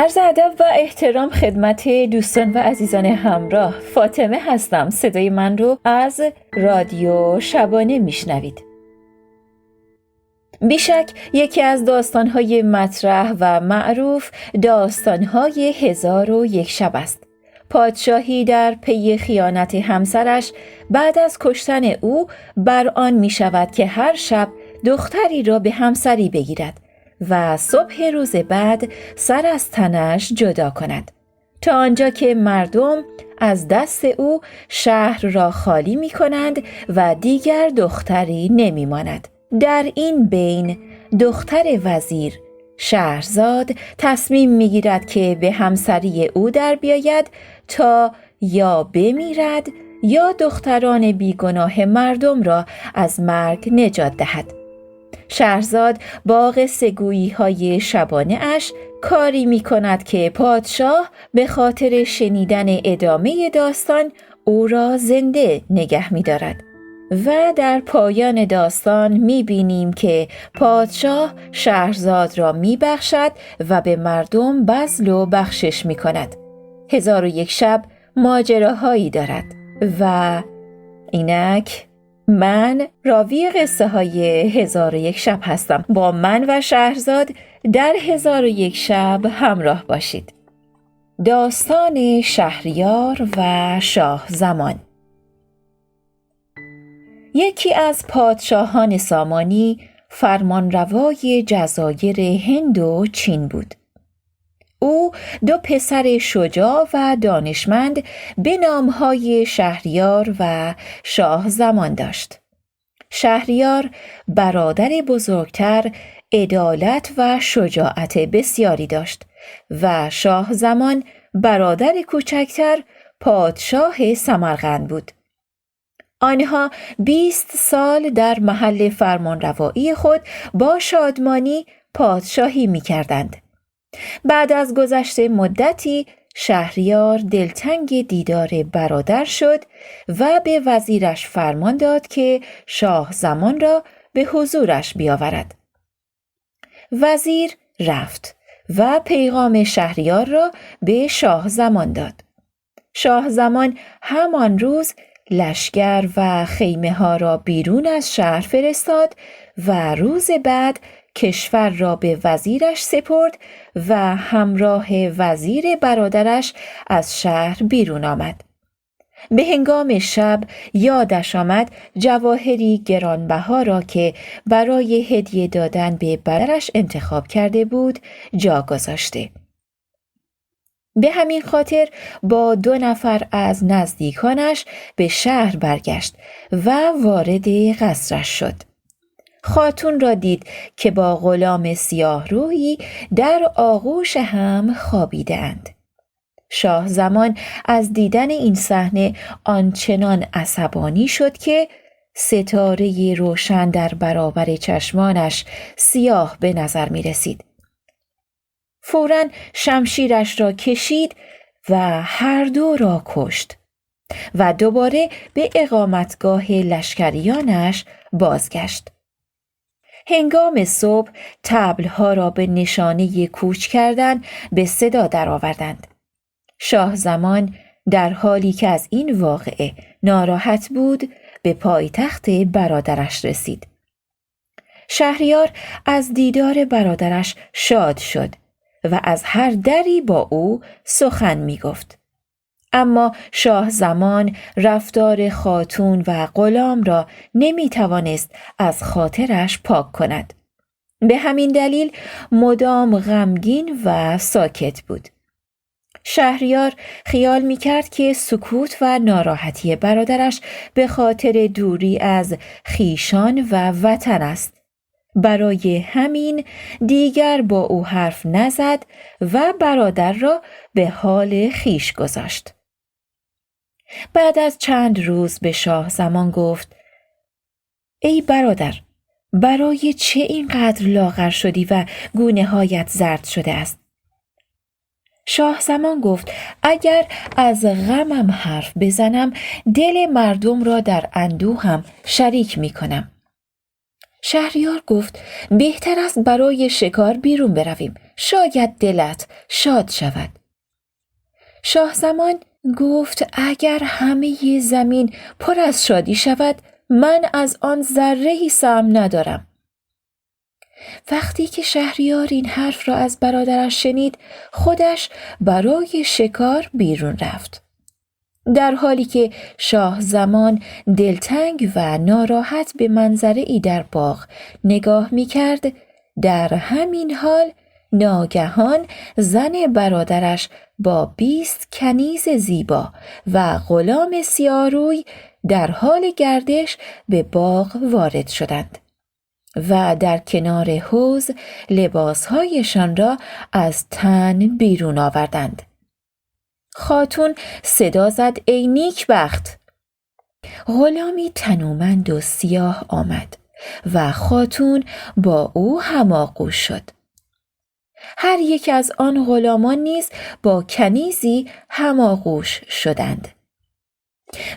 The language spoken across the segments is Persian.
عرض ادب و احترام خدمت دوستان و عزیزان همراه. فاطمه هستم. صدای من رو از رادیو شبانه میشنوید. بیشک یکی از داستان‌های مطرح و معروف داستان‌های 1001 شب است. پادشاهی در پی خیانت همسرش بعد از کشتن او بر آن می شود که هر شب دختری را به همسری بگیرد و صبح روز بعد سر از تنش جدا کند، تا آنجا که مردم از دست او شهر را خالی می کنند و دیگر دختری نمی ماند. در این بین دختر وزیر شهرزاد تصمیم می گیرد که به همسری او در بیاید تا یا بمیرد یا دختران بیگناه مردم را از مرگ نجات دهد. شهرزاد با قصه گویی های شبانه اش کاری می کند که پادشاه به خاطر شنیدن ادامه داستان او را زنده نگه می دارد و در پایان داستان می بینیم که پادشاه شهرزاد را می بخشد و به مردم بذل و بخشش می کند. 1001 شب ماجراهایی دارد و اینک من راوی قصه های 1001 شب هستم. با من و شهرزاد در 1001 شب همراه باشید. داستان شهریار و شاه زمان. یکی از پادشاهان سامانی فرمانروای جزایر هند و چین بود. او 2 پسر شجاع و دانشمند به نامهای شهریار و شاه زمان داشت. شهریار برادر بزرگتر عدالت و شجاعت بسیاری داشت و شاه زمان برادر کوچکتر پادشاه سمرقند بود. آنها 20 سال در محل فرمانروایی خود با شادمانی پادشاهی می کردند. بعد از گذشت مدتی شهریار دلتنگ دیدار برادر شد و به وزیرش فرمان داد که شاه زمان را به حضورش بیاورد. وزیر رفت و پیغام شهریار را به شاه زمان داد. شاه زمان همان روز لشکر و خیمه ها را بیرون از شهر فرستاد و روز بعد کشور را به وزیرش سپرد و همراه وزیر برادرش از شهر بیرون آمد. به هنگام شب یادش آمد جواهری گرانبها را که برای هدیه دادن به برادرش انتخاب کرده بود جا گذاشته. به همین خاطر با 2 نفر از نزدیکانش به شهر برگشت و وارد قصرش شد. خاتون را دید که با غلام سیاه رویی در آغوش هم خوابیدند. شاه زمان از دیدن این صحنه آنچنان عصبانی شد که ستاره روشن در برابر چشمانش سیاه به نظر می رسید. فوراً شمشیرش را کشید و هر 2 را کشت و دوباره به اقامتگاه لشکریانش بازگشت. هنگام صبح طبلها را به نشانه کوچ کردن به صدا درآوردند. شاه زمان در حالی که از این واقعه ناراحت بود به پایتخت برادرش رسید. شهریار از دیدار برادرش شاد شد و از هر دری با او سخن می گفت. اما شاه زمان رفتار خاتون و غلام را نمی توانست از خاطرش پاک کند. به همین دلیل مدام غمگین و ساکت بود. شهریار خیال می کرد که سکوت و ناراحتی برادرش به خاطر دوری از خیشان و وطن است. برای همین دیگر با او حرف نزد و برادر را به حال خیش گذاشت. بعد از چند روز به شاه زمان گفت: ای برادر، برای چه اینقدر لاغر شدی و گونه هایت زرد شده است؟ شاه زمان گفت: اگر از غمم حرف بزنم دل مردم را در اندوهم شریک می کنم. شهریار گفت بهتر است برای شکار بیرون برویم، شاید دلت شاد شود. شاه زمان گفت اگر همه زمین پر از شادی شود من از آن ذره‌ای سهم ندارم. وقتی که شهریار این حرف را از برادرش شنید خودش برای شکار بیرون رفت. در حالی که شاه زمان دلتنگ و ناراحت به منظره‌ای در باغ نگاه می کرد، در همین حال ناگهان زن برادرش با 20 کنیز زیبا و غلام سیاروی در حال گردش به باغ وارد شدند و در کنار حوض لباسهایشان را از تن بیرون آوردند. خاتون صدا زد ای نیکبخت. غلامی تنومند و سیاه آمد و خاتون با او هماغوش شد. هر یک از آن غلامان نیز با کنیزی هماغوش شدند.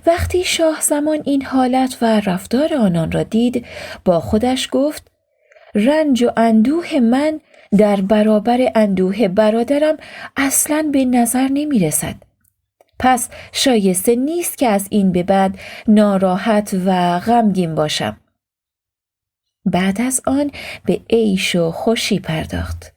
وقتی شاه زمان این حالت و رفتار آنان را دید با خودش گفت رنج و اندوه من در برابر اندوه برادرم اصلاً به نظر نمی رسد. پس شایسته نیست که از این به بعد ناراحت و غمگین باشم. بعد از آن به عیش و خوشی پرداخت.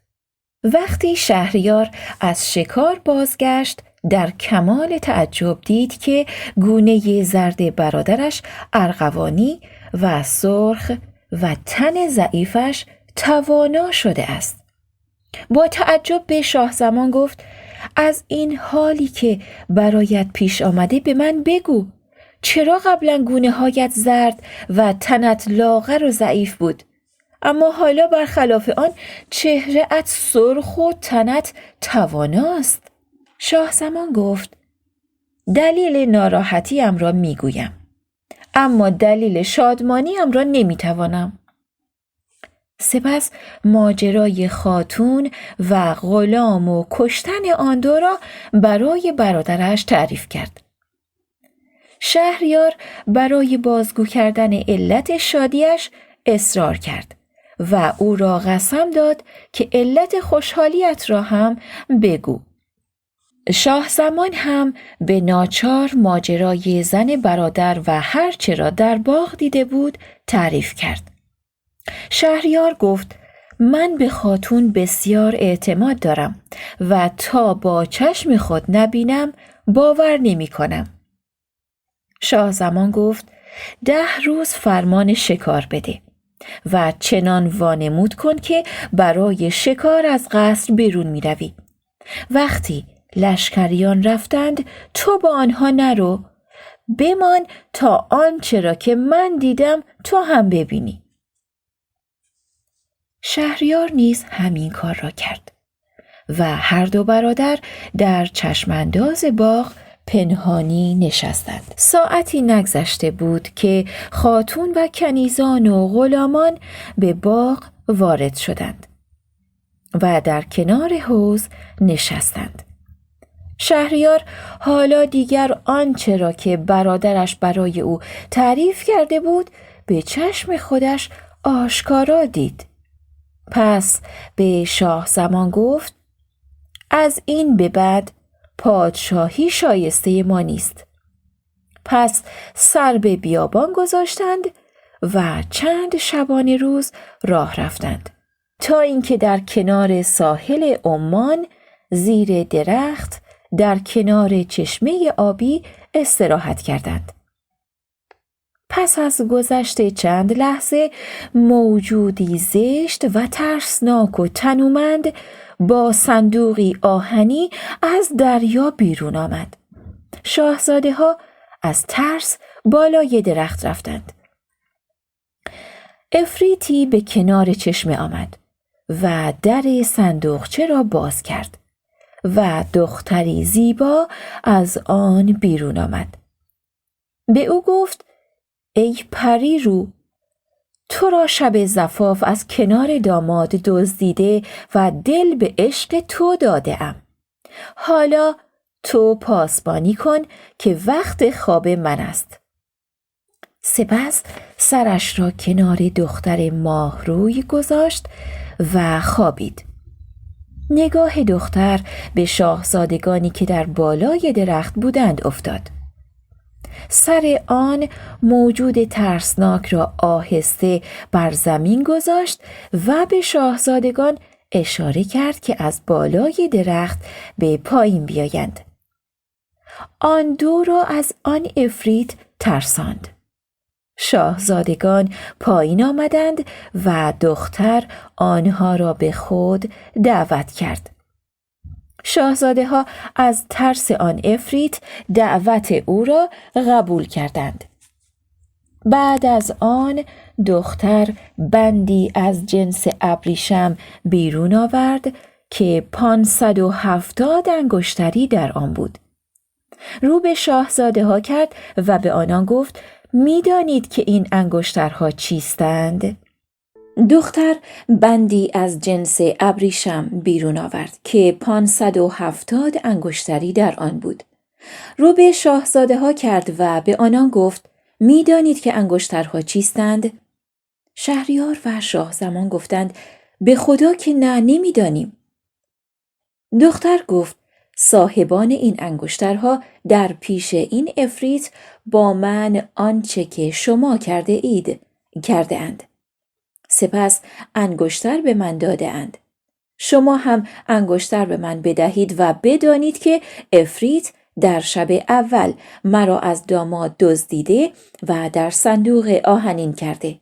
وقتی شهریار از شکار بازگشت در کمال تعجب دید که گونه زرد برادرش ارغوانی و سرخ و تن ضعیفش توانا شده است. با تعجب به شاه زمان گفت از این حالی که برایت پیش آمده به من بگو، چرا قبلا گونه هایت زرد و تنت لاغر و ضعیف بود اما حالا برخلاف آن چهره‌ات سرخ و تنت تواناست؟ شاه زمان گفت دلیل ناراحتیم را میگویم اما دلیل شادمانیم را نمیتوانم. سپس ماجرای خاتون و غلام و کشتن آن دو را برای برادرش تعریف کرد. شهریار برای بازگو کردن علت شادیش اصرار کرد و او را قسم داد که علت خوشحالیت را هم بگو. شاه زمان هم به ناچار ماجرای زن برادر و هرچه را در باغ دیده بود تعریف کرد. شهریار گفت من به خاتون بسیار اعتماد دارم و تا با چشم خود نبینم باور نمی کنم. شاه زمان گفت 10 روز فرمان شکار بده و چنان وانمود کن که برای شکار از قصر بیرون می روی. وقتی لشکریان رفتند تو با آنها نرو، بمان تا آنچه را که من دیدم تو هم ببینی. شهریار نیز همین کار را کرد و هر دو برادر در چشمانداز باغ پنهانی نشستند. ساعتی نگذشته بود که خاتون و کنیزان و غلامان به باغ وارد شدند و در کنار حوض نشستند. شهریار حالا دیگر آنچه را که برادرش برای او تعریف کرده بود به چشم خودش آشکارا دید. پس به شاه زمان گفت از این به بعد پادشاهی شایسته ما نیست. پس سر به بیابان گذاشتند و چند شبانه روز راه رفتند تا اینکه در کنار ساحل عمان زیر درخت در کنار چشمه آبی استراحت کردند. پس از گذشت چند لحظه موجودی زشت و ترسناک و تنومند با صندوقی آهنی از دریا بیرون آمد. شاهزاده ها از ترس بالای درخت رفتند. عفریتی به کنار چشمه آمد و در صندوقچه را باز کرد و دختری زیبا از آن بیرون آمد. به او گفت ای پری رو، تو را شب زفاف از کنار داماد دزدیده و دل به عشق تو داده ام. حالا تو پاسبانی کن که وقت خواب من است. سپس سرش را کنار دختر ماهروی گذاشت و خوابید. نگاه دختر به شاهزادگانی که در بالای درخت بودند افتاد. سر آن موجود ترسناک را آهسته بر زمین گذاشت و به شاهزادگان اشاره کرد که از بالای درخت به پایین بیایند. آن دو را از آن عفریت ترساند. شاهزادگان پایین آمدند و دختر آنها را به خود دعوت کرد. شاهزاده ها از ترس آن عفریت دعوت او را قبول کردند. بعد از آن دختر بندی از جنس ابریشم بیرون آورد که 570 انگشتری در آن بود. رو به شاهزاده ها کرد و به آنان گفت: می دانید که این انگشترها چیستند؟ دختر بندی از جنس ابریشم بیرون آورد که 570 انگشتری در آن بود. رو به شاهزاده ها کرد و به آنان گفت: می دانید که انگشترها چیستند؟ شهریار و شاه زمان گفتند: به خدا که نه، نمی دانیم. دختر گفت: صاحبان این انگشترها در پیش این عفریت با من آنچه که شما کرده اید کرده اند. سپس انگشتر به من داده اند. شما هم انگشتر به من بدهید و بدانید که عفریت در شب اول مرا از داماد دزدیده و در صندوق آهنین کرده.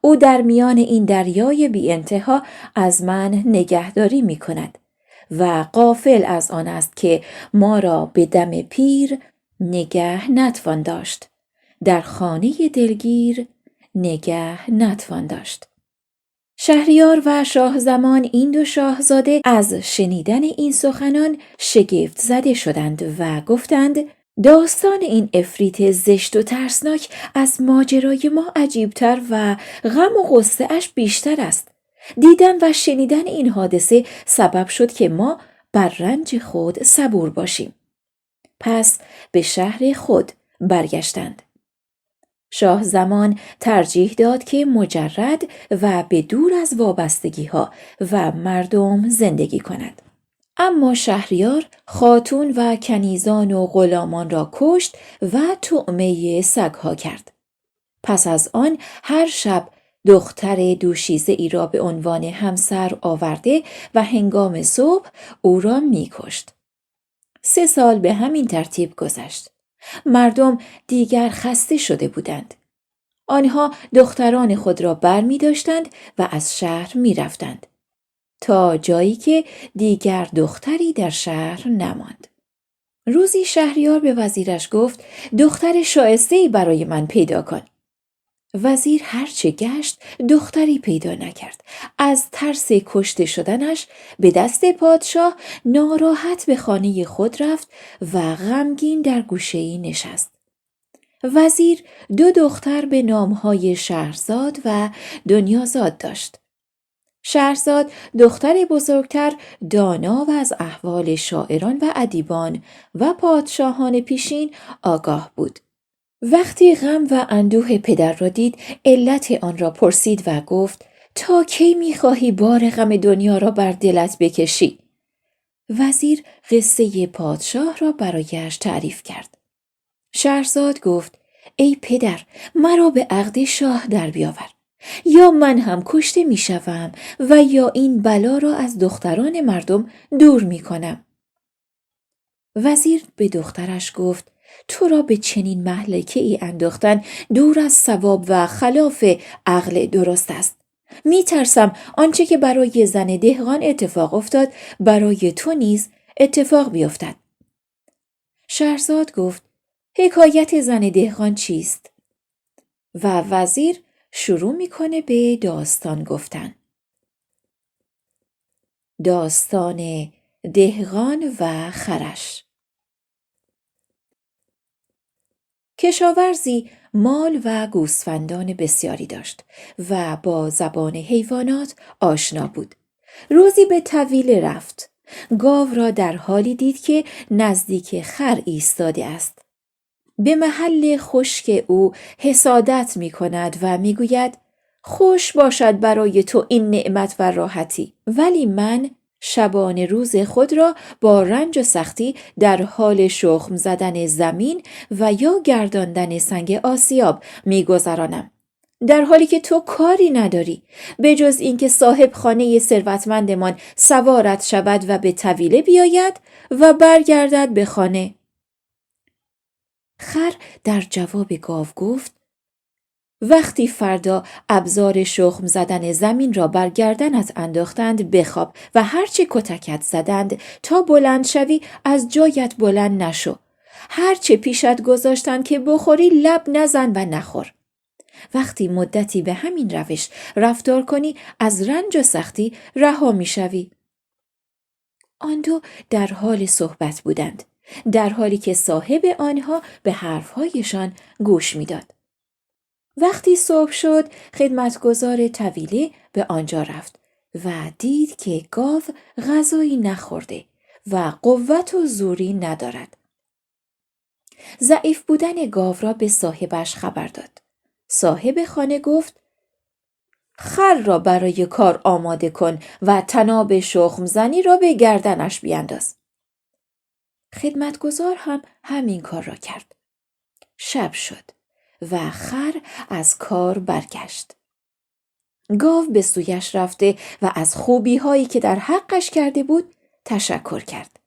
او در میان این دریای بی انتها از من نگهداری می کند و غافل از آن است که ما را به دم پیر نگه نتوان داشت. در خانه دلگیر نگه نتوان داشت. شهریار و شاه زمان این دو شاهزاده از شنیدن این سخنان شگفت زده شدند و گفتند: داستان این عفریت زشت و ترسناک از ماجرای ما عجیبتر و غم و غصه اش بیشتر است. دیدن و شنیدن این حادثه سبب شد که ما بر رنج خود صبور باشیم. پس به شهر خود برگشتند. شاه زمان ترجیح داد که مجرد و به دور از وابستگی ها و مردم زندگی کند. اما شهریار خاتون و کنیزان و غلامان را کشت و طعمه سگها کرد. پس از آن هر شب دختر دوشیزه ای را به عنوان همسر آورده و هنگام صبح او را می کشت. 3 سال به همین ترتیب گذشت. مردم دیگر خسته شده بودند. آنها دختران خود را بر می داشتند و از شهر می رفتند. تا جایی که دیگر دختری در شهر نماند. روزی شهریار به وزیرش گفت: دختر شایسته‌ای برای من پیدا کن. وزیر هرچه گشت دختری پیدا نکرد. از ترس کشته شدنش به دست پادشاه ناراحت به خانه خود رفت و غمگین در گوشه‌ای نشست. وزیر 2 دختر به نامهای شهرزاد و دنیازاد داشت. شهرزاد دختر بزرگتر دانا و از احوال شاعران و ادیبان و پادشاهان پیشین آگاه بود. وقتی غم و اندوه پدر را دید علت آن را پرسید و گفت: تا کی می‌خواهی بار غم دنیا را بر دلت بکشی؟ وزیر قصه پادشاه را برایش تعریف کرد. شهرزاد گفت: ای پدر، مرا به عقد شاه در بیاور. یا من هم کشته می شوم و یا این بلا را از دختران مردم دور می کنم. وزیر به دخترش گفت: تو را به چنین مهلکه ای انداختن دور از صواب و خلاف عقل درست است. می ترسم آنچه که برای زن دهقان اتفاق افتاد برای تو نیز اتفاق بیفتد. شهرزاد گفت: حکایت زن دهقان چیست؟ و وزیر شروع میکنه به داستان گفتن. داستان دهقان و خرش. کشاورزی مال و گوسفندان بسیاری داشت و با زبان حیوانات آشنا بود. روزی به طویله رفت. گاو را در حالی دید که نزدیک خر ایستاده است. به محل خشک او حسادت می کند و می گوید خوش باشد برای تو این نعمت و راحتی، ولی من شبان روز خود را با رنج و سختی در حال شخم زدن زمین و یا گرداندن سنگ آسیاب می گذرانم. در حالی که تو کاری نداری به جز اینکه صاحب خانه ثروتمندمان سوارت شود و به طویله بیاید و برگردد به خانه. خر در جواب گاو گفت وقتی فردا ابزار شخم زدن زمین را بر گردنت انداختند بخواب و هرچه کتکت زدند تا بلند شوی از جایت بلند نشو. هرچه پیشت گذاشتند که بخوری لب نزن و نخور. وقتی مدتی به همین روش رفتار کنی از رنج و سختی رها می شوی. آن دو در حال صحبت بودند، در حالی که صاحب آنها به حرفهایشان گوش می داد. وقتی صبح شد خدمتگزار طویله به آنجا رفت و دید که گاو غذایی نخورده و قوت و زوری ندارد. ضعیف بودن گاو را به صاحبش خبر داد. صاحب خانه گفت خر را برای کار آماده کن و طناب شخم زنی را به گردنش بیانداز. خدمتگزار هم همین کار را کرد. شب شد و خر از کار برگشت. گاو به سویش رفته و از خوبی هایی که در حقش کرده بود تشکر کرد.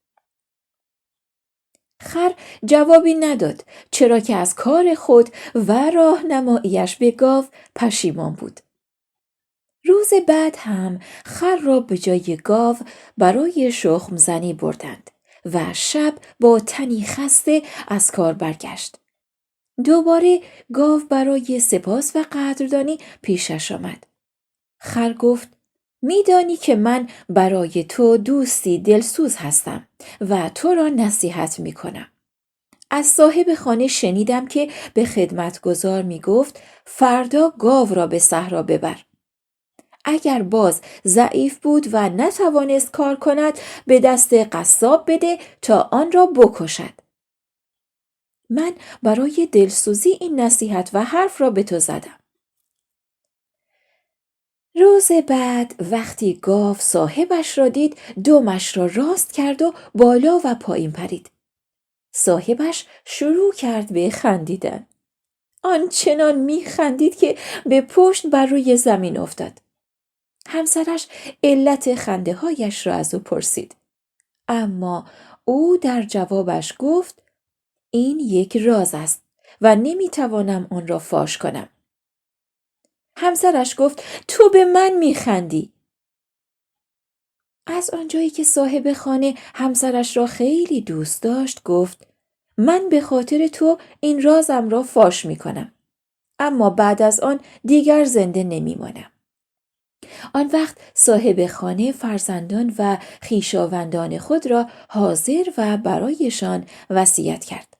خر جوابی نداد، چرا که از کار خود و راهنماییش به گاو پشیمان بود. روز بعد هم خر را به جای گاو برای شخم زنی بردند و شب با تنی خسته از کار برگشت. دوباره گاو برای سپاس و قدردانی پیشش آمد. خر گفت میدانی که من برای تو دوستی دلسوز هستم و تو را نصیحت می کنم. از صاحب خانه شنیدم که به خدمتگزار می گفت فردا گاو را به صحرا ببر. اگر باز ضعیف بود و نتوانست کار کند به دست قصاب بده تا آن را بکشد. من برای دلسوزی این نصیحت و حرف را به تو زدم. روز بعد وقتی گاو صاحبش را دید دمش را راست کرد و بالا و پایین پرید. صاحبش شروع کرد به خندیدن. آنچنان می خندید که به پشت بر روی زمین افتاد. همسرش علت خنده هایش را از او پرسید. اما او در جوابش گفت این یک راز است و نمی توانم آن را فاش کنم. همسرش گفت تو به من می خندی. از آنجایی که صاحب خانه همسرش را خیلی دوست داشت گفت من به خاطر تو این رازم را فاش می کنم. اما بعد از آن دیگر زنده نمی مانم. آن وقت صاحب خانه فرزندان و خویشاوندان خود را حاضر و برایشان وصیت کرد.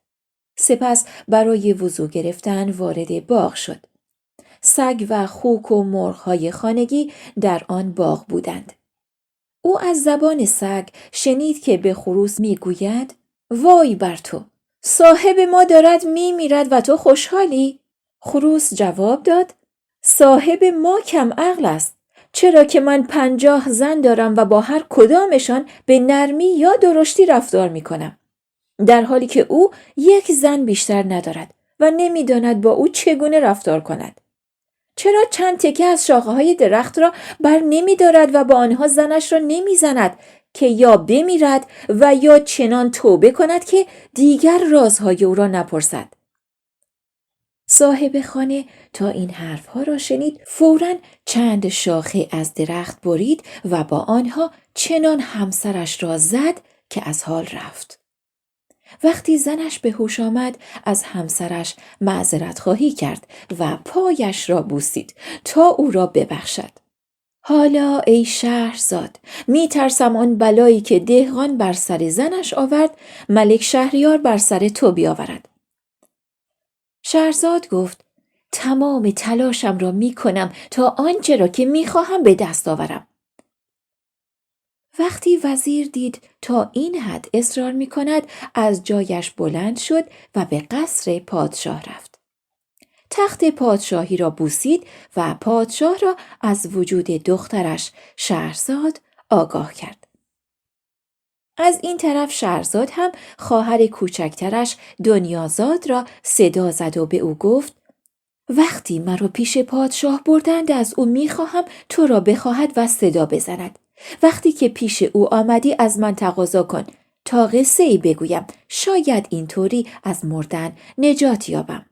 سپس برای وضو گرفتن وارد باغ شد. سگ و خوک و مرغ‌های خانگی در آن باغ بودند. او از زبان سگ شنید که به خروس میگوید وای بر تو، صاحب ما دارد میمیرد و تو خوشحالی؟ خروس جواب داد صاحب ما کم عقل است، چرا که من 50 زن دارم و با هر کدامشان به نرمی یا درشتی رفتار میکنم، در حالی که او یک زن بیشتر ندارد و نمیداند با او چگونه رفتار کند. چرا چند تکه از شاخه‌های درخت را بر نمی دارد و با آنها زنش را نمی زند که یا بمیرد و یا چنان توبه کند که دیگر رازهای او را نپرسد؟ صاحب خانه تا این حرفها را شنید فوراً چند شاخه از درخت برید و با آنها چنان همسرش را زد که از حال رفت. وقتی زنش به هوش آمد از همسرش معذرت خواهی کرد و پایش را بوسید تا او را ببخشد. حالا ای شهرزاد، می ترسم آن بلایی که دهقان بر سر زنش آورد ملک شهریار بر سر تو بیاورد. شهرزاد گفت تمام تلاشم را می کنم تا آنچه را که می خواهم به دست آورم. وقتی وزیر دید تا این حد اصرار می کند، از جایش بلند شد و به قصر پادشاه رفت. تخت پادشاهی را بوسید و پادشاه را از وجود دخترش شهرزاد آگاه کرد. از این طرف شهرزاد هم خواهر کوچکترش دنیازاد را صدا زد و به او گفت: وقتی مرا پیش پادشاه بردند، از او میخواهم تو را بخواهد و صدا بزند. وقتی که پیش او آمدی از من تقاضا کن تا قصه ای بگویم، شاید اینطوری از مردن نجات یابم.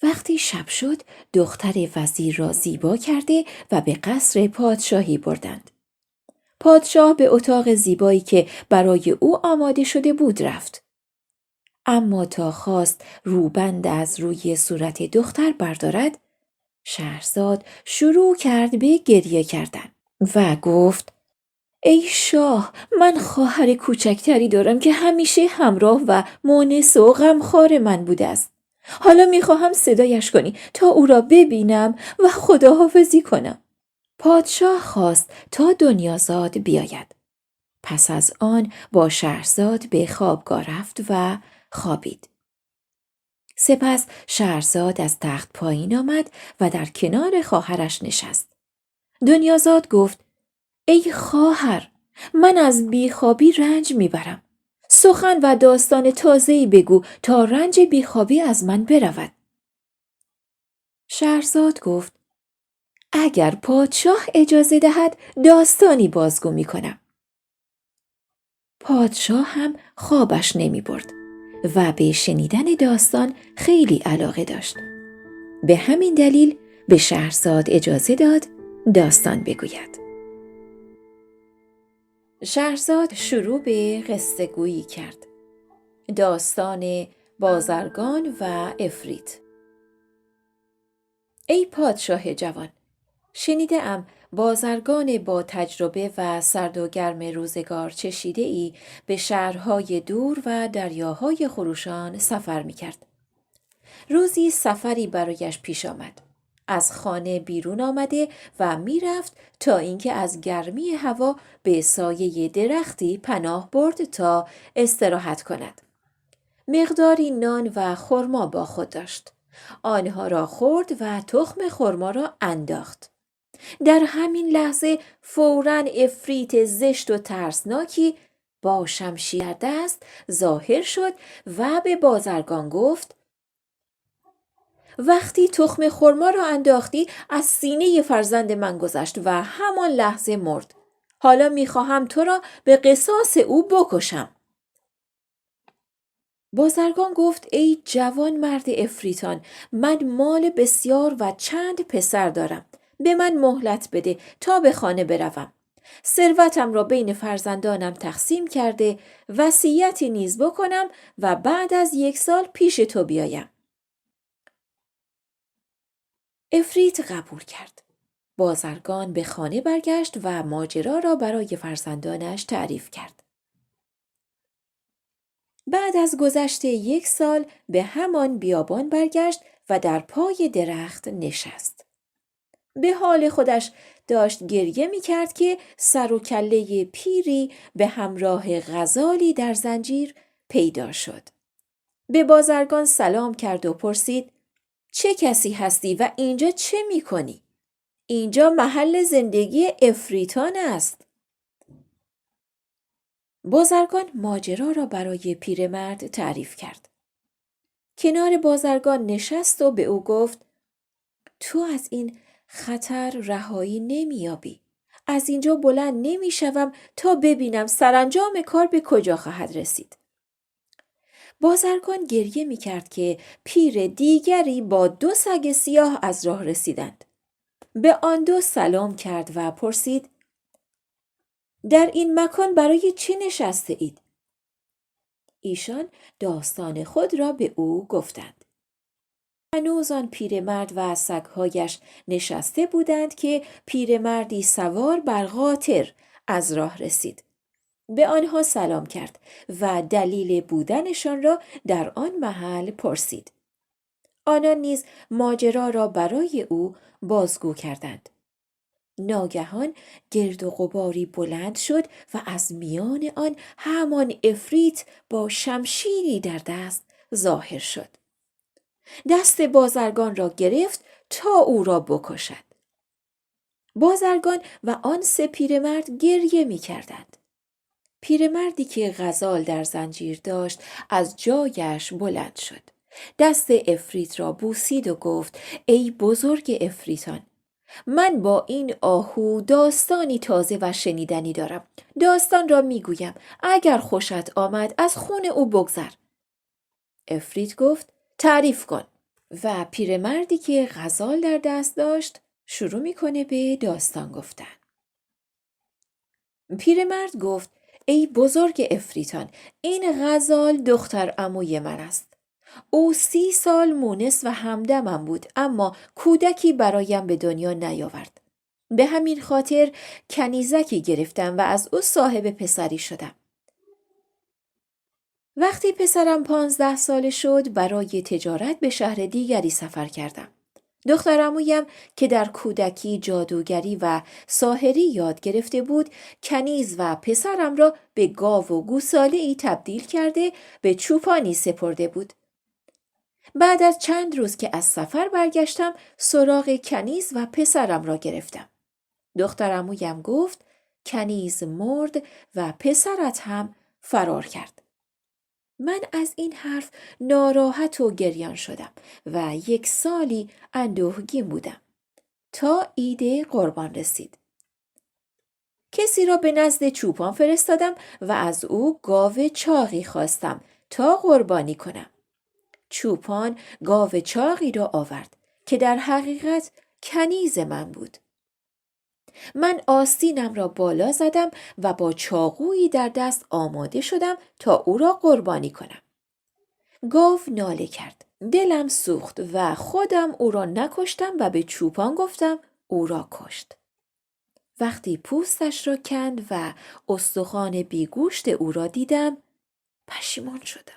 وقتی شب شد، دختر وزیر را زیبا کرده و به قصر پادشاهی بردند. پادشاه به اتاق زیبایی که برای او آماده شده بود رفت. اما تا خواست روبند از روی صورت دختر بردارد، شهرزاد شروع کرد به گریه کردن و گفت: ای شاه، من خواهر کوچکتری دارم که همیشه همراه و مونس و غمخوار من بوده است. حالا میخواهم صدایش کنی تا او را ببینم و خداحافظی کنم. پادشاه خواست تا دنیازاد بیاید. پس از آن با شهرزاد به خوابگاه رفت و خوابید. سپس شهرزاد از تخت پایین آمد و در کنار خواهرش نشست. دنیازاد گفت: ای خواهر، من از بیخوابی رنج میبرم. سخن و داستان تازه‌ای بگو تا رنج بیخوابی از من برود. شهرزاد گفت: اگر پادشاه اجازه دهد داستانی بازگو میکنم. پادشاه هم خوابش نمی برد و به شنیدن داستان خیلی علاقه داشت. به همین دلیل به شهرزاد اجازه داد داستان بگوید. شهرزاد شروع به قصه گویی کرد. داستان بازرگان و عفریت. ای پادشاه جوان، شنیده‌ام بازرگان با تجربه و سرد و گرم روزگار چشیده ای به شهرهای دور و دریاهای خروشان سفر می کرد. روزی سفری برایش پیش آمد. از خانه بیرون آمده و می رفت تا اینکه از گرمی هوا به سایه درختی پناه برد تا استراحت کند. مقداری نان و خرما با خود داشت. آنها را خورد و تخم خرما را انداخت. در همین لحظه فوراً عفریت زشت و ترسناکی با شمشیر دست ظاهر شد و به بازرگان گفت: وقتی تخم خرما را انداختی، از سینه فرزند من گذشت و همان لحظه مرد. حالا میخواهم تو را به قصاص او بکشم. بازرگان گفت: ای جوان مرد عفریتان، من مال بسیار و چند پسر دارم. به من مهلت بده تا به خانه بروم. ثروتم را بین فرزندانم تقسیم کرده، وصیتی نیز بکنم و بعد از 1 سال پیش تو بیایم. عفریت قبول کرد. بازرگان به خانه برگشت و ماجرا را برای فرزندانش تعریف کرد. بعد از گذشت 1 سال به همان بیابان برگشت و در پای درخت نشست. به حال خودش داشت گریه می کرد که سر و کله پیری به همراه غزالی در زنجیر پیدا شد. به بازرگان سلام کرد و پرسید: چه کسی هستی و اینجا چه می کنی؟ اینجا محل زندگی عفریتان است. بازرگان ماجرا را برای پیرمرد تعریف کرد. کنار بازرگان نشست و به او گفت: تو از این خطر رهایی نمی‌یابی. از اینجا بلند نمی‌شوم تا ببینم سرانجام کار به کجا خواهد رسید. بازرگان گریه می‌کرد که پیر دیگری با 2 سگ سیاه از راه رسیدند. به آن 2 سلام کرد و پرسید: در این مکان برای چه نشسته اید؟ ایشان داستان خود را به او گفتند. هنوز آن پیرمرد و سگ‌هایش نشسته بودند که پیرمردی سوار بر قاطر از راه رسید. به آنها سلام کرد و دلیل بودنشان را در آن محل پرسید. آنان نیز ماجرا را برای او بازگو کردند. ناگهان گرد و غباری بلند شد و از میان آن همان عفریت با شمشیری در دست ظاهر شد. دست بازرگان را گرفت تا او را بکشد. بازرگان و آن سه پیرمرد گریه می کردند. پیرمردی که غزال در زنجیر داشت از جایش بلند شد. دست عفریت را بوسید و گفت: ای بزرگ عفریتان، من با این آهو داستانی تازه و شنیدنی دارم. داستان را میگویم، اگر خوشت آمد از خون او بگذر. عفریت گفت: تعریف کن. و پیرمردی که غزال در دست داشت شروع میکنه به داستان گفتن. پیرمرد گفت: ای بزرگ عفریتان، این غزال دختر عموی من است. او 30 سال مونس و همدمم بود، اما کودکی برایم به دنیا نیاورد. به همین خاطر کنیزکی گرفتم و از او صاحب پسری شدم. وقتی پسرم 15 ساله شد برای تجارت به شهر دیگری سفر کردم. دختر عمویم که در کودکی جادوگری و ساحری یاد گرفته بود، کنیز و پسرم را به گاو و گوساله‌ای تبدیل کرده به چوپانی سپرده بود. بعد از چند روز که از سفر برگشتم سراغ کنیز و پسرم را گرفتم. دختر عمویم گفت: کنیز مرد و پسرت هم فرار کرد. من از این حرف ناراحت و گریان شدم و 1 سالی اندوهگین بودم تا عید قربان رسید. کسی را به نزد چوپان فرستادم و از او گاو چاقی خواستم تا قربانی کنم. چوپان گاو چاقی را آورد که در حقیقت کنیز من بود. من آستینم را بالا زدم و با چاقویی در دست آماده شدم تا او را قربانی کنم. گاو ناله کرد. دلم سوخت و خودم او را نکشتم و به چوپان گفتم او را کشت. وقتی پوستش را کند و استخوان بیگوشت او را دیدم پشیمان شدم.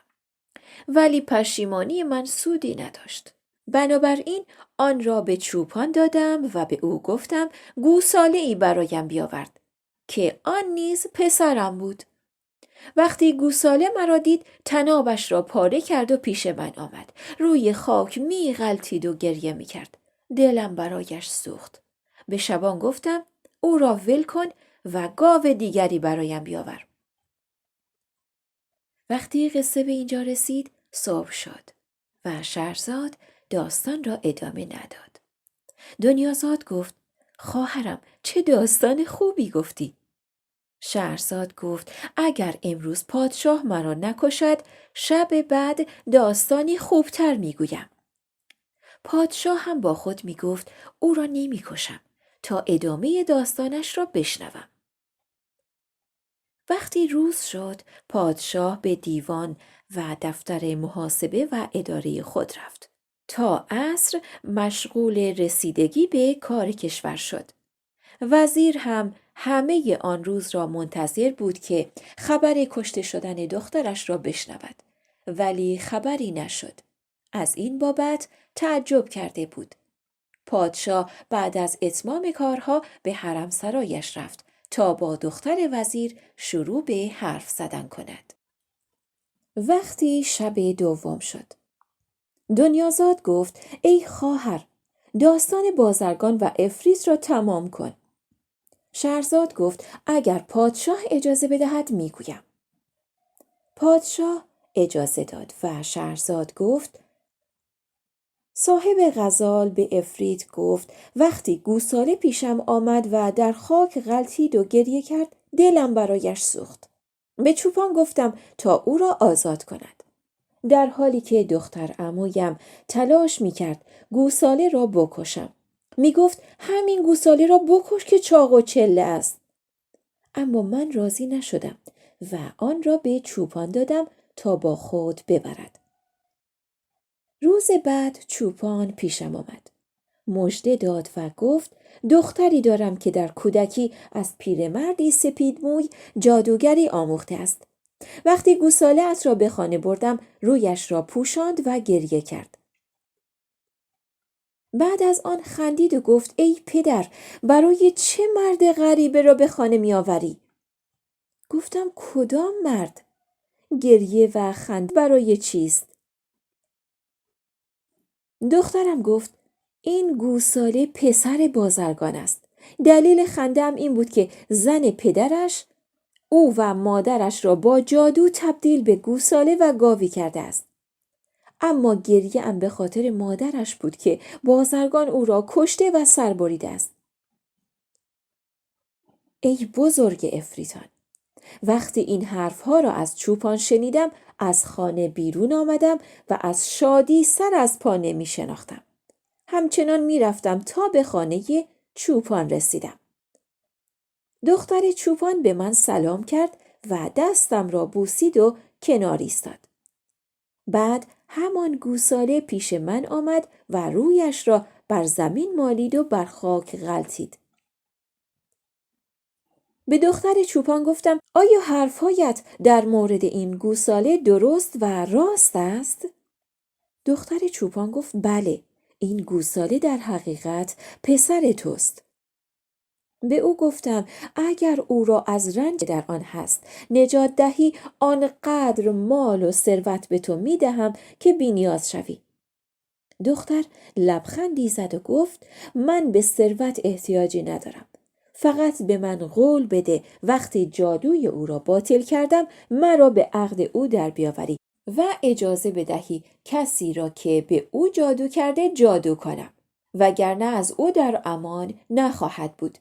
ولی پشیمانی من سودی نداشت. بنابراین آن را به چوپان دادم و به او گفتم گوساله‌ای برایم بیاورد که آن نیز پسرم بود. وقتی گوساله مرا دید طنابش را پاره کرد و پیش من آمد. روی خاک می غلتید و گریه می کرد. دلم برایش سوخت. به شبان گفتم او را ول کن و گاو دیگری برایم بیاور. وقتی قصه به اینجا رسید صبح شد و شهرزاد داستان را ادامه نداد. دنیازاد گفت: خواهرم چه داستان خوبی گفتی. شهرزاد گفت: اگر امروز پادشاه مرا نکشد شب بعد داستانی خوبتر میگویم. پادشاه هم با خود میگفت او را نمیکشم تا ادامه داستانش را بشنوم. وقتی روز شد پادشاه به دیوان و دفتر محاسبه و اداره خود رفت. تا عصر مشغول رسیدگی به کار کشور شد. وزیر هم همه آن روز را منتظر بود که خبر کشته شدن دخترش را بشنود، ولی خبری نشد. از این بابت تعجب کرده بود. پادشاه بعد از اتمام کارها به حرم سرایش رفت تا با دختر وزیر شروع به حرف زدن کند. وقتی شب دوم شد دنیازاد گفت: ای خواهر، داستان بازرگان و عفریت را تمام کن. شهرزاد گفت: اگر پادشاه اجازه بدهد میگویم. پادشاه اجازه داد و شهرزاد گفت: صاحب غزال به عفریت گفت وقتی گوساله پیشم آمد و در خاک غلتید و گریه کرد دلم برایش سوخت. به چوپان گفتم تا او را آزاد کند. در حالی که دختر عمویم تلاش میکرد گوساله را بکشم. میگفت همین گوساله را بکش که چاق و چله است. اما من راضی نشدم و آن را به چوپان دادم تا با خود ببرد. روز بعد چوپان پیشم آمد. مژده داد و گفت دختری دارم که در کودکی از پیرمردی سپیدموی جادوگری آموخته است. وقتی گوساله‌ات را به خانه بردم رویش را پوشاند و گریه کرد. بعد از آن خندید و گفت ای پدر، برای چه مرد غریبه را به خانه می آوری؟ گفتم کدام مرد؟ گریه و خنده برای چیست؟ دخترم گفت این گوساله پسر بازرگان است. دلیل خنده‌ام این بود که زن پدرش او و مادرش را با جادو تبدیل به گوساله و گاوی کرده است. اما گریه‌ام به خاطر مادرش بود که بازرگان او را کشته و سر بریده است. ای بزرگ افریتان، وقتی این حرفها را از چوپان شنیدم از خانه بیرون آمدم و از شادی سر از پا نمی شناختم. همچنان می رفتم تا به خانه چوپان رسیدم. دختر چوپان به من سلام کرد و دستم را بوسید و کنار ایستاد. بعد همان گوساله پیش من آمد و رویش را بر زمین مالید و بر خاک غلتید. به دختر چوپان گفتم آیا حرفهایت در مورد این گوساله درست و راست است؟ دختر چوپان گفت بله، این گوساله در حقیقت پسر توست. به او گفتم اگر او را از رنج در آن هست نجات دهی، آنقدر مال و ثروت به تو می دهم که بی نیاز شوی. دختر لبخندی زد و گفت من به ثروت احتیاجی ندارم. فقط به من قول بده وقتی جادوی او را باطل کردم مرا به عقد او در بیاوری و اجازه بدهی کسی را که به او جادو کرده جادو کنم، وگرنه از او در امان نخواهد بود.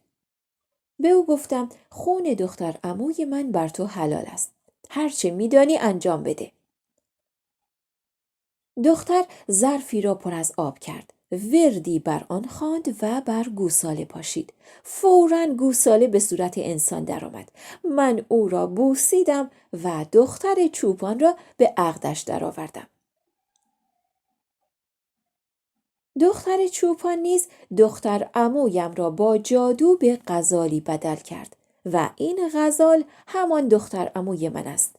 به او گفتم خون دختر عموی من بر تو حلال است. هرچه میدانی انجام بده. دختر ظرفی را پر از آب کرد. وردی بر آن خواند و بر گوساله پاشید. فوراً گوساله به صورت انسان درآمد. من او را بوسیدم و دختر چوپان را به عقدش درآوردم. دختر چوپان نیز دختر عمویم را با جادو به غزالی بدل کرد و این غزال همان دختر عموی من است.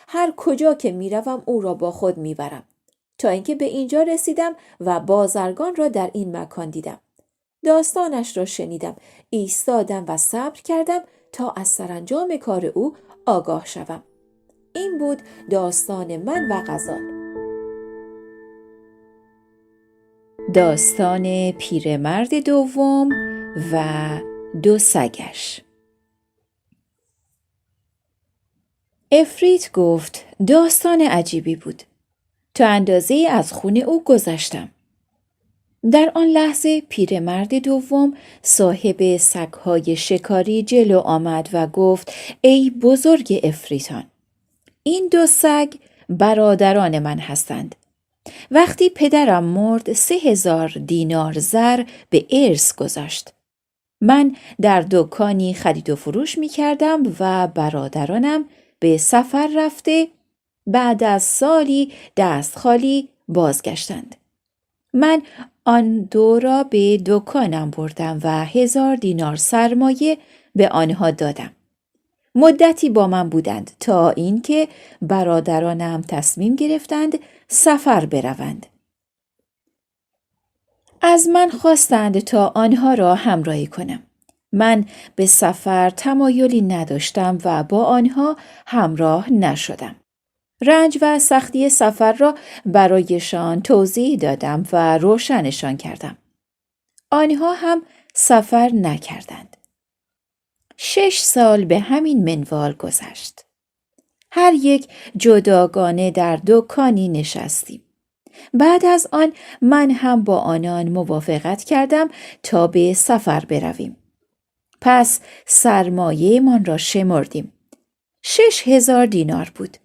هر کجا که میروم او را با خود میبرم، تا اینکه به اینجا رسیدم و بازرگان را در این مکان دیدم. داستانش را شنیدم، ایستادم و صبر کردم تا از سرانجام کار او آگاه شوم. این بود داستان من و غزال. داستان پیرمرد دوم و دو سگش. افریت گفت داستان عجیبی بود. تا اندازه‌ای از خون او گذشتم. در آن لحظه پیرمرد دوم صاحب سگ‌های شکاری جلو آمد و گفت ای بزرگ افریتان، این دو سگ برادران من هستند. وقتی پدرم مرد 3000 دینار زر به ارث گذاشت. من در دکانی خرید و فروش می کردم و برادرانم به سفر رفته بعد از سالی دست خالی بازگشتند. من آن دو را به دکانم بردم و 1000 دینار سرمایه به آنها دادم. مدتی با من بودند تا اینکه برادرانم تصمیم گرفتند سفر بروند. از من خواستند تا آنها را همراهی کنم. من به سفر تمایلی نداشتم و با آنها همراه نشدم. رنج و سختی سفر را برایشان توضیح دادم و روشنشان کردم. آنها هم سفر نکردند. 6 سال به همین منوال گذشت. هر یک جداگانه در دکانی نشستیم. بعد از آن من هم با آنان موافقت کردم تا به سفر برویم. پس سرمایه من را شمردیم. 6000 دینار بود.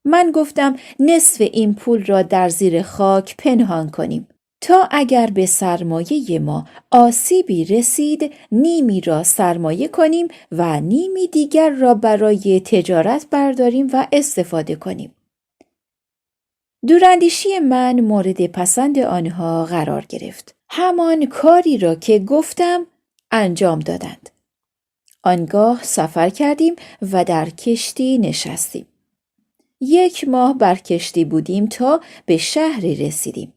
من گفتم نصف این پول را در زیر خاک پنهان کنیم تا اگر به سرمایه ما آسیبی رسید نیمی را سرمایه کنیم و نیمی دیگر را برای تجارت برداریم و استفاده کنیم. دوراندیشی من مورد پسند آنها قرار گرفت. همان کاری را که گفتم انجام دادند. آنگاه سفر کردیم و در کشتی نشستیم. 1 ماه بر کشتی بودیم تا به شهری رسیدیم.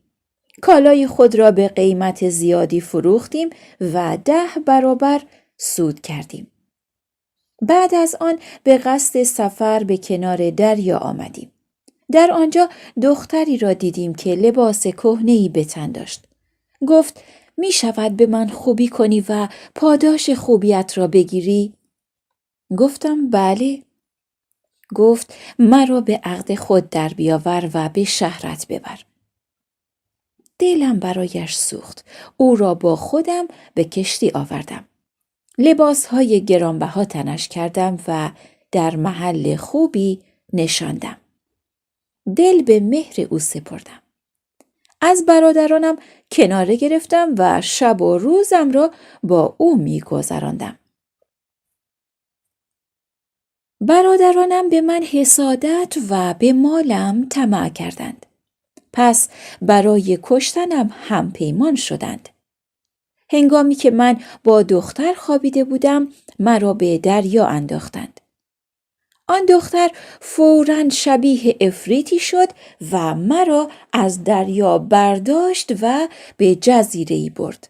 کالای خود را به قیمت زیادی فروختیم و 10 برابر سود کردیم. بعد از آن به قصد سفر به کنار دریا آمدیم. در آنجا دختری را دیدیم که لباس کهنه‌ای به تن داشت. گفت می شود به من خوبی کنی و پاداش خوبیت را بگیری؟ گفتم بله. گفت مرا به عقد خود در بیاور و به شهرت ببر. دلم برایش سوخت. او را با خودم به کشتی آوردم. لباسهای گرانبها تنش کردم و در محل خوبی نشاندم. دل به مهر او سپردم. از برادرانم کناره گرفتم و شب و روزم را با او می‌گذراندم. برادرانم به من حسادت و به مالم طمع کردند. پس برای کشتنم هم پیمان شدند. هنگامی که من با دختر خوابیده بودم، مرا به دریا انداختند. آن دختر فوراً شبیه عفریتی شد و مرا از دریا برداشت و به جزیره‌ای برد.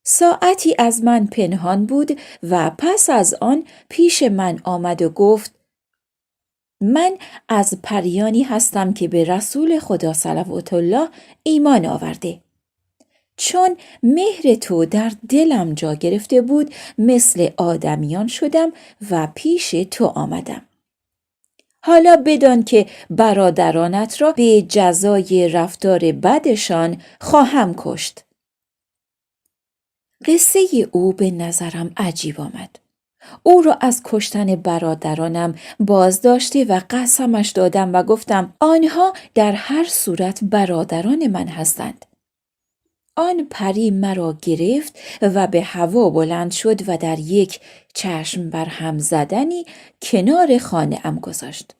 ساعتی از من پنهان بود و پس از آن پیش من آمد و گفت من از پریانی هستم که به رسول خدا صلوات الله ایمان آورده. چون مهر تو در دلم جا گرفته بود مثل آدمیان شدم و پیش تو آمدم. حالا بدان که برادرانت را به جزای رفتار بدشان خواهم کشت. قصه او به نظرم عجیب آمد. او را از کشتن برادرانم بازداشته و قسمش دادم و گفتم آنها در هر صورت برادران من هستند. آن پری مرا گرفت و به هوا بلند شد و در یک چشم بر هم زدنی کنار خانه‌ام گذاشت.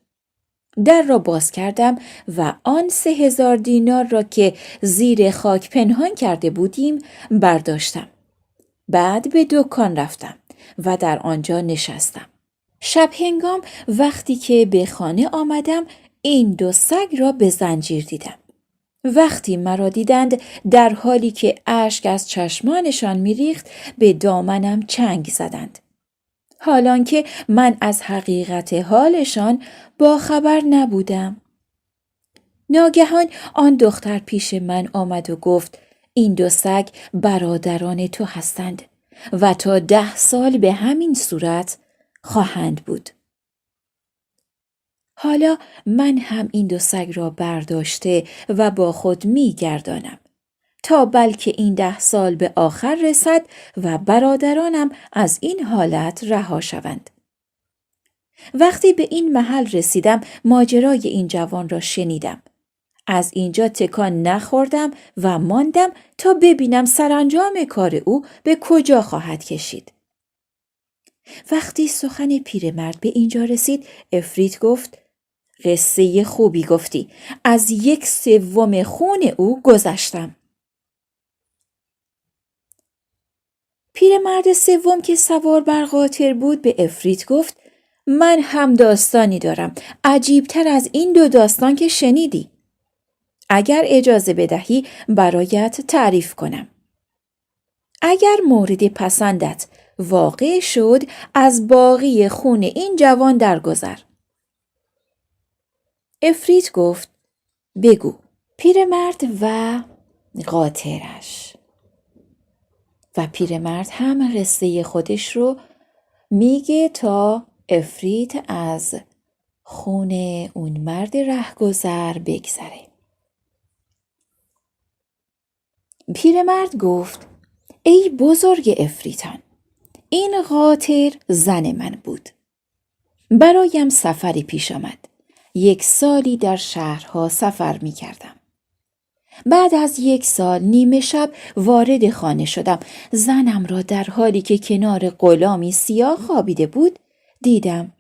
در را باز کردم و آن 3000 دینار را که زیر خاک پنهان کرده بودیم برداشتم. بعد به دکان رفتم و در آنجا نشستم. شب هنگام وقتی که به خانه آمدم این 2 سگ را به زنجیر دیدم. وقتی مرا دیدند در حالی که اشک از چشمانشان میریخت به دامنم چنگ زدند. حالان که من از حقیقت حالشان با خبر نبودم. ناگهان آن دختر پیش من آمد و گفت این 2 سگ برادران تو هستند و تا 10 سال به همین صورت خواهند بود. حالا من هم این 2 سگ را برداشته و با خود می گردانم تا بلکه این 10 سال به آخر رسد و برادرانم از این حالت رها شوند. وقتی به این محل رسیدم ماجرای این جوان را شنیدم. از اینجا تکان نخوردم و ماندم تا ببینم سرانجام کار او به کجا خواهد کشید. وقتی سخن پیرمرد به اینجا رسید عفریت گفت قصه خوبی گفتی. از 1/3 خون او گذشتم. پیرمرد سوم که سوار بر قاطر بود به عفریت گفت من هم داستانی دارم عجیبتر از این 2 داستان که شنیدی. اگر اجازه بدهی برایت تعریف کنم. اگر مورد پسندت واقع شد از باقی خون این جوان درگذر. عفریت گفت بگو. پیرمرد و قاطرش. و پیرمرد هم قصه خودش رو میگه تا عفریت از خون اون مرد رهگذر بگذره. پیرمرد گفت ای بزرگ عفریتان، این قاطر زن من بود. برایم سفری پیش آمد. 1 سالی در شهرها سفر می کردم. بعد از 1 سال نیمه شب وارد خانه شدم. زنم را در حالی که کنار غلامی سیاه خوابیده بود دیدم.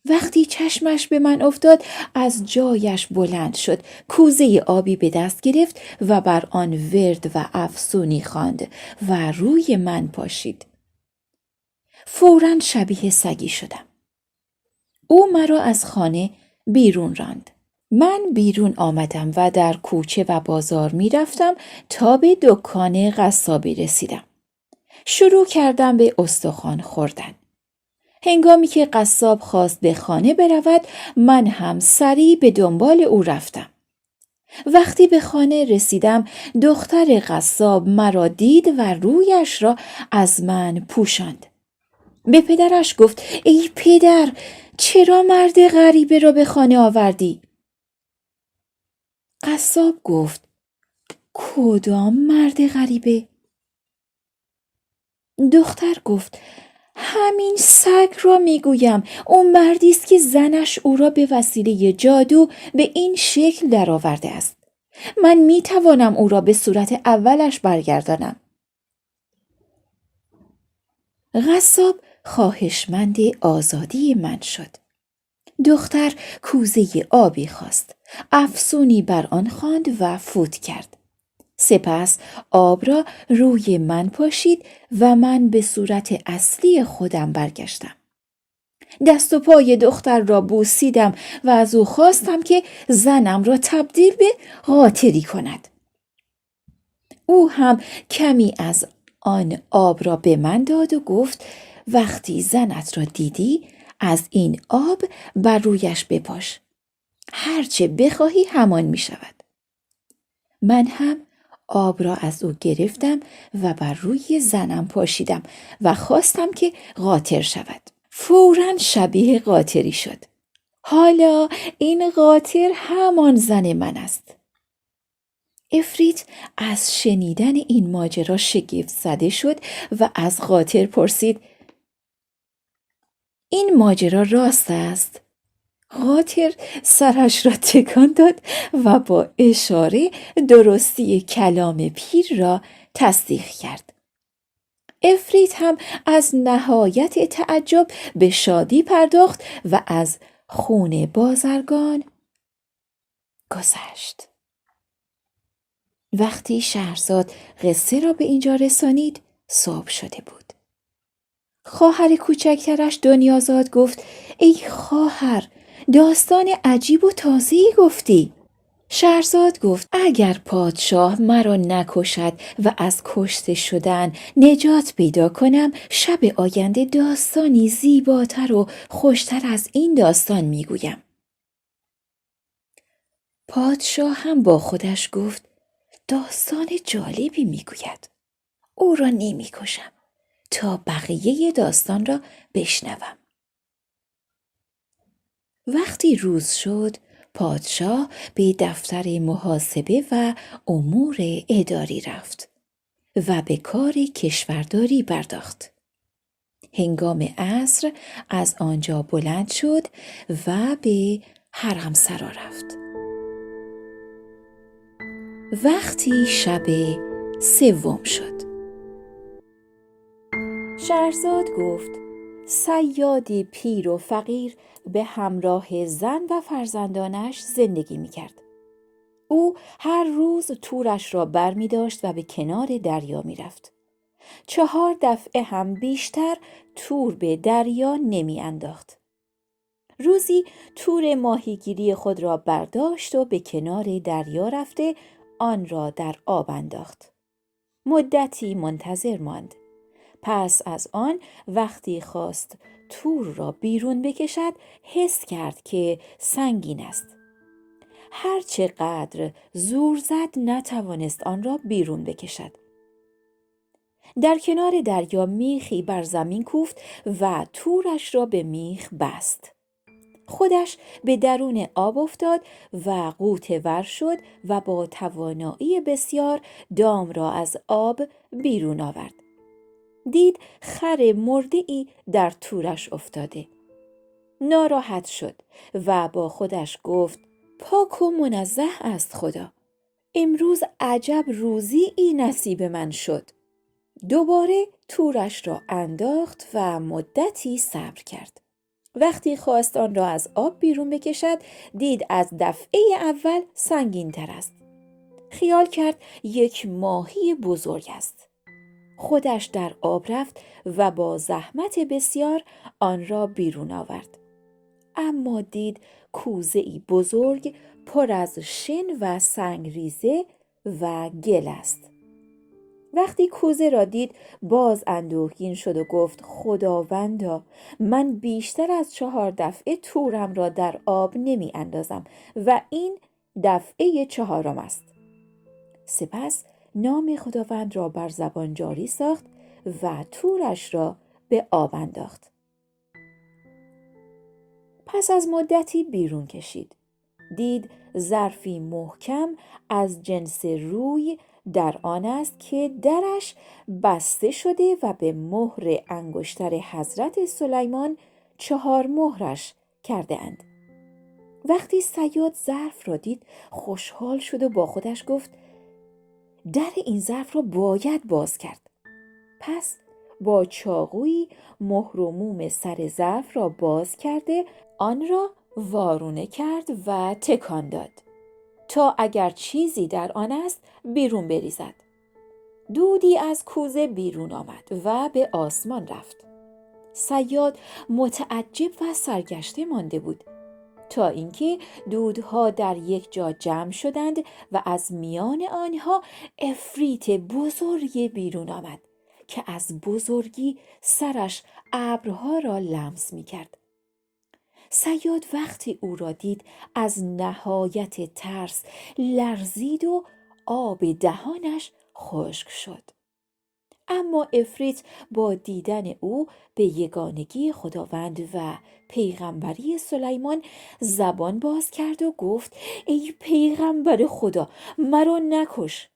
وقتی چشمش به من افتاد از جایش بلند شد، کوزه آبی به دست گرفت و بر آن ورد و افسونی خواند و روی من پاشید. فوراً شبیه سگی شدم. او مرا از خانه بیرون راند. من بیرون آمدم و در کوچه و بازار می رفتم تا به دکان قصابی رسیدم. شروع کردم به استخوان خوردن. هنگامی که قصاب خواست به خانه برود، من هم سریع به دنبال او رفتم. وقتی به خانه رسیدم، دختر قصاب مرا دید و رویش را از من پوشاند. به پدرش گفت: ای پدر، چرا مرد غریبه را به خانه آوردی؟ قصاب گفت: کدام مرد غریبه؟ دختر گفت: همین سگ را میگویم. او مردی است که زنش او را به وسیله جادو به این شکل درآورده است. من میتوانم او را به صورت اولش برگردانم. قصاب خواهشمند آزادی من شد. دختر کوزه آبی خواست، افسونی بر آن خواند و فوت کرد. سپس آب را روی من پاشید و من به صورت اصلی خودم برگشتم. دست و پای دختر را بوسیدم و از او خواستم که زنم را تبدیل به قاطری کند. او هم کمی از آن آب را به من داد و گفت: وقتی زنت را دیدی، از این آب بر رویش بپاش. هرچه بخواهی همان می شود. من هم آب را از او گرفتم و بر روی زنم پاشیدم و خواستم که قاطر شود. فوراً شبیه قاطری شد. حالا این قاطر همان زن من است. عفریت از شنیدن این ماجرا شگفت زده شد و از قاطر پرسید: این ماجرا راست است؟ قاطر سرش را تکان داد و با اشاره درستی کلام پیر را تصدیق کرد. عفریت هم از نهایت تعجب به شادی پرداخت و از خون بازرگان گذشت. وقتی شهرزاد قصه را به اینجا رسانید، صبح شده بود. خواهر کوچکترش دنیازاد گفت: ای خواهر، داستان عجیب و تازه‌ای گفتی. شهرزاد گفت: اگر پادشاه مرا نکشد و از کشته شدن نجات پیدا کنم، شب آینده داستانی زیباتر و خوشتر از این داستان میگویم. پادشاه هم با خودش گفت: داستان جالبی میگوید. او را نمیکشم تا بقیه داستان را بشنوم. وقتی روز شد، پادشاه به دفتر محاسبه و امور اداری رفت و به کار کشورداری پرداخت. هنگام عصر از آنجا بلند شد و به حرمسرا رفت. وقتی شب سوم شد، شهرزاد گفت: صیادی پیر و فقیر به همراه زن و فرزندانش زندگی می کرد. او هر روز تورش را بر می داشت و به کنار دریا می رفت. 4 دفعه هم بیشتر تور به دریا نمی انداخت. روزی تور ماهیگیری خود را برداشت و به کنار دریا رفته آن را در آب انداخت. مدتی منتظر ماند. پس از آن وقتی خواست تور را بیرون بکشد، حس کرد که سنگین است. هرچقدر زور زد نتوانست آن را بیرون بکشد. در کنار دریا میخی بر زمین کوفت و تورش را به میخ بست. خودش به درون آب افتاد و غوطه ور شد و با توانایی بسیار دام را از آب بیرون آورد. دید خر مرده‌ای در تورش افتاده. ناراحت شد و با خودش گفت: پاک و منزه است خدا. امروز عجب روزی نصیب من شد. دوباره تورش را انداخت و مدتی صبر کرد. وقتی خواست آن را از آب بیرون بکشد، دید از دفعه اول سنگین تر است. خیال کرد یک ماهی بزرگ است. خودش در آب رفت و با زحمت بسیار آن را بیرون آورد. اما دید کوزه‌ای بزرگ پر از شن و سنگریزه و گل است. وقتی کوزه را دید باز اندوهگین شد و گفت خداوندا، من بیشتر از 4 دفعه تورم را در آب نمی اندازم و این دفعه 4 است. سپس نام خداوند را بر زبان جاری ساخت و تورش را به آب انداخت. پس از مدتی بیرون کشید. دید ظرفی محکم از جنس روی در آن است که درش بسته شده و به مهر انگشتر حضرت سلیمان 4 مهرش کرده اند. وقتی صیاد ظرف را دید خوشحال شد و با خودش گفت در این ظرف را باید باز کرد. پس با چاقویی مهر و موم سر ظرف را باز کرده آن را وارونه کرد و تکان داد تا اگر چیزی در آن است بیرون بریزد. دودی از کوزه بیرون آمد و به آسمان رفت. صیاد متعجب و سرگشته مانده بود تا اینکه دودها در یک جا جمع شدند و از میان آنها عفریت بزرگی بیرون آمد که از بزرگی سرش ابرها را لمس می کرد. صیاد وقتی او را دید از نهایت ترس لرزید و آب دهانش خشک شد. اما عفریت با دیدن او به یگانگی خداوند و پیغمبری سلیمان زبان باز کرد و گفت ای پیغمبر خدا، مرا نکش.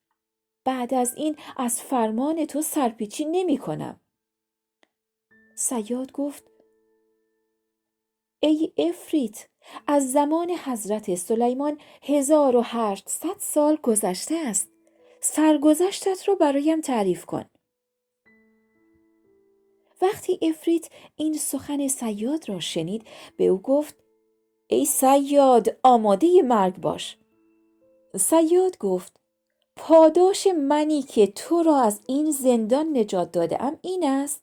بعد از این از فرمان تو سرپیچی نمی کنم. صیاد گفت ای عفریت، از زمان حضرت سلیمان 1800 سال گذشته است. سرگذشتت رو برایم تعریف کن. وقتی عفریت این سخن صیاد را شنید به او گفت ای صیاد، آماده مرگ باش. صیاد گفت پاداش منی که تو را از این زندان نجات دادم این است؟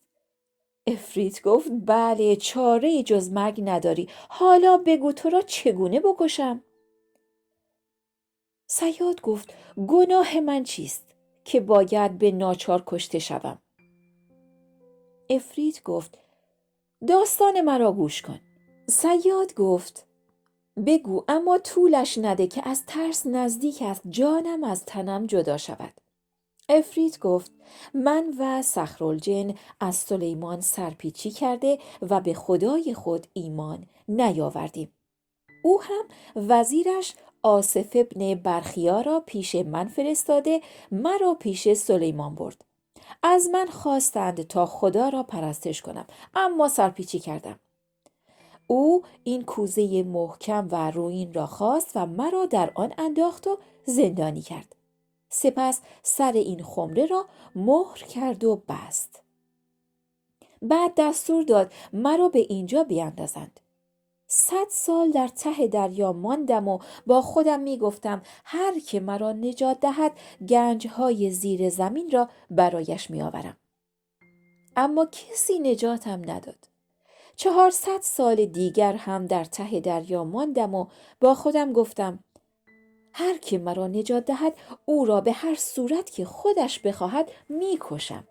عفریت گفت بله، چاره جز مرگ نداری. حالا بگو تو را چگونه بکشم؟ صیاد گفت گناه من چیست که باید به ناچار کشته شوم؟ عفریت گفت داستان مرا گوش کن. صیاد گفت بگو، اما طولش نده که از ترس نزدیک است جانم از تنم جدا شود. عفریت گفت من و صخرالجن از سلیمان سرپیچی کرده و به خدای خود ایمان نیاوردیم. او هم وزیرش آصف ابن برخیا را پیش من فرستاده مرا پیش سلیمان برد. از من خواستند تا خدا را پرستش کنم، اما سرپیچی کردم. او این کوزه محکم و رویین را خواست و مرا در آن انداخت و زندانی کرد. سپس سر این خمره را مهر کرد و بست. بعد دستور داد مرا به اینجا بیاندازند. 100 سال در ته دریا ماندم و با خودم می گفتم هر که مرا نجات دهد گنجهای زیر زمین را برایش می آورم. اما کسی نجاتم نداد. 400 سال دیگر هم در ته دریا ماندم و با خودم گفتم هر که مرا نجات دهد او را به هر صورت که خودش بخواهد می کشم.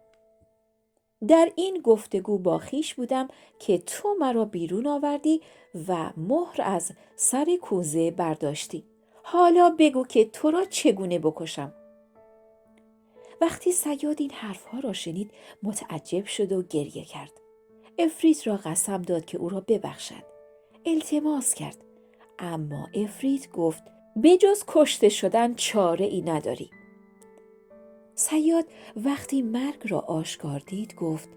در این گفتگو با خویش بودم که تو مرا بیرون آوردی و مهر از سر کوزه برداشتی. حالا بگو که تو را چگونه بکشم؟ وقتی صیاد این حرفها را شنید متعجب شد و گریه کرد. عفریت را قسم داد که او را ببخشد. التماس کرد، اما عفریت گفت بجز کشته شدن چاره ای نداری. صیاد وقتی مرگ را آشکار دید گفت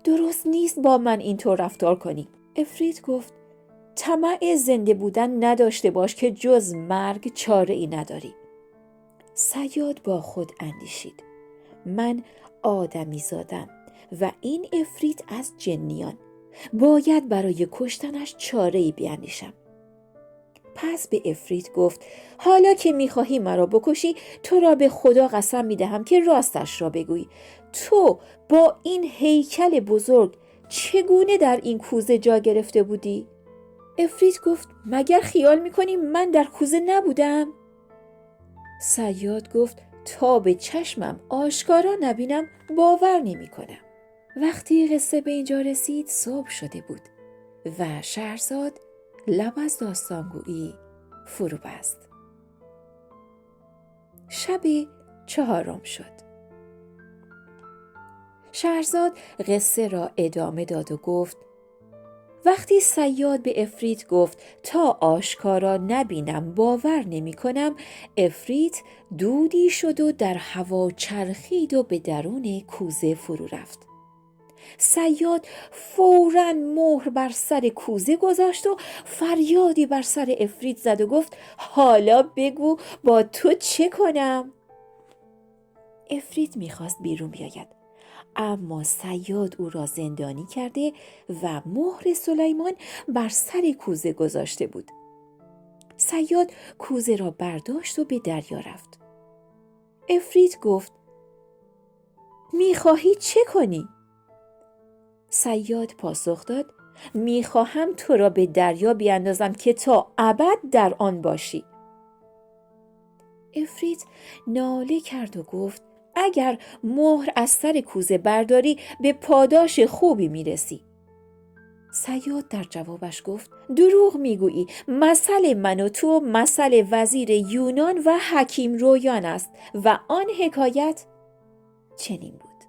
درست نیست با من اینطور رفتار کنی. عفریت گفت طمع زنده بودن نداشته باش که جز مرگ چاره ای نداری. صیاد با خود اندیشید من آدمی زادم و این عفریت از جنیان، باید برای کشتنش چاره ای بیاندیشم. پس به عفریت گفت حالا که میخواهی مرا بکشی تو را به خدا قسم میدهم که راستش را بگویی. تو با این هیکل بزرگ چگونه در این کوزه جا گرفته بودی؟ افریت گفت مگر خیال میکنی من در کوزه نبودم؟ صیاد گفت تا به چشمم آشکارا نبینم باور نمیکنم. وقتی قصه به اینجا رسید صبح شده بود و شهرزاد لب از داستانگویی فرو بست. شب 4 شد. شهرزاد قصه را ادامه داد و گفت وقتی صیاد به افریت گفت تا آشکارا نبینم باور نمی کنم، افریت دودی شد و در هوا چرخید و به درون کوزه فرو رفت. صیاد فوراً مهر بر سر کوزه گذاشت و فریادی بر سر افریت زد و گفت حالا بگو با تو چه کنم؟ افریت میخواست بیرون بیاید، اما صیاد او را زندانی کرده و مهر سلیمان بر سر کوزه گذاشته بود. صیاد کوزه را برداشت و به دریا رفت. افریت گفت میخواهی چه کنی؟ صیاد پاسخ داد میخواهم تو را به دریا بیاندازم که تا ابد در آن باشی. افریت ناله کرد و گفت اگر مهر از سر کوزه برداری به پاداش خوبی میرسی. صیاد در جوابش گفت دروغ میگویی، مثل من و تو مثل وزیر یونان و حکیم رویان است و آن حکایت چنین بود.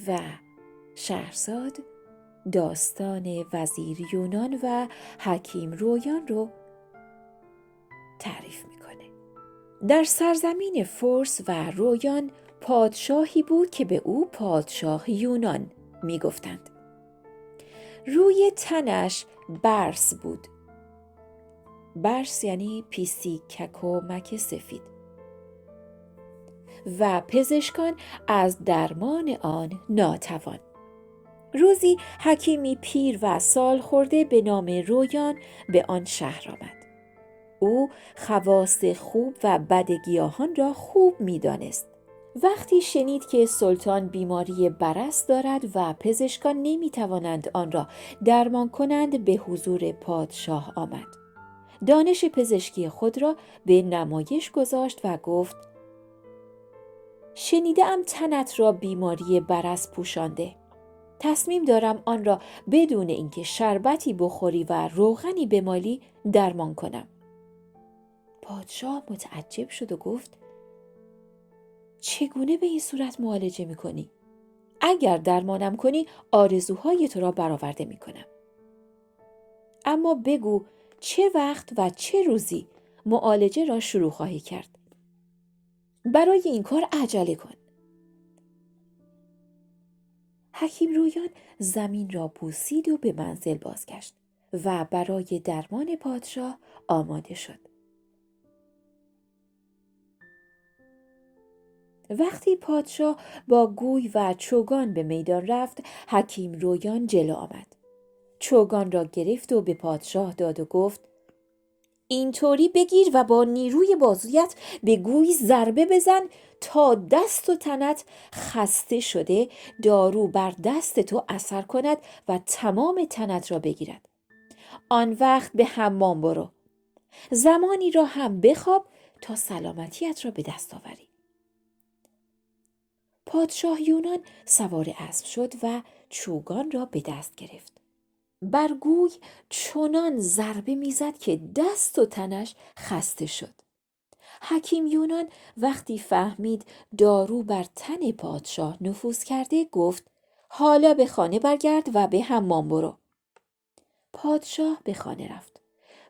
و شهرزاد داستان وزیر یونان و حکیم رویان رو تعریف میکنه. در سرزمین فرس و رویان پادشاهی بود که به او پادشاه یونان میگفتند. روی تنش برس بود. برس یعنی پیسی کک و مک سفید. و پزشکان از درمان آن ناتوان. روزی حکیمی پیر و سال خورده به نام رویان به آن شهر آمد. او خواص خوب و بد گیاهان را خوب می‌دانست. وقتی شنید که سلطان بیماری برص دارد و پزشکان نمی‌توانند آن را درمان کنند، به حضور پادشاه آمد. دانش پزشکی خود را به نمایش گذاشت و گفت شنیده‌ام تنت را بیماری برص پوشانده. تصمیم دارم آن را بدون اینکه شربتی بخوری و روغنی بمالی درمان کنم. پادشاه متعجب شد و گفت چگونه به این صورت معالجه می‌کنی؟ اگر درمانم کنی آرزوهای تو را برآورده می‌کنم. اما بگو چه وقت و چه روزی معالجه را شروع خواهی کرد؟ برای این کار عجله کن. حکیم رویان زمین را بوسید و به منزل بازگشت و برای درمان پادشاه آماده شد. وقتی پادشاه با گوی و چوگان به میدان رفت، حکیم رویان جلو آمد. چوگان را گرفت و به پادشاه داد و گفت اینطوری بگیر و با نیروی بازویت به گوی ضربه بزن تا دست و تنت خسته شده دارو بر دست تو اثر کند و تمام تنت را بگیرد. آن وقت به حمام برو. زمانی را هم بخواب تا سلامتیت را به دست آوری. پادشاه یونان سوار اسب شد و چوگان را به دست گرفت. بر گوی چنان ضربه میزد که دست و تنش خسته شد. حکیم یونان وقتی فهمید دارو بر تن پادشاه نفوذ کرده گفت حالا به خانه برگرد و به حمام برو. پادشاه به خانه رفت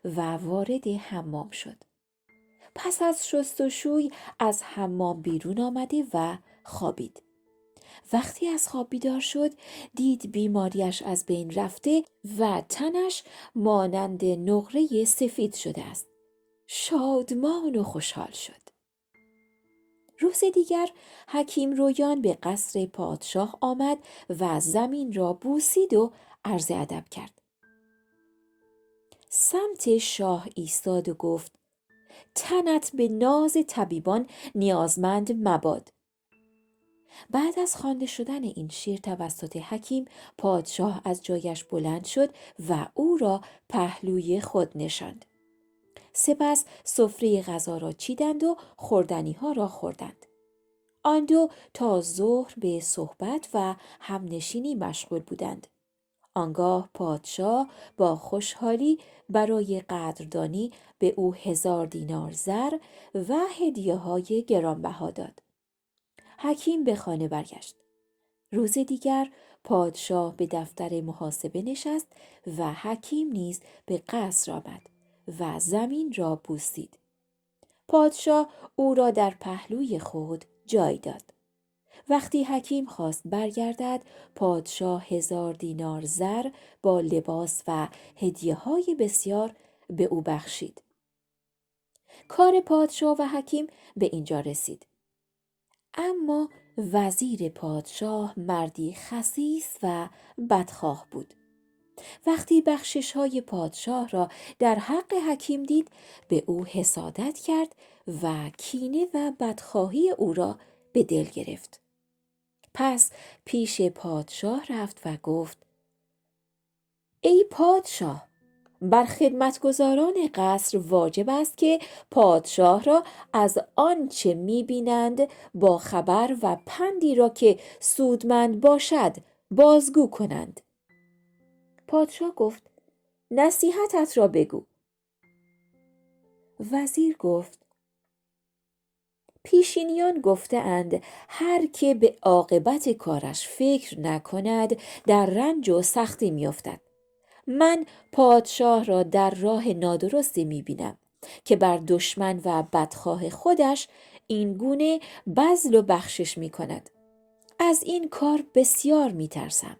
و وارد حمام شد. پس از شستشوی از حمام بیرون آمده و خوابید. وقتی از خواب بیدار شد دید بیماریش از بین رفته و تنش مانند نقره سفید شده است. شادمان و خوشحال شد. روز دیگر حکیم رویان به قصر پادشاه آمد و زمین را بوسید و عرض ادب کرد. سمت شاه ایستاد و گفت تنت به ناز طبیبان نیازمند مباد. بعد از خوانده شدن این شعر توسط حکیم، پادشاه از جایش بلند شد و او را پهلوی خود نشاند. سپس سفره غذا را چیدند و خوردنی ها را خوردند. آن دو تا ظهر به صحبت و همنشینی مشغول بودند. آنگاه پادشاه با خوشحالی برای قدردانی به او 1000 دینار زر و هدیه‌های گرانبها داد. حکیم به خانه برگشت. روز دیگر پادشاه به دفتر محاسبه نشست و حکیم نیز به قصر آمد و زمین را بوسید. پادشاه او را در پهلوی خود جای داد. وقتی حکیم خواست برگردد، پادشاه 1000 دینار زر با لباس و هدیه‌های بسیار به او بخشید. کار پادشاه و حکیم به اینجا رسید. اما وزیر پادشاه مردی خسیس و بدخواه بود. وقتی بخشش‌های پادشاه را در حق حکیم دید، به او حسادت کرد و کینه و بدخواهی او را به دل گرفت. پس پیش پادشاه رفت و گفت: ای پادشاه، بر خدمتگزاران قصر واجب است که پادشاه را از آنچه می‌بینند با خبر و پندی را که سودمند باشد بازگو کنند. پادشاه گفت: نصیحتت را بگو. وزیر گفت: پیشینیان گفته اند هر که به عاقبت کارش فکر نکند در رنج و سختی میافتد. من پادشاه را در راه نادرستی میبینم که بر دشمن و بدخواه خودش این گونه بذل و بخشش میکند. از این کار بسیار میترسم.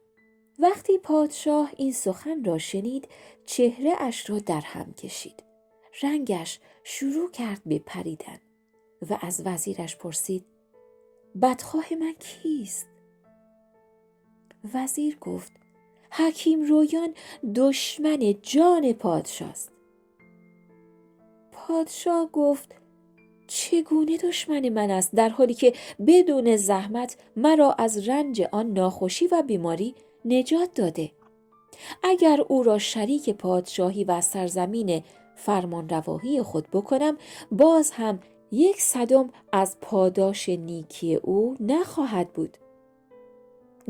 وقتی پادشاه این سخن را شنید، چهره اش را در هم کشید. رنگش شروع کرد به پریدن و از وزیرش پرسید: بدخواه من کیست؟ وزیر گفت: حکیم رویان دشمن جان پادشاه است. پادشاه گفت: چگونه دشمن من است در حالی که بدون زحمت مرا از رنج آن ناخوشی و بیماری نجات داده؟ اگر او را شریک پادشاهی و سرزمین فرمانرواهی خود بکنم، باز هم 1/100 از پاداش نیکی او نخواهد بود.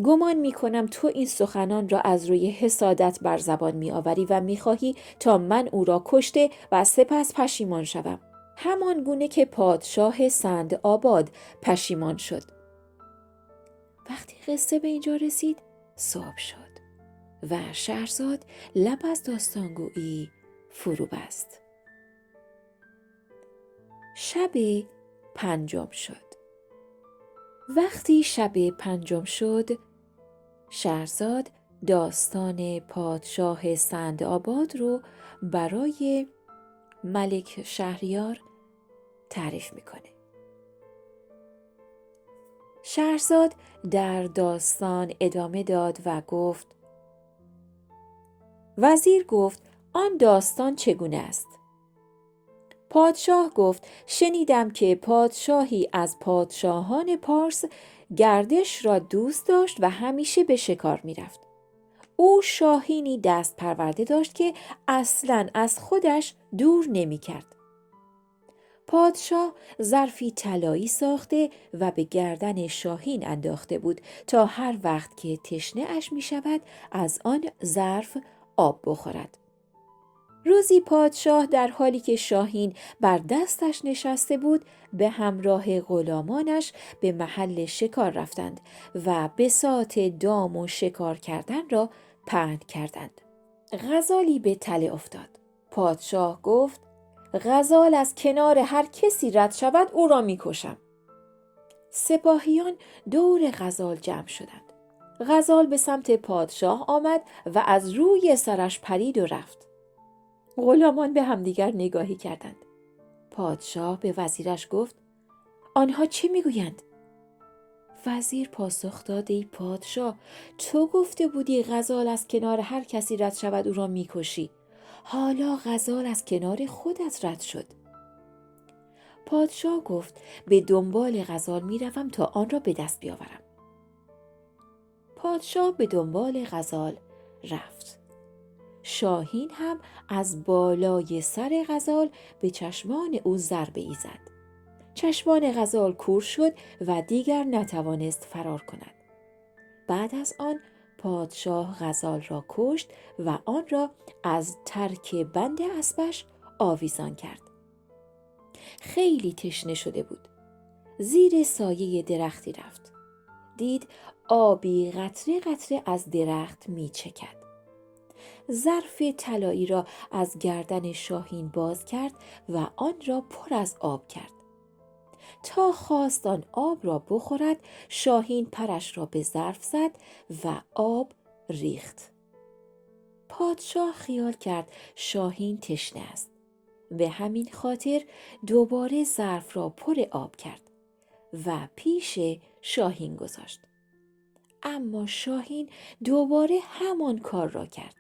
گمان می کنم تو این سخنان را از روی حسادت بر زبان می آوری و می خواهی تا من او را کشته و سپس پشیمان شوم، همان گونه که پادشاه سند آباد پشیمان شد. وقتی قصه به اینجا رسید، صبح شد و شهرزاد لب از داستانگویی فرو بست. شب 5 شد. وقتی شب 5 شد، شهرزاد داستان پادشاه سند آباد رو برای ملک شهریار تعریف میکنه. شهرزاد در داستان ادامه داد و گفت: وزیر گفت آن داستان چگونه است؟ پادشاه گفت: شنیدم که پادشاهی از پادشاهان پارس گردش را دوست داشت و همیشه به شکار می رفت. او شاهینی دست پرورده داشت که اصلاً از خودش دور نمی کرد. پادشاه ظرفی طلایی ساخته و به گردن شاهین انداخته بود تا هر وقت که تشنه اش می شود از آن ظرف آب بخورد. روزی پادشاه در حالی که شاهین بر دستش نشسته بود، به همراه غلامانش به محل شکار رفتند و بساط دام و شکار کردن را پهن کردند. غزالی به تله افتاد. پادشاه گفت: غزال از کنار هر کسی رد شود او را می‌کشم. سپاهیان دور غزال جمع شدند. غزال به سمت پادشاه آمد و از روی سرش پرید و رفت. غلامان به همدیگر نگاهی کردند. پادشاه به وزیرش گفت: آنها چه میگویند؟ وزیر پاسخ داد: ای پادشاه، تو گفته بودی غزال از کنار هر کسی رد شود او را میکشی. حالا غزال از کنار خودت رد شد. پادشاه گفت به دنبال غزال می روم تا آن را به دست بیاورم. پادشاه به دنبال غزال رفت. شاهین هم از بالای سر غزال به چشمان او ضربه‌ای زد. چشمان غزال کور شد و دیگر نتوانست فرار کند. بعد از آن پادشاه غزال را کشت و آن را از ترک بند اسبش آویزان کرد. خیلی تشنه شده بود. زیر سایه درختی رفت. دید آبی قطره قطره از درخت می چکد. ظرف طلایی را از گردن شاهین باز کرد و آن را پر از آب کرد. تا خواست آن آب را بخورد، شاهین پرش را به ظرف زد و آب ریخت. پادشاه خیال کرد شاهین تشنه است. به همین خاطر دوباره ظرف را پر آب کرد و پیش شاهین گذاشت. اما شاهین دوباره همان کار را کرد.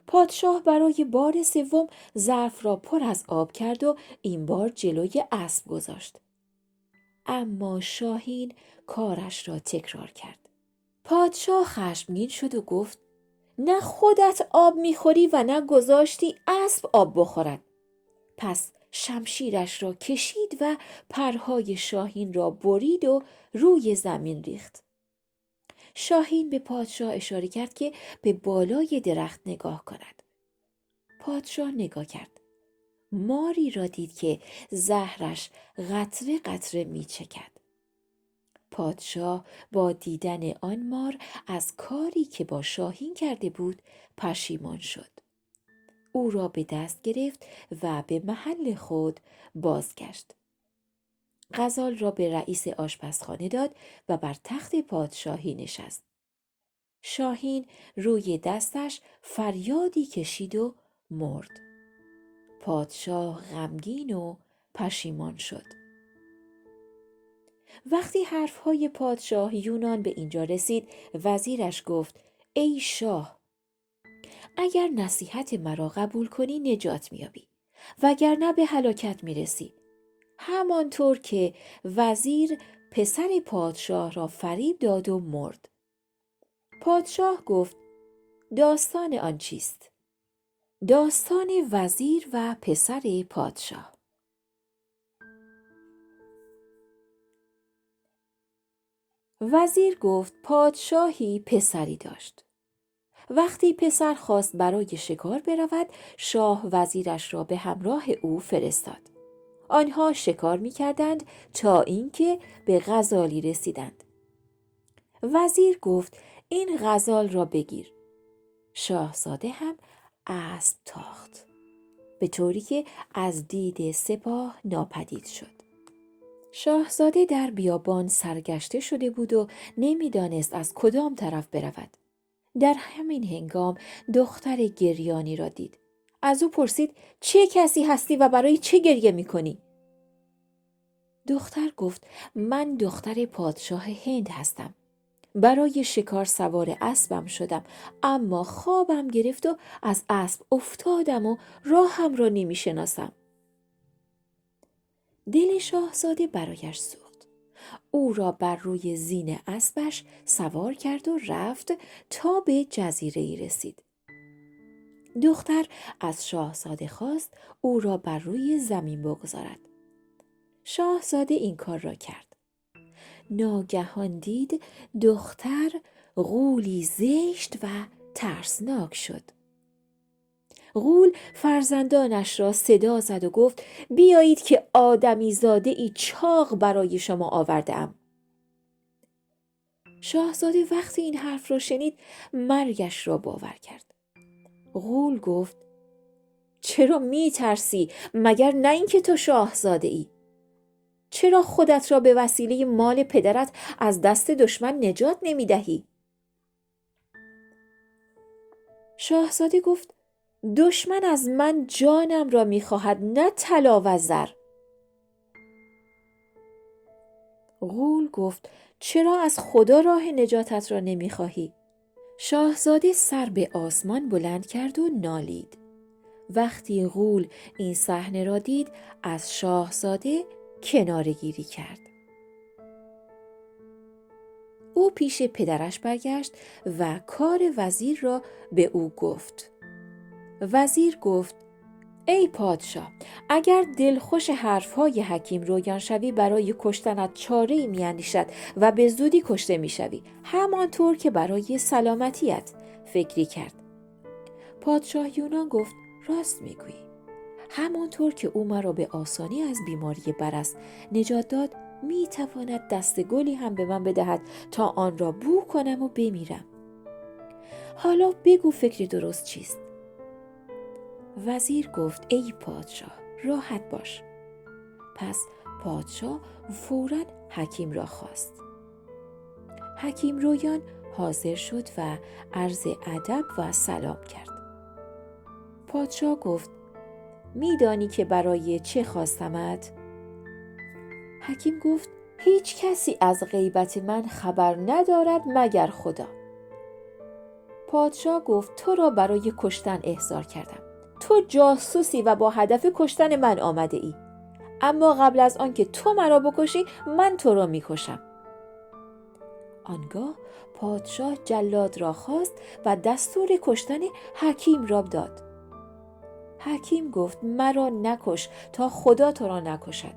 پادشاه برای بار سوم ظرف را پر از آب کرد و این بار جلوی اسب گذاشت. اما شاهین کارش را تکرار کرد. پادشاه خشمگین شد و گفت نه خودت آب میخوری و نه گذاشتی اسب آب بخورد. پس شمشیرش را کشید و پرهای شاهین را برید و روی زمین ریخت. شاهین به پادشاه اشاره کرد که به بالای درخت نگاه کند. پادشاه نگاه کرد. ماری را دید که زهرش قطره قطره می چکد. پادشاه با دیدن آن مار از کاری که با شاهین کرده بود پشیمان شد. او را به دست گرفت و به محل خود بازگشت. غزال را به رئیس آشپزخانه داد و بر تخت پادشاهی نشست. شاهین روی دستش فریادی کشید و مرد. پادشاه غمگین و پشیمان شد. وقتی حرفهای پادشاه یونان به اینجا رسید، وزیرش گفت ای شاه، اگر نصیحت مرا قبول کنی نجات میابی، وگرنه به هلاکت میرسی. همانطور که وزیر پسر پادشاه را فریب داد و مرد. پادشاه گفت داستان آن چیست؟ داستان وزیر و پسر پادشاه. وزیر گفت پادشاهی پسری داشت. وقتی پسر خواست برای شکار برود، شاه وزیرش را به همراه او فرستاد. آنها شکار می‌کردند تا اینکه به غزالی رسیدند. وزیر گفت این غزال را بگیر. شاهزاده هم اسب تاخت، به طوری که از دید سپاه ناپدید شد. شاهزاده در بیابان سرگشته شده بود و نمی‌دانست از کدام طرف برود. در همین هنگام دختر گریانی را دید. از او پرسید چه کسی هستی و برای چه گریه می‌کنی؟ دختر گفت من دختر پادشاه هند هستم. برای شکار سوار اسبم شدم، اما خوابم گرفت و از اسب افتادم و راهم را نمی‌شناسم. دل شاهزاده برایش سوخت. او را بر روی زین اسبش سوار کرد و رفت تا به جزیره‌ای رسید. دختر از شاهزاده خواست او را بر روی زمین بگذارد. شاهزاده این کار را کرد. ناگهان دید دختر غولی زشت و ترسناک شد. غول فرزندانش را صدا زد و گفت بیایید که آدمی زاده ای چاق برای شما آورده‌ام. شاهزاده وقتی این حرف را شنید مرگش را باور کرد. غول گفت چرا می ترسی؟ مگر نه اینکه تو شاهزاده ای؟ چرا خودت را به وسیله مال پدرت از دست دشمن نجات نمی دهی؟ شاهزاده گفت دشمن از من جانم را می خواهد، نه طلا و زر. غول گفت چرا از خدا راه نجاتت را نمی خواهی؟ شاهزاده سر به آسمان بلند کرد و نالید. وقتی غول این صحنه را دید از شاهزاده کناره‌گیری کرد. او پیش پدرش برگشت و کار وزیر را به او گفت. وزیر گفت: ای پادشاه، اگر دلخوش حرفهای حکیم رویان شوی برای کشتنت چاره‌ای می‌اندیشد و به زودی کشته می‌شوی، همانطور که برای سلامتیت فکری کرد. پادشاه یونان گفت: راست میگویی. همانطور که او مرا به آسانی از بیماری برص نجات داد، میتواند دست گلی هم به من بدهد تا آن را بو کنم و بمیرم. حالا بگو فکر درست چیست؟ وزیر گفت: ای پادشاه، راحت باش. پس پادشاه فوراً حکیم را خواست. حکیم رویان حاضر شد و عرض ادب و سلام کرد. پادشاه گفت: میدانی که برای چه خواستمت؟ حکیم گفت: هیچ کسی از غیبت من خبر ندارد مگر خدا. پادشاه گفت: تو را برای کشتن احضار کردم. تو جاسوسی و با هدف کشتن من آمده ای. اما قبل از آن که تو مرا بکشی، من تو را میکشم. آنگاه پادشاه جلاد را خواست و دستور کشتن حکیم را داد. حکیم گفت: مرا نکش تا خدا تو را نکشد.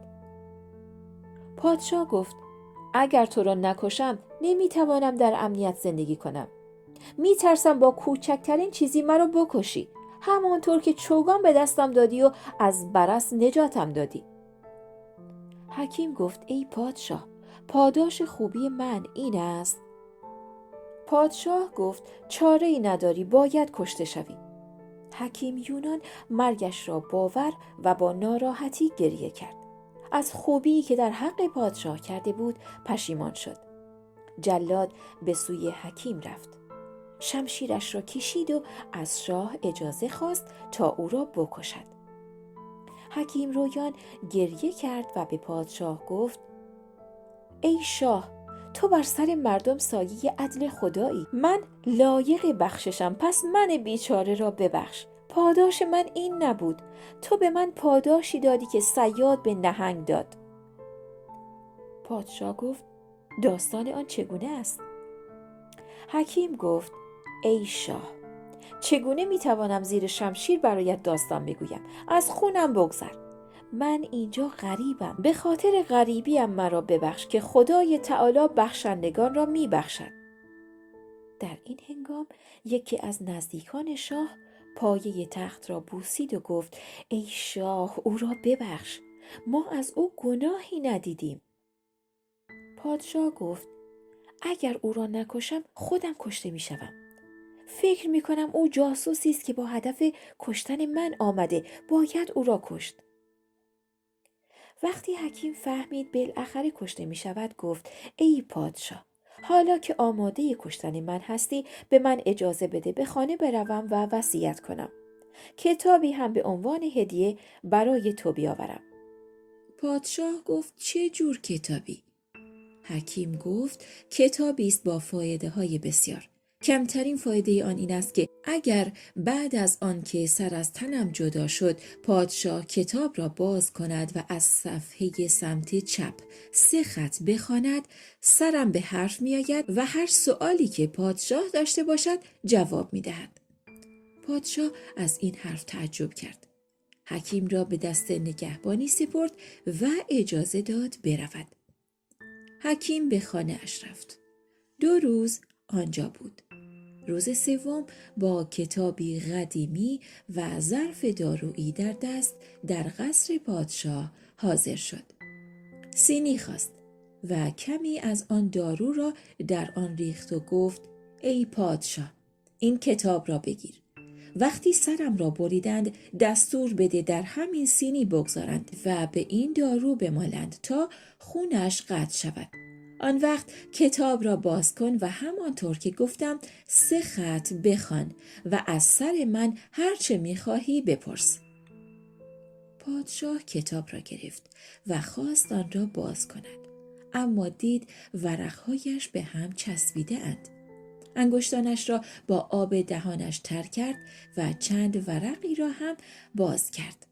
پادشاه گفت: اگر تو را نکشم نمیتوانم در امنیت زندگی کنم. میترسم با کوچکترین چیزی مرا بکشی، همانطور که چوگان به دستم دادی و از برص نجاتم دادی. حکیم گفت: ای پادشاه، پاداش خوبی من این است. پادشاه گفت: چاره ای نداری، باید کشته شوی. حکیم یونان مرگش را باور و با ناراحتی گریه کرد. از خوبی که در حق پادشاه کرده بود پشیمان شد. جلاد به سوی حکیم رفت. شمشیرش را کشید و از شاه اجازه خواست تا او را بکشد. حکیم رویان گریه کرد و به پادشاه گفت: ای شاه، تو بر سر مردم سایه عدل خدایی. من لایق بخششم، پس من بیچاره را ببخش. پاداش من این نبود. تو به من پاداشی دادی که صیاد به نهنگ داد. پادشاه گفت: داستان آن چگونه است؟ حکیم گفت: ای شاه، چگونه میتوانم زیر شمشیر برایت داستان بگویم؟ از خونم بگذر. من اینجا غریبم. به خاطر غریبیم مرا ببخش که خدای تعالی بخشندگان را میبخشد. در این هنگام یکی از نزدیکان شاه پایه تخت را بوسید و گفت: ای شاه، او را ببخش. ما از او گناهی ندیدیم. پادشاه گفت: اگر او را نکشم خودم کشته میشوم. فکر میکنم او جاسوسی است که با هدف کشتن من آمده. باید او را کشت. وقتی حکیم فهمید بالاخره کشته می شود گفت: ای پادشاه، حالا که آماده کشتن من هستی به من اجازه بده به خانه بروم و وصیت کنم. کتابی هم به عنوان هدیه برای تو بیاورم. پادشاه گفت: چه جور کتابی؟ حکیم گفت: کتابی است با فایده های بسیار. کمترین فایده آن این است که اگر بعد از آن که سر از تنم جدا شد پادشاه کتاب را باز کند و از صفحه سمت چپ 3 خط بخواند، سرم به حرف می آید و هر سؤالی که پادشاه داشته باشد جواب می دهد. پادشاه از این حرف تعجب کرد. حکیم را به دست نگهبانی سپرد و اجازه داد برود. حکیم به خانه اش رفت. 2 روز آنجا بود. روز سوم با کتابی قدیمی و ظرف دارویی در دست در قصر پادشاه حاضر شد. سینی خواست و کمی از آن دارو را در آن ریخت و گفت: ای پادشاه، این کتاب را بگیر. وقتی سرم را بریدند دستور بده در همین سینی بگذارند و به این دارو بمالند تا خونش قطع شود. آن وقت کتاب را باز کن و همانطور که گفتم 3 خط بخوان و از سر من هر چه می‌خواهی بپرس. پادشاه کتاب را گرفت و خواست آن را باز کند، اما دید ورقهایش به هم چسبیده اند. انگشتانش را با آب دهانش تر کرد و چند ورقی را هم باز کرد.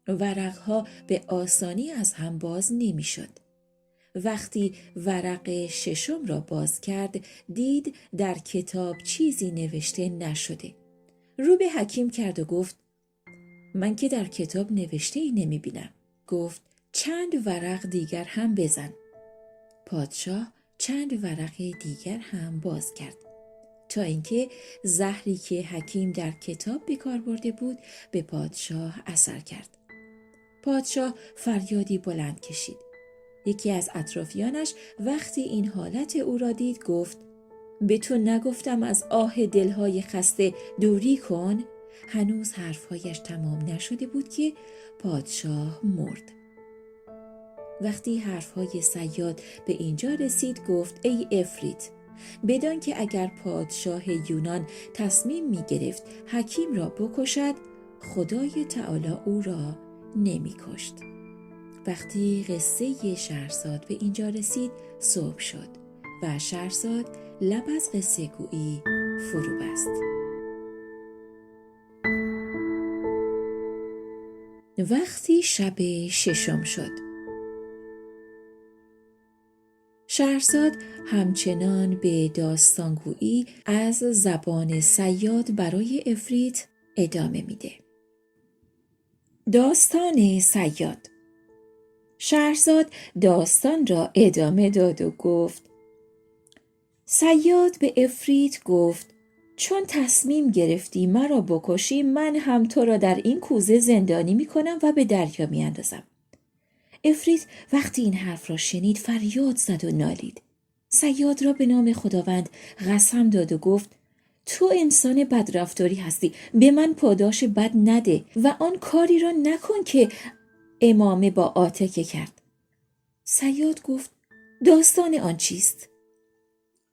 ورقها به آسانی از هم باز نمی شد. وقتی ورق ششم را باز کرد دید در کتاب چیزی نوشته نشده. رو به حکیم کرد و گفت من که در کتاب نوشته ای نمی بینم. گفت چند ورق دیگر هم بزن. پادشاه چند ورق دیگر هم باز کرد تا اینکه زهری که حکیم در کتاب به کار برده بود به پادشاه اثر کرد. پادشاه فریادی بلند کشید. یکی از اطرافیانش وقتی این حالت او را دید گفت به تو نگفتم از آه دلهای خسته دوری کن؟ هنوز حرفهایش تمام نشده بود که پادشاه مرد. وقتی حرفهای صیاد به اینجا رسید گفت ای افریت، بدان که اگر پادشاه یونان تصمیم می گرفت حکیم را بکشد خدای تعالی او را نمی کشت. وقتی قصه شهرزاد به اینجا رسید صبح شد و شهرزاد لب از قصه گویی فرو بست. وقتی شب ششم شد شهرزاد همچنان به داستانگویی از زبان صیاد برای افریت ادامه میده. داستان صیاد. شهرزاد داستان را ادامه داد و گفت صیاد به افریت گفت چون تصمیم گرفتی مرا بکشی من هم تو را در این کوزه زندانی می کنم و به دریا می اندازم. افریت وقتی این حرف را شنید فریاد زد و نالید. صیاد را به نام خداوند قسم داد و گفت تو انسان بدرفتاری هستی، به من پاداش بد نده و آن کاری را نکن که امامه با آتکه کرد. صیاد گفت داستان آن چیست؟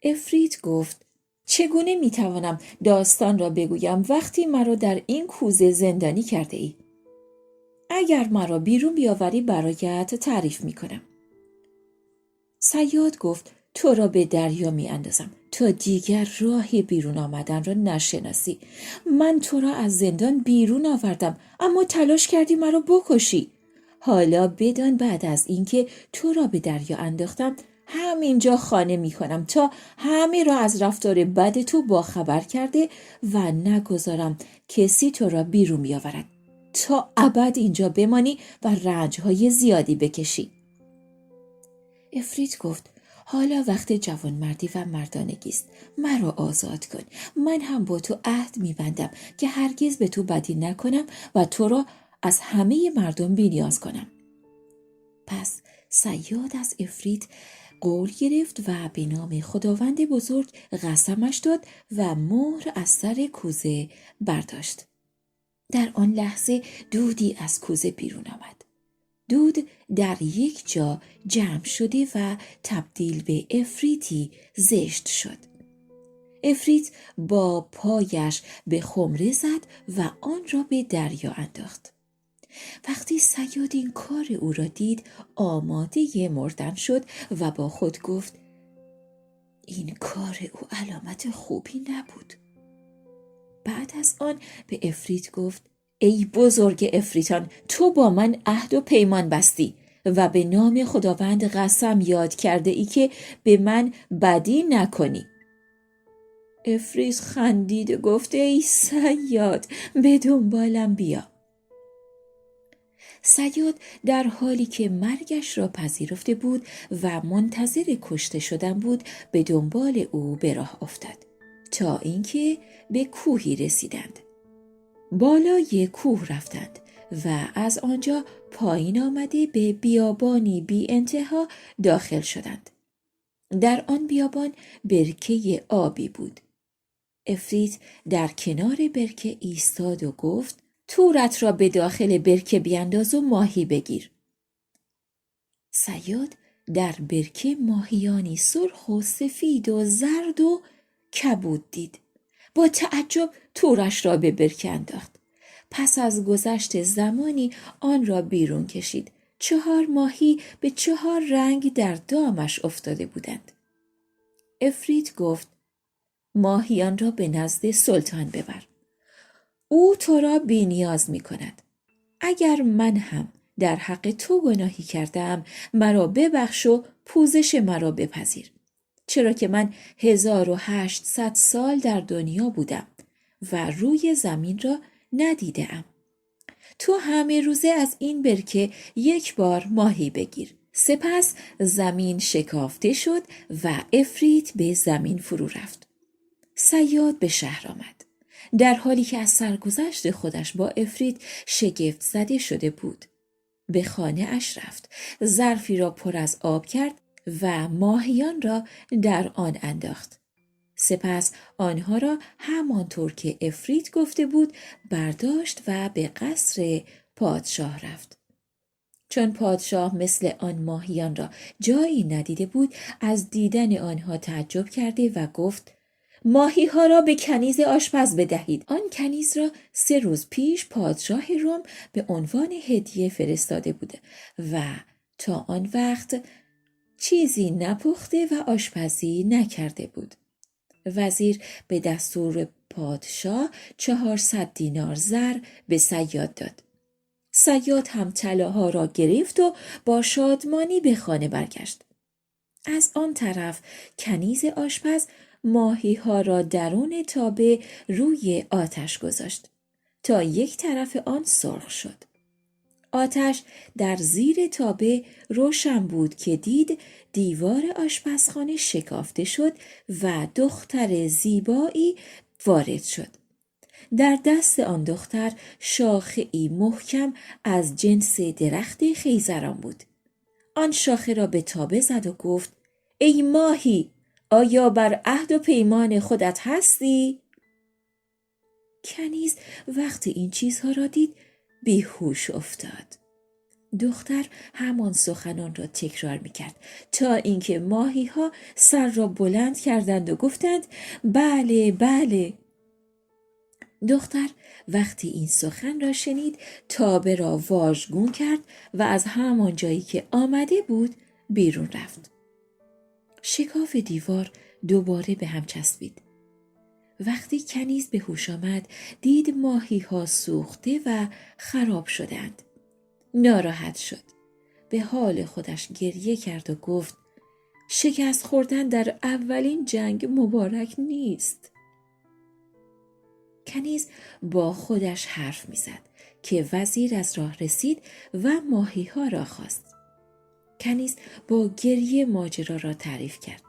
افریت گفت چگونه میتوانم داستان را بگویم وقتی مرا در این کوزه زندانی کرده ای؟ اگر مرا بیرون بیاوری برایت تعریف میکنم. صیاد گفت تو را به دریا می اندازم تا دیگر راه بیرون آمدن را نشناسی. من تو را از زندان بیرون آوردم اما تلاش کردی مرا بکشی. حالا بدان بعد از اینکه تو را به دریا انداختم همینجا خانه می کنم تا همه را از رفتار بد تو باخبر کرده و نگذارم کسی تو را بیرون بیاورد تا ابد اینجا بمانی و رنجهای زیادی بکشی. افریت گفت حالا وقت جوانمردی و مردانگی است، مرا آزاد کن. من هم با تو عهد می‌بندم که هرگز به تو بدی نکنم و تو را از همه مردم بی‌نیاز کنم. پس صیاد از افریت قول گرفت و به نام خداوند بزرگ قسمش داد و مهر از سر کوزه برداشت. در آن لحظه دودی از کوزه بیرون آمد. دود در یک جا جمع شده و تبدیل به افریتی زشت شد. افریت با پایش به خمره زد و آن را به دریا انداخت. وقتی صیاد این کار او را دید آماده مردن شد و با خود گفت این کار او علامت خوبی نبود. بعد از آن به افریت گفت ای بزرگ افریتان، تو با من عهد و پیمان بستی و به نام خداوند قسم یاد کرده ای که به من بدی نکنی. افریت خندید و گفت ای صیاد به دنبالم بیا. صیاد در حالی که مرگش را پذیرفته بود و منتظر کشته شدن بود به دنبال او به راه افتاد تا اینکه به کوهی رسیدند. بالای کوه رفتند و از آنجا پایین آمده به بیابانی بی انتها داخل شدند. در آن بیابان برکه آبی بود. افریت در کنار برکه ایستاد و گفت تورت را به داخل برکه بیانداز و ماهی بگیر. صیاد در برکه ماهیانی سرخ و سفید و زرد و کبود دید. با تعجب تورش را به برکه انداخت. پس از گذشت زمانی آن را بیرون کشید. 4 ماهی به 4 رنگ در دامش افتاده بودند. افریت گفت ماهیان را به نزد سلطان ببر. او تو را بی نیاز می کند. اگر من هم در حق تو گناهی کردم، مرا ببخش و پوزش مرا بپذیر. چرا که من 1800 سال در دنیا بودم و روی زمین را ندیدم. تو همه روزه از این برکه 1 بار ماهی بگیر. سپس زمین شکافته شد و عفریت به زمین فرو رفت. صیاد به شهر آمد. در حالی که از سرگذشت خودش با عفریت شگفت زده شده بود. به خانه اش رفت. ظرفی را پر از آب کرد و ماهیان را در آن انداخت. سپس آنها را همانطور که عفریت گفته بود برداشت و به قصر پادشاه رفت. چون پادشاه مثل آن ماهیان را جایی ندیده بود، از دیدن آنها تعجب کرده و گفت: ماهی ها را به کنیز آشپز بدهید. آن کنیز را 3 روز پیش پادشاه روم به عنوان هدیه فرستاده بوده و تا آن وقت چیزی نپخته و آشپزی نکرده بود. وزیر به دستور پادشاه 400 دینار زر به صیاد داد. صیاد هم طلاها را گرفت و با شادمانی به خانه برگشت. از آن طرف کنیز آشپز ماهی ها را درون تابه روی آتش گذاشت تا یک طرف آن سرخ شد. آتش در زیر تابه روشن بود که دید دیوار آشپزخانه شکافته شد و دختر زیبایی وارد شد. در دست آن دختر شاخه‌ای محکم از جنس درخت خیزران بود. آن شاخه را به تابه زد و گفت: ای ماهی، آیا بر عهد و پیمان خودت هستی؟ کنیز وقتی این چیزها را دید بیهوش افتاد. دختر همان سخنان را تکرار می‌کرد تا اینکه ماهی‌ها سر را بلند کردند و گفتند: بله بله. دختر وقتی این سخن را شنید تابه را واژگون کرد و از همان جایی که آمده بود بیرون رفت. شکاف دیوار دوباره به هم چسبید. وقتی کنیز به هوش آمد دید ماهی‌ها سوخته و خراب شدند. ناراحت شد. به حال خودش گریه کرد و گفت: شکست خوردن در اولین جنگ مبارک نیست. کنیز با خودش حرف می‌زد که وزیر از راه رسید و ماهی‌ها را خواست. کنیز با گریه ماجرا را تعریف کرد.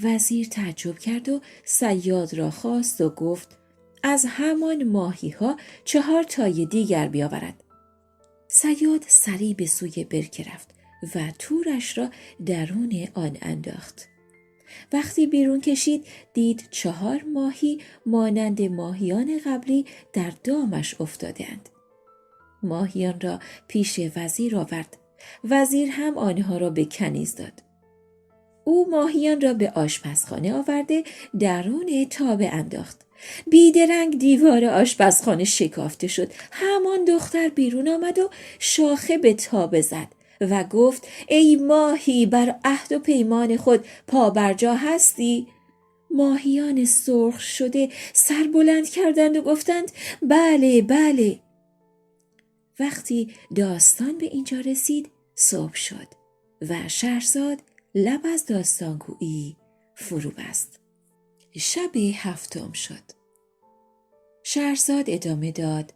وزیر تعجب کرد و صیاد را خواست و گفت: از همان ماهی‌ها 4 تای دیگر بیاورد. صیاد سریع به سوی برکه رفت و تورش را درون آن انداخت. وقتی بیرون کشید دید 4 ماهی مانند ماهیان قبلی در دامش افتادند. ماهیان را پیش وزیر آورد. وزیر هم آنها را به کنیز داد. او ماهیان را به آشپزخانه آورده درون تابه انداخت. بیدرنگ دیوار آشپزخانه شکافته شد. همان دختر بیرون آمد و شاخه به تابه زد و گفت: ای ماهی، بر عهد و پیمان خود پابرجا هستی؟ ماهیان سرخ شده سر بلند کردند و گفتند: بله بله. وقتی داستان به اینجا رسید صبح شد و شهرزاد لب از داستانگویی فرو بست. شب 7 شد. شهرزاد ادامه داد: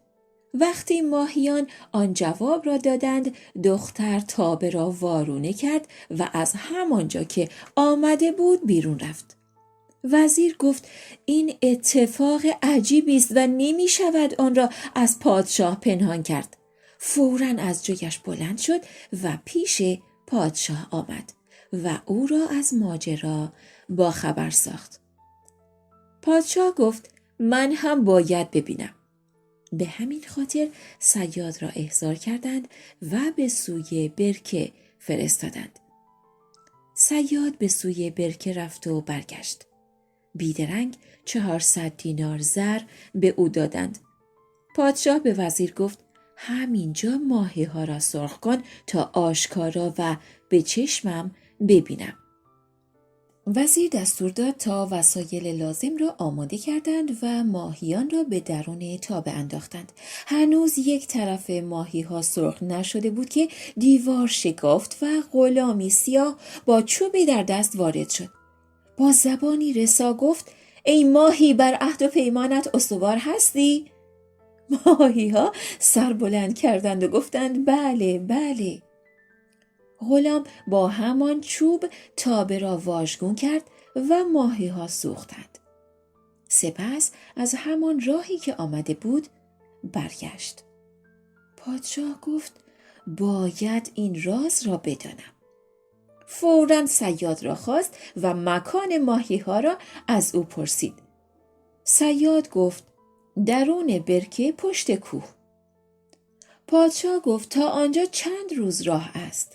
وقتی ماهیان آن جواب را دادند دختر تابه را وارونه کرد و از همانجا که آمده بود بیرون رفت. وزیر گفت: این اتفاق عجیبی است و نمی شود آن را از پادشاه پنهان کرد. فوراً از جایش بلند شد و پیش پادشاه آمد و او را از ماجرا باخبر ساخت. پادشاه گفت: من هم باید ببینم. به همین خاطر صیاد را احضار کردند و به سوی برکه فرستادند. صیاد به سوی برکه رفت و برگشت. بیدرنگ 400 دینار زر به او دادند. پادشاه به وزیر گفت: همینجا ماهی ها را سرخ کن تا آشکارا و به چشمم ببینم. وزیر دستور داد تا وسایل لازم را آماده کردند و ماهیان را به درون تابه انداختند. هنوز یک طرف ماهی ها سرخ نشده بود که دیوار شکافت و غلامی سیاه با چوبی در دست وارد شد. با زبانی رسا گفت: ای ماهی، بر عهد و پیمانت استوار هستی؟ ماهی ها سر بلند کردند و گفتند: بله بله. غلام با همان چوب تابه را واژگون کرد و ماهی ها سوختند. سپس از همان راهی که آمده بود برگشت. پادشاه گفت: باید این راز را بدانم. فوراً صیاد را خواست و مکان ماهی ها را از او پرسید. صیاد گفت: درون برکه پشت کوه. پادشاه گفت: تا آنجا چند روز راه است؟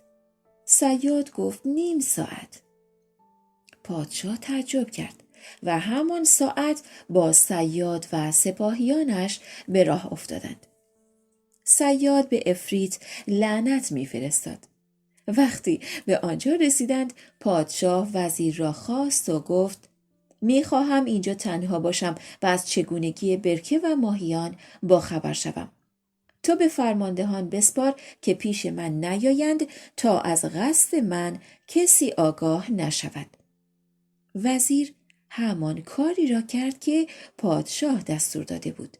صیاد گفت: نیم ساعت. پادشاه تعجب کرد و همان ساعت با صیاد و سپاهیانش به راه افتادند. صیاد به عفریت لعنت می‌فرستاد. وقتی به آنجا رسیدند، پادشاه وزیر را خواست و گفت: می‌خواهم اینجا تنها باشم و از چگونگی برکه و ماهیان با خبر شوم. تو به فرماندهان بسپار که پیش من نیایند تا از قصد من کسی آگاه نشود. وزیر همان کاری را کرد که پادشاه دستور داده بود.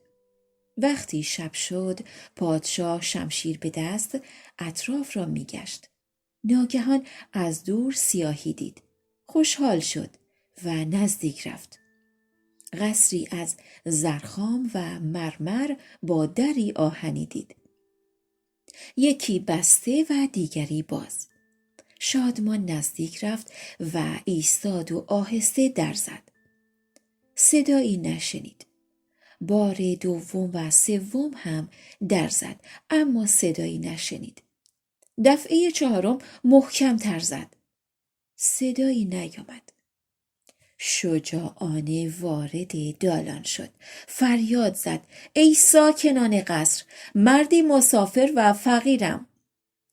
وقتی شب شد، پادشاه شمشیر به دست اطراف را می‌گشت. ناگهان از دور سیاهی دید. خوشحال شد و نزدیک رفت. قصری از زرخام و مرمر با دری آهنی دید. یکی بسته و دیگری باز. شادمان نزدیک رفت و ایستاد و آهسته در زد. صدایی نشنید. بار دوم و سوم هم در زد، اما صدایی نشنید. دفعه چهارم محکم تر زد. صدایی نیامد. شجاعانه وارد دالان شد. فریاد زد: ای ساکنان قصر، مردی مسافر و فقیرم.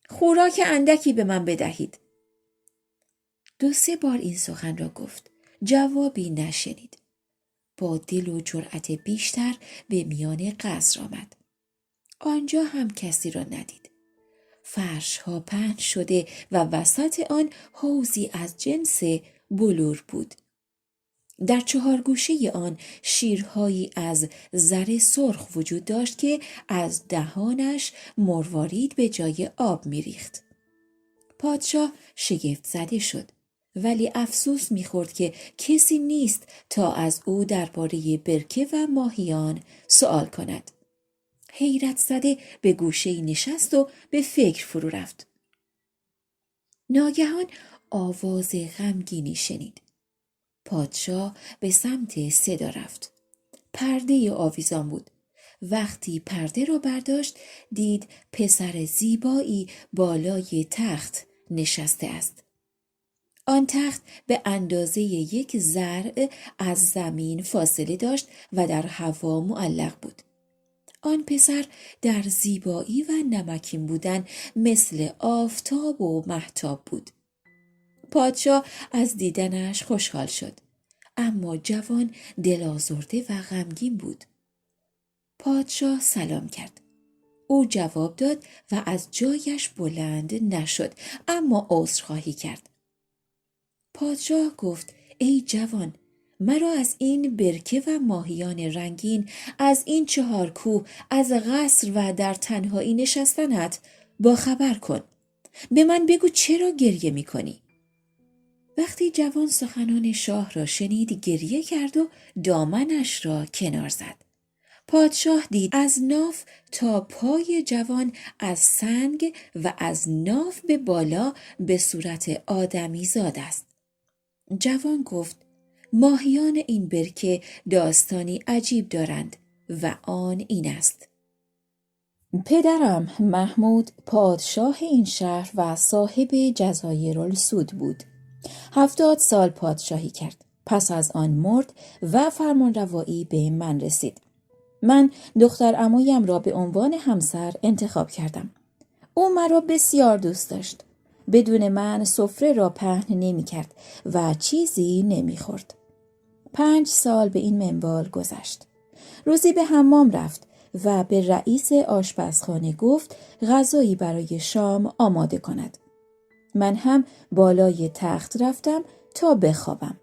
خوراک اندکی به من بدهید. 2-3 بار این سخن را گفت. جوابی نشنید. با دل و جرأت بیشتر به میان قصر آمد. آنجا هم کسی را ندید. فرش ها پهن شده و وسط آن حوضی از جنس بلور بود. در 4 گوشه آن شیرهایی از زر سرخ وجود داشت که از دهانش مروارید به جای آب می‌ریخت. پادشاه شگفت زده شد، ولی افسوس می‌خورد که کسی نیست تا از او درباره برکه و ماهیان سؤال کند. حیرت زده به گوشه‌ای نشست و به فکر فرو رفت. ناگهان آواز غمگینی شنید. پادشاه به سمت صدا رفت. پرده آویزان بود. وقتی پرده را برداشت، دید پسر زیبایی بالای تخت نشسته است. آن تخت به اندازه یک ذرع از زمین فاصله داشت و در هوا معلق بود. آن پسر در زیبایی و نمکین بودن مثل آفتاب و مهتاب بود. پادشاه از دیدنش خوشحال شد، اما جوان دل‌آزرده و غمگین بود. پادشاه سلام کرد. او جواب داد و از جایش بلند نشد، اما عذرخواهی کرد. پادشاه گفت: ای جوان، مرا از این برکه و ماهیان رنگین، از این 4 کوه، از قصر و در تنهایی نشستنت با خبر کن. به من بگو چرا گریه می کنی؟ وقتی جوان سخنان شاه را شنید، گریه کرد و دامنش را کنار زد. پادشاه دید از ناف تا پای جوان از سنگ و از ناف به بالا به صورت آدمی زاد است. جوان گفت: ماهیان این برکه داستانی عجیب دارند و آن این است: پدرم محمود پادشاه این شهر و صاحب جزایرالسود بود. 70 سال پادشاهی کرد. پس از آن مرد و فرمانروایی به من رسید. من دختر عمویم را به عنوان همسر انتخاب کردم. او مرا بسیار دوست داشت. بدون من سفره را پهن نمی کرد و چیزی نمی خورد. 5 سال به این منوال گذشت. روزی به حمام رفت و به رئیس آشپزخانه گفت غذایی برای شام آماده کند. من هم بالای تخت رفتم تا بخوابم.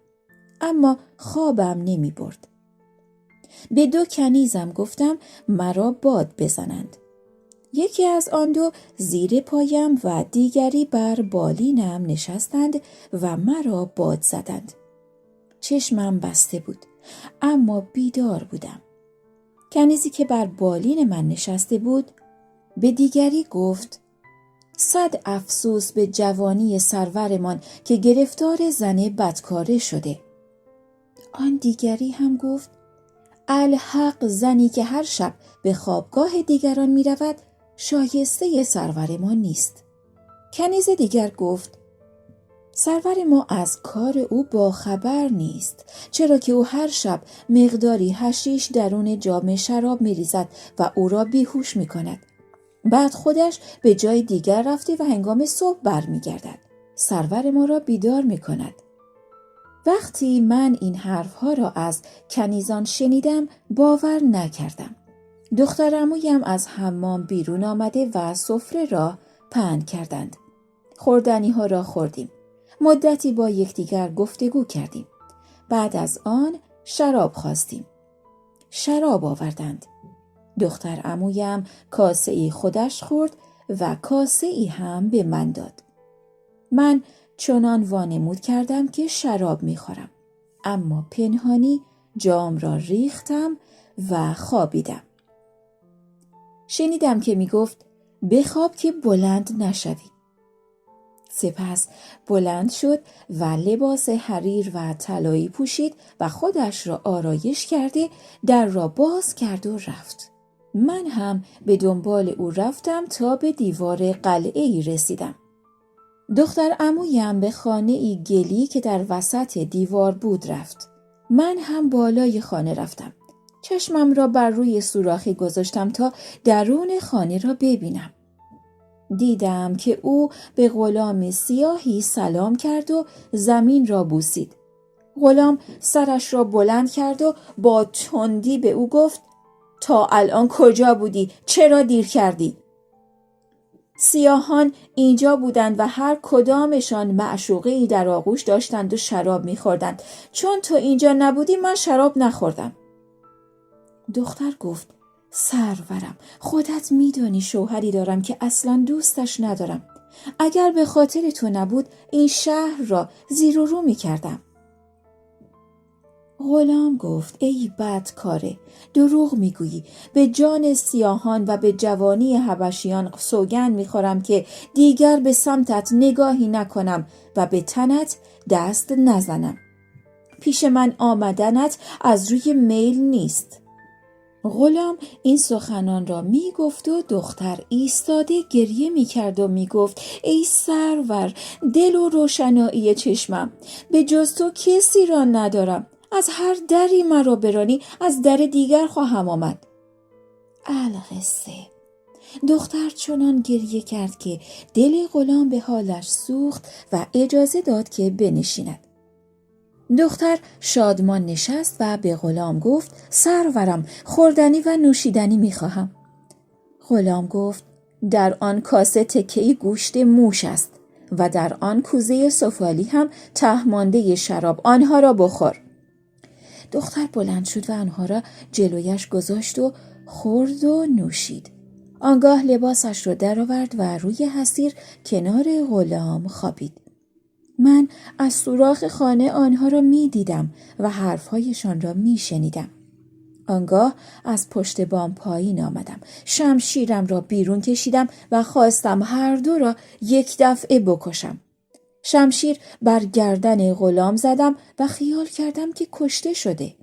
اما خوابم نمی برد. به 2 کنیزم گفتم مرا باد بزنند. یکی از آن 2 زیر پایم و دیگری بر بالینم نشستند و مرا باد زدند. چشمم بسته بود، اما بیدار بودم. کنیزی که بر بالین من نشسته بود به دیگری گفت 100 افسوس به جوانی سرورمان که گرفتار زن بدکاره شده. آن دیگری هم گفت الحق زنی که هر شب به خوابگاه دیگران می رود شایسته سرور ما نیست. کنیز دیگر گفت سرور ما از کار او باخبر نیست، چرا که او هر شب مقداری حشیش درون جام شراب می ریزد و او را بیهوش می کند. بعد خودش به جای دیگر رفته و هنگام صبح بر می گردد. سرور ما را بیدار می کند. وقتی من این حرفها را از کنیزان شنیدم باور نکردم. دختر عمویم از حمام بیرون آمده و سفره را پهن کردند. خوردنی ها را خوردیم. مدتی با یکدیگر گفتگو کردیم. بعد از آن شراب خواستیم. شراب آوردند. دختر عمویم کاسه ای خودش خورد و کاسه ای هم به من داد. من چنان وانمود کردم که شراب می‌خورم، اما پنهانی جام را ریختم و خوابیدم. شنیدم که میگفت بخواب که بلند نشوی. سپس بلند شد و لباس حریر و طلایی پوشید و خودش را آرایش کرده در را باز کرد و رفت. من هم به دنبال او رفتم تا به دیوار قلعه‌ای رسیدم. دختر عمویم به خانه‌ای گلی که در وسط دیوار بود رفت. من هم بالای خانه رفتم. چشمم را بر روی سوراخی گذاشتم تا درون خانه را ببینم. دیدم که او به غلام سیاهی سلام کرد و زمین را بوسید. غلام سرش را بلند کرد و با تندی به او گفت تا الان کجا بودی؟ چرا دیر کردی؟ سیاهان اینجا بودند و هر کدامشان معشوقه‌ای در آغوش داشتند و شراب می‌خوردند. چون تو اینجا نبودی من شراب نخوردم. دختر گفت سرورم، خودت میدانی شوهری دارم که اصلا دوستش ندارم. اگر به خاطر تو نبود این شهر را زیر و رو می‌کردم. غلام گفت ای بدکاره، دروغ میگویی. به جان سیاهان و به جوانی حبشیان سوگند میخورم که دیگر به سمتت نگاهی نکنم و به تنت دست نزنم. پیش من آمدنت از روی میل نیست. غلام این سخنان را می گفت و دختر ایستاده گریه می کرد و می گفت ای سرور، دل و روشنایی چشمم، به جز تو کسی را ندارم. از هر دری مرا برانی از در دیگر خواهم آمد. القصه. دختر چنان گریه کرد که دل غلام به حالش سوخت و اجازه داد که بنشیند. دختر شادمان نشست و به غلام گفت سرورم، خوردنی و نوشیدنی می‌خواهم. غلام گفت در آن کاسه تکه‌ای گوشت موش است و در آن کوزه سفالی هم ته مانده شراب، آنها را بخور. دختر بلند شد و آنها را جلویش گذاشت و خورد و نوشید. آنگاه لباسش را درآورد و روی حصیر کنار غلام خوابید. من از سوراخ خانه آنها را می دیدم و حرفهایشان را می شنیدم. آنگاه از پشت بام پایین آمدم. شمشیرم را بیرون کشیدم و خواستم هر دو را یک دفعه بکشم. شمشیر بر گردن غلام زدم و خیال کردم که کشته شده.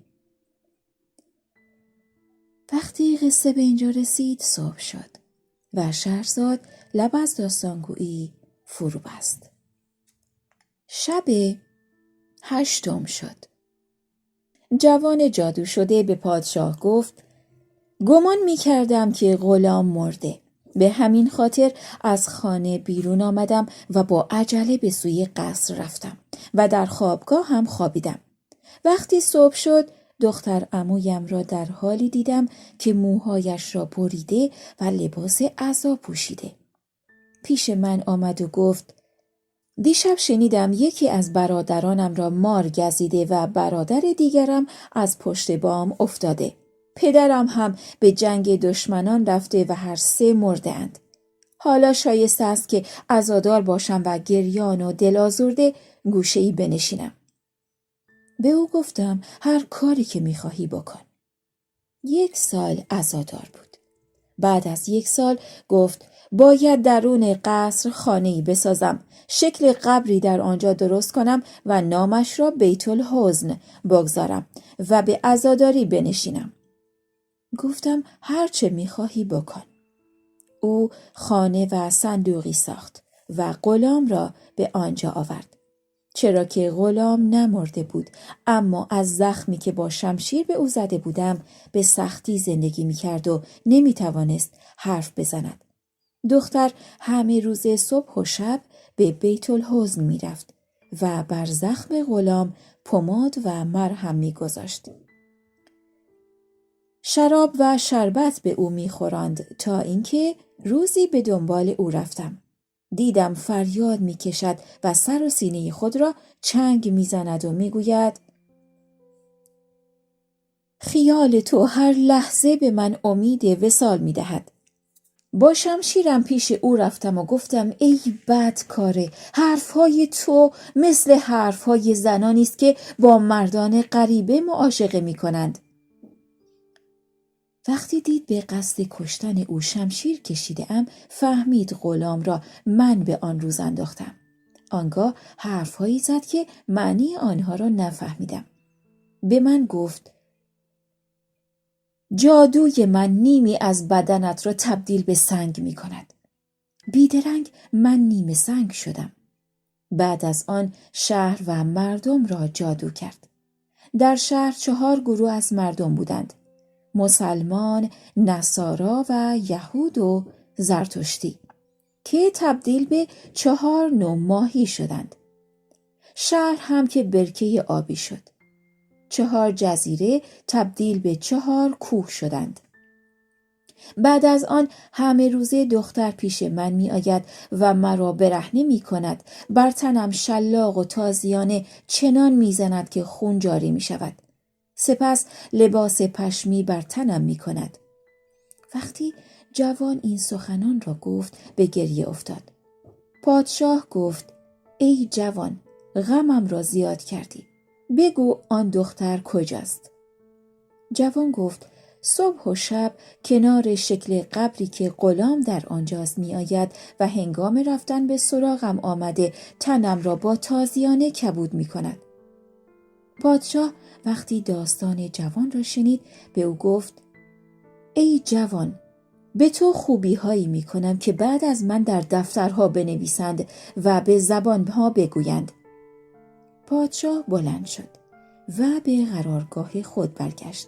وقتی قصه به اینجا رسید صبح شد و شهرزاد لب از داستانگویی فرو بست. شب 8 شد. جوان جادو شده به پادشاه گفت گمان می کردم که غلام مرده. به همین خاطر از خانه بیرون آمدم و با عجله به سوی قصر رفتم و در خوابگاه هم خوابیدم. وقتی صبح شد دختر عمویم را در حالی دیدم که موهایش را بریده و لباس عزا پوشیده. پیش من آمد و گفت دیشب شنیدم یکی از برادرانم را مار گزیده و برادر دیگرم از پشت بام افتاده. پدرم هم به جنگ دشمنان رفته و هر سه مرده‌اند. حالا شایسته است که عزادار باشم و گریان و دل آزرده گوشه‌ای بنشینم. به او گفتم هر کاری که می‌خواهی بکن. 1 سال عزادار بود. بعد از 1 سال گفت باید درون قصر خانه‌ای بسازم، شکل قبری در آنجا درست کنم و نامش را بیت الحزن بگذارم و به عزاداری بنشینم. گفتم هر چه می‌خواهی بکن. او خانه و صندوقی ساخت و غلام را به آنجا آورد. چرا که غلام نمرده بود، اما از زخمی که با شمشیر به او زده بودم به سختی زندگی می‌کرد و نمی‌توانست حرف بزند. دختر همه روز صبح و شب به بیت الحزن می‌رفت و بر زخم غلام پماد و مرهم می‌گذاشت. شراب و شربت به او می‌خوراند تا اینکه روزی به دنبال او رفتم. دیدم فریاد می‌کشد و سر و سینه خود را چنگ می‌زند و می‌گوید خیال تو هر لحظه به من امید وصال می‌دهد. با شمشیرم پیش او رفتم و گفتم ای بدکاره، حرفهای تو مثل حرفهای زنانی است که با مردان غریبه معاشقه می‌کنند. وقتی دید به قصد کشتن او شمشیر کشیده‌ام فهمید غلام را من به آن روز انداختم. آنگاه حرفهایی زد که معنی آنها را نفهمیدم. به من گفت جادوی من نیمی از بدنت را تبدیل به سنگ می کند. بیدرنگ من نیمه سنگ شدم. بعد از آن شهر و مردم را جادو کرد. در شهر 4 گروه از مردم بودند: مسلمان، نصارا و یهود و زرتشتی که تبدیل به 4 نوع ماهی شدند. شهر هم که برکه آبی شد. 4 جزیره تبدیل به 4 کوه شدند. بعد از آن همه روزه دختر پیش من می آید و مرا برهنه می کند. بر تنم شلاق و تازیانه چنان می زند که خون جاری می شود. سپس لباس پشمی بر تنم می کند. وقتی جوان این سخنان را گفت به گریه افتاد. پادشاه گفت ای جوان، غمم را زیاد کردی. بگو آن دختر کجاست؟ جوان گفت صبح و شب کنار شکل قبری که غلام در آنجاست می آید و هنگام رفتن به سراغم آمده تنم را با تازیانه کبود می کند. پادشاه وقتی داستان جوان را شنید به او گفت ای جوان، به تو خوبی هایی می کنم که بعد از من در دفترها بنویسند و به زبانها بگویند. پادشاه بلند شد و به قرارگاه خود برگشت.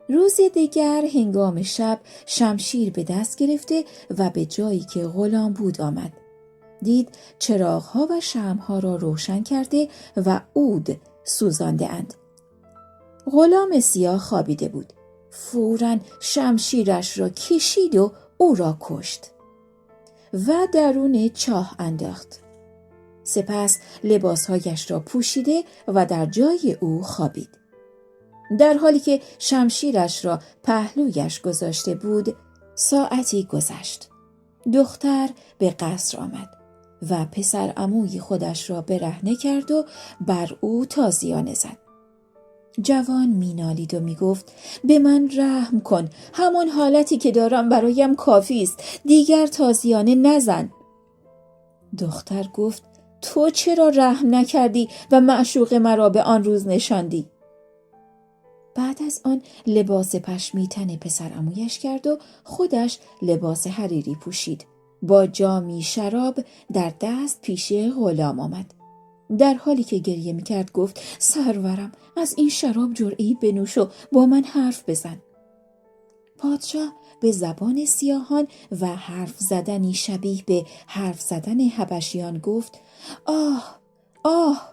روز دیگر هنگام شب شمشیر به دست گرفته و به جایی که غلام بود آمد. دید چراغ‌ها و شمع‌ها را روشن کرده و عود سوزانده اند. غلام سیاه خوابیده بود. فوراً شمشیرش را کشید و او را کشت و درون چاه انداخت. سپس لباسهایش را پوشیده و در جای او خوابید. در حالی که شمشیرش را پهلویش گذاشته بود، ساعتی گذشت. دختر به قصر آمد و پسر عموی خودش را برهنه کرد و بر او تازیانه زد. جوان مینالید و میگفت به من رحم کن، همان حالتی که دارم برایم کافی است، دیگر تازیانه نزن. دختر گفت تو چرا رحم نکردی و معشوق مرا به آن روز نشاندی؟ بعد از آن لباس پشمی تن پسر عمویش کرد و خودش لباس حریری پوشید. با جامی شراب در دست پیش غلام آمد. در حالی که گریه میکرد گفت سرورم، از این شراب جرعه‌ای بنوش و با من حرف بزن. پادشاه به زبان سیاهان و حرف زدنی شبیه به حرف زدن حبشیان گفت آه آه.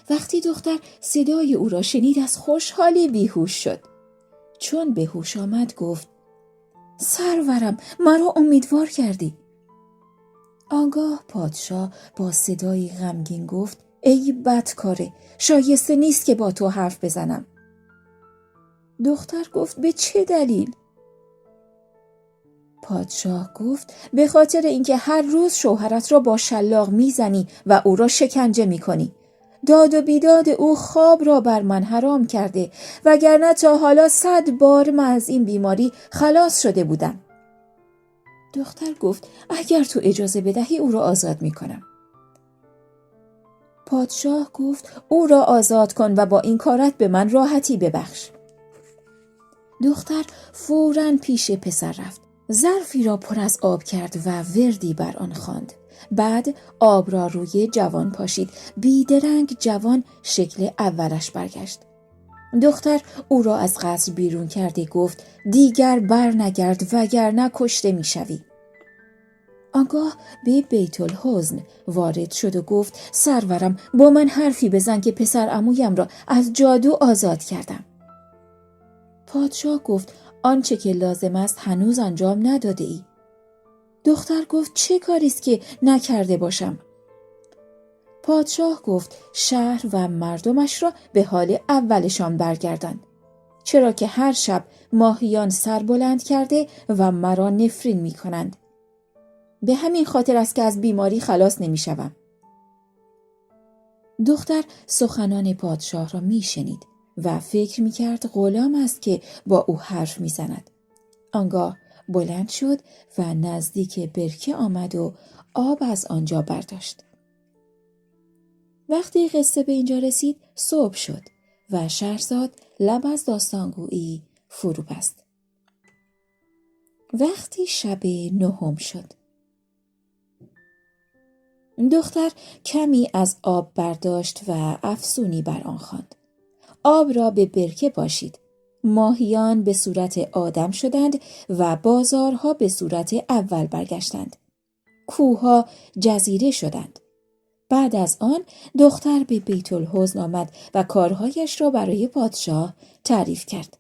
وقتی دختر صدای او را شنید از خوشحالی بیهوش شد. چون به هوش آمد گفت سرورم، مرا امیدوار کردی. آنگاه پادشاه با صدایی غمگین گفت ای بدکاره، شایسته نیست که با تو حرف بزنم. دختر گفت به چه دلیل؟ پادشاه گفت به خاطر اینکه هر روز شوهرت را با شلاق میزنی و او را شکنجه میکنی. داد و بیداد او خواب را بر من حرام کرده، وگرنه تا حالا 100 بار من از این بیماری خلاص شده بودم. دختر گفت اگر تو اجازه بدهی او را آزاد میکنم. پادشاه گفت او را آزاد کن و با این کارت به من راحتی ببخش. دختر فوراً پیش پسر رفت. ظرفی را پر از آب کرد و وردی بر آن خواند. بعد آب را روی جوان پاشید. بیدرنگ جوان شکل اولش برگشت. دختر او را از قصر بیرون کرده گفت دیگر بر نگرد وگرنه کشته میشوی. آنگاه به بیت الحزن وارد شد و گفت سرورم، با من حرفی بزن که پسر عمویم را از جادو آزاد کردم. پادشاه گفت آنچه که لازم است هنوز انجام نداده ای. دختر گفت چه کاریست که نکرده باشم؟ پادشاه گفت شهر و مردمش را به حال اولشان برگردان، چرا که هر شب ماهیان سر بلند کرده و مرا نفرین می کنند. به همین خاطر است که از بیماری خلاص نمی شوم. دختر سخنان پادشاه را می شنید و فکر می کرد غلام است که با او حرف می زند. آنگاه بلند شد و نزدیک برکه آمد و آب از آنجا برداشت. وقتی قصه به اینجا رسید صبح شد و شهرزاد لب از داستانگویی فرو بست. وقتی شب 9 شد، دختر کمی از آب برداشت و افسونی بر آن خواند. آب را به برکه پاشید. ماهیان به صورت آدم شدند و بازارها به صورت اول برگشتند. کوهها جزیره شدند. بعد از آن دختر به بیت الحزن آمد و کارهایش را برای پادشاه تعریف کرد.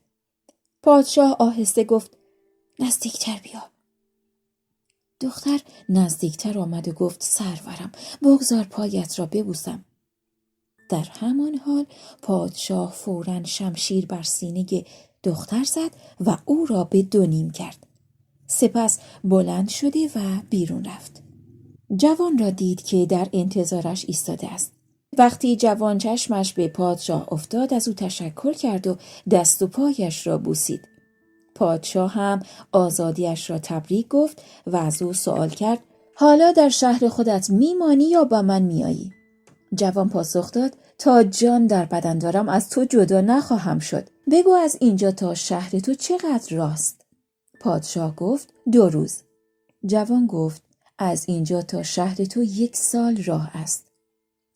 پادشاه آهسته گفت نزدیکتر بیا. دختر نزدیکتر آمد و گفت سرورم، بگذار پایت را ببوسم. در همان حال پادشاه فوراً شمشیر بر سینه دختر زد و او را به 2 نیم کرد. سپس بلند شده و بیرون رفت. جوان را دید که در انتظارش ایستاده است. وقتی جوان چشمش به پادشاه افتاد از او تشکر کرد و دست و پایش را بوسید. پادشاه هم آزادیش را تبریک گفت و از او سوال کرد حالا در شهر خودت میمانی یا با من میایی؟ جوان پاسخ داد تا جان در بدن دارم از تو جدا نخواهم شد. بگو از اینجا تا شهر تو چقدر راست؟ پادشاه گفت 2 روز. جوان گفت از اینجا تا شهر تو 1 سال راه است.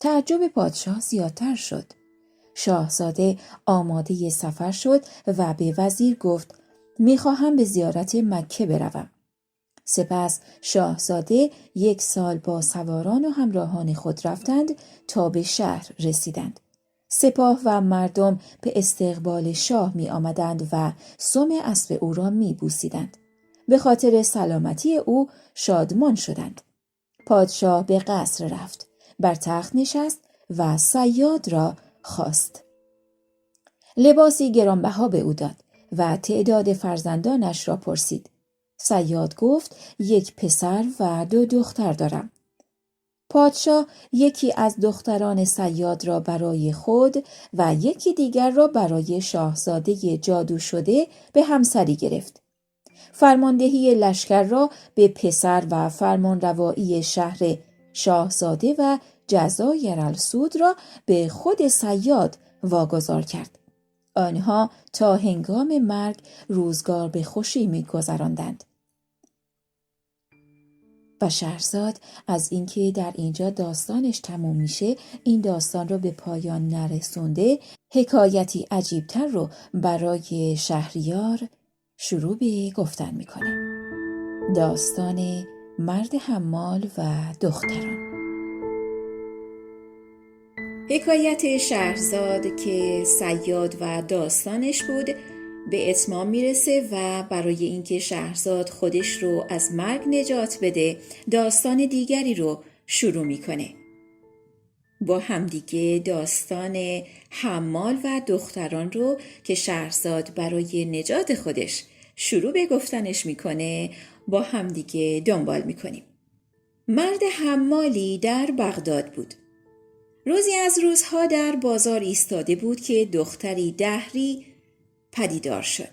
تعجب پادشاه زیادتر شد. شاهزاده آماده سفر شد و به وزیر گفت میخواهم به زیارت مکه بروم. سپس شاهزاده 1 سال با سواران و همراهان خود رفتند تا به شهر رسیدند. سپاه و مردم به استقبال شاه می آمدند و سم اسب او را می بوسیدند. به خاطر سلامتی او شادمان شدند. پادشاه به قصر رفت، بر تخت نشست و صیاد را خواست. لباسی گرانبها به او داد و تعداد فرزندانش را پرسید. صیاد گفت 1 پسر و 2 دختر دارم. پادشاه یکی از دختران صیاد را برای خود و یکی دیگر را برای شاهزاده جادو شده به همسری گرفت. فرماندهی لشکر را به پسر و فرمانروایی شهر شاهزاده و جزایرالسود را به خود صیاد واگذار کرد. آنها تا هنگام مرگ روزگار به خوشی می‌گذراندند. و شهرزاد از اینکه در اینجا داستانش تموم میشه این داستان رو به پایان نرسونده، حکایتی عجیبتر رو برای شهریار شروع به گفتن میکنه. داستان مرد حمال و دختران. حکایت شهرزاد که صیاد و داستانش بود به اتمام میرسه و برای اینکه شهرزاد خودش رو از مرگ نجات بده داستان دیگری رو شروع میکنه. با همدیگه داستان حمال و دختران رو که شهرزاد برای نجات خودش شروع به گفتنش میکنه با همدیگه دنبال میکنیم. مرد حمالی در بغداد بود. روزی از روزها در بازار ایستاده بود که دختری دهری پدیدار شد.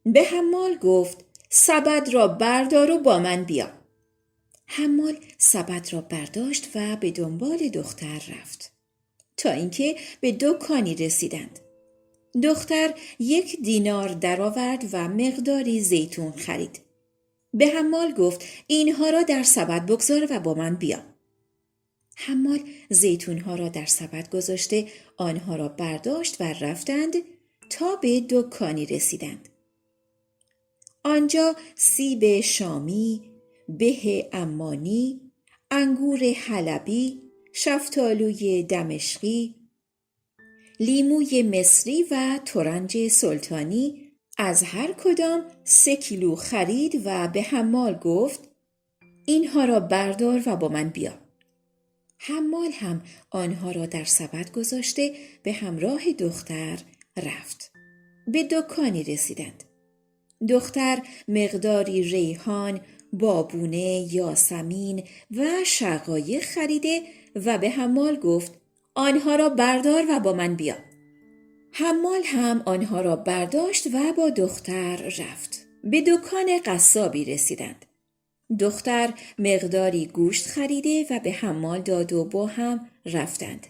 به حمال گفت سبد را بردار و با من بیا. حمال سبد را برداشت و به دنبال دختر رفت تا اینکه به دکانی رسیدند. دختر 1 دینار درآورد و مقداری زیتون خرید. به حمال گفت اینها را در سبد بگذار و با من بیا. حمال زیتونها را در سبد گذاشته آنها را برداشت و رفتند تا به دکانی رسیدند. آنجا سیب شامی، به عمانی، انگور حلبی، شفتالوی دمشقی، لیموی مصری و ترنج سلطانی از هر کدام 3 کیلو خرید و به حمال گفت اینها را بردار و با من بیا. حمال هم آنها را در سبد گذاشته به همراه دختر رفت. به دکانی رسیدند. دختر مقداری ریحان، بابونه، یاسمین و شقایق خریده و به حمال گفت آنها را بردار و با من بیا. حمال هم آنها را برداشت و با دختر رفت. به دکان قصابی رسیدند. دختر مقداری گوشت خریده و به حمال داد و با هم رفتند.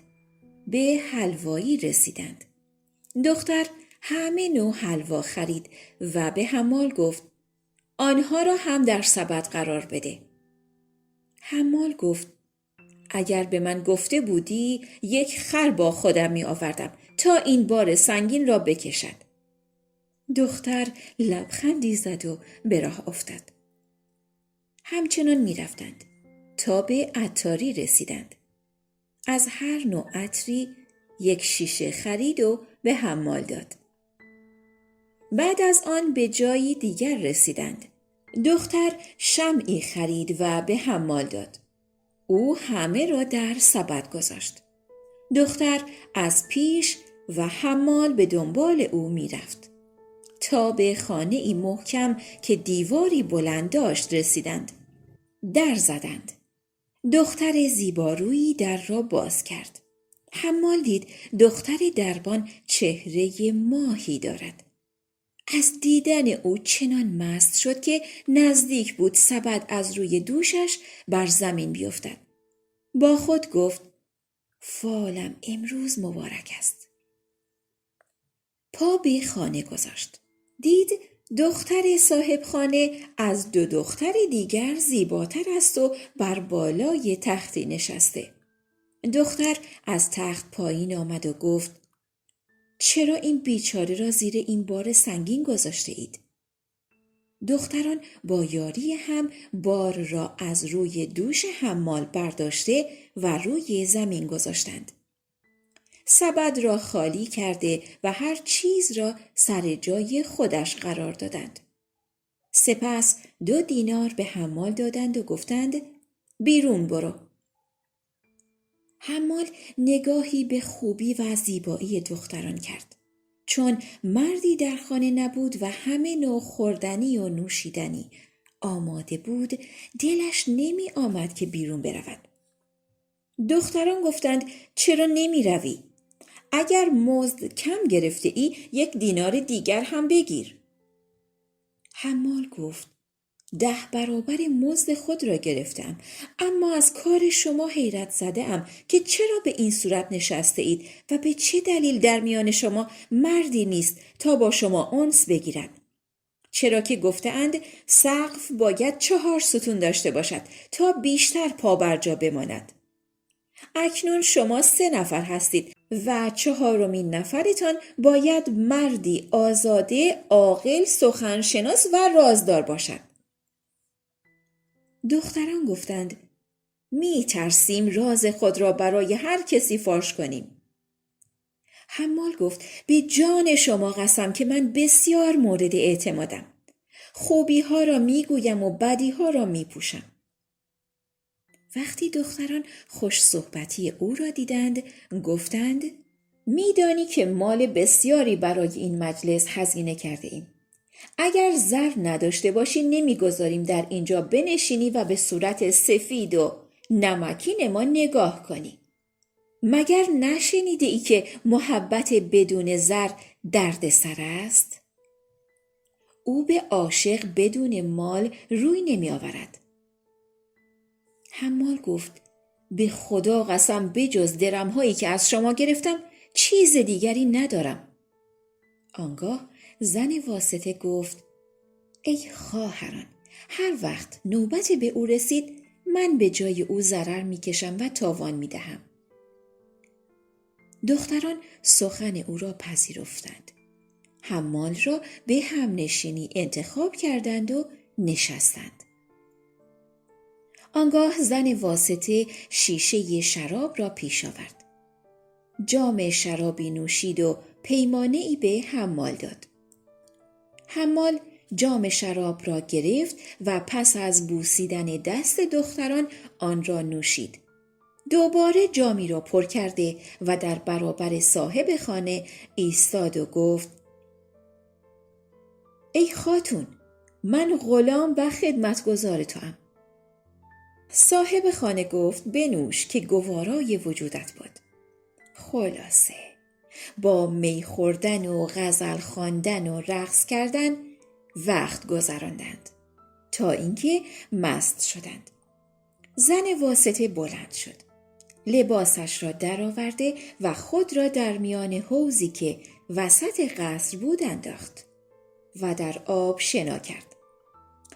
به حلوایی رسیدند. دختر همه نوع حلوا خرید و به حمال گفت آنها را هم در سبد قرار بده. حمال گفت اگر به من گفته بودی 1 خر با خودم می آوردم تا این بار سنگین را بکشد. دختر لبخندی زد و به راه افتاد. همچنان می رفتند تا به عطاری رسیدند. از هر نوع عطری 1 شیشه خرید و به حمال داد. بعد از آن به جایی دیگر رسیدند. دختر شمعی خرید و به حمال داد. او همه را در سبد گذاشت. دختر از پیش و حمال به دنبال او می رفت. تا به خانه ای محکم که دیواری بلند داشت رسیدند. در زدند. دختر زیبارویی در را باز کرد. حمال دید دختر دربان چهره ماهی دارد. از دیدن او چنان مست شد که نزدیک بود سبد از روی دوشش بر زمین بیفتد. با خود گفت فالم امروز مبارک است. پا به خانه گذاشت. دید دختر صاحب خانه از 2 دختر دیگر زیباتر است و بر بالای تختی نشسته. دختر از تخت پایین آمد و گفت چرا این بیچاره را زیر این بار سنگین گذاشته اید؟ دختران با یاری هم بار را از روی دوش حمال برداشته و روی زمین گذاشتند. سبد را خالی کرده و هر چیز را سر جای خودش قرار دادند. سپس 2 دینار به حمال دادند و گفتند بیرون برو. حمال نگاهی به خوبی و زیبایی دختران کرد. چون مردی در خانه نبود و همه نوع خوردنی و نوشیدنی آماده بود دلش نمی آمد که بیرون برود. دختران گفتند چرا نمی روی؟ اگر مزد کم گرفته ای 1 دینار دیگر هم بگیر. حمال گفت 10 برابر مزد خود را گرفتم، اما از کار شما حیرت زده ام که چرا به این صورت نشسته اید و به چه دلیل در میان شما مردی نیست تا با شما انس بگیرد. چرا که گفته‌اند سقف باید 4 ستون داشته باشد تا بیشتر پا بر جا بماند. اکنون شما 3 نفر هستید و 4مین نفرتان باید مردی آزاده، عاقل، سخنشناس و رازدار باشد. دختران گفتند می ترسیم راز خود را برای هر کسی فاش کنیم. حمال گفت به جان شما قسم که من بسیار مورد اعتمادم. خوبی ها را می گویم و بدی ها را می پوشم. وقتی دختران خوش صحبتی او را دیدند گفتند میدانی که مال بسیاری برای این مجلس هزینه کرده ایم. اگر زر نداشته باشی نمیگذاریم در اینجا بنشینی و به صورت سفید و نمکین ما نگاه کنی. مگر نشنیده ای که محبت بدون زر درد سر است؟ او به عاشق بدون مال روی نمی آورد. حمال گفت به خدا قسم بجز درم هایی که از شما گرفتم چیز دیگری ندارم. آنگاه زن واسطه گفت ای خواهران، هر وقت نوبت به او رسید من به جای او ضرر می کشم و تاوان می دهم. دختران سخن او را پذیرفتند. حمال را به همنشینی انتخاب کردند و نشستند. آنگاه زن واسطه شیشه شراب را پیش آورد. جام شرابی نوشید و پیمانه‌ای به حمال داد. حمال جام شراب را گرفت و پس از بوسیدن دست دختران آن را نوشید. دوباره جامی را پر کرده و در برابر صاحب خانه ایستاد و گفت ای خاتون، من غلام و خدمتگزار توام. صاحب خانه گفت بنوش که گوارای وجودت باد. خلاصه با می خوردن و غزل خواندن و رقص کردن وقت گذراندند تا اینکه مست شدند. زن واسطه بلند شد. لباسش را درآورده و خود را در میان حوضی که وسط قصر بود انداخت و در آب شنا کرد.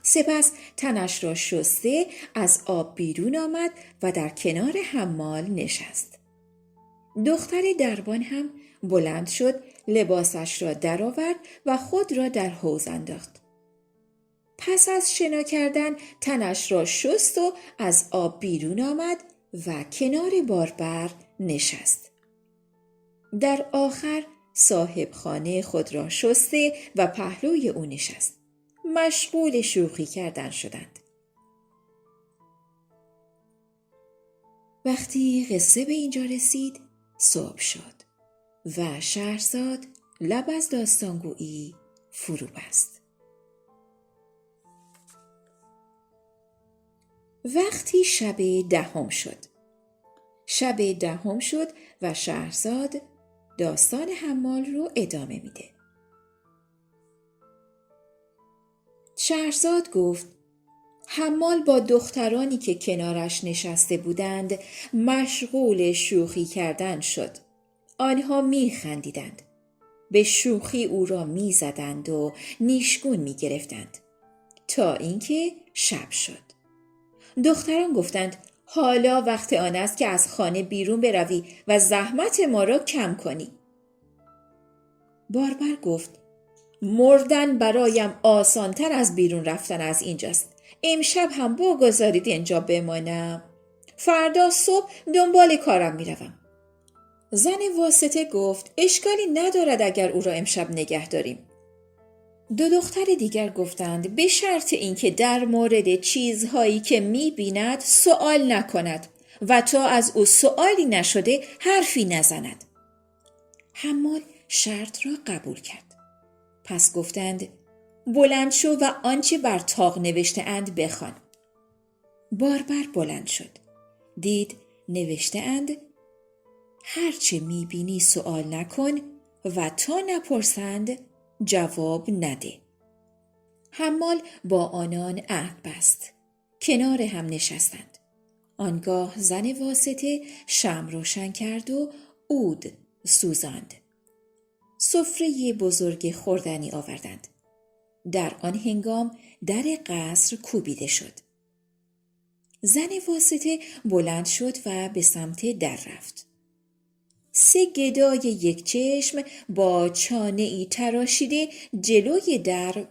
سپس تنش را شسته از آب بیرون آمد و در کنار حمال نشست. دختر دربان هم بلند شد، لباسش را درآورد و خود را در حوض انداخت. پس از شنا کردن تنش را شست و از آب بیرون آمد و کنار باربر نشست. در آخر صاحب خانه خود را شسته و پهلوی او نشست. مشغول شوخی کردن شدند. وقتی قصه به اینجا رسید صبح شد و شهرزاد لب از داستانگویی فرو بست. وقتی شب 10 شد و شهرزاد داستان حمال رو ادامه میده. شهرزاد گفت حمال با دخترانی که کنارش نشسته بودند مشغول شوخی کردن شد. آنها میخندیدند. به شوخی او را میزدند و نیشگون میگرفتند تا اینکه شب شد. دختران گفتند حالا وقت آن است که از خانه بیرون بروی و زحمت ما را کم کنی. باربر گفت مردن برایم آسانتر از بیرون رفتن از اینجاست. امشب هم بگذارید اینجا بمانم. فردا صبح دنبال کارم میروم. زن واسطه گفت اشکالی ندارد اگر او را امشب نگه داریم. 2 دختر دیگر گفتند به شرط اینکه در مورد چیزهایی که می‌بیند سؤال نکند و تا از او سؤالی نشده حرفی نزند. حمال شرط را قبول کرد. پس گفتند بلند شو و آنچه بر طاق نوشته اند بخوان. باربر بلند شد. دید نوشته اند هرچه می‌بینی سؤال نکن و تا نپرسند جواب نده. حمال با آنان عهد بست. کنار هم نشستند. آنگاه زن واسطه شمع روشن کرد و عود سوزاند. سفره بزرگ خوردنی آوردند. در آن هنگام در قصر کوبیده شد. زن واسطه بلند شد و به سمت در رفت. 3 گدای یک چشم با چانه‌ای تراشیده جلوی در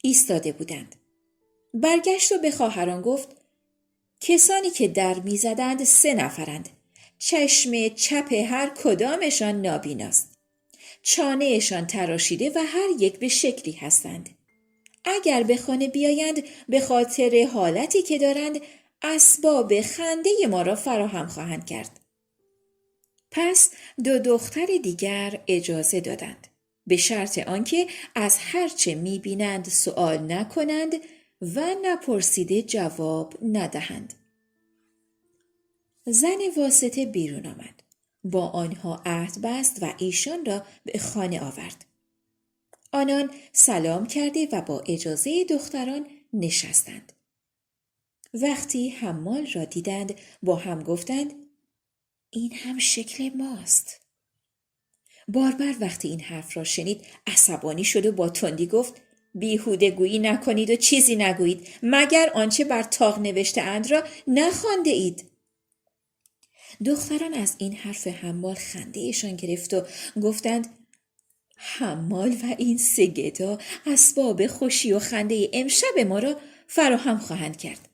ایستاده بودند. برگشت و به خواهران گفت: کسانی که در می‌زدند 3 نفرند. چشم چپ هر کدامشان نابیناست. چانه‌شان تراشیده و هر یک به شکلی هستند. اگر به خانه بیایند به خاطر حالتی که دارند اسباب خنده ما را فراهم خواهند کرد. پس 2 دختر دیگر اجازه دادند، به شرط آنکه از هرچه می‌بینند سؤال نکنند و نپرسیده جواب ندهند. زن واسطه بیرون آمد. با آنها عهد بست و ایشان را به خانه آورد. آنان سلام کرده و با اجازه دختران نشستند. وقتی حمال را دیدند با هم گفتند: این هم شکل ماست. باربر وقتی این حرف را شنید عصبانی شد و با تندی گفت: بیهوده گویی نکنید و چیزی نگویید مگر آنچه بر طاق نوشته اند را نخوانده اید. دختران از این حرف حمال خندهشان گرفت و گفتند: حمال و این 3 گدا اسباب خوشی و خنده امشب ما را فراهم خواهند کرد.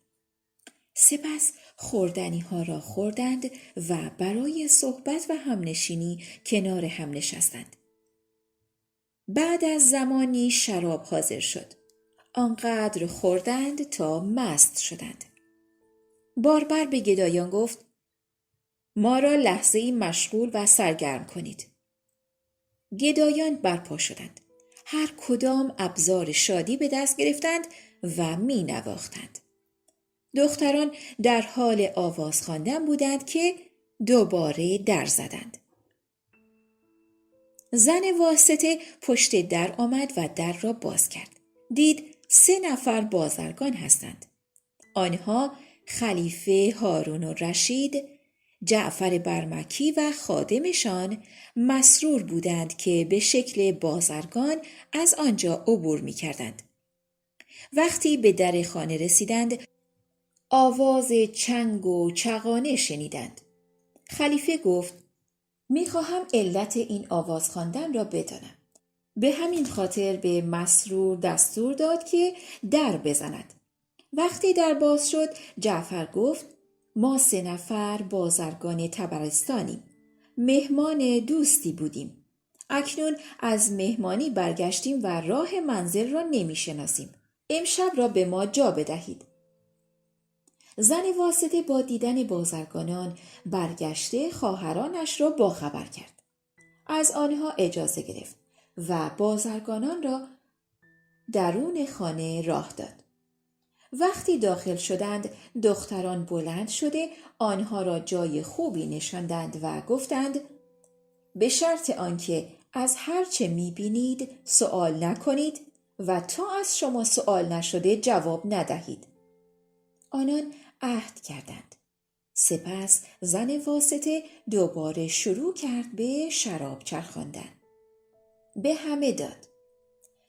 سپس خوردنی ها را خوردند و برای صحبت و همنشینی کنار هم نشستند. بعد از زمانی شراب حاضر شد. آنقدر خوردند تا مست شدند. باربر به گدایان گفت: ما را لحظه‌ای مشغول و سرگرم کنید. گدایان برپا شدند. هر کدام ابزار شادی به دست گرفتند و می نواختند. دختران در حال آواز خواندن بودند که دوباره در زدند. زن واسطه پشت در آمد و در را باز کرد. دید 3 نفر بازرگان هستند. آنها خلیفه هارون الرشید، جعفر برمکی و خادمشان مسرور بودند که به شکل بازرگان از آنجا عبور می کردند. وقتی به در خانه رسیدند آواز چنگ و چغانه شنیدند. خلیفه گفت: می‌خواهم علت این آواز خواندن را بدانم. به همین خاطر به مسرور دستور داد که در بزند. وقتی در باز شد جعفر گفت: ما 3 نفر بازرگان طبرستانیم. مهمان دوستی بودیم. اکنون از مهمانی برگشتیم و راه منزل را نمی‌شناسیم. امشب را به ما جا بدهید. زن واسطه با دیدن بازرگانان برگشته خواهرانش را باخبر کرد. از آنها اجازه گرفت و بازرگانان را درون خانه راه داد. وقتی داخل شدند دختران بلند شده آنها را جای خوبی نشاندند و گفتند: به شرط آنکه از هر چه می‌بینید سؤال نکنید و تا از شما سؤال نشده جواب ندهید. آنان عهد کردند. سپس زن واسطه دوباره شروع کرد به شراب چرخاندن. به همه داد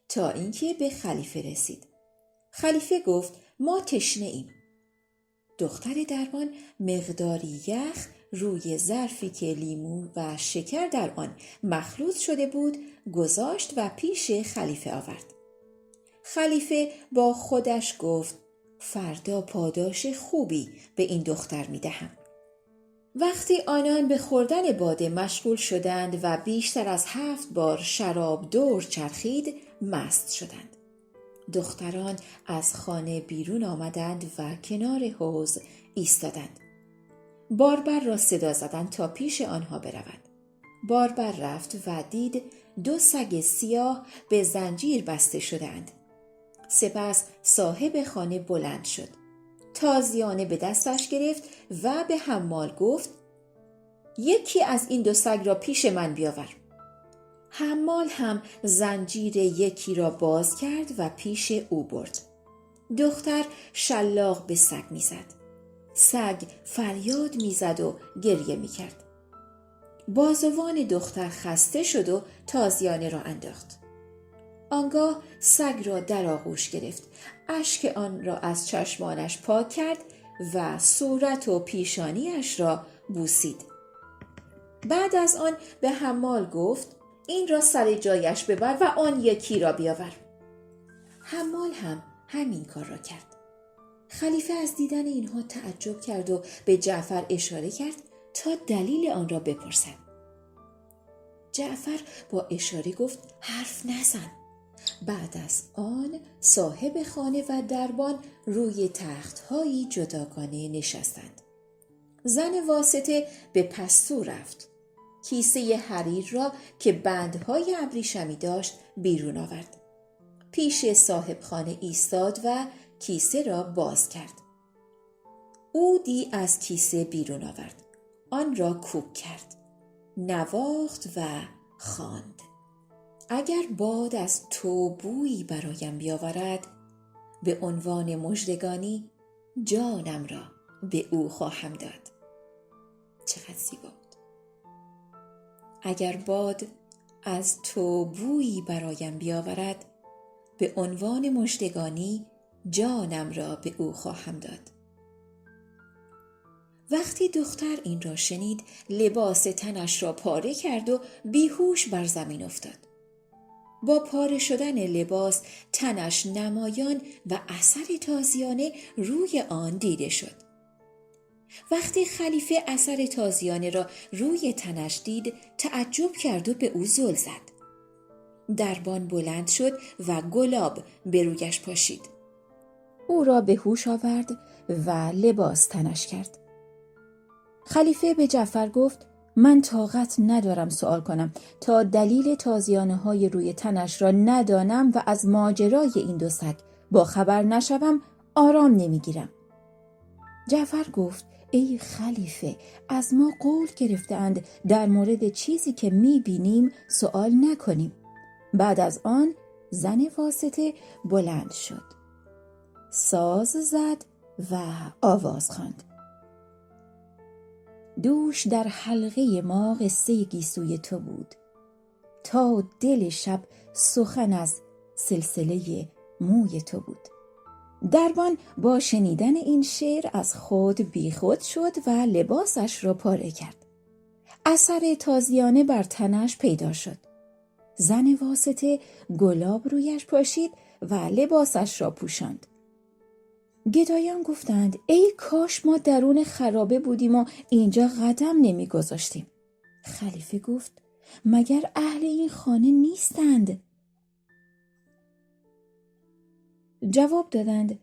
تا اینکه به خلیفه رسید. خلیفه گفت: ما تشنه ایم. دختر دربان مقداری یخ روی ظرفی که لیمو و شکر در آن مخلوط شده بود گذاشت و پیش خلیفه آورد. خلیفه با خودش گفت: فردا پاداش خوبی به این دختر می دهم. وقتی آنان به خوردن باده مشغول شدند و بیشتر از 7 بار شراب دور چرخید مست شدند. دختران از خانه بیرون آمدند و کنار حوض ایستادند. باربر را صدا زدند تا پیش آنها برود. باربر رفت و دید 2 سگ سیاه به زنجیر بسته شدند. سپس صاحب خانه بلند شد. تازیانه به دستش گرفت و به حمال گفت: یکی از این 2 سگ را پیش من بیاور. حمال هم زنجیر یکی را باز کرد و پیش او برد. دختر شلاق به سگ میزد. سگ فریاد میزد و گریه میکرد. بازوان دختر خسته شد و تازیانه را انداخت. آنگاه سگ را در آغوش گرفت. اشک آن را از چشمانش پاک کرد و صورت و پیشانیش را بوسید. بعد از آن به حمال گفت این را سر جایش ببر و آن یکی را بیاور. حمال هم همین کار را کرد. خلیفه از دیدن اینها تعجب کرد و به جعفر اشاره کرد تا دلیل آن را بپرسد. جعفر با اشاره گفت حرف نزن. بعد از آن صاحب خانه و دربان روی تخت‌هایی جداگانه نشستند. زن واسطه به پستو رفت. کیسه حریر را که بندهای ابریشمی داشت بیرون آورد. پیش صاحب خانه ایستاد و کیسه را باز کرد. عودی از کیسه بیرون آورد. آن را کوک کرد. نواخت و خواند: اگر باد از تو بویی برایم بیاورد، به عنوان مژدگانی جانم را به او خواهم داد. چقدر زیبا بود. اگر باد از تو بویی برایم بیاورد، به عنوان مژدگانی جانم را به او خواهم داد. وقتی دختر این را شنید، لباس تنش را پاره کرد و بیهوش بر زمین افتاد. با پاره شدن لباس تنش نمایان و اثر تازیانه روی آن دیده شد. وقتی خلیفه اثر تازیانه را روی تنش دید، تعجب کرد و به او زل زد. دربان بلند شد و گلاب به رویش پاشید. او را به هوش آورد و لباس تنش کرد. خلیفه به جعفر گفت من طاقت ندارم سؤال کنم تا دلیل تازیانه های روی تنش را ندانم و از ماجرای این دو سگ با خبر نشوم آرام نمیگیرم. جعفر گفت ای خلیفه، از ما قول گرفتند در مورد چیزی که میبینیم سؤال نکنیم. بعد از آن زن واسطه بلند شد، ساز زد و آواز خواند: دوش در حلقه ما قصه گیسوی تو بود، تا دل شب سخن از سلسله موی تو بود. دربان با شنیدن این شعر از خود بیخود شد و لباسش را پاره کرد. اثر تازیانه بر تنش پیدا شد. زن واسطه گلاب رویش پاشید و لباسش را پوشاند. گدایان گفتند ای کاش ما درون خرابه بودیم و اینجا قدم نمی گذاشتیم. خلیفه گفت مگر اهل این خانه نیستند؟ جواب دادند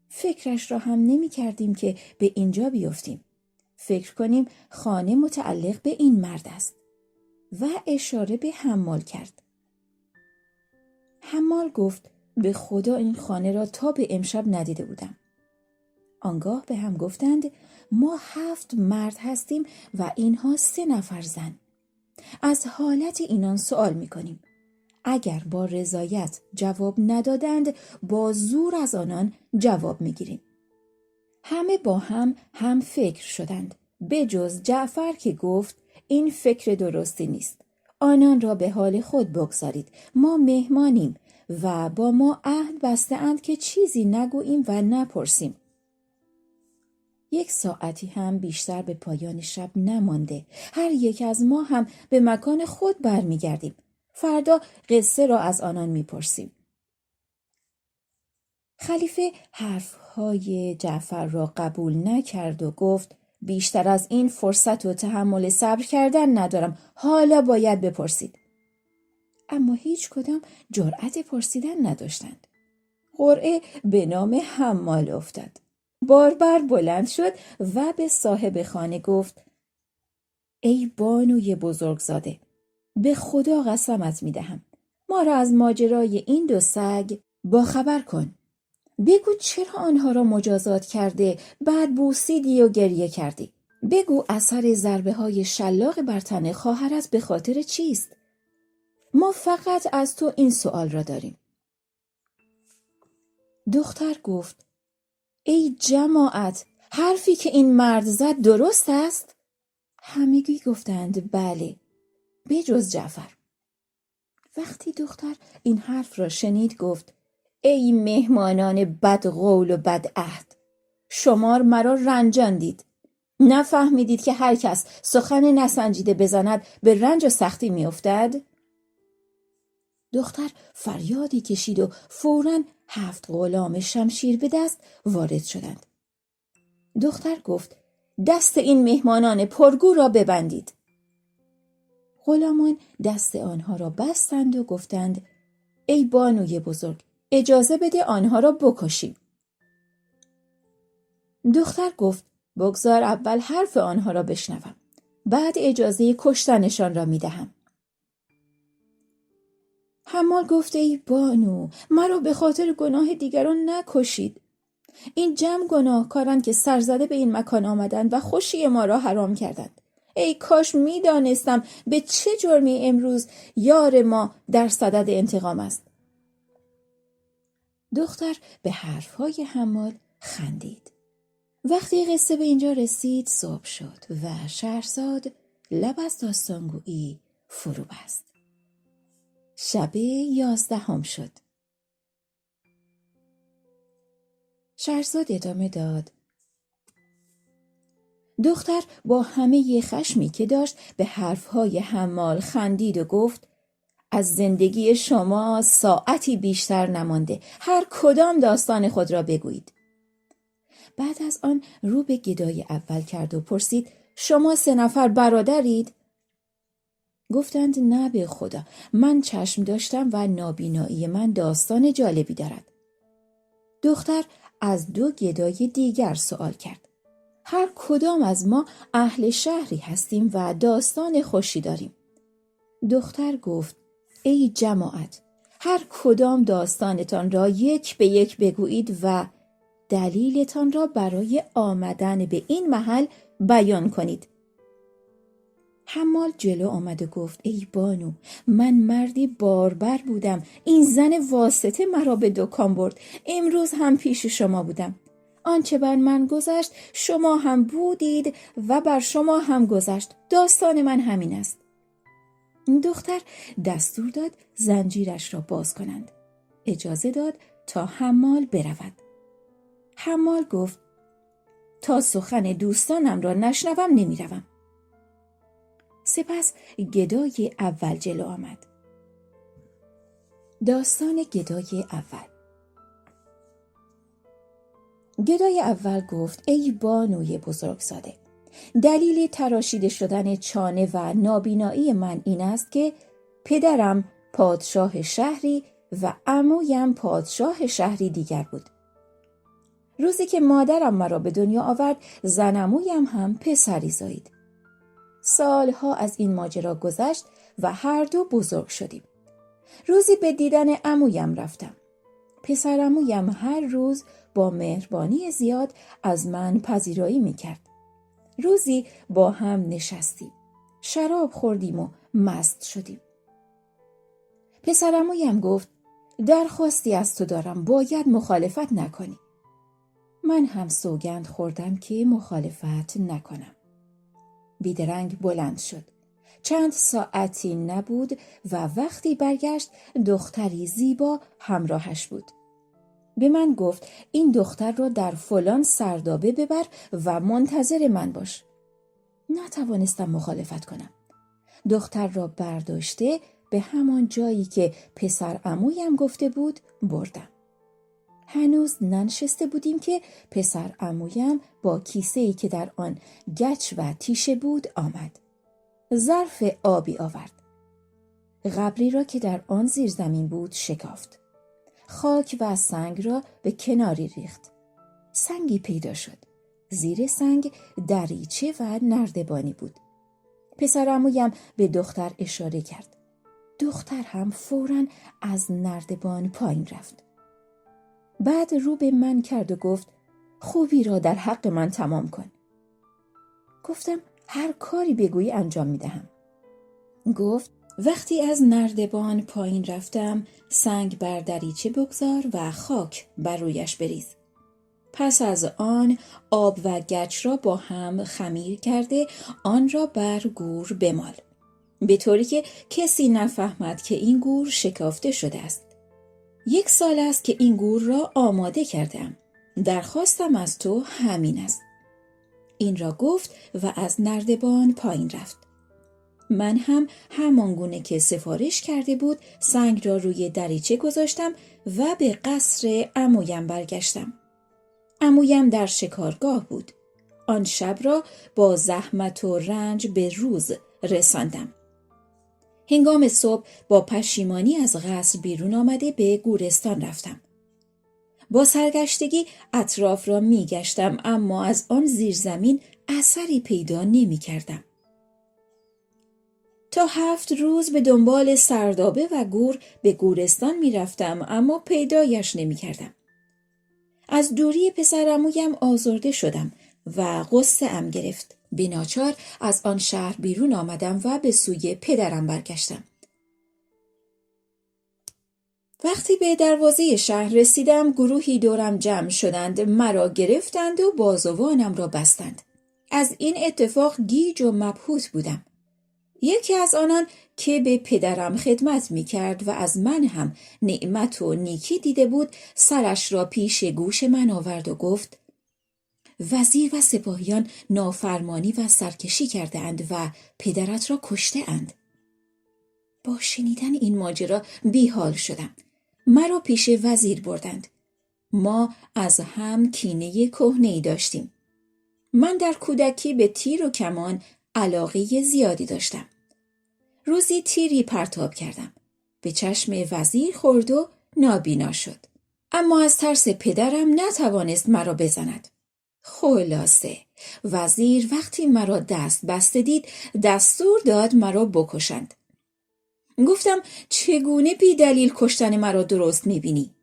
فکرش را هم نمی کردیم که به اینجا بیفتیم. فکر کنیم خانه متعلق به این مرد است. و اشاره به حمال کرد. حمال گفت به خدا این خانه را تا به امشب ندیده بودم. آنگاه به هم گفتند ما 7 مرد هستیم و اینها 3 نفر زن. از حالت اینان سؤال می‌کنیم. اگر با رضایت جواب ندادند با زور از آنان جواب می‌گیریم. همه با هم فکر شدند، به جز جعفر که گفت این فکر درستی نیست. آنان را به حال خود بگذارید. ما مهمانیم و با ما عهد بسته اند که چیزی نگوییم و نپرسیم. 1 ساعتی هم بیشتر به پایان شب نمانده. هر یک از ما هم به مکان خود برمیگردیم. فردا قصه را از آنان میپرسیم. خلیفه حرفهای جعفر را قبول نکرد و گفت بیشتر از این فرصت و تحمل صبر کردن ندارم. حالا باید بپرسید. اما هیچ کدام جرأت پرسیدن نداشتند. قرعه به نام حمال افتاد. باربر بلند شد و به صاحب خانه گفت ای بانوی بزرگزاده، به خدا قسمت می‌دهم ما را از ماجرای این 2 سگ با خبر کن. بگو چرا آنها را مجازات کرده بعد بوسیدی و گریه کردی. بگو اثر ضربه‌های شلاق بر تن خواهرت به خاطر چیست؟ ما فقط از تو این سؤال را داریم. دختر گفت ای جماعت، حرفی که این مرد زد درست است؟ همگی گفتند بله، به جز جعفر. وقتی دختر این حرف را شنید گفت ای مهمانان بد قول و بد عهد، شمار مرا رنجاندید. نفهمیدید که هر کس سخن نسنجیده بزند به رنج و سختی میافتد؟ دختر فریادی کشید و فوراً 7 غلام شمشیر به دست وارد شدند. دختر گفت دست این مهمانان پرگو را ببندید. غلامان دست آنها را بستند و گفتند ای بانوی بزرگ، اجازه بده آنها را بکشیم. دختر گفت بگذار اول حرف آنها را بشنوم، بعد اجازه کشتنشان را میدهم. حمال گفت ای بانو، مرا به خاطر گناه دیگران نکشید. این جمع گناهکارند که سرزده به این مکان آمدند و خوشی ما را حرام کردند. ای کاش میدانستم به چه جرمی امروز یار ما در صدد انتقام است. دختر به حرفهای حمال خندید. وقتی قصه به اینجا رسید صبح شد و شهرزاد لب از داستانگویی فرو بست. شب 11 شد. شهرزاد ادامه داد. دختر با همه خشمی که داشت به حرفهای حمال خندید و گفت از زندگی شما ساعتی بیشتر نمانده، هر کدام داستان خود را بگویید. بعد از آن رو به گدای اول کرد و پرسید شما 3 نفر برادرید؟ گفتند نه به خدا، من چشم داشتم و نابینایی من داستان جالبی دارد. دختر از 2 گدای دیگر سوال کرد. هر کدام از ما اهل شهری هستیم و داستان خوشی داریم. دختر گفت ای جماعت، هر کدام داستانتان را یک به یک بگویید و دلیلتان را برای آمدن به این محل بیان کنید. حمال جلو آمد و گفت ای بانو، من مردی باربر بودم. این زن واسطه مرا به دکان برد. امروز هم پیش شما بودم. آنچه بر من گذشت شما هم بودید و بر شما هم گذشت. داستان من همین است. دختر دستور داد زنجیرش را باز کنند. اجازه داد تا حمال برود. حمال گفت تا سخن دوستانم را نشنوم نمیروم. سپس گدای اول جلو آمد. داستان گدای اول. گدای اول گفت ای بانوی بزرگزاده، دلیل تراشیده شدن چانه و نابینایی من این است که پدرم پادشاه شهری و عمویم پادشاه شهری دیگر بود. روزی که مادرم مرا به دنیا آورد، زن عمویم هم پسری زایید. سالها از این ماجرا گذشت و هر دو بزرگ شدیم. روزی به دیدن عمویم رفتم. پسر عمویم هر روز با مهربانی زیاد از من پذیرایی میکرد. روزی با هم نشستیم. شراب خوردیم و مست شدیم. پسر عمویم گفت درخواستی از تو دارم، باید مخالفت نکنی. من هم سوگند خوردم که مخالفت نکنم. بیدرنگ بلند شد. چند ساعتی نبود و وقتی برگشت دختری زیبا همراهش بود. به من گفت این دختر را در فلان سردابه ببر و منتظر من باش. نتوانستم مخالفت کنم. دختر را برداشته به همان جایی که پسر عمویم گفته بود بردم. هنوز ننشسته بودیم که پسر عمویم با کیسه‌ای که در آن گچ و تیشه بود آمد. ظرف آبی آورد. قبری را که در آن زیر زمین بود شکافت. خاک و سنگ را به کناری ریخت. سنگی پیدا شد. زیر سنگ دریچه و نردبانی بود. پسر عمویم به دختر اشاره کرد. دختر هم فوراً از نردبان پایین رفت. بعد رو به من کرد و گفت خوبی را در حق من تمام کن. گفتم هر کاری بگویی انجام میدهم. گفت وقتی از نردبان پایین رفتم سنگ بر دریچه بگذار و خاک بر رویش بریز. پس از آن آب و گچ را با هم خمیر کرده آن را بر گور بمال، به طوری که کسی نفهمد که این گور شکافته شده است. 1 سال است که این گور را آماده کردم. درخواستم از تو همین است. این را گفت و از نردبان پایین رفت. من هم همانگونه که سفارش کرده بود سنگ را روی دریچه گذاشتم و به قصر عمویم برگشتم. عمویم در شکارگاه بود. آن شب را با زحمت و رنج به روز رساندم. هنگام صبح با پشیمانی از قصر بیرون آمده به گورستان رفتم. با سرگشتگی اطراف را می گشتم اما از آن زیرزمین اثری پیدا نمی کردم. تا 7 روز به دنبال سردابه و گور به گورستان می رفتم اما پیدایش نمی کردم. از دوری پسرعمویم آزرده شدم و غصه ام گرفت. به ناچار از آن شهر بیرون آمدم و به سوی پدرم برگشتم. وقتی به دروازه شهر رسیدم گروهی دورم جمع شدند، مرا گرفتند و بازوانم را بستند. از این اتفاق گیج و مبهوت بودم. یکی از آنان که به پدرم خدمت می کرد و از من هم نعمت و نیکی دیده بود سرش را پیش گوش من آورد و گفت: وزیر و سپاهیان نافرمانی و سرکشی کرده اند و پدرت را کشته اند. با شنیدن این ماجرا بیحال شدم. مرا پیش وزیر بردند. ما از هم کینه کهنه‌ای داشتیم. من در کودکی به تیر و کمان علاقه زیادی داشتم. روزی تیری پرتاب کردم. به چشم وزیر خورد و نابینا شد. اما از ترس پدرم نتوانست مرا بزند. خلاصه وزیر وقتی مرا دست بسته دید دستور داد مرا بکشند. گفتم چگونه بی دلیل کشتن مرا درست می‌بینی؟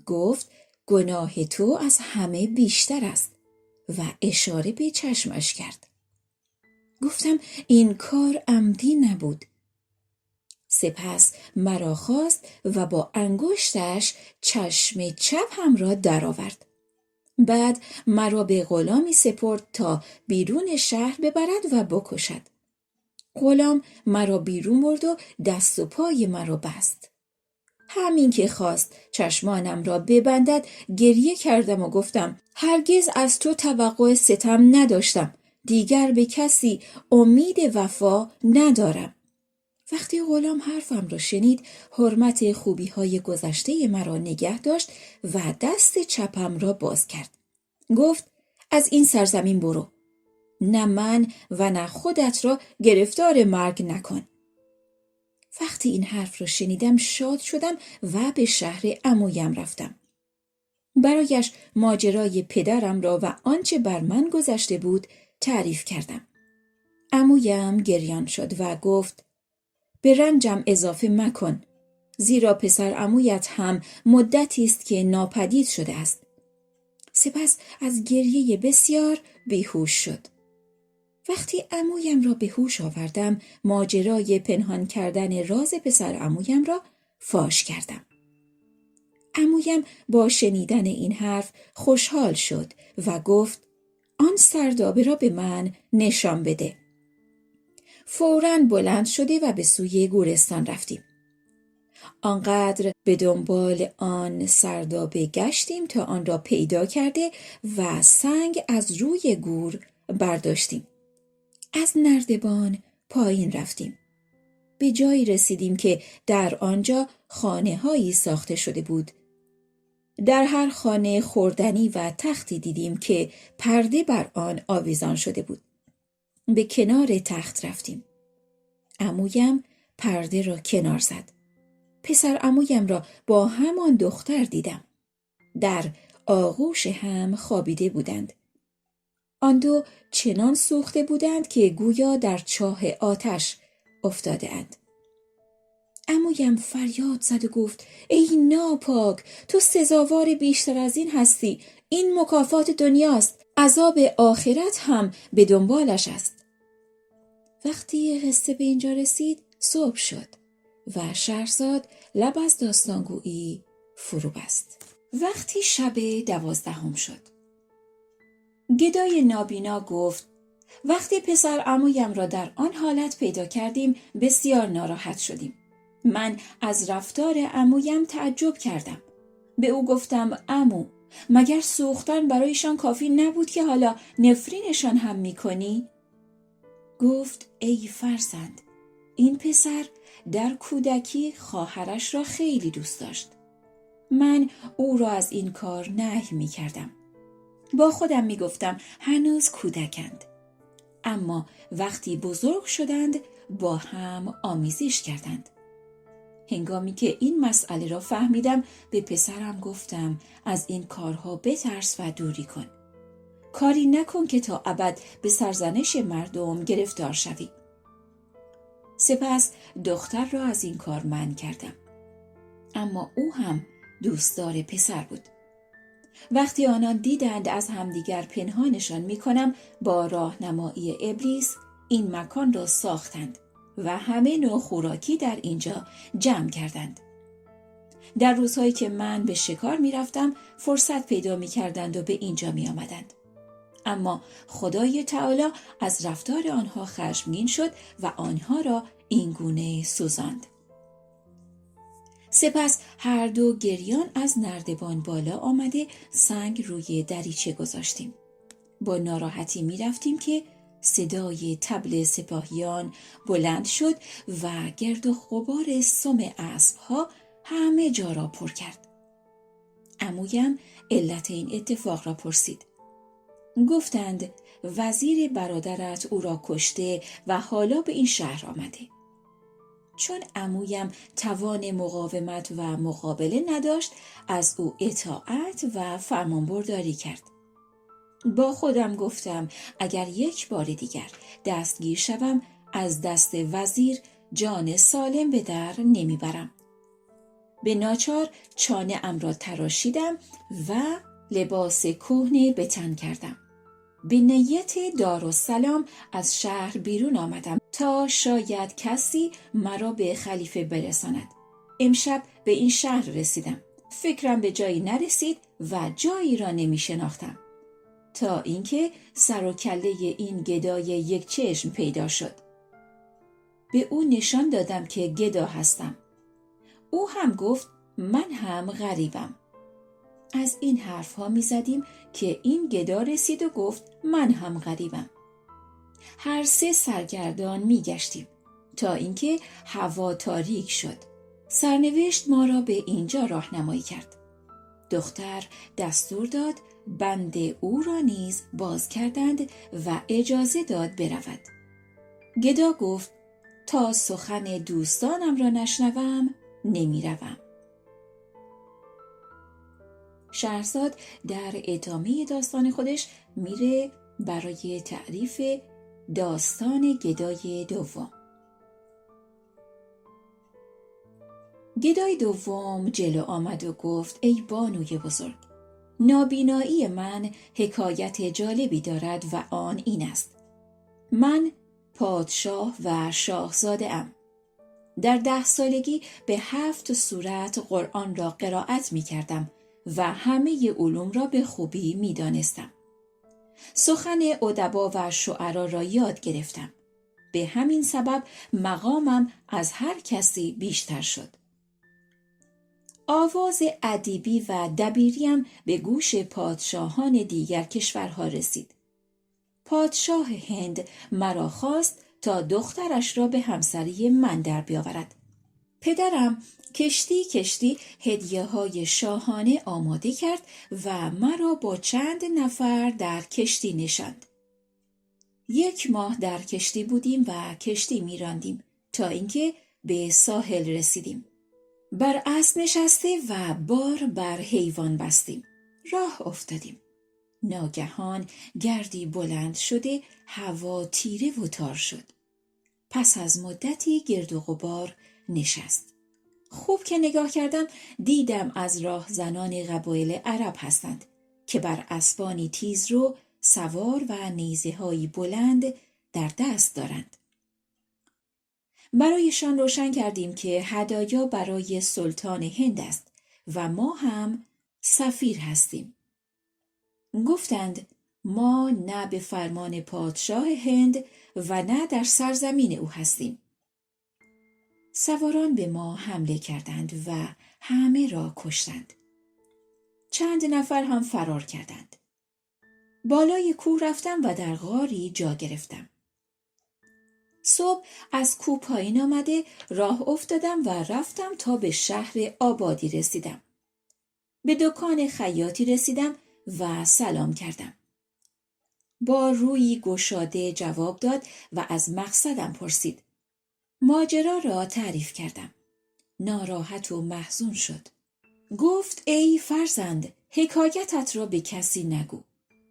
گفت گناه تو از همه بیشتر است و اشاره به چشمش کرد. گفتم این کار عمدی نبود. سپس مرا خواست و با انگشتش چشم چپم را درآورد. بعد مرا به غلامی سپرد تا بیرون شهر ببرد و بکشد. غلام مرا بیرون برد و دست و پای مرا بست. همین که خواست چشمانم را ببندد گریه کردم و گفتم هرگز از تو توقع ستم نداشتم. دیگر به کسی امید وفا ندارم. وقتی غلام حرفم را شنید حرمت خوبی‌های گذشته مرا نگه داشت و دست چپم را باز کرد. گفت از این سرزمین برو. نه من و نه خودت را گرفتار مرگ نکن. وقتی این حرف را شنیدم شاد شدم و به شهر عمویم رفتم. برایش ماجرای پدرم را و آنچه بر من گذشته بود تعریف کردم. عمویم گریان شد و گفت به رنجم اضافه مکن، زیرا پسر عمویت هم مدتی است که ناپدید شده است. سپس از گریه بسیار بیهوش شد. وقتی عمویم را به هوش آوردم ماجرای پنهان کردن راز پسر عمویم را فاش کردم. عمویم با شنیدن این حرف خوشحال شد و گفت آن سردابه را به من نشان بده. فوراً بلند شده و به سوی گورستان رفتیم. آنقدر به دنبال آن سردابه گشتیم تا آن را پیدا کرده و سنگ از روی گور برداشتیم. از نردبان پایین رفتیم. به جایی رسیدیم که در آنجا خانه‌هایی ساخته شده بود. در هر خانه خوردنی و تختی دیدیم که پرده بر آن آویزان شده بود. به کنار تخت رفتیم. عمویم پرده را کنار زد. پسر عمویم را با همان دختر دیدم. در آغوش هم خوابیده بودند. آن دو چنان سوخته بودند که گویا در چاه آتش افتاده اند. عمویم فریاد زد و گفت ای ناپاک، تو سزاوار بیشتر از این هستی. این مکافات دنیاست. عذاب آخرت هم به دنبالش است. وقتی قصه به اینجا رسید صبح شد و شهرزاد لب از داستانگویی فرو بست. وقتی شب 12 شد گدای نابینا گفت وقتی پسر عمویم را در آن حالت پیدا کردیم بسیار ناراحت شدیم. من از رفتار عمویم تعجب کردم. به او گفتم عمو، مگر سوختن برایشان کافی نبود که حالا نفرینشان هم میکنی؟ گفت ای فرزند، این پسر در کودکی خواهرش را خیلی دوست داشت. من او را از این کار نهی میکردم. با خودم میگفتم هنوز کودکند. اما وقتی بزرگ شدند با هم آمیزش کردند. هنگامی که این مسئله را فهمیدم به پسرم گفتم از این کارها بترس و دوری کن. کاری نکن که تا ابد به سرزنش مردم گرفتار شوی. سپس دختر را از این کار منع کردم. اما او هم دوستدار پسر بود. وقتی آنان دیدند از همدیگر پنهانشان میکنم، با راهنمایی ابلیس این مکان را ساختند و همه نوع خوراکی در اینجا جمع کردند. در روزهایی که من به شکار میرفتم فرصت پیدا میکردند و به اینجا میآمدند. اما خدای تعالی از رفتار آنها خشمگین شد و آنها را این گونه سوزاند. سپس هر دو گریان از نردبان بالا آمده سنگ روی دریچه گذاشتیم. با ناراحتی می رفتیم که صدای طبل سپاهیان بلند شد و گرد و غبار سم اسب‌ها همه جا را پر کرد. عمویم علت این اتفاق را پرسید. گفتند وزیر برادرت او را کشته و حالا به این شهر آمده. چون عمویم توان مقاومت و مقابله نداشت، از او اطاعت و فرمانبرداری کرد. با خودم گفتم اگر یک بار دیگر دستگیر شوم از دست وزیر جان سالم به در نمیبرم. به ناچار چانه ام را تراشیدم و لباس کهنه به تن کردم. به نیت دارالسلام از شهر بیرون آمدم تا شاید کسی مرا به خلیفه برساند. امشب به این شهر رسیدم. فکرم به جایی نرسید و جایی را نمی شناختم تا اینکه سر و کله این گدای یک چشم پیدا شد. به او نشان دادم که گدا هستم. او هم گفت من هم غریبم. از این حرف ها می زدیم که این گدا رسید و گفت من هم غریبم. هر سه سرگردان می گشتیم تا اینکه هوا تاریک شد. سرنوشت ما را به اینجا راهنمایی کرد. دختر دستور داد بند او را نیز باز کردند و اجازه داد برود. گدا گفت تا سخن دوستانم را نشنوم نمی روم. شهرزاد در ادامه داستان خودش میره برای تعریف داستان گدای دوم. گدای دوم جلو آمد و گفت ای بانوی بزرگ، نابینایی من حکایت جالبی دارد و آن این است. من پادشاه و شاهزاده ام. در 10 سالگی به 7 سورت قرآن را قرائت می کردم و همه علوم را به خوبی می دانستم. سخن ادبا و شعرا را یاد گرفتم. به همین سبب مقامم از هر کسی بیشتر شد. آواز ادیبی و دبیریم به گوش پادشاهان دیگر کشورها رسید. پادشاه هند مرا خواست تا دخترش را به همسری من در بیاورد. پدرم کشتی هدیه های شاهانه آماده کرد و مرا با چند نفر در کشتی نشاند. 1 ماه در کشتی بودیم و کشتی می‌راندیم تا اینکه به ساحل رسیدیم. بر اسب نشسته و بار بر حیوان بستیم. راه افتادیم. ناگهان گردی بلند شده هوا تیره و تار شد. پس از مدتی گرد و غبار نشست. خوب که نگاه کردم دیدم از راه زنان قبایل عرب هستند که بر اسبانی تیزرو سوار و نیزه‌هایی بلند در دست دارند. برایشان روشن کردیم که هدایا برای سلطان هند است و ما هم سفیر هستیم. گفتند ما نه به فرمان پادشاه هند و نه در سرزمین او هستیم. سواران به ما حمله کردند و همه را کشتند. چند نفر هم فرار کردند. بالای کوه رفتم و در غاری جا گرفتم. صبح از کوه پایین آمده راه افتادم و رفتم تا به شهر آبادی رسیدم. به دکان خیاطی رسیدم و سلام کردم. با رویی گشاده جواب داد و از مقصدم پرسید. ماجرا را تعریف کردم. ناراحت و محزون شد. گفت ای فرزند، حکایتت را به کسی نگو.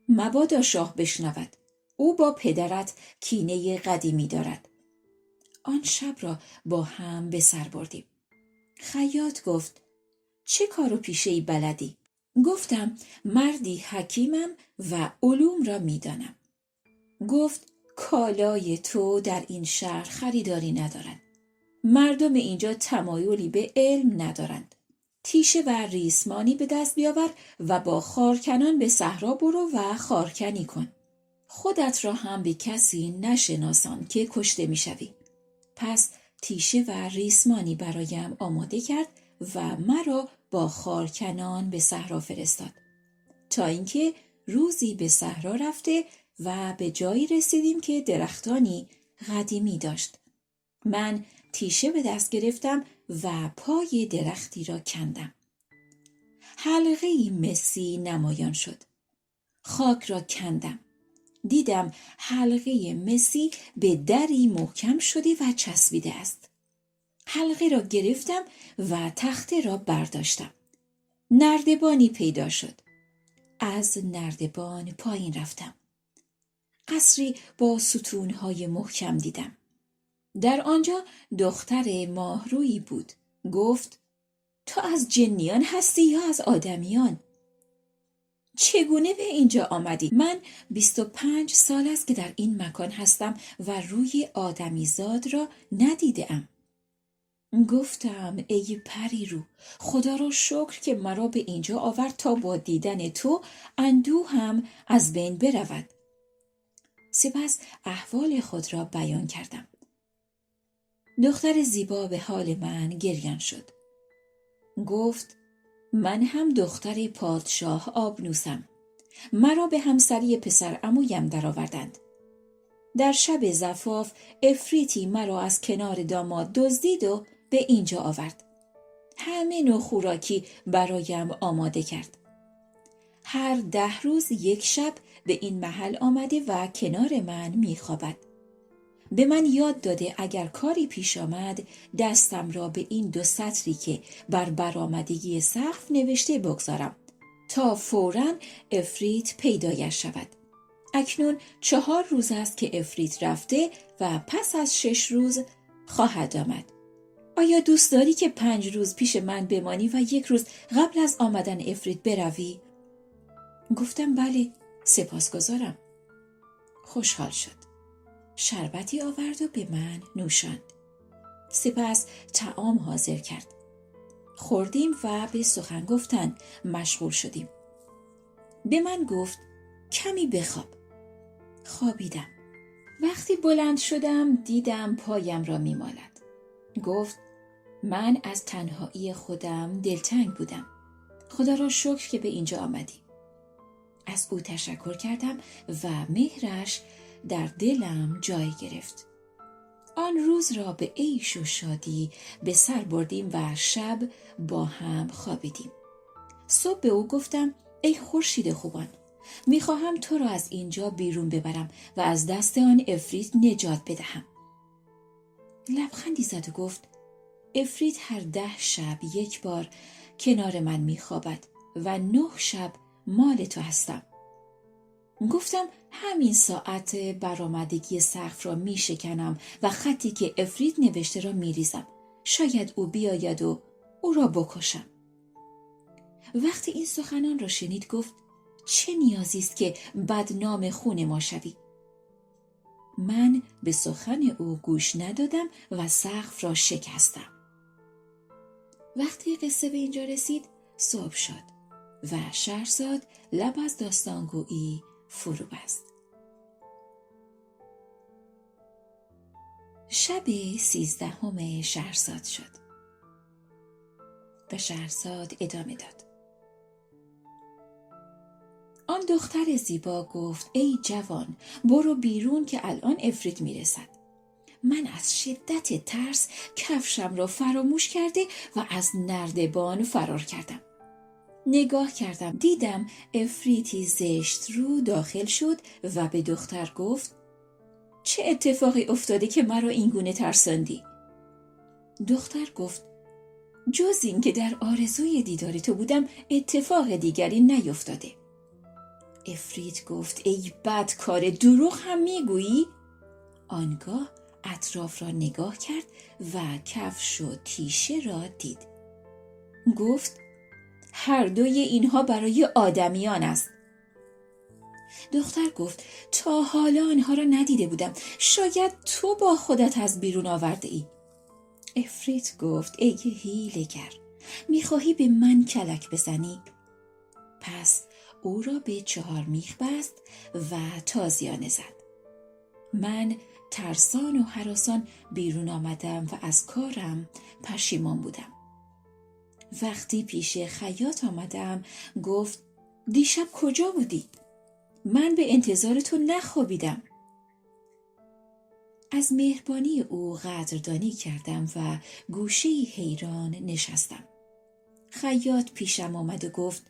مبادا شاه بشنود. او با پدرت کینه قدیمی دارد. آن شب را با هم به سر بردیم. خیاط گفت چه کار و پیشه‌ای بلدی؟ گفتم مردی حکیمم و علوم را میدانم. گفت کالای تو در این شهر خریداری ندارد. مردم اینجا تمایلی به علم ندارند. تیشه و ریسمانی به دست بیاور و با خارکنان به صحرا برو و خارکنی کن. خودت را هم به کسی نشناسان که کشته میشوی. پس تیشه و ریسمانی برایم آماده کرد و مرا با خارکنان به صحرا فرستاد. تا اینکه روزی به صحرا رفته و به جایی رسیدیم که درختانی قدیمی داشت. من تیشه به دست گرفتم و پای درختی را کندم. حلقه‌ای مسی نمایان شد. خاک را کندم. دیدم حلقه مسی به دری محکم شده و چسبیده است. حلقه را گرفتم و تخته را برداشتم. نردبانی پیدا شد. از نردبان پایین رفتم. قصری با ستونهای محکم دیدم. در آنجا دختر ماهرویی بود. گفت تو از جنیان هستی یا از آدمیان؟ چگونه به اینجا آمدی؟ من 25 سال است که در این مکان هستم و روی آدمیزاد را ندیدم. گفتم ای پری رو، خدا را شکر که مرا به اینجا آورد تا با دیدن تو اندوهم از بین برود. سپس احوال خود را بیان کردم. دختر زیبا به حال من گریان شد. گفت من هم دختر پادشاه آبنوسم. مرا به همسری پسر عمویم درآوردند. در شب زفاف افریتی مرا از کنار داماد دزدید و به اینجا آورد. همه نوع خوراکی برایم آماده کرد. هر 10 روز یک شب به این محل آمده و کنار من میخوابد. به من یاد داده اگر کاری پیش آمد دستم را به این 2 سطری که بر برآمدگی سقف نوشته بگذارم تا فوراً افریت پیدایش شود. اکنون 4 روز است که افریت رفته و پس از 6 روز خواهد آمد. آیا دوست داری که 5 روز پیش من بمانی و 1 روز قبل از آمدن افریت بروی؟ گفتم بله، سپاسگزارم. خوشحال شد. شربتی آورد و به من نوشاند. سپس طعام حاضر کرد. خوردیم و به سخن گفتن مشغول شدیم. به من گفت کمی بخواب. خوابیدم. وقتی بلند شدم دیدم پایم را میمالد. گفت من از تنهایی خودم دلتنگ بودم. خدا را شکر که به اینجا آمدی. از او تشکر کردم و مهرش در دلم جای گرفت. آن روز را به عیش و شادی به سر بردیم و شب با هم خوابیدیم. صبح به او گفتم ای خورشید خوبان، میخواهم تو را از اینجا بیرون ببرم و از دست آن افریت نجات بدهم. لبخندی زد و گفت افریت هر 10 شب 1 بار کنار من میخوابد و 9 شب مال تو هستم. گفتم همین ساعت برآمدگی سقف را می شکنم و خطی که افریت نوشته را می ریزم. شاید او بیاید و او را بکشم. وقتی این سخنان را شنید گفت چه نیازی است که بدنام خون ما شوی؟ من به سخن او گوش ندادم و سقف را شکستم. وقتی قصه به اینجا رسید صبح شد و شهرزاد لب از داستانگویی فرو بست. شب 13 شهرزاد شد و شهرزاد ادامه داد. آن دختر زیبا گفت ای جوان، برو بیرون که الان عفریت میرسد. من از شدت ترس کفشم را فراموش کرده و از نردبان فرار کردم. نگاه کردم، دیدم عفریتی زشت رو داخل شد و به دختر گفت چه اتفاقی افتاده که مرا اینگونه ترساندی؟ دختر گفت جز این که در آرزوی دیدار تو بودم اتفاق دیگری نیفتاده. عفریت گفت ای بدکار، دروغ هم میگویی؟ آنگاه اطراف را نگاه کرد و کفش و تیشه را دید. گفت هر دوی اینها برای آدمیان است. دختر گفت تا حالا آنها را ندیده بودم، شاید تو با خودت از بیرون آورده ای. عفریت گفت ای حیله‌گر، میخواهی به من کلک بزنی؟ پس او را به 4 میخ بست و تازیانه زد. من ترسان و هراسان بیرون آمدم و از کارم پشیمان بودم. وقتی پیش خیاط آمدم گفت دیشب کجا بودی؟ من به انتظار تو نخوابیدم. از مهربانی او قدردانی کردم و گوشه‌ای حیران نشستم. خیاط پیشم آمد و گفت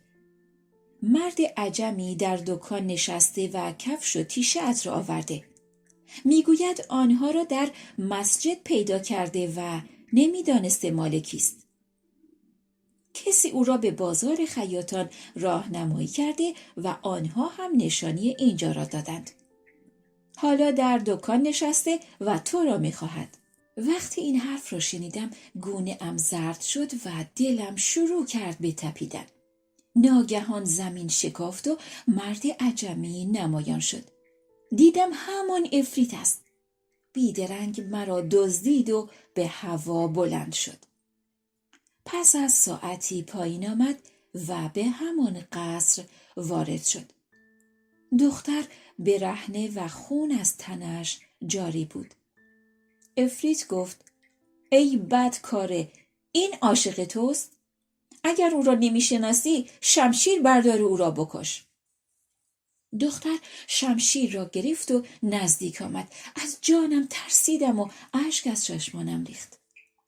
مرد عجمی در دکان نشسته و کفش و تیشه‌ات را آورده. میگوید آنها را در مسجد پیدا کرده و نمیدانسته مال کیست. کسی او را به بازار خیاطان راهنمایی کرده و آنها هم نشانی اینجا را دادند. حالا در دکان نشسته و تو را میخواهد. وقتی این حرف را شنیدم گونه‌ام زرد شد و دلم شروع کرد به تپیدن. ناگهان زمین شکافت و مرد عجمی نمایان شد. دیدم همان عفریت است. بیدرنگ مرا دزدید و به هوا بلند شد. پس از ساعتی پایین آمد و به همان قصر وارد شد. دختر برهنه و خون از تنش جاری بود. عفریت گفت ای بدکاره، این عاشق توست؟ اگر او را نمیشناسی شمشیر بردار او را بکش. دختر شمشیر را گرفت و نزدیک آمد. از جانم ترسیدم و اشک از چشمانم ریخت.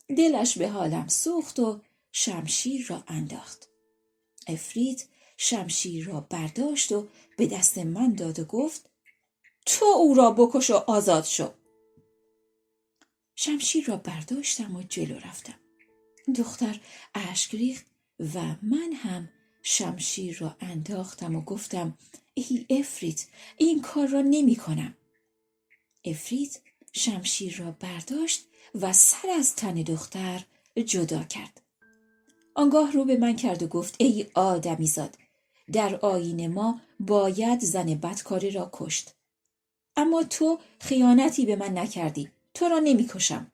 دلش به حالم سوخت و شمشیر را انداخت. عفریت شمشیر را برداشت و به دست من داد و گفت تو او را بکش و آزاد شو. شمشیر را برداشتم و جلو رفتم. دختر اشک ریخت و من هم شمشیر را انداختم و گفتم ای عفریت، این کار را نمی کنم. عفریت شمشیر را برداشت و سر از تن دختر جدا کرد. آنگاه رو به من کرد و گفت ای آدمیزاد، در آیین ما باید زن بدکاره را کشت. اما تو خیانتی به من نکردی، تو را نمی کشم.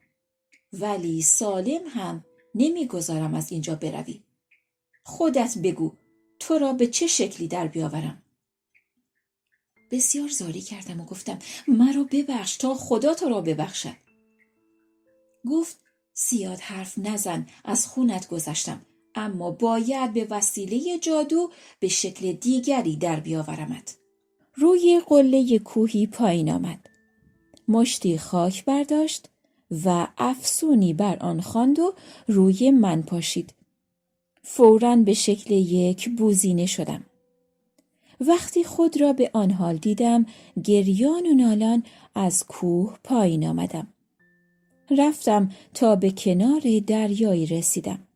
ولی سالم هم نمی گذارم از اینجا بروی. خودت بگو تو را به چه شکلی در بیاورم؟ بسیار زاری کردم و گفتم مرا ببخش تا خدا تو را ببخشد. گفت زیاد حرف نزن، از خونت گذشتم، اما باید به وسیله جادو به شکل دیگری در بیاورمت. روی قله کوهی پایین آمد. مشتی خاک برداشت و افسونی بر آن خواند و روی من پاشید. فوراً به شکل یک بوزینه شدم. وقتی خود را به آن حال دیدم گریان و نالان از کوه پایین آمدم. رفتم تا به کنار دریایی رسیدم.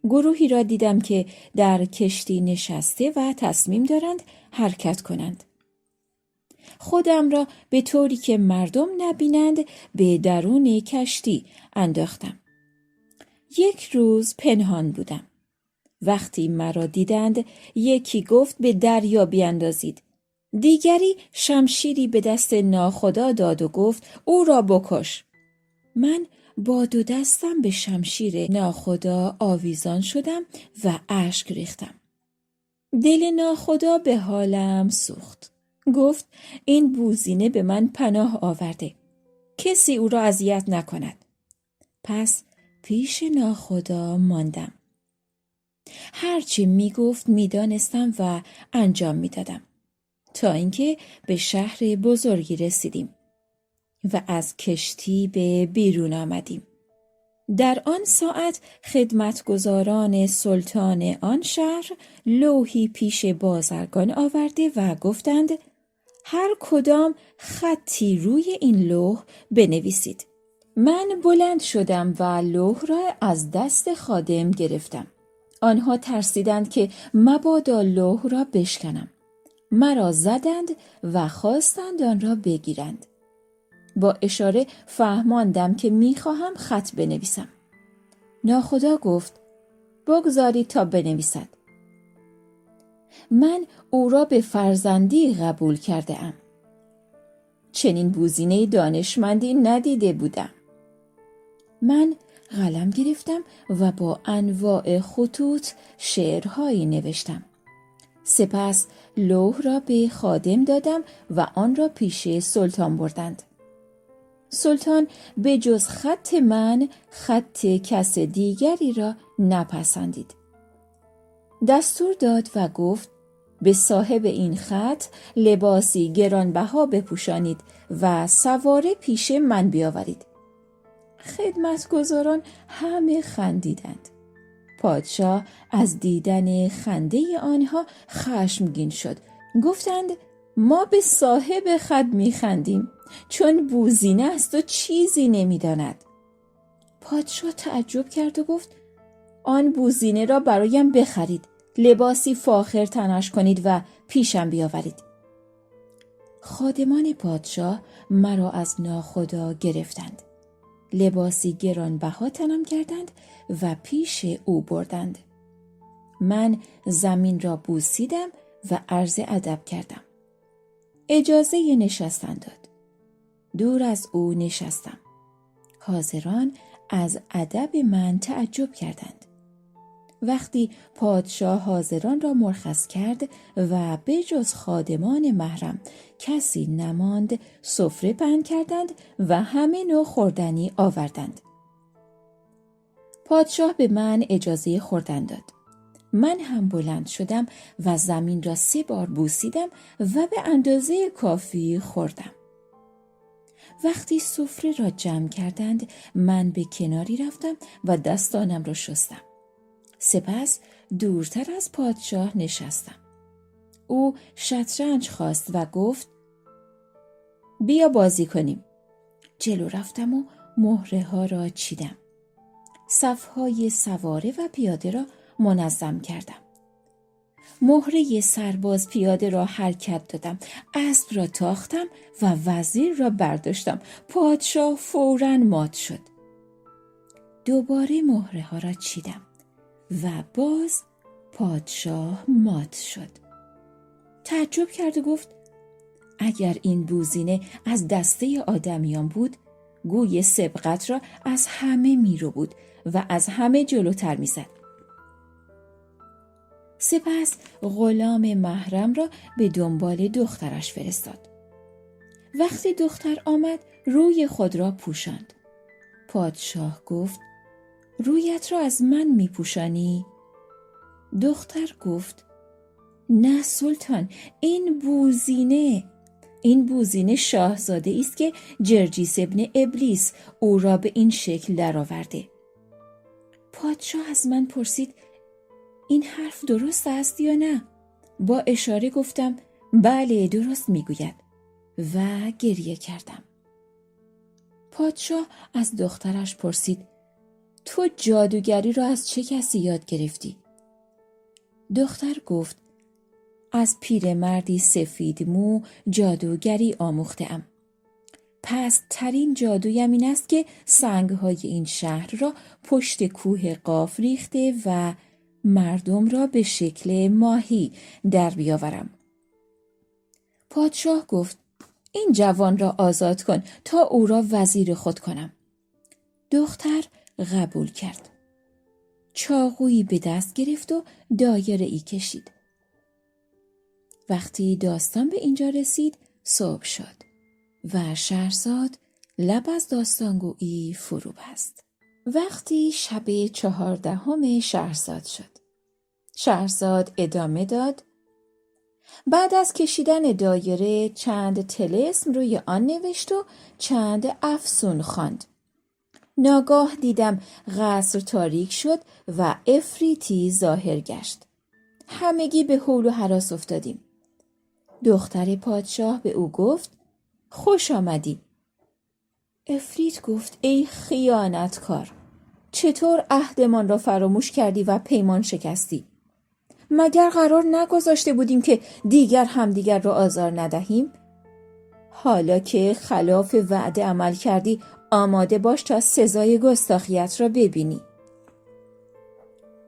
گروهی را دیدم که در کشتی نشسته و تصمیم دارند حرکت کنند. خودم را به طوری که مردم نبینند به درون کشتی انداختم. 1 روز پنهان بودم. وقتی مرا دیدند یکی گفت به دریا بیندازید. دیگری شمشیری به دست ناخدا داد و گفت او را بکش. من با 2 دستم به شمشیر ناخدا آویزان شدم و اشک ریختم. دل ناخدا به حالم سوخت. گفت این بوزینه به من پناه آورده. کسی او را اذیت نکند. پس پیش ناخدا ماندم. هرچی میگفت میدانستم و انجام میدادم تا اینکه به شهر بزرگی رسیدیم و از کشتی به بیرون آمدیم. در آن ساعت خدمتگزاران سلطان آن شهر لوحی پیش بازرگان آورده و گفتند هر کدام خطی روی این لوح بنویسید. من بلند شدم و لوح را از دست خادم گرفتم. آنها ترسیدند که مبادا لوح را بشکنم. مرا زدند و خواستند آن را بگیرند. با اشاره فهماندم که میخواهم خط بنویسم. ناخدا گفت بگذارید تا بنویسد. من او را به فرزندی قبول کرده ام. چنین بوزینه دانشمندی ندیده بودم. من قلم گرفتم و با انواع خطوط شعرهایی نوشتم. سپس لوح را به خادم دادم و آن را پیش سلطان بردند. سلطان به جز خط من خط کس دیگری را نپسندید. دستور داد و گفت به صاحب این خط لباسی گرانبها بپوشانید و سواره پیش من بیاورید. خدمتگزاران همه خندیدند. پادشاه از دیدن خنده آنها خشمگین شد. گفتند ما به صاحب خط میخندیم چون بوزینه است و چیزی نمیداند. پادشاه تعجب کرد و گفت آن بوزینه را برایم بخرید، لباسی فاخر تنش کنید و پیشم بیاورید. خادمان پادشاه مرا از ناخدا گرفتند. لباسی گرانبها تنم کردند و پیش او بردند. من زمین را بوسیدم و عرض ادب کردم. اجازه نشستن داد. دور از او نشستم. حاضران از ادب من تعجب کردند. وقتی پادشاه حاضران را مرخص کرد و به جز خادمان محرم کسی نماند، سفره پهن کردند و همه نوع خوردنی آوردند. پادشاه به من اجازه خوردن داد. من هم بلند شدم و زمین را 3 بار بوسیدم و به اندازه کافی خوردم. وقتی سفره را جمع کردند من به کناری رفتم و دستانم را شستم. سپس دورتر از پادشاه نشستم. او شطرنج خواست و گفت بیا بازی کنیم. جلو رفتم و مهره ها را چیدم. صفهای سواره و پیاده را منظم کردم. مهره سرباز پیاده را حرکت دادم. اسب را تاختم و وزیر را برداشتم. پادشاه فوراً مات شد. دوباره مهره ها را چیدم و باز پادشاه مات شد. تعجب کرد و گفت اگر این بوزینه از دسته آدمیان بود گوی سبقت را از همه میرو بود و از همه جلوتر میزد. سپس غلام محرم را به دنبال دخترش فرستاد. وقتی دختر آمد روی خود را پوشاند. پادشاه گفت رویت را از من میپوشانی؟ دختر گفت نه سلطان، این بوزینه شاهزاده است که جرجیس ابن ابلیس او را به این شکل درآورده. پادشاه از من پرسید این حرف درست است یا نه؟ با اشاره گفتم بله درست میگوید و گریه کردم. پادشاه از دخترش پرسید تو جادوگری را از چه کسی یاد گرفتی؟ دختر گفت از پیرمردی سفید مو جادوگری آموخته‌ام. پست‌ترین جادویم این است که سنگ‌های این شهر را پشت کوه قاف ریخته و مردم را به شکل ماهی در بیاورم. پادشاه گفت این جوان را آزاد کن تا او را وزیر خود کنم. دختر قبول کرد. چاقویی به دست گرفت و دایره‌ای کشید. وقتی داستان به اینجا رسید صبح شد و شهرزاد لب از داستانگویی فرو بست. وقتی شب 14 شهرزاد شد شهرزاد ادامه داد: بعد از کشیدن دایره چند طلسم روی آن نوشت و چند افسون خواند. ناگاه دیدم قصر تاریک شد و عفریتی ظاهر گشت. همگی به هول و هراس افتادیم. دختر پادشاه به او گفت: خوش آمدی. عفریت گفت: ای خیانتکار، چطور عهدمان را فراموش کردی و پیمان شکستی؟ مگر قرار نگذاشته بودیم که دیگر همدیگر را آزار ندهیم؟ حالا که خلاف وعده عمل کردی، آماده باش تا سزای گستاخیت را ببینی.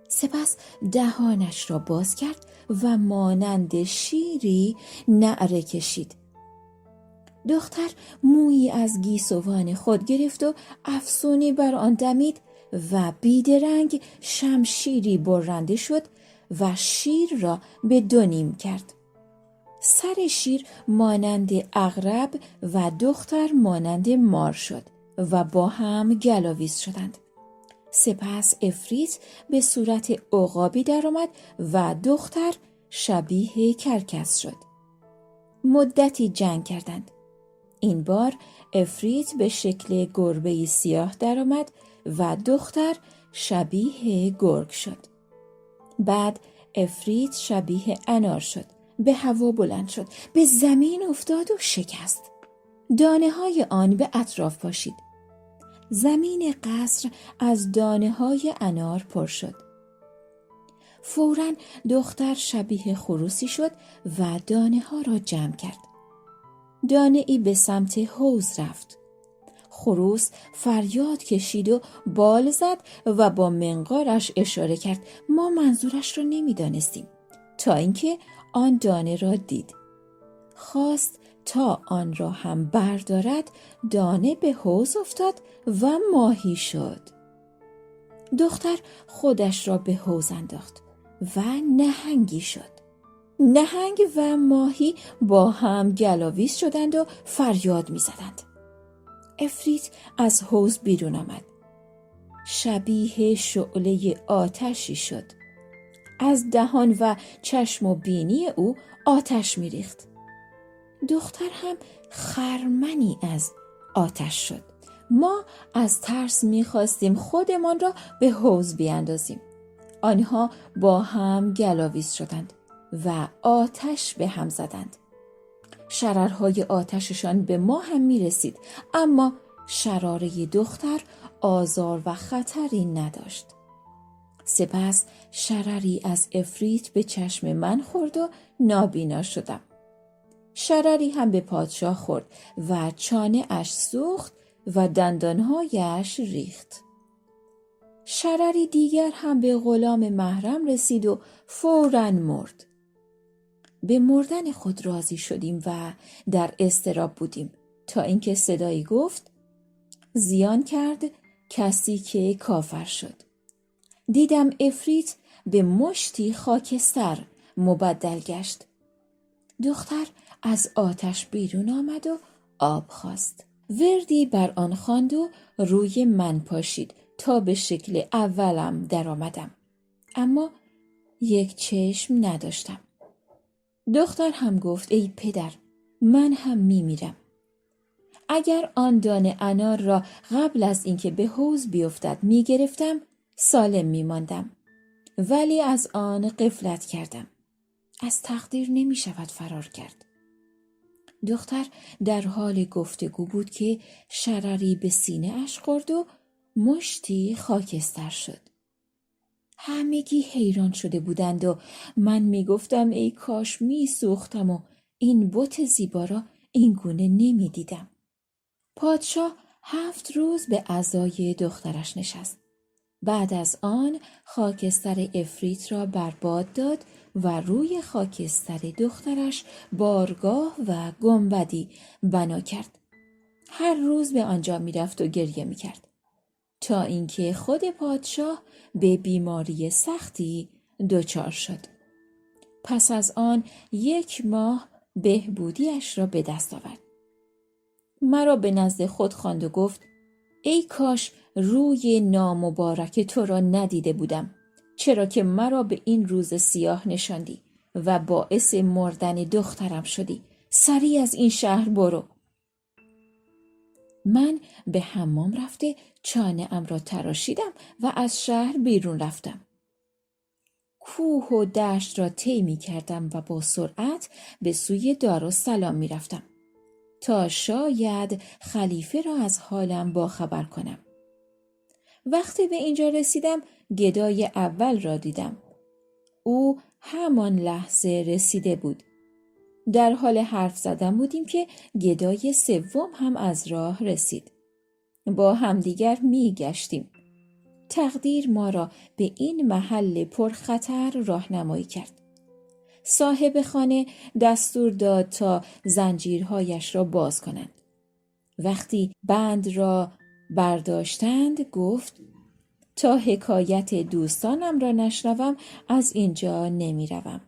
سپس دهانش را باز کرد و مانند شیری نعره کشید. دختر مویی از گیسوان خود گرفت و افسونی بر آن دمید و بیدرنگ شمشیری برنده شد و شیر را به دو نیم کرد. سر شیر مانند عقرب و دختر مانند مار شد و با هم گلاویز شدند. سپس عفریت به صورت عقابی درآمد و دختر شبیه کرکس شد. مدتی جنگ کردند. این بار عفریت به شکل گربه‌ای سیاه درآمد و دختر شبیه گرگ شد. بعد عفریت شبیه انار شد، به هوا بلند شد، به زمین افتاد و شکست. دانه های آن به اطراف پاشید. زمین قصر از دانه های انار پر شد. فوراً دختر شبیه خروسی شد و دانه ها را جمع کرد. دانه ای به سمت حوض رفت. خروس فریاد کشید و بال زد و با منقارش اشاره کرد. ما منظورش را نمی‌دانستیم تا اینکه آن دانه را دید. خواست تا آن را هم بردارد، دانه به حوض افتاد و ماهی شد. دختر خودش را به حوض انداخت و نهنگی شد. نهنگ و ماهی با هم گلاویز شدند و فریاد می‌زدند. عفریت از حوض بیرون آمد. شبیه شعله آتشی شد. از دهان و چشم و بینی او آتش می‌ریخت. دختر هم خرمنی از آتش شد. ما از ترس می‌خواستیم خودمان را به حوض بیاندازیم. آنها با هم گلاویز شدند و آتش به هم زدند. شررهای آتششان به ما هم می‌رسید، اما شراره دختر آزار و خطری نداشت. سپس شرری از عفریت به چشم من خورد و نابینا شدم. شرری هم به پادشاه خورد و چانه اش سوخت و دندانهایش ریخت. شرری دیگر هم به غلام محرم رسید و فوراً مرد. به مردن خود راضی شدیم و در اضطراب بودیم تا اینکه صدایی گفت: زیان کرد کسی که کافر شد. دیدم عفریت به مشتی خاکستر مبدل گشت. دختر از آتش بیرون آمد و آب خواست. وردی بر آن خواند و روی من پاشید تا به شکل اولم در آمدم، اما یک چشم نداشتم. دختر هم گفت: ای پدر، من هم میمیرم. اگر آن دانه انار را قبل از اینکه به حوض بیفتد میگرفتم، سالم میماندم، ولی از آن غفلت کردم. از تقدیر نمی شود فرار کرد. دختر در حال گفتگو بود که شرری به سینه اش خورد و مشتی خاکستر شد. همگی حیران شده بودند و من می گفتم ای کاش می سوختم و این بت زیبا را این گونه نمی دیدم. پادشاه 7 روز به عزای دخترش نشست. بعد از آن خاکستر عفریت را برباد داد و روی خاکستر دخترش بارگاه و گنبدی بنا کرد. هر روز به آنجا می رفت و گریه می کرد تا اینکه خود پادشاه به بیماری سختی دچار شد. پس از آن 1 ماه بهبودیش را به دست آورد. مرا به نزد خود خواند و گفت: ای کاش روی نامبارک تو را ندیده بودم. چرا که مرا به این روز سیاه نشاندی و باعث مردن دخترم شدی. سریع از این شهر برو. من به حمام رفته چانه‌ام را تراشیدم و از شهر بیرون رفتم. کوه و دشت را طی می کردم و با سرعت به سوی دارالسلام می رفتم تا شاید خلیفه را از حالم باخبر کنم. وقتی به اینجا رسیدم گدای اول را دیدم. او همان لحظه رسیده بود. در حال حرف زدن بودیم که گدای سوم هم از راه رسید. با همدیگر می گشتیم. تقدیر ما را به این محل پرخطر راهنمایی کرد. صاحب خانه دستور داد تا زنجیرهایش را باز کنند. وقتی بند را برداشتند گفت تا حکایت دوستانم را نشنوم از اینجا نمی روم.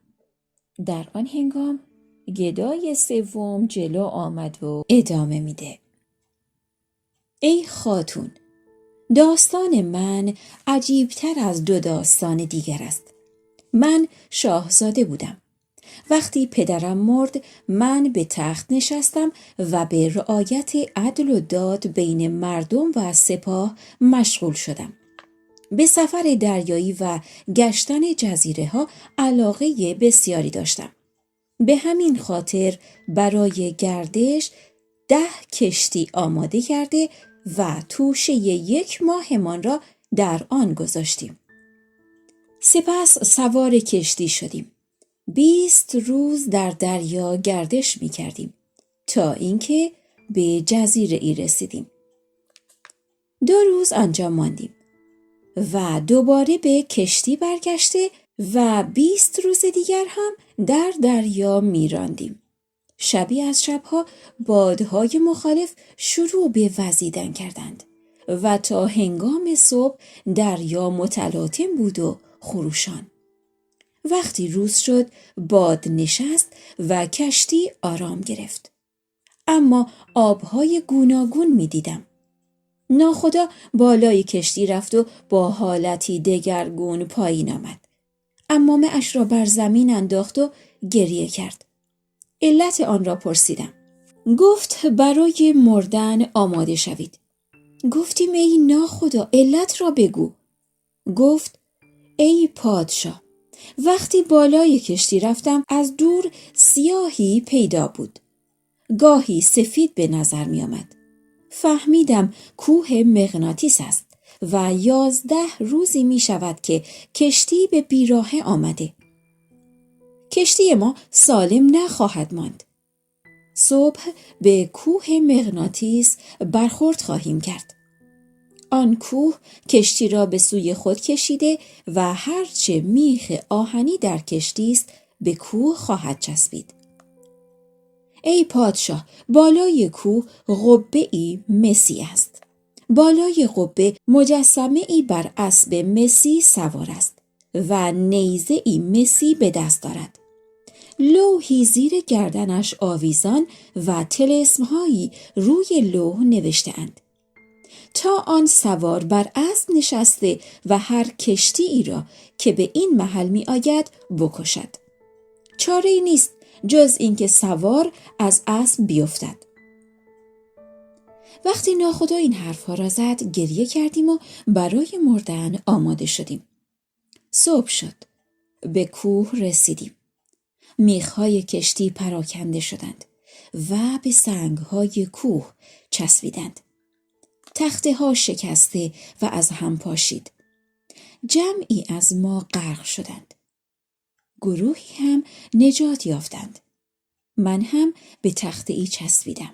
در آن هنگام گدای سوم جلو آمد و ادامه میده. ای خاتون، داستان من عجیبتر از 2 داستان دیگر است. من شاهزاده بودم. وقتی پدرم مرد من به تخت نشستم و به رعایت عدل و داد بین مردم و سپاه مشغول شدم. به سفر دریایی و گشتن جزیره ها علاقه بسیاری داشتم. به همین خاطر برای گردش 10 کشتی آماده کرده و توشه 1 ماهمان را در آن گذاشتیم. سپس سوار کشتی شدیم. 20 روز در دریا گردش می کردیم تا اینکه به جزیره ای رسیدیم. 2 روز آنجا ماندیم و دوباره به کشتی برگشته و 20 روز دیگر هم در دریا می راندیم. شبی از شبها بادهای مخالف شروع به وزیدن کردند و تا هنگام صبح دریا متلاطم بود و خروشان. وقتی روز شد باد نشست و کشتی آرام گرفت. اما آبهای گوناگون می دیدم. ناخدا بالای کشتی رفت و با حالتی دگرگون پایین آمد. عمامه‌اش را بر زمین انداخت و گریه کرد. علت آن را پرسیدم. گفت برای مردن آماده شوید. گفتیم ای ناخدا علت را بگو. گفت ای پادشاه، وقتی بالای کشتی رفتم از دور سیاهی پیدا بود. گاهی سفید به نظر می آمد. فهمیدم کوه مغناطیس است و 11 روزی می شود که کشتی به بیراهه آمده. کشتی ما سالم نخواهد ماند. صبح به کوه مغناطیس برخورد خواهیم کرد. آن کوه کشتی را به سوی خود کشیده و هرچه میخ آهنی در کشتی است به کوه خواهد چسبید. ای پادشاه، بالای کوه قبه‌ای مسی است. بالای قبه مجسمه‌ای بر اسب مسی سوار است و نیزه‌ای مسی به دست دارد. لوحی زیر گردنش آویزان و طلسم‌هایی روی لوح نوشته‌اند تا آن سوار بر اسب نشسته و هر کشتی ای را که به این محل می آید بکشد. چاره ای نیست جز اینکه سوار از اسب بیفتد. وقتی ناخدا این حرفها را زد گریه کردیم و برای مردن آماده شدیم. صبح شد. به کوه رسیدیم. میخهای کشتی پراکنده شدند و به سنگهای کوه چسبیدند. تخته ها شکسته و از هم پاشید. جمعی از ما غرق شدند. گروهی هم نجات یافتند. من هم به تخته ای چسبیدم.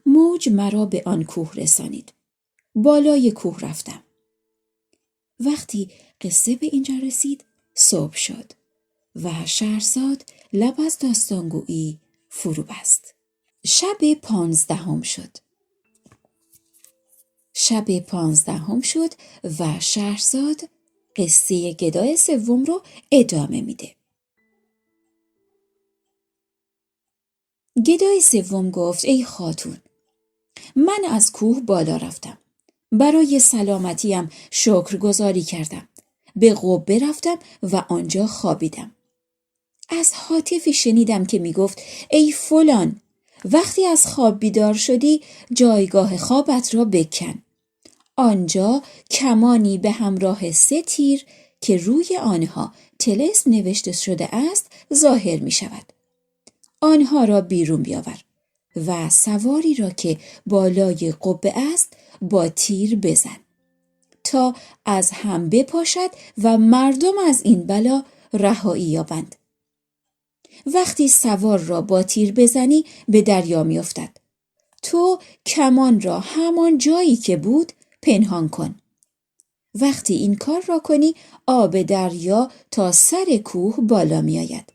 موج مرا به آن کوه رسانید. بالای کوه رفتم. وقتی قصه به اینجا رسید صبح شد و شهرزاد لب از داستانگویی فرو بست. شب 15 شد. شب 15 شد و شهرزاد قصه گدای سوم رو ادامه میده. گدای سوم گفت ای خاتون، من از کوه بالا رفتم. برای سلامتیم شکرگزاری کردم به قبه رفتم و آنجا خوابیدم. از هاتفی شنیدم که می گفت ای فلان، وقتی از خواب بیدار شدی جایگاه خوابت را بکن. آنجا کمانی به همراه 3 تیر که روی آنها طلسم نوشته شده است ظاهر می شود. آنها را بیرون بیاور و سواری را که بالای قبه است با تیر بزن تا از هم بپاشد و مردم از این بلا رهایی یابند. وقتی سوار را با تیر بزنی به دریا می افتد. تو کمان را همان جایی که بود پنهان کن. وقتی این کار را کنی آب دریا تا سر کوه بالا می آید.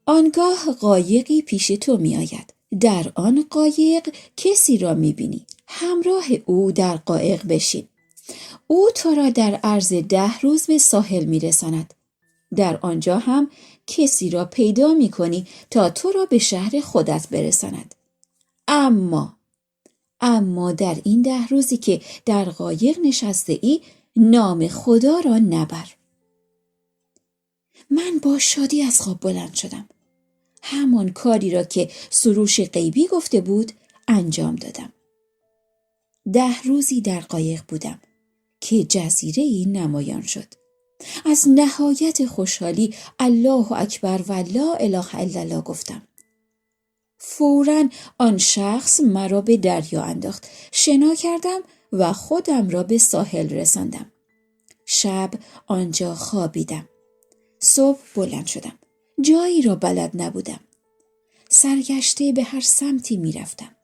آنگاه قایقی پیش تو می آید. در آن قایق کسی را می بینی. همراه او در قایق بشین. او تو را در عرض 10 روز به ساحل می رساند. در آنجا هم کسی را پیدا می کنی تا تو را به شهر خودت برساند. اما در این 10 روزی که در قایق نشسته ای نام خدا را نبر. من با شادی از خواب بلند شدم. همان کاری را که سروش غیبی گفته بود انجام دادم. 10 روزی در قایق بودم که جزیره‌ای نمایان شد. از نهایت خوشحالی الله اکبر و لا اله الا الله گفتم. فوراً آن شخص مرا به دریا انداخت. شنا کردم و خودم را به ساحل رساندم. شب آنجا خوابیدم. صبح بلند شدم. جایی را بلد نبودم. سرگشته به هر سمتی می رفتم.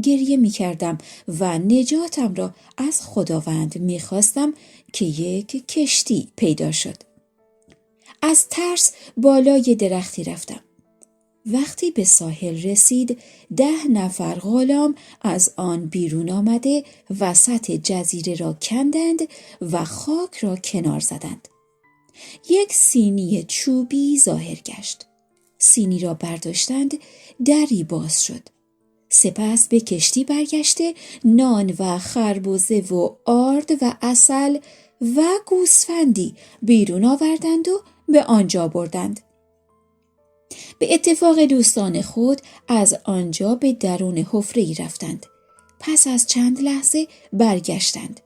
گریه می کردم و نجاتم را از خداوند می خواستم که یک کشتی پیدا شد. از ترس بالای درختی رفتم. وقتی به ساحل رسید 10 نفر غلام از آن بیرون آمده وسط جزیره را کندند و خاک را کنار زدند. یک سینی چوبی ظاهر گشت. سینی را برداشتند، دری باز شد. سپس به کشتی برگشته نان و خربزه و آرد و عسل و گوسفندی بیرون آوردند و به آنجا بردند. به اتفاق دوستان خود از آنجا به درون حفره‌ای رفتند. پس از چند لحظه برگشتند.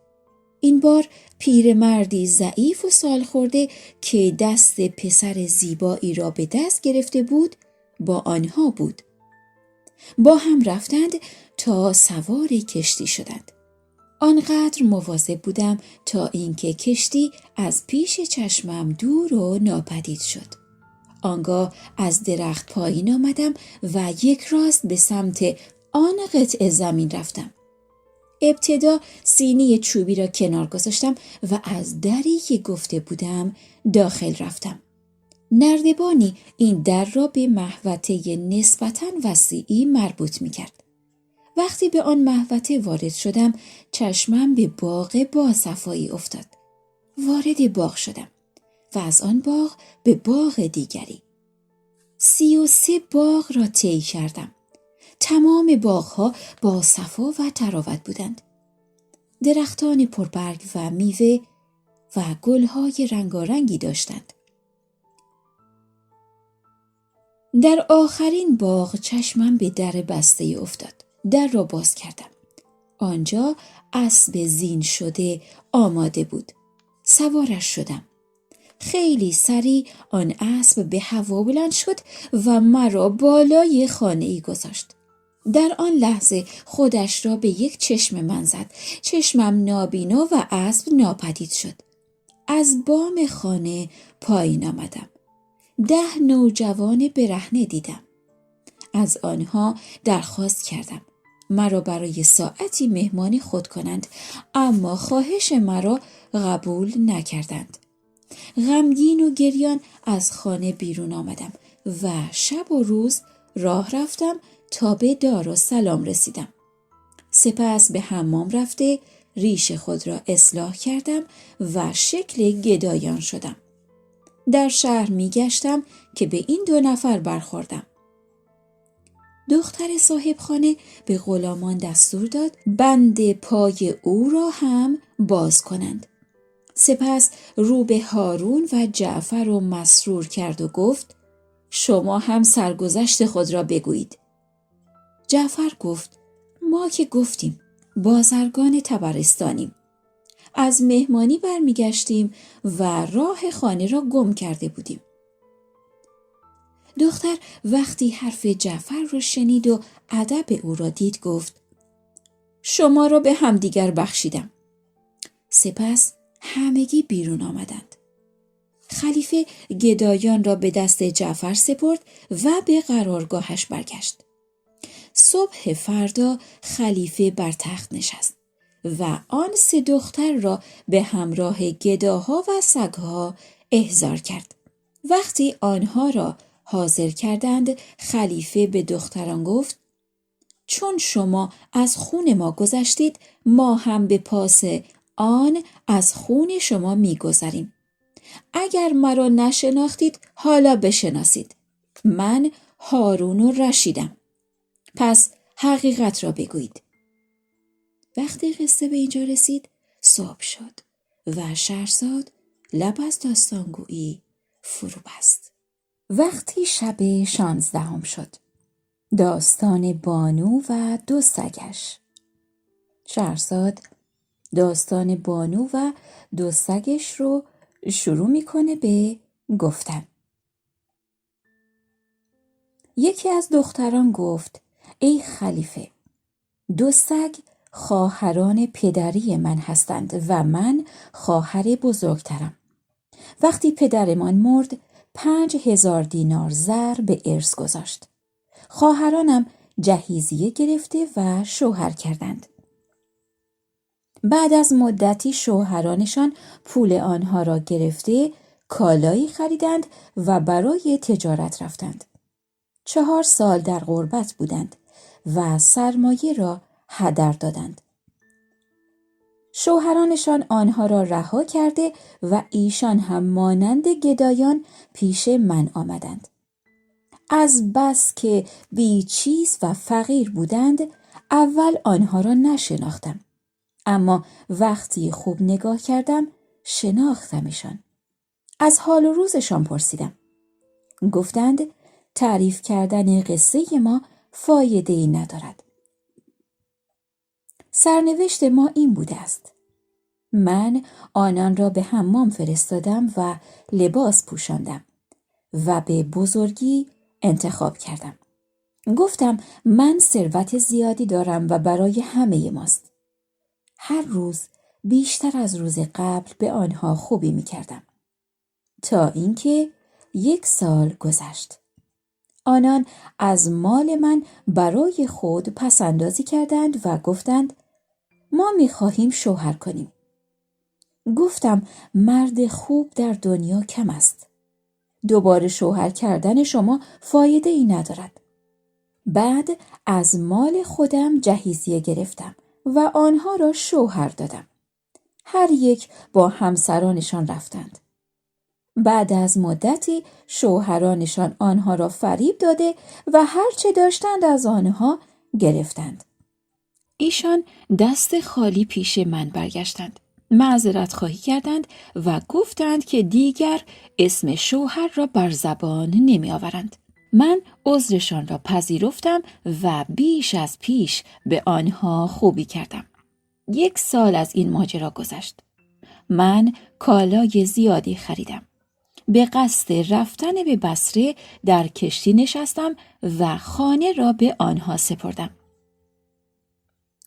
این بار پیرمردی ضعیف و سالخورده که دست پسر زیبایی را به دست گرفته بود با آنها بود. با هم رفتند تا سوار کشتی شدند. آنقدر مواظب بودم تا اینکه کشتی از پیش چشمم دور و ناپدید شد. آنگاه از درخت پایین آمدم و یک راست به سمت آن قطعه زمین رفتم. ابتدا سینی چوبی را کنار گذاشتم و از دری که گفته بودم داخل رفتم. نردبانی این در را به محوطه نسبتاً وسیعی مربوط می کرد. وقتی به آن محوطه وارد شدم چشمم به باغ باصفایی افتاد. وارد باغ شدم و از آن باغ به باغ دیگری. 33 باغ را طی کردم. تمام باغ‌ها با صفا و تراوت بودند. درختان پربرگ و میوه و گل‌های رنگارنگی داشتند. در آخرین باغ چشمم به در بسته افتاد. در را باز کردم. آنجا اسب زین شده آماده بود. سوارش شدم. خیلی سریع آن اسب به هوا بلند شد و مرا بالای خانه‌ای گذاشت. در آن لحظه خودش را به یک چشم من زد. چشمم نابینا و اسب ناپدید شد. از بام خانه پایین آمدم. 10 نوجوان برهنه دیدم. از آنها درخواست کردم مرا برای ساعتی مهمان خود کنند، اما خواهش مرا قبول نکردند. غمگین و گریان از خانه بیرون آمدم و شب و روز راه رفتم تا به دارالسلام رسیدم. سپس به حمام رفته ریش خود را اصلاح کردم و شکل گدایان شدم. در شهر می گشتم که به این 2 نفر برخوردم. دختر صاحب خانه به غلامان دستور داد بند پای او را هم باز کنند. سپس رو به هارون و جعفر رو مسرور کرد و گفت شما هم سرگذشت خود را بگویید. جعفر گفت ما که گفتیم بازرگان طبرستانیم. از مهمانی برمیگشتیم و راه خانه را گم کرده بودیم. دختر وقتی حرف جعفر را شنید و ادب او را دید گفت شما را به همدیگر بخشیدم. سپس همگی بیرون آمدند. خلیفه گدایان را به دست جعفر سپرد و به قرارگاهش برگشت. صبح فردا خلیفه بر تخت نشست و آن 3 دختر را به همراه گداها و سگها احضار کرد. وقتی آنها را حاضر کردند خلیفه به دختران گفت چون شما از خون ما گذشتید ما هم به پاس آن از خون شما می‌گذریم. اگر مرا نشناختید حالا بشناسید. من هارون و رشیدم. پس حقیقت را بگویید. وقتی قصه به اینجا رسید صبح شد و شهرزاد لب از داستانگویی فرو بست. وقتی شب 16 شد داستان بانو و 2 سگش. شهرزاد داستان بانو و 2 سگش رو شروع میکنه به گفتن. یکی از دختران گفت ای خلیفه 2 سگ خواهران پدری من هستند و من خواهر بزرگترم. وقتی پدرمان مرد 5000 دینار زر به ارث گذاشت. خواهرانم جهیزیه گرفته و شوهر کردند. بعد از مدتی شوهرانشان پول آنها را گرفته کالایی خریدند و برای تجارت رفتند. 4 سال در غربت بودند و سرمایه را هدر دادند. شوهرانشان آنها را رها کرده و ایشان هم مانند گدایان پیش من آمدند. از بس که بی چیز و فقیر بودند اول آنها را نشناختم، اما وقتی خوب نگاه کردم شناختمشان. از حال و روزشان پرسیدم. گفتند تعریف کردن قصه ما فایده‌ای ندارد. سرنوشت ما این بوده است. من آنان را به حمام فرستادم و لباس پوشاندم و به بزرگی انتخاب کردم. گفتم من ثروت زیادی دارم و برای همه ماست. هر روز بیشتر از روز قبل به آنها خوبی می کردم. تا اینکه 1 سال گذشت. آنان از مال من برای خود پسندازی کردند و گفتند ما می خواهیم شوهر کنیم. گفتم مرد خوب در دنیا کم است. دوباره شوهر کردن شما فایده ای ندارد. بعد از مال خودم جهیزیه گرفتم و آنها را شوهر دادم. هر یک با همسرانشان رفتند. بعد از مدتی شوهرانشان آنها را فریب داده و هر چه داشتند از آنها گرفتند. ایشان دست خالی پیش من برگشتند. معذرت خواهی کردند و گفتند که دیگر اسم شوهر را بر زبان نمی آورند. من عذرشان را پذیرفتم و بیش از پیش به آنها خوبی کردم. 1 سال از این ماجرا گذشت. من کالای زیادی خریدم. به قصد رفتن به بصره در کشتی نشستم و خانه را به آنها سپردم.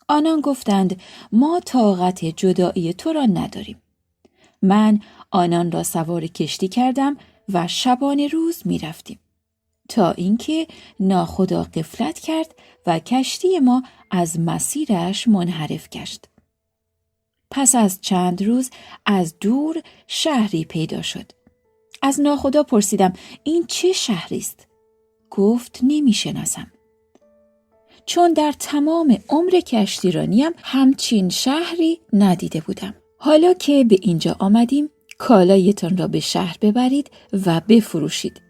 آنان گفتند ما طاقت جدایی تو را نداریم. من آنان را سوار کشتی کردم و شبانه روز می رفتیم تا اینکه ناخدا غفلت کرد و کشتی ما از مسیرش منحرف گشت. پس از چند روز از دور شهری پیدا شد. از ناخدا پرسیدم این چه شهری است؟ گفت نمی شناسم. چون در تمام عمر کشتیرانیم همچین شهری ندیده بودم. حالا که به اینجا آمدیم کالایتان را به شهر ببرید و بفروشید.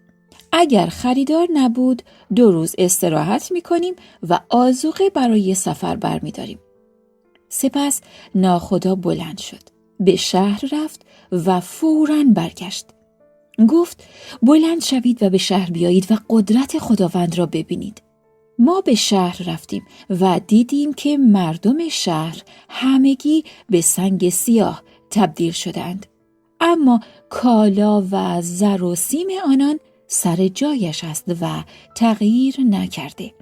اگر خریدار نبود 2 روز استراحت می کنیم و آذوقه برای سفر برمی داریم. سپس ناخدا بلند شد. به شهر رفت و فوراً برگشت. گفت بلند شوید و به شهر بیایید و قدرت خداوند را ببینید. ما به شهر رفتیم و دیدیم که مردم شهر همگی به سنگ سیاه تبدیل شدند، اما کالا و زر و سیم آنان سر جایش است و تغییر نکرده.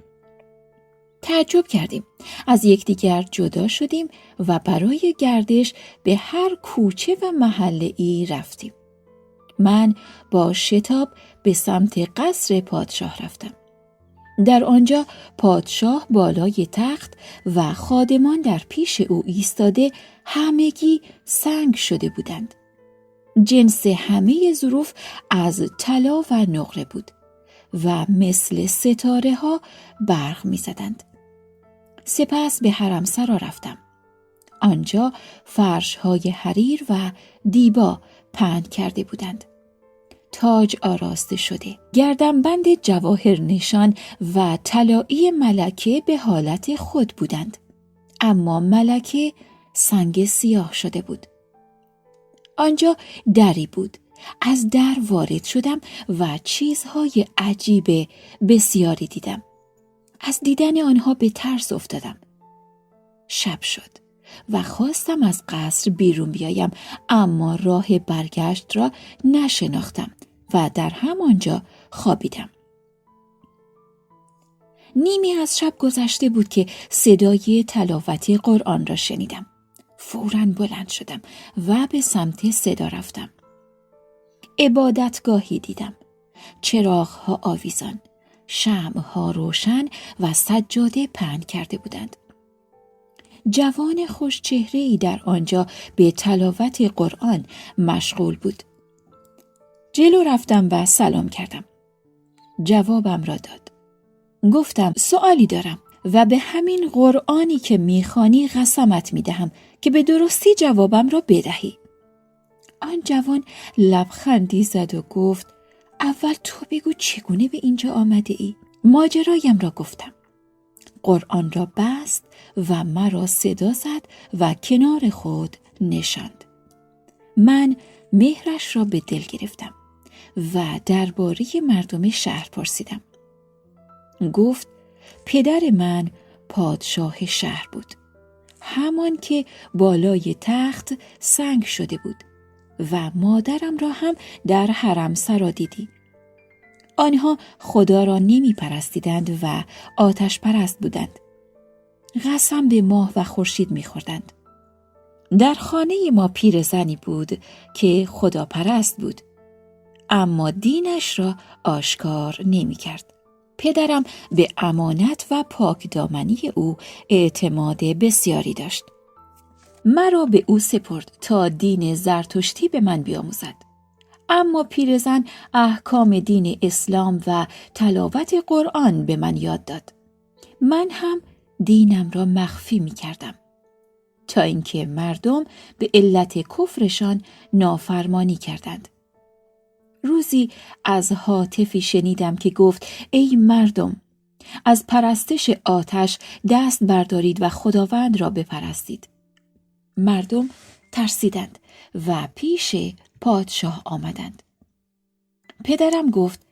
تعجب کردیم. از یکدیگر جدا شدیم و برای گردش به هر کوچه و محله ای رفتیم. من با شتاب به سمت قصر پادشاه رفتم. در آنجا پادشاه بالای تخت و خادمان در پیش او ایستاده همگی سنگ شده بودند. جنس همه ظروف از طلا و نقره بود و مثل ستاره ها برق می زدند. سپس به حرمسرا رفتم. آنجا فرش های حریر و دیبا پهن کرده بودند. تاج آراسته شده، گردنبند جواهر نشان و طلایی ملکه به حالت خود بودند، اما ملکه سنگ سیاه شده بود. آنجا دری بود. از در وارد شدم و چیزهای عجیب بسیاری دیدم. از دیدن آنها به ترس افتادم. شب شد و خواستم از قصر بیرون بیایم، اما راه برگشت را نشناختم و در همانجا خوابیدم. نیمی از شب گذشته بود که صدای تلاوت قرآن را شنیدم. فوراً بلند شدم و به سمت صدا رفتم. عبادتگاهی دیدم. چراغ‌ها آویزان، شمع‌ها روشن و سجاده پهن کرده بودند. جوان خوش چهره‌ای در آنجا به تلاوت قرآن مشغول بود. جلو رفتم و سلام کردم. جوابم را داد. گفتم سؤالی دارم و به همین قرآنی که میخوانی قسمت میدهم که به درستی جوابم را بدهی. آن جوان لبخندی زد و گفت اول تو بگو چگونه به اینجا آمده ای؟ ماجرایم را گفتم. قرآن را بست و مرا صدا زد و کنار خود نشاند. من مهرش را به دل گرفتم و درباره مردم شهر پرسیدم. گفت پدر من پادشاه شهر بود، همان که بالای تخت سنگ شده بود، و مادرم را هم در حرمسرا دیدی. آنها خدا را نمی پرستیدند و آتش پرست بودند. قسم به ماه و خورشید می خوردند. در خانه ما پیرزنی بود که خدا پرست بود، اما دینش را آشکار نمی کرد. پدرم به امانت و پاکدامنی او اعتماد بسیاری داشت. مرا به او سپرد تا دین زرتشتی به من بیاموزد. اما پیرزن احکام دین اسلام و تلاوت قرآن به من یاد داد. من هم دینم را مخفی می کردم تا اینکه مردم به علت کفرشان نافرمانی کردند. روزی از هاتفی شنیدم که گفت ای مردم، از پرستش آتش دست بردارید و خداوند را بپرستید. مردم ترسیدند و پیش پادشاه آمدند. پدرم گفت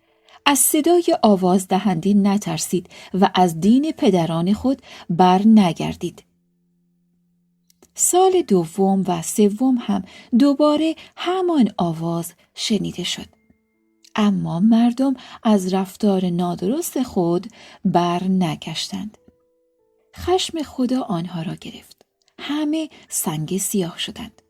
از صدای آواز دهنده نترسید و از دین پدران خود بر نگردید. سال دوم و سوم هم دوباره همان آواز شنیده شد، اما مردم از رفتار نادرست خود بر نگشتند. خشم خدا آنها را گرفت. همه سنگ سیاه شدند.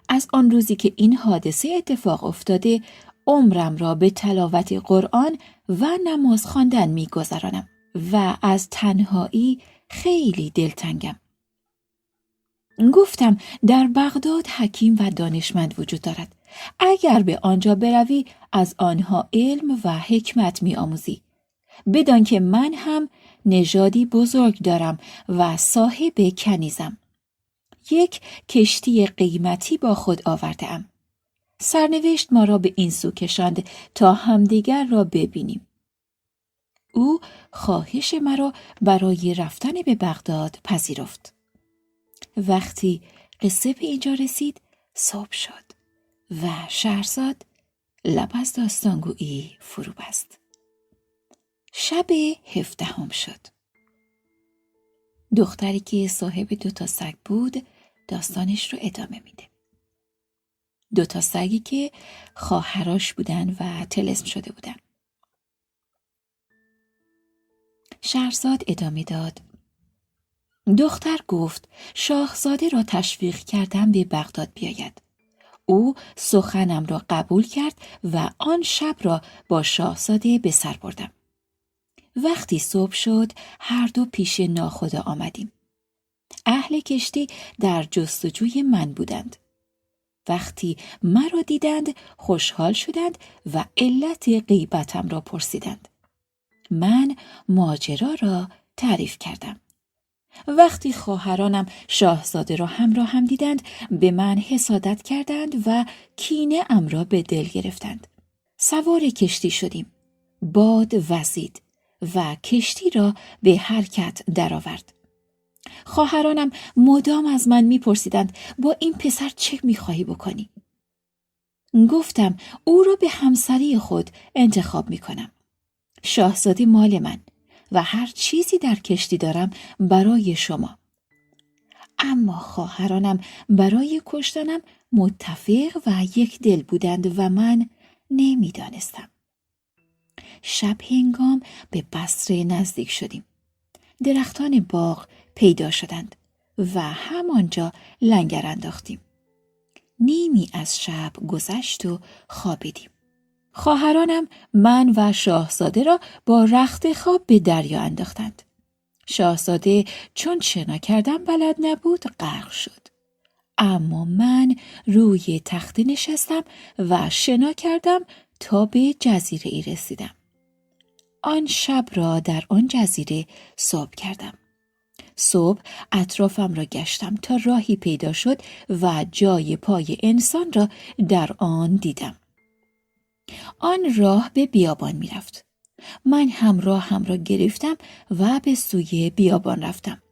از آن روزی که این حادثه اتفاق افتاده، عمرم را به تلاوت قرآن و نماز خواندن می‌گذرانم و از تنهایی خیلی دلتنگم. گفتم در بغداد حکیم و دانشمند وجود دارد. اگر به آنجا بروی از آنها علم و حکمت می‌آموزی. بدان که من هم نژادی بزرگ دارم و صاحب کنیزم. یک کشتی قیمتی با خود آورده‌ام. سرنوشت ما را به این سو کشاند تا همدیگر را ببینیم. او خواهش مرا برای رفتن به بغداد پذیرفت. وقتی قصه به اینجا رسید، صبح شد و شهرزاد لب از داستانگویی فرو بست. شب 17 شد. دختری که صاحب 2 سگ بود داستانش رو ادامه میده. 2 سگی که خواهراش بودن و طلسم شده بودن. شهرزاد ادامه داد: دختر گفت شاهزاده را تشویق کردم به بغداد بیاید. او سخنم را قبول کرد و آن شب را با شاهزاده به سر بردم. وقتی صبح شد هر دو پیش ناخدا آمدیم. اهل کشتی در جستجوی من بودند. وقتی مرا دیدند خوشحال شدند و علت غیبتم را پرسیدند. من ماجرا را تعریف کردم. وقتی خواهرانم شاهزاده را همراهم دیدند به من حسادت کردند و کینه ام را به دل گرفتند. سوار کشتی شدیم. باد وزید و کشتی را به حرکت درآورد. خواهرانم مدام از من میپرسیدند با این پسر چه میخواهی بکنی؟ گفتم او را به همسری خود انتخاب میکنم. شاهزاده مال من و هر چیزی در کشتی دارم برای شما. اما خواهرانم برای کشتنم متفق و یک دل بودند و من نمیدانستم. شب هنگام به بصره نزدیک شدیم. درختان باغ پیدا شدند و همانجا لنگر انداختیم. نیمی از شب گذشت و خوابیدیم. خواهرانم من و شاهزاده را با رخت خواب به دریا انداختند. شاهزاده چون شنا کردن بلد نبود غرق شد. اما من روی تخته نشستم و شنا کردم تا به جزیره ای رسیدم. آن شب را در آن جزیره صبح کردم. صبح اطرافم را گشتم تا راهی پیدا شد و جای پای انسان را در آن دیدم. آن راه به بیابان می رفت. من هم راهم را گرفتم و به سوی بیابان رفتم.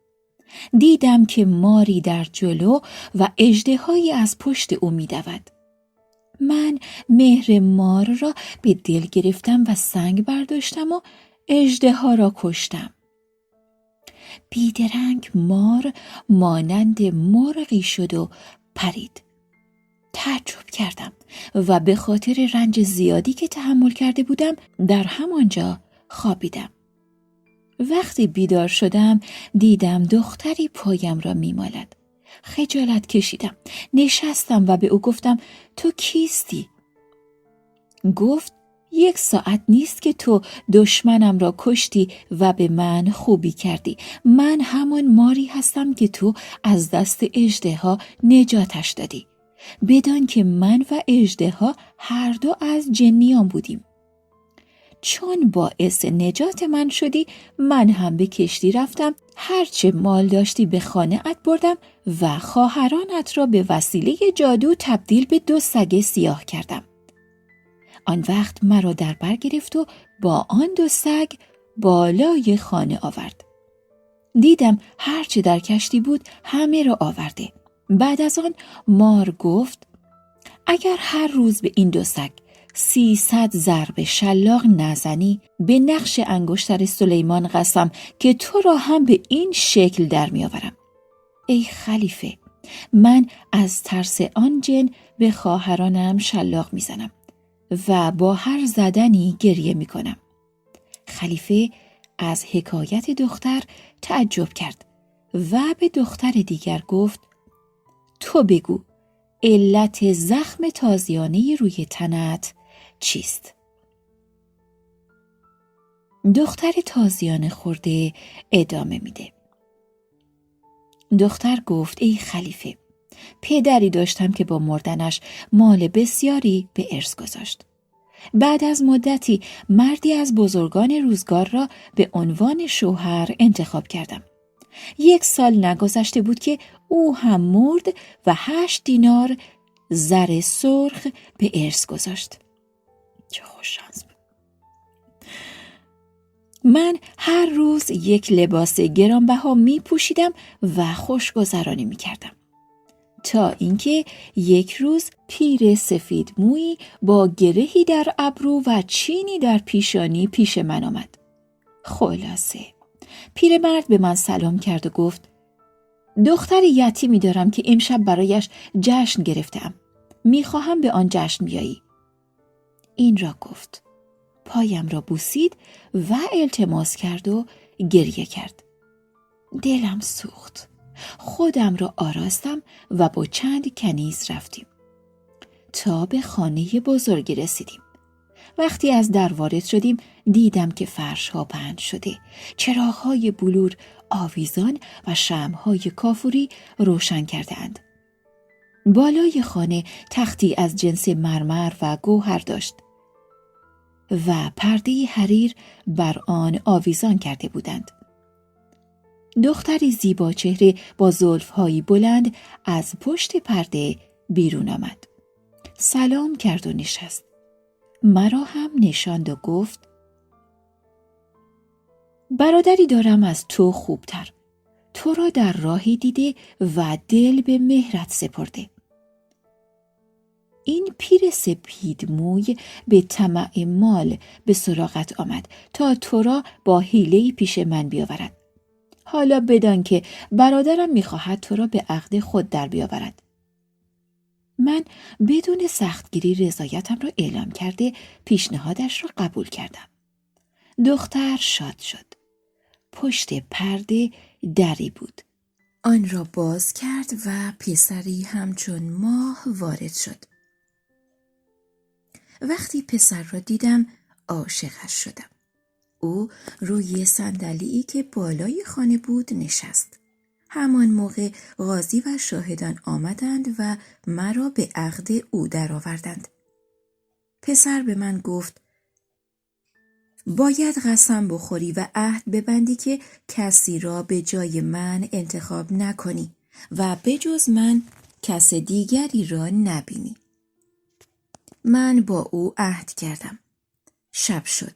دیدم که ماری در جلو و اژدهایی از پشت او می دود. من مهر مار را به دل گرفتم و سنگ برداشتم و اژدها را کشتم. بیدرنگ مار مانند مرغی شد و پرید. تعجب کردم و به خاطر رنج زیادی که تحمل کرده بودم در همانجا خوابیدم. وقتی بیدار شدم دیدم دختری پایم را میمالد. خجالت کشیدم. نشستم و به او گفتم تو کیستی؟ گفت 1 ساعت نیست که تو دشمنم را کشتی و به من خوبی کردی. من همان ماری هستم که تو از دست اژدها نجاتش دادی. بدان که من و اژدها هر دو از جنیان بودیم. چون باعث نجات من شدی من هم به کشتی رفتم، هرچه مال داشتی به خانه‌ات بردم و خواهرانت را به وسیله جادو تبدیل به 2 سگ سیاه کردم. آن وقت مرا در بر گرفت و با آن 2 سگ بالای خانه آورد. دیدم هرچه در کشتی بود همه را آورده. بعد از آن مار گفت اگر هر روز به این 2 سگ 300 ضرب شلاق نزنی به نقش انگشتر سلیمان قسم که تو را هم به این شکل در می آورم. ای خلیفه، من از ترس آن جن به خواهرانم شلاق می زنم و با هر زدنی گریه می کنم. خلیفه از حکایت دختر تعجب کرد و به دختر دیگر گفت تو بگو علت زخم تازیانه روی تنت چیست؟ دختر تازیانه خورده ادامه میده. دختر گفت ای خلیفه، پدری داشتم که با مردنش مال بسیاری به ارث گذاشت. بعد از مدتی مردی از بزرگان روزگار را به عنوان شوهر انتخاب کردم. 1 سال نگذشته بود که او هم مرد و 8 دینار زر سرخ به ارث گذاشت. چه خوش شانس بود. من هر روز 1 لباس گرانبها می پوشیدم و خوشگذرانی می کردم. تا اینکه یک روز پیر سفید مویی با گرهی در ابرو و چینی در پیشانی پیش من آمد. خلاصه پیرمرد به من سلام کرد و گفت دختر یتیمی دارم که امشب برایش جشن گرفتم. میخواهم به آن جشن بیایی. این را گفت. پایم را بوسید و التماس کرد و گریه کرد. دلم سوخت. خودم را آراستم و با چند کنیز رفتیم. تا به خانه بزرگی رسیدیم. وقتی از در وارد شدیم دیدم که فرش‌ها پهن شده، چراغ‌های بلور آویزان و شمع‌های کافوری روشن کرده‌اند. بالای خانه تختی از جنس مرمر و گوهر داشت و پرده حریر بر آن آویزان کرده بودند. دختری زیبا چهره با زلف‌هایی بلند از پشت پرده بیرون آمد. سلام کرد و نشست. مرا هم نشاند و گفت برادری دارم از تو خوبتر. تو را در راهی دیده و دل به مهرت سپرده. این پیر سپید موی به طمع مال به سراغت آمد تا تو را با حیله‌ای پیش من بیاورد. حالا بدان که برادرم می‌خواهد تو را به عقد خود در بیاورد. من بدون سختگیری رضایتم را اعلام کرده پیشنهادش را قبول کردم. دختر شاد شد. پشت پرده دری بود. آن را باز کرد و پسری همچون ماه وارد شد. وقتی پسر را دیدم عاشقش شدم. او روی صندلی‌ای که بالای خانه بود نشست. همان موقع قاضی و شاهدان آمدند و مرا به عقد او درآوردند. پسر به من گفت باید قسم بخوری و عهد ببندی که کسی را به جای من انتخاب نکنی و به جز من کس دیگری را نبینی. من با او عهد کردم. شب شد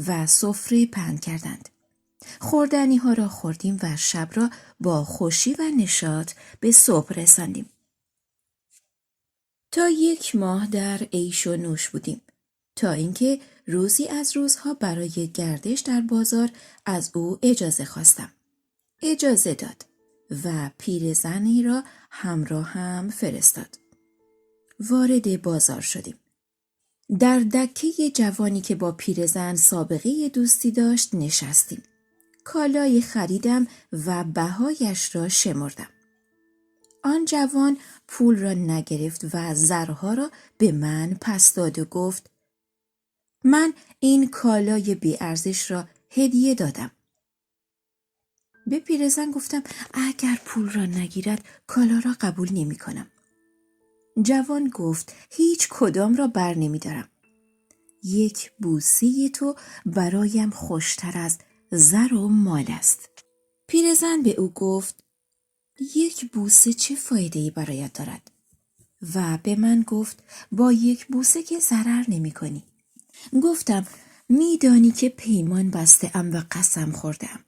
و سفره پهن کردند. خوردنی ها را خوردیم و شب را با خوشی و نشاط به صبح رساندیم. تا 1 ماه در عیش و نوش بودیم تا اینکه روزی از روزها برای گردش در بازار از او اجازه خواستم. اجازه داد و پیرزنی را همراه هم فرستاد. وارد بازار شدیم. در دکه جوانی که با پیرزن سابقه دوستی داشت نشستیم. کالای خریدم و بهایش را شمردم. آن جوان پول را نگرفت و زرها را به من پس داد و گفت من این کالای بی ارزش را هدیه دادم. به پیرزن گفتم اگر پول را نگیرد کالا را قبول نمی کنم. جوان گفت هیچ کدام را بر نمی دارم. یک بوسه تو برایم خوشتر از زر و مال است. پیرزن به او گفت یک بوسه چه فایده‌ای برایت دارد؟ و به من گفت با یک بوسه که ضرر نمی کنی. گفتم میدانی که پیمان بسته ام و قسم خوردم.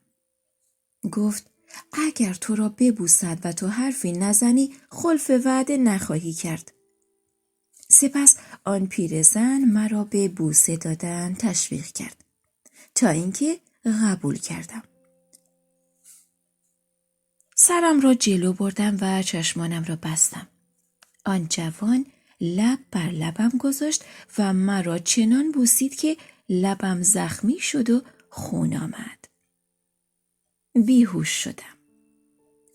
گفت اگر تو را ببوسد و تو حرفی نزنی خلف وعده نخواهی کرد. سپس آن پیرزن مرا به بوسه دادن تشویق کرد تا اینکه قبول کردم. سرم را جلو بردم و چشمانم را بستم. آن جوان لب بر لبم گذاشت و مرا چنان بوسید که لبم زخمی شد و خون آمد. بیهوش شدم.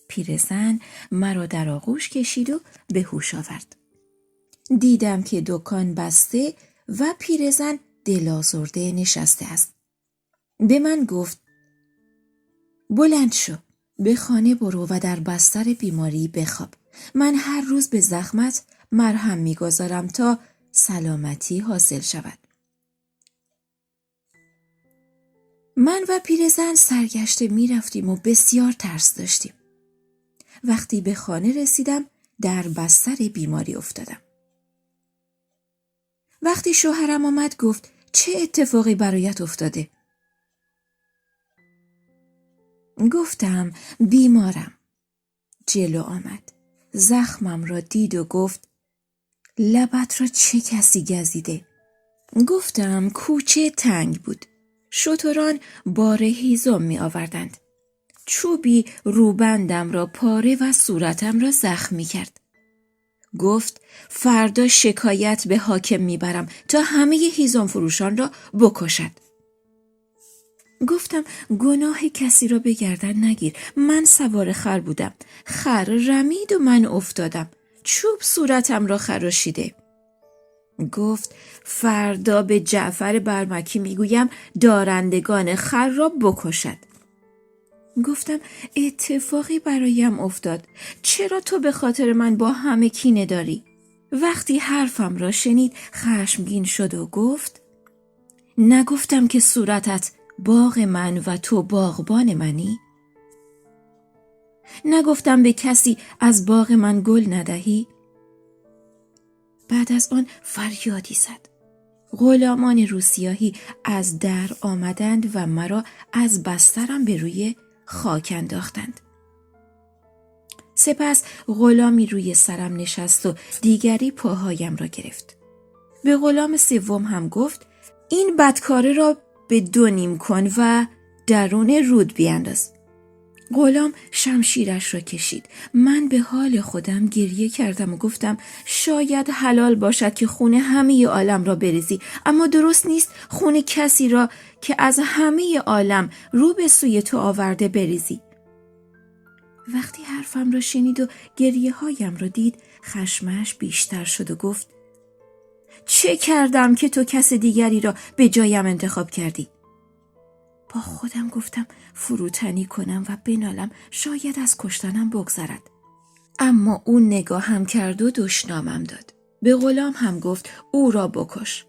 پیرزن مرا در آغوش کشید و به هوش آورد. دیدم که دکان بسته و پیرزن دل‌آزرده نشسته است. به من گفت بلند شو، به خانه برو و در بستر بیماری بخواب. من هر روز به زخمت مرهم می‌گذارم تا سلامتی حاصل شود. من و پیرزن سرگشته می‌رفتیم و بسیار ترس داشتیم. وقتی به خانه رسیدم در بستر بیماری افتادم. وقتی شوهرم آمد گفت چه اتفاقی برایت افتاده؟ گفتم بیمارم. جلو آمد. زخمم را دید و گفت لبت را چه کسی گزیده؟ گفتم کوچه تنگ بود. شتران بار هیزم می آوردند. چوبی روبندم را پاره و صورتم را زخمی کرد. گفت فردا شکایت به حاکم میبرم تا همه هیزم فروشان را بکشد. گفتم گناه کسی را به گردن نگیر. من سوار خر بودم. خر رمید و من افتادم. چوب صورتم را خراشیده. گفت فردا به جعفر برمکی میگویم دارندگان خر را بکشد. گفتم اتفاقی برایم افتاد. چرا تو به خاطر من با همه کینه داری؟ وقتی حرفم را شنید خشمگین شد و گفت نگفتم که صورتت باغ من و تو باغبان منی؟ نگفتم به کسی از باغ من گل ندهی؟ بعد از آن فریادی زد. غلامان روسیاهی از در آمدند و مرا از بسترم به روی خاک انداختند. سپس غلامی روی سرم نشست و دیگری پاهایم را گرفت. به غلام سوم هم گفت این بدکاره را به 2 نیم کن و درون رود بیانداز. غلام شمشیرش را کشید. من به حال خودم گریه کردم و گفتم شاید حلال باشد که خون همه عالم را بریزی، اما درست نیست خون کسی را که از همه عالم رو به سوی تو آورده بریزی. وقتی حرفم را شنید و گریه هایم را دید خشمش بیشتر شد و گفت چه کردم که تو کس دیگری را به جایم انتخاب کردی؟ با خودم گفتم فروتنی کنم و بنالم شاید از کشتنم بگذرد. اما او نگاهم کرد و دشنامم داد. به غلام هم گفت او را بکش.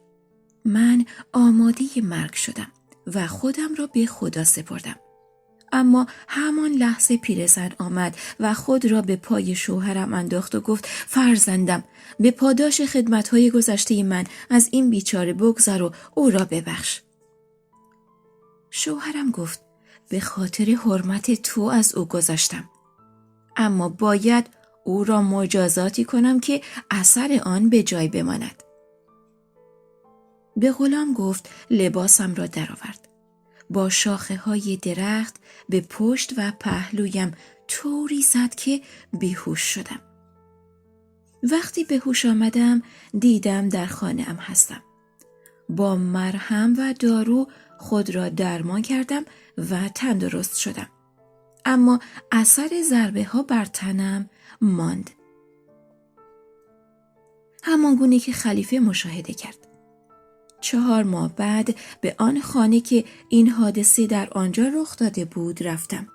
من آماده مرگ شدم و خودم را به خدا سپردم. اما همان لحظه پیرزن آمد و خود را به پای شوهرم انداخت و گفت فرزندم به پاداش خدمت‌های گذشته من از این بیچاره بگذر و او را ببخش. شوهرم گفت به خاطر حرمت تو از او گذشتم، اما باید او را مجازاتی کنم که اثر آن به جای بماند. به غلام گفت لباسم را درآورد. با شاخه های درخت به پشت و پهلویم طوری زد که بیهوش شدم. وقتی به هوش آمدم دیدم در خانه ام هستم. با مرهم و دارو خود را درمان کردم و تندرست شدم. اما اثر ضربه ها بر تنم ماند. همان گونه که خلیفه مشاهده کرد. 4 ماه بعد به آن خانه که این حادثه در آنجا رخ داده بود رفتم.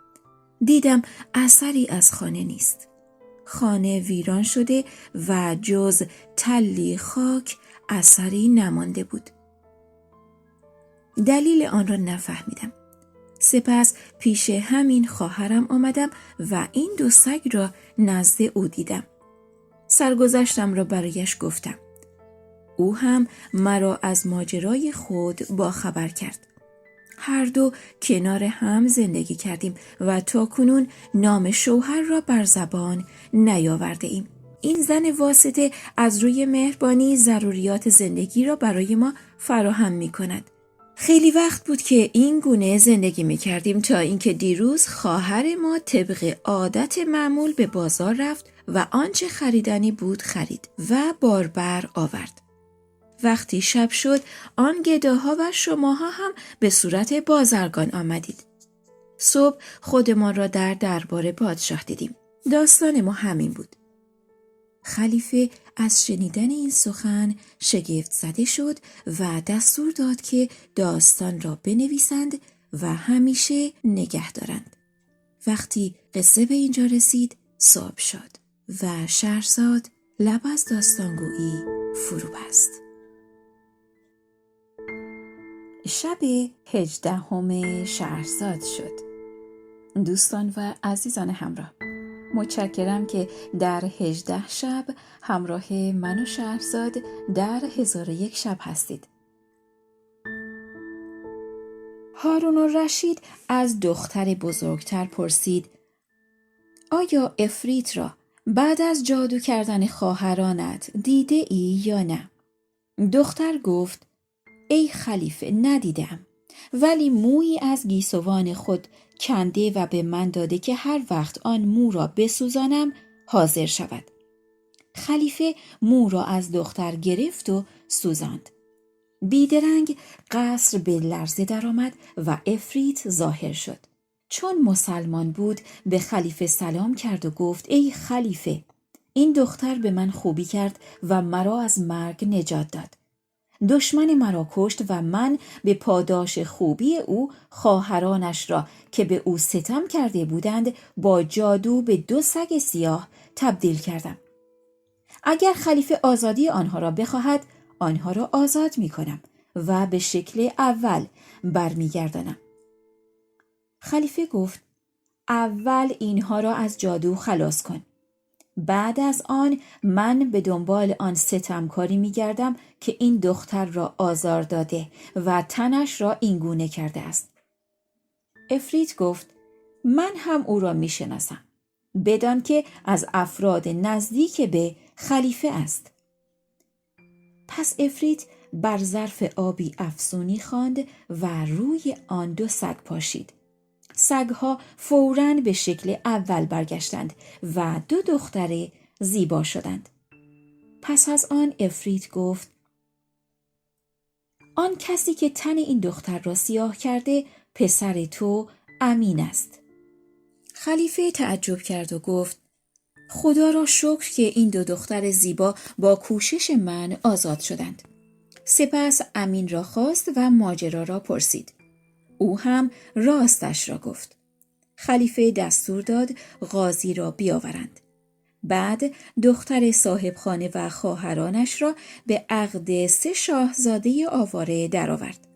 دیدم اثری از خانه نیست. خانه ویران شده و جز تلی خاک اثری نمانده بود. دلیل آن را نفهمیدم. سپس پیش همین خواهرم آمدم و این 2 سگ را نزد او دیدم. سرگذشتم را برایش گفتم. او هم مرا از ماجرای خود باخبر کرد. هر دو کنار هم زندگی کردیم و تاکنون نام شوهر را بر زبان نیاورده ایم. این زن واسطه از روی مهربانی ضروریات زندگی را برای ما فراهم می کند. خیلی وقت بود که این گونه زندگی می کردیم تا اینکه دیروز خواهر ما طبق عادت معمول به بازار رفت و آنچه خریدنی بود خرید و باربر آورد. وقتی شب شد آن گداها و شماها هم به صورت بازرگان آمدید. صبح خودمان را در دربار پادشاه دیدیم. داستان ما همین بود. خلیفه از شنیدن این سخن شگفت زده شد و دستور داد که داستان را بنویسند و همیشه نگه دارند. وقتی قصه به اینجا رسید صبح شد و شهرزاد لب از داستانگویی فرو بست. شب 18 شهرزاد شد. دوستان و عزیزان همراه، متشکرم که در 18 شب همراه من و شهرزاد در 1001 شب هستید. هارون الرشید از دختر بزرگتر پرسید آیا عفریت را بعد از جادو کردن خواهرانت دیده ای یا نه؟ دختر گفت ای خلیفه ندیدم، ولی مویی از گیسوان خود کنده و به من داده که هر وقت آن مو را بسوزانم حاضر شود. خلیفه مو را از دختر گرفت و سوزاند. بیدرنگ قصر به لرزه درآمد و عفریت ظاهر شد. چون مسلمان بود به خلیفه سلام کرد و گفت ای خلیفه، این دختر به من خوبی کرد و مرا از مرگ نجات داد. دشمن مرا کشت و من به پاداش خوبی او خواهرانش را که به او ستم کرده بودند با جادو به 2 سگ سیاه تبدیل کردم. اگر خلیفه آزادی آنها را بخواهد آنها را آزاد می کنم و به شکل اول برمیگردانم. خلیفه گفت اول اینها را از جادو خلاص کن. بعد از آن من به دنبال آن ستمکاری می گردم که این دختر را آزار داده و تنش را اینگونه کرده است. عفریت گفت من هم او را می شناسم، بدان که از افراد نزدیک به خلیفه است. پس عفریت بر ظرف آبی افسونی خواند و روی آن 2 سگ پاشید. سگها فوراً به شکل اول برگشتند و 2 دختر زیبا شدند. پس از آن عفریت گفت آن کسی که تن این دختر را سیاه کرده پسر تو امین است. خلیفه تعجب کرد و گفت خدا را شکر که این 2 دختر زیبا با کوشش من آزاد شدند. سپس امین را خواست و ماجرا را پرسید. او هم راستش را گفت. خلیفه دستور داد قاضی را بیاورند. بعد دختر صاحب خانه و خواهرانش را به عقد 3 شاهزاده آواره درآورد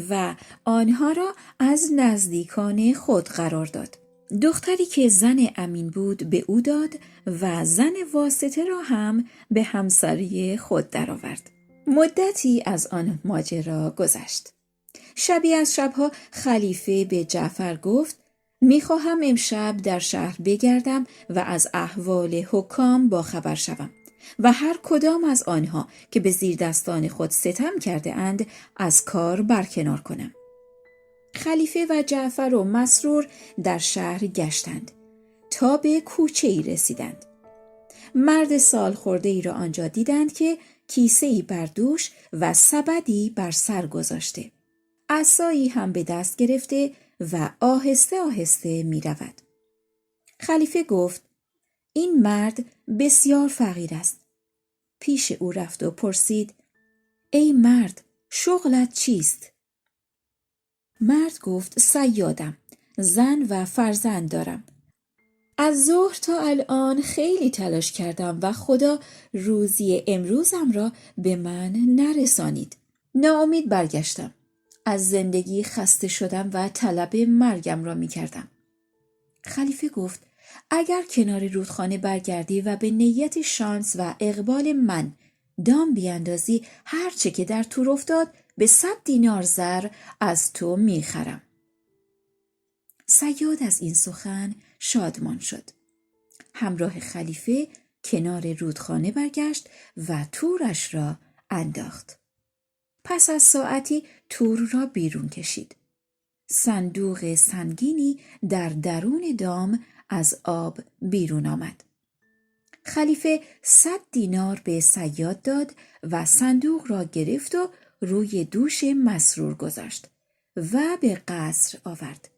و آنها را از نزدیکان خود قرار داد. دختری که زن امین بود به او داد و زن واسطه را هم به همسری خود درآورد. مدتی از آن ماجرا گذشت. شبی از شبها خلیفه به جعفر گفت میخواهم امشب در شهر بگردم و از احوال حکام باخبر شوم و هر کدام از آنها که به زیر دستان خود ستم کرده اند از کار برکنار کنم. خلیفه و جعفر و مسرور در شهر گشتند تا به کوچه‌ای رسیدند. مرد سال خورده ای را آنجا دیدند که کیسه‌ای بر دوش و سبدی بر سر گذاشته. عصایی هم به دست گرفته و آهسته آهسته می رود. خلیفه گفت این مرد بسیار فقیر است. پیش او رفت و پرسید ای مرد شغلت چیست؟ مرد گفت صیادم، زن و فرزند دارم. از ظهر تا الان خیلی تلاش کردم و خدا روزی امروزم را به من نرسانید. ناامید برگشتم. از زندگی خسته شدم و طلب مرگم را می کردم. خلیفه گفت اگر کنار رودخانه برگردی و به نیت شانس و اقبال من دام بیاندازی هر چه که در تور افتاد به 100 دینار زر از تو می خرم. صیاد از این سخن شادمان شد. همراه خلیفه کنار رودخانه برگشت و تورش را انداخت. پس از ساعتی تور را بیرون کشید. صندوق سنگینی در درون دام از آب بیرون آمد. خلیفه 100 دینار به صیاد داد و صندوق را گرفت و روی دوش مسرور گذاشت و به قصر آورد.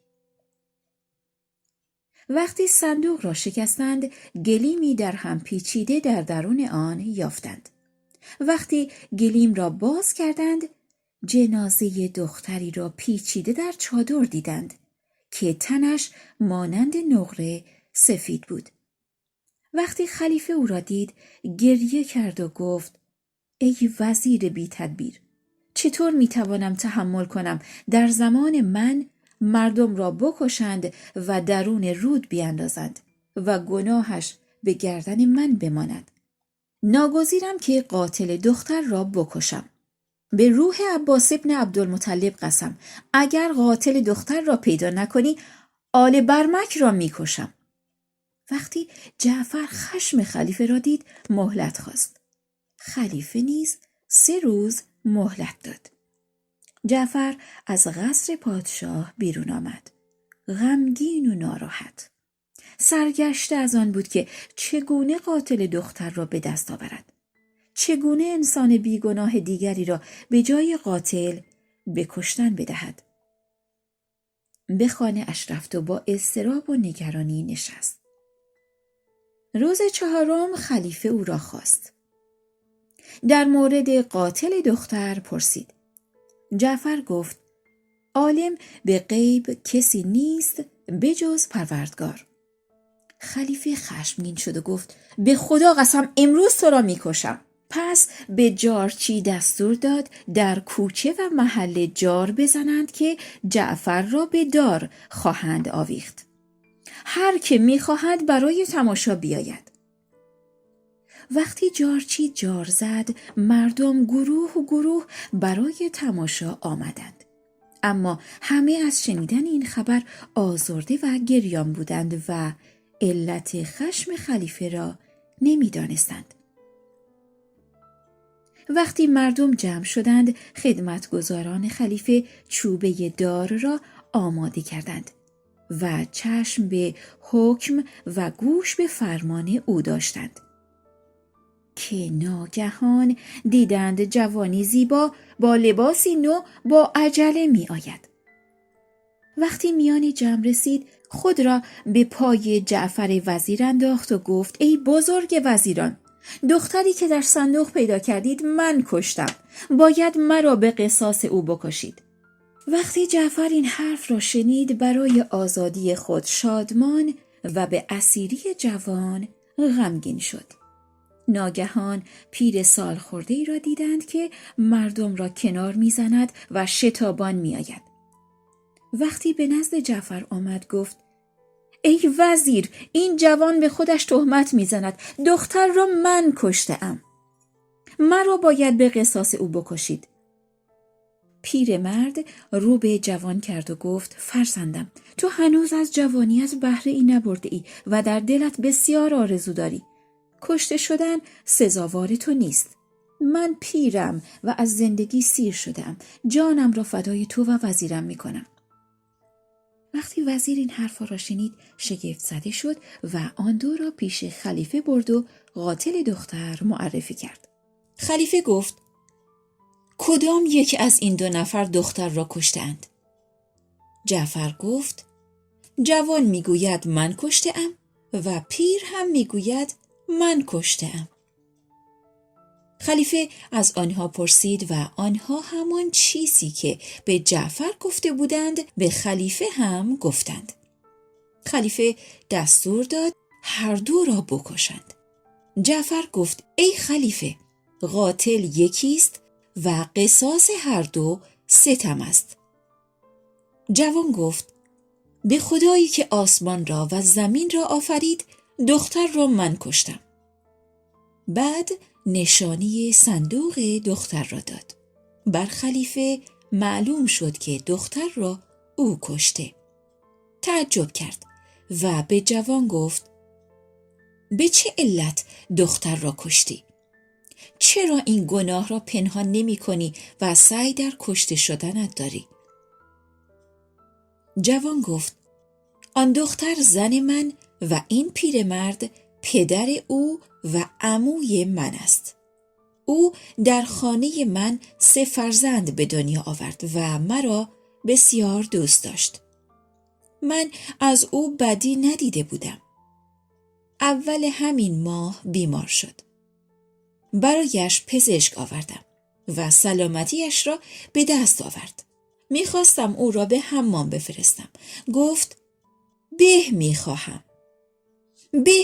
وقتی صندوق را شکستند گلیمی در هم پیچیده در درون آن یافتند. وقتی گلیم را باز کردند جنازه دختری را پیچیده در چادر دیدند که تنش مانند نقره سفید بود. وقتی خلیفه او را دید گریه کرد و گفت ای وزیر بی تدبیر، چطور میتوانم تحمل کنم در زمان من مردم را بکشند و درون رود بیاندازند و گناهش به گردن من بماند؟ ناگزیرم که قاتل دختر را بکشم. به روح عباس ابن عبدالمطلب قسم، اگر قاتل دختر را پیدا نکنی آل برمک را میکشم. وقتی جعفر خشم خلیفه را دید مهلت خواست. خلیفه نیز 3 روز مهلت داد. جعفر از قصر پادشاه بیرون آمد، غمگین و ناراحت. سرگشته از آن بود که چگونه قاتل دختر را به دست آورد. چگونه انسان بیگناه دیگری را به جای قاتل به کشتن بدهد. به خانه اش رفت و با اضطراب و نگرانی نشست. روز 4 خلیفه او را خواست. در مورد قاتل دختر پرسید. جعفر گفت عالم به غیب کسی نیست بجز پروردگار. خلیفه خشمگین شد و گفت به خدا قسم امروز تو را میکشم. پس به جارچی دستور داد در کوچه و محل جار بزنند که جعفر را به دار خواهند آویخت. هر که میخواهد برای تماشا بیاید. وقتی جارچی جار زد مردم گروه برای تماشا آمدند. اما همه از شنیدن این خبر آزرده و گریان بودند و علت خشم خلیفه را نمیدانستند. وقتی مردم جمع شدند خدمتگزاران خلیفه چوبه دار را آماده کردند و چشم به حکم و گوش به فرمان او داشتند که ناگهان دیدند جوانی زیبا با لباسی نو با عجله می آید. وقتی میان جمع رسید خود را به پای جعفر وزیر انداخت و گفت ای بزرگ وزیران، دختری که در صندوق پیدا کردید من کشتم. باید مرا به قصاص او بکشید. وقتی جعفر این حرف را شنید برای آزادی خود شادمان و به اسیری جوان غمگین شد. ناگهان پیر سال خورده ای را دیدند که مردم را کنار میزند و شتابان میآید. وقتی به نزد جعفر آمد گفت ای وزیر، این جوان به خودش تهمت میزند. دختر را من کشته‌ام. مرا باید به قصاص او بکشید. پیرمرد رو به جوان کرد و گفت فرزندم، تو هنوز از جوانیت بهره ای نبرده ای و در دلت بسیار آرزو داری. کشته شدن سزاوار تو نیست. من پیرم و از زندگی سیر شدم. جانم را فدای تو و وزیرم میکنم. وقتی وزیر این حرفا را شنید شگفت زده شد و آن دو را پیش خلیفه برد و قاتل دختر معرفی کرد. خلیفه گفت کدام یک از این 2 نفر دختر را کشتند؟ جعفر گفت جوان میگوید من کشته‌ام و پیر هم میگوید من کشته‌ام. خلیفه از آنها پرسید و آنها همان چیزی که به جعفر گفته بودند به خلیفه هم گفتند. خلیفه دستور داد هر 2 را بکشند. جعفر گفت ای خلیفه، قاتل یکیست و قصاص هر 2 ستم است. جوان گفت به خدایی که آسمان را و زمین را آفرید، دختر را من کشتم. بعد نشانی صندوق دختر را داد. بر خلیفه معلوم شد که دختر را او کشته. تعجب کرد و به جوان گفت به چه علت دختر را کشتی؟ چرا این گناه را پنهان نمی کنی و سعی در کشته شدنت داری؟ جوان گفت آن دختر زن من و این پیرمرد پدر او و عموی من است. او در خانه من 3 فرزند به دنیا آورد و مرا بسیار دوست داشت. من از او بدی ندیده بودم. اول همین ماه بیمار شد. برایش پزشک آوردم و سلامتیش را به دست آورد. میخواستم او را به حمام بفرستم. گفت به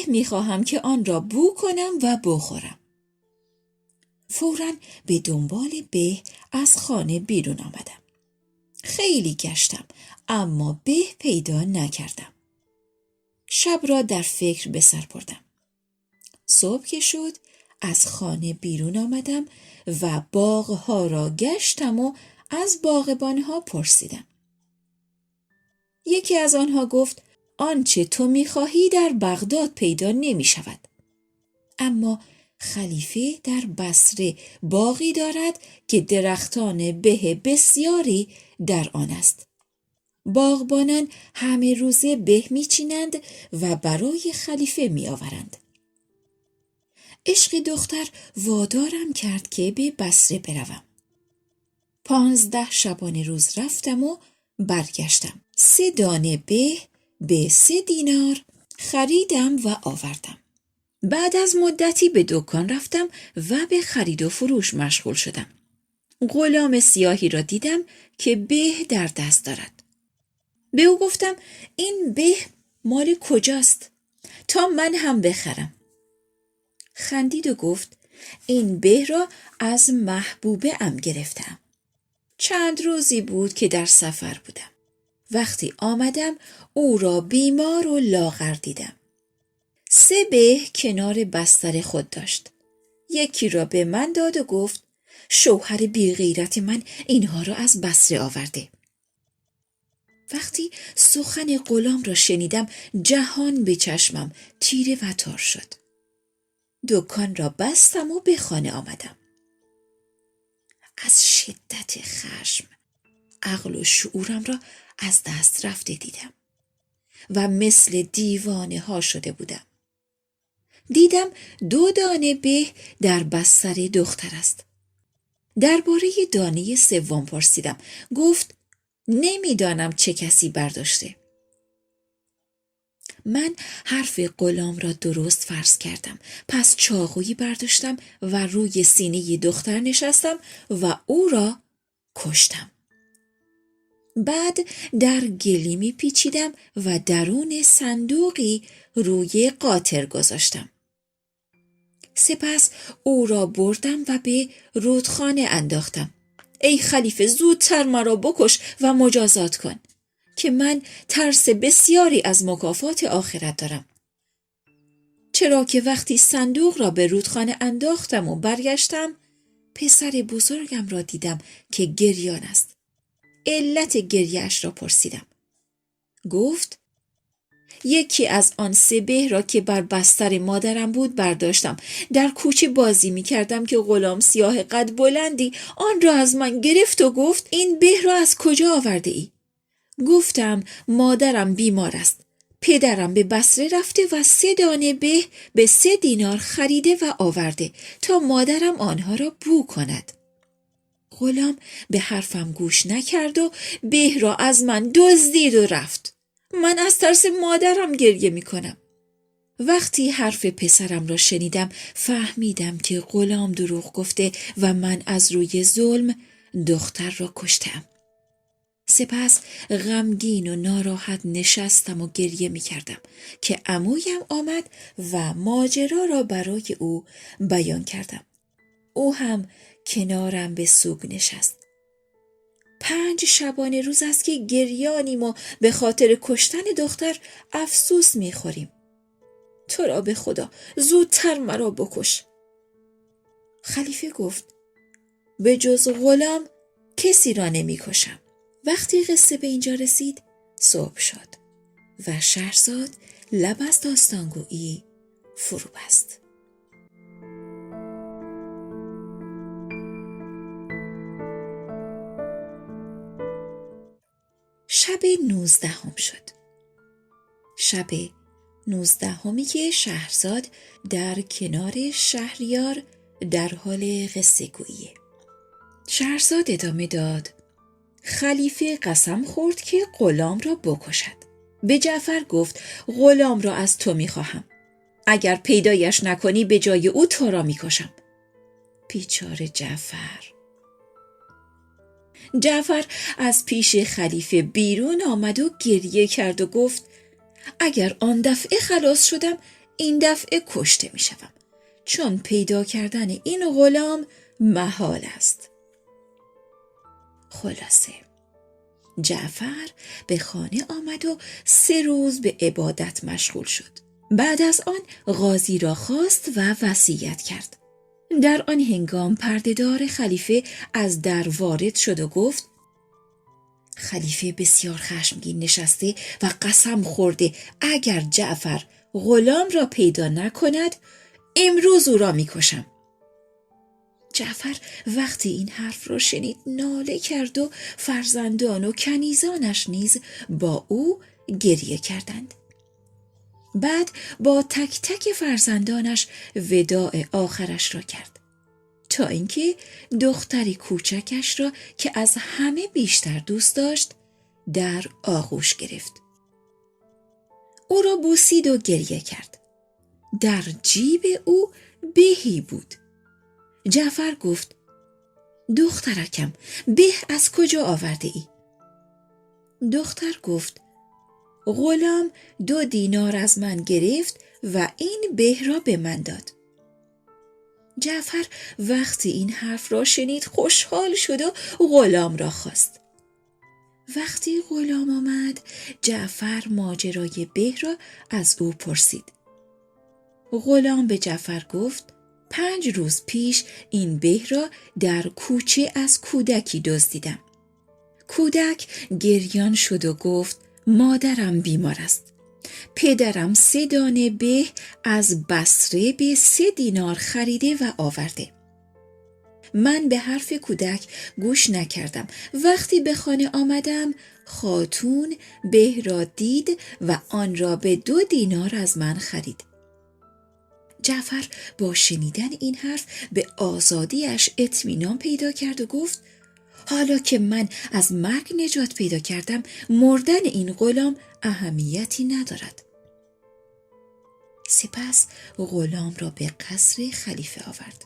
میخواهم که آن را بو کنم و بخورم. فوراً به دنبال به از خانه بیرون آمدم. خیلی گشتم اما به پیدا نکردم. شب را در فکر به سر بردم. صبح که شد از خانه بیرون آمدم و باغها را گشتم و از باغبانها پرسیدم. یکی از آنها گفت آنچه تو می‌خواهی در بغداد پیدا نمی‌شود. اما خلیفه در بصره باغی دارد که درختان به بسیاری در آن است. باغبانان همه روزه به می‌چینند و برای خلیفه می‌آورند. عشق دختر وادارم کرد که به بصره بروم. 15 شبانه روز رفتم و برگشتم. 3 دانه به 3 دینار خریدم و آوردم. بعد از مدتی به دکان رفتم و به خرید و فروش مشغول شدم. غلام سیاهی را دیدم که به در دست دارد. به او گفتم این به مال کجاست؟ تا من هم بخرم. خندید و گفت این به را از محبوبه ام گرفتم. چند روزی بود که در سفر بودم. وقتی آمدم او را بیمار و لاغر دیدم. 3 به کنار بستر خود داشت. یکی را به من داد و گفت شوهر بی غیرت من اینها را از بصره آورده. وقتی سخن غلام را شنیدم جهان به چشمم تیره و تار شد. دکان را بستم و به خانه آمدم. از شدت خشم عقل و شعورم را از دست رفته دیدم و مثل دیوانه ها شده بودم. دیدم 2 دانه به در بستر دختر است. درباره دانه 3 پرسیدم. گفت نمیدانم چه کسی برداشته. من حرف غلام را درست فرض کردم. پس چاقویی برداشتم و روی سینه دختر نشستم و او را کشتم. بعد در گلیمی پیچیدم و درون صندوقی روی قاطر گذاشتم. سپس او را بردم و به رودخانه انداختم. ای خلیفه زودتر مرا بکش و مجازات کن که من ترس بسیاری از مکافات آخرت دارم. چرا که وقتی صندوق را به رودخانه انداختم و برگشتم پسر بزرگم را دیدم که گریان است. علت گریه‌اش را پرسیدم. گفت یکی از آن 3 به را که بر بستر مادرم بود برداشتم. در کوچه بازی می کردم که غلام سیاه قد بلندی آن را از من گرفت و گفت این به را از کجا آورده ای؟ گفتم مادرم بیمار است. پدرم به بصره رفته و 3 دانه به 3 دینار خریده و آورده تا مادرم آنها را بو کند. غلام به حرفم گوش نکرد و به را از من دزدید و رفت. من از ترس مادرم گریه می کنم. وقتی حرف پسرم را شنیدم فهمیدم که غلام دروغ گفته و من از روی ظلم دختر را کشتم. سپس غمگین و ناراحت نشستم و گریه می کردم که عمویم آمد و ماجرا را برای او بیان کردم. او هم کنارم به سوگ نشست. 5 شبانه روز است که گریانیم و به خاطر کشتن دختر افسوس می خوریم. تو را به خدا زودتر مرا بکش. خلیفه گفت به جز غلام کسی را نمی کشم. وقتی قصه به اینجا رسید صبح شد و شهرزاد لب از داستانگویی فرو بست. شب 19 شد. شب 19 که شهرزاد در کنار شهریار در حال قصه گوییه. شهرزاد ادامه داد خلیفه قسم خورد که غلام را بکشد. به جعفر گفت غلام را از تو میخواهم. اگر پیدایش نکنی به جای او تو را میکشم. بیچاره جعفر. جعفر از پیش خلیفه بیرون آمد و گریه کرد و گفت اگر آن دفعه خلاص شدم این دفعه کشته می شدم چون پیدا کردن این غلام محال است. خلاصه جعفر به خانه آمد و 3 روز به عبادت مشغول شد. بعد از آن قاضی را خواست و وصیت کرد. در آن هنگام پردهدار خلیفه از در وارد شد و گفت خلیفه بسیار خشمگین نشسته و قسم خورده اگر جعفر غلام را پیدا نکند امروز او را میکشم. جعفر وقتی این حرف را شنید ناله کرد و فرزندان و کنیزانش نیز با او گریه کردند. بعد با تک تک فرزندانش وداع آخرش را کرد تا اینکه دختری کوچکش را که از همه بیشتر دوست داشت در آغوش گرفت. او را بوسید و گریه کرد. در جیب او بهی بود. جعفر گفت دخترکم به از کجا آورده ای؟ دختر گفت غلام 2 دینار از من گرفت و این به را به من داد. جعفر وقتی این حرف را شنید خوشحال شد و غلام را خواست. وقتی غلام آمد جعفر ماجرای به را از او پرسید. غلام به جعفر گفت 5 روز پیش این به را در کوچه از کودکی دزدیدم. کودک گریان شد و گفت مادرم بیمار است. پدرم 3 دانه به از بصره به 3 دینار خریده و آورده. من به حرف کودک گوش نکردم. وقتی به خانه آمدم خاتون به را دید و آن را به 2 دینار از من خرید. جعفر با شنیدن این حرف به آزادیش اطمینان پیدا کرد و گفت حالا که من از مرگ نجات پیدا کردم مردن این غلام اهمیتی ندارد. سپس غلام را به قصر خلیفه آورد.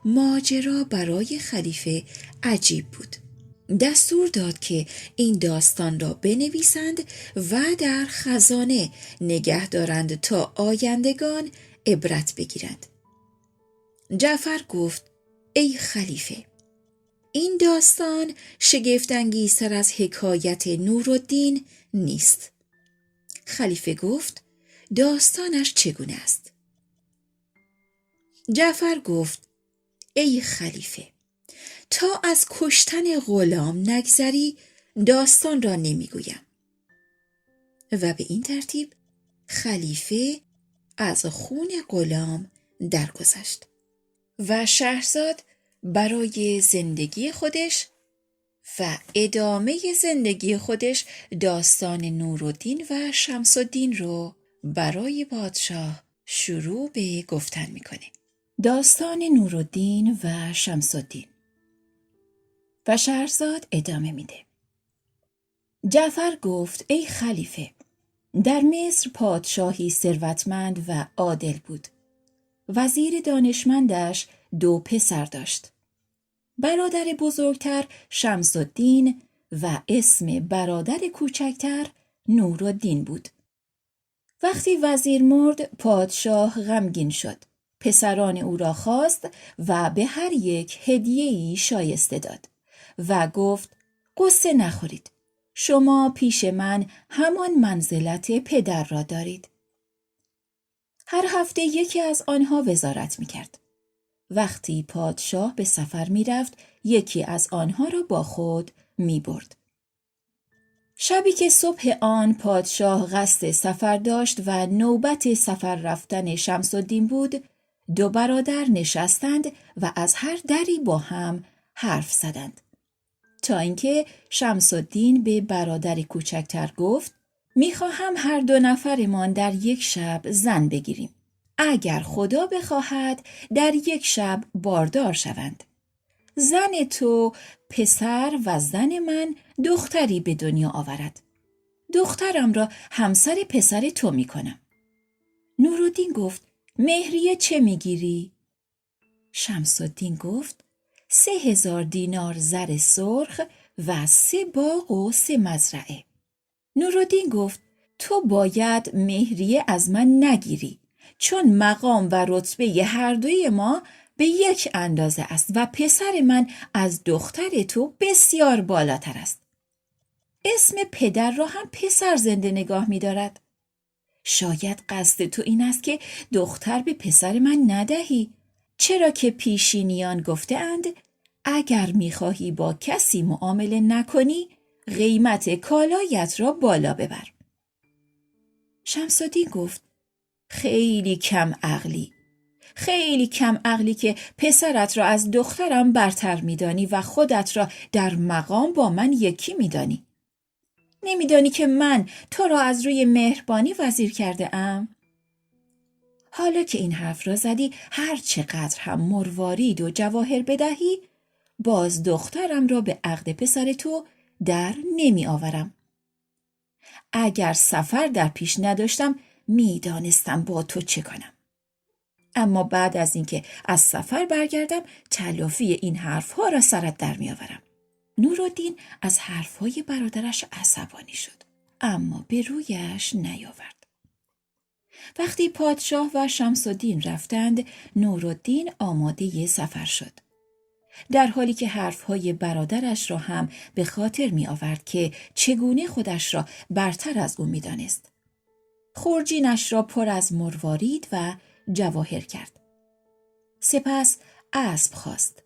ماجرا برای خلیفه عجیب بود. دستور داد که این داستان را بنویسند و در خزانه نگه دارند تا آیندگان عبرت بگیرند. جعفر گفت ای خلیفه، این داستان شگفت‌انگیزتر از حکایت نورالدین نیست. خلیفه گفت داستانش چگونه است؟ جعفر گفت ای خلیفه، تا از کشتن غلام نگذری داستان را نمیگویم. و به این ترتیب خلیفه از خون غلام درگذشت و شهرزاد برای زندگی خودش و ادامه زندگی خودش داستان نورالدین و شمس الدین رو برای پادشاه شروع به گفتن میکنه. داستان نورالدین و شمس الدین. و شهرزاد ادامه میده. جعفر گفت ای خلیفه، در مصر پادشاهی ثروتمند و عادل بود. وزیر دانشمندش 2 پسر داشت. برادر بزرگتر شمس الدین و اسم برادر کوچکتر نورالدین بود. وقتی وزیر مرد پادشاه غمگین شد. پسران او را خواست و به هر یک هدیه‌ای شایسته داد و گفت قصه نخورید. شما پیش من همان منزلت پدر را دارید. هر هفته یکی از آنها وزارت می‌کرد. وقتی پادشاه به سفر می‌رفت یکی از آنها را با خود می‌برد. شبی که صبح آن پادشاه قصد سفر داشت و نوبت سفر رفتن شمس الدین بود، 2 برادر نشستند و از هر دری با هم حرف زدند. تا اینکه شمس الدین به برادر کوچکتر گفت میخواهم هر 2 نفرمان در یک شب زن بگیریم. اگر خدا بخواهد در یک شب باردار شوند. زن تو پسر و زن من دختری به دنیا آورد. دخترم را همسر پسر تو میکنم. نورالدین گفت مهریه چه میگیری؟ شمس الدین گفت 3000 دینار زر سرخ و 3 باغ و 3 مزرعه. نورالدین گفت تو باید مهریه از من نگیری، چون مقام و رتبه هر دوی ما به یک اندازه است و پسر من از دختر تو بسیار بالاتر است. اسم پدر را هم پسر زنده نگاه می دارد. شاید قصد تو این است که دختر به پسر من ندهی، چرا که پیشینیان گفته اند اگر می خواهی با کسی معامله نکنی قیمت کالایت را بالا ببر. شمس‌الدین گفت خیلی کم عقلی که پسرت را از دخترم برتر می‌دانی و خودت را در مقام با من یکی می‌دانی. نمی‌دانی که من تو را از روی مهربانی وزیر کرده ام؟ حالا که این حرف را زدی، هر چقدر هم مروارید و جواهر بدهی، باز دخترم را به عقد پسر تو در نمی آورم. اگر سفر در پیش نداشتم میدانستم با تو چه کنم. اما بعد از اینکه از سفر برگردم تلافی این حرفها را سرت در می آورم. نورالدین از حرفهای برادرش عصبانی شد، اما به رویش نیاورد. وقتی پادشاه و شمس‌الدین رفتند، نورالدین آماده سفر شد. در حالی که حرفهای برادرش را هم به خاطر می آورد که چگونه خودش را برتر از او می دانست. خورجینش را پر از مروارید و جواهر کرد. سپس اسب خواست.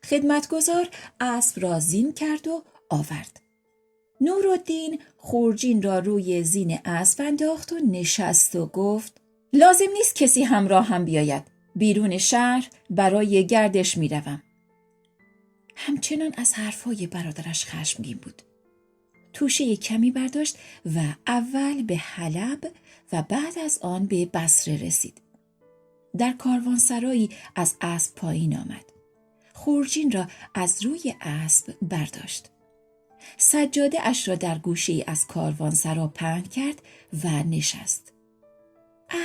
خدمتگزار اسب را زین کرد و آورد. نورالدین خورجین را روی زین اسب انداخت و نشست و گفت لازم نیست کسی همراه هم بیاید. بیرون شهر برای گردش می روم. همچنان از حرفهای برادرش خشمگین بود. توشه کمی برداشت و اول به حلب و بعد از آن به بصره رسید. در کاروانسرایی از اسب پایین آمد. خورجین را از روی اسب برداشت. سجاده اش را در گوشه از کاروانسرا پهن کرد و نشست.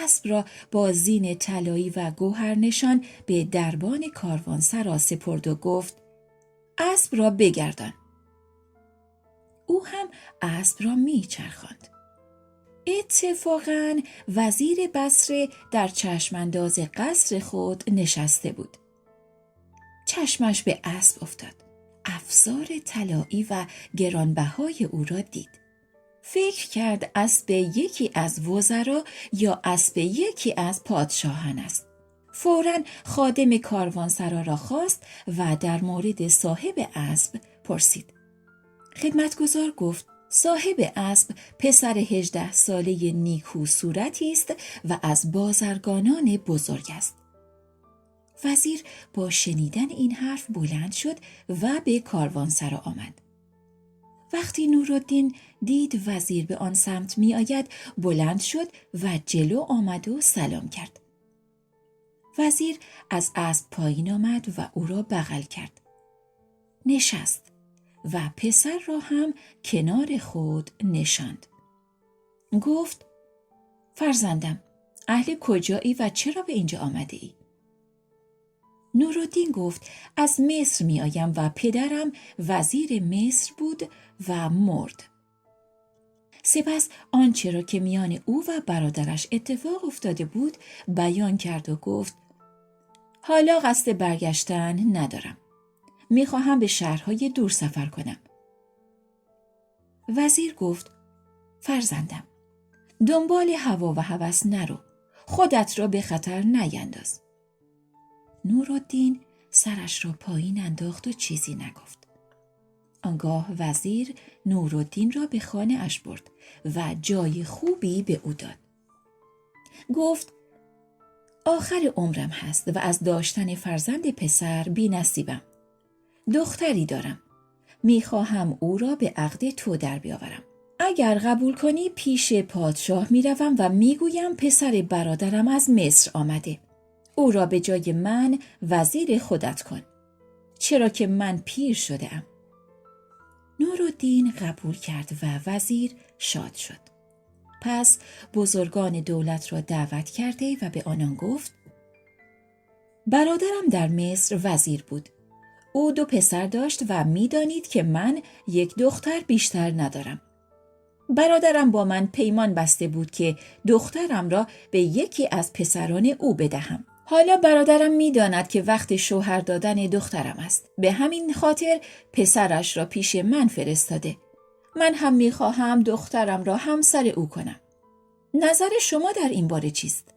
اسب را با زین طلایی و گوهرنشان به دربان کاروانسرا سپرد و گفت اسب را بگردان. او هم اسب را می چرخاند. اتفاقاً وزیر بصره در چشمانداز قصر خود نشسته بود. چشمش به اسب افتاد. افسار طلایی و گرانبهای او را دید. فکر کرد اسب یکی از وزرا یا اسب یکی از پادشاهان است. فوراً خادم کاروانسرا را خواست و در مورد صاحب اسب پرسید. خدمتگزار گفت صاحب اسب پسر 18 ساله نیکو صورتی است و از بازرگانان بزرگ است. وزیر با شنیدن این حرف بلند شد و به کاروانسرا آمد. وقتی نورالدین دید وزیر به آن سمت می آید، بلند شد و جلو آمد و سلام کرد. وزیر از اسب پایین آمد و او را بغل کرد. نشست و پسر را هم کنار خود نشاند. گفت فرزندم، اهل کجایی و چرا به اینجا آمده ای؟ نورالدین گفت از مصر می آیم و پدرم وزیر مصر بود و مرد. سپس آنچه را که میان او و برادرش اتفاق افتاده بود بیان کرد و گفت حالا قصد برگشتن ندارم. میخواهم به شهرهای دور سفر کنم. وزیر گفت فرزندم، دنبال هوا و هوس نرو. خودت را به خطر نینداز. نورالدین سرش را پایین انداخت و چیزی نگفت. آنگاه وزیر نورالدین را به خانه اش برد و جای خوبی به او داد. گفت آخر عمرم هست و از داشتن فرزند پسر بی نصیبم. دختری دارم. میخواهم او را به عقد تو در بیاورم. اگر قبول کنی پیش پادشاه میروم و میگویم پسر برادرم از مصر آمده. او را به جای من وزیر خودت کن. چرا که من پیر شده ام. نورالدین قبول کرد و وزیر شاد شد. پس بزرگان دولت را دعوت کرده و به آنان گفت برادرم در مصر وزیر بود. او 2 پسر داشت و می‌دانید که من 1 دختر بیشتر ندارم. برادرم با من پیمان بسته بود که دخترم را به یکی از پسران او بدهم. حالا برادرم می‌داند که وقت شوهر دادن دخترم است. به همین خاطر پسرش را پیش من فرستاده. من هم می‌خواهم دخترم را همسر او کنم. نظر شما در این باره چیست؟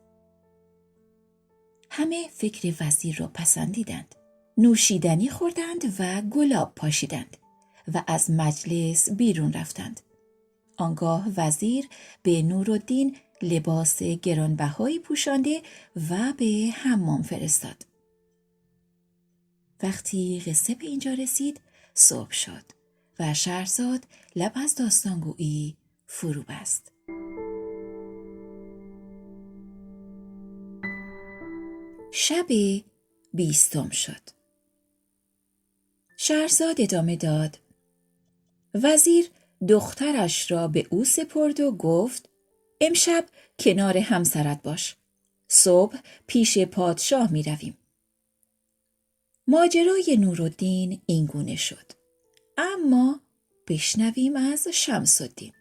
همه فکر وزیر را پسندیدند. نوشیدنی خوردند و گلاب پاشیدند. و از مجلس بیرون رفتند. آنگاه وزیر به نورالدین لباس گرانبهایی پوشانده و به حمام فرستاد. وقتی قصه به اینجا رسید صبح شد و شهرزاد لب از داستانگویی فرو بست. شب 20 شد. شهرزاد ادامه داد: وزیر دخترش را به او سپرد و گفت امشب کنار همسرت باش. صبح پیش پادشاه می رویم. ماجرای نورالدین اینگونه شد. اما بشنویم از شمس‌الدین.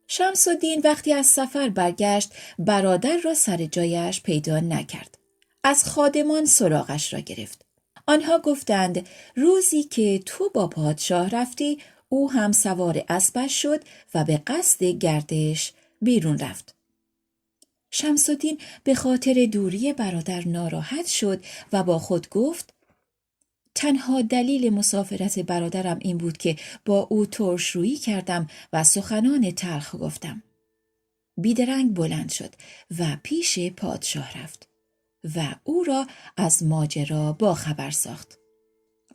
شمس‌الدین وقتی از سفر برگشت برادر را سر جایش پیدا نکرد. از خادمان سراغش را گرفت. آنها گفتند روزی که تو با پادشاه رفتی او هم سوار اسبش شد و به قصد گردش بیرون رفت. شمس‌الدین به خاطر دوری برادر ناراحت شد و با خود گفت تنها دلیل مسافرت برادرم این بود که با او ترش‌رویی کردم و سخنان تلخ گفتم. بیدرنگ بلند شد و پیش پادشاه رفت و او را از ماجرا باخبر ساخت.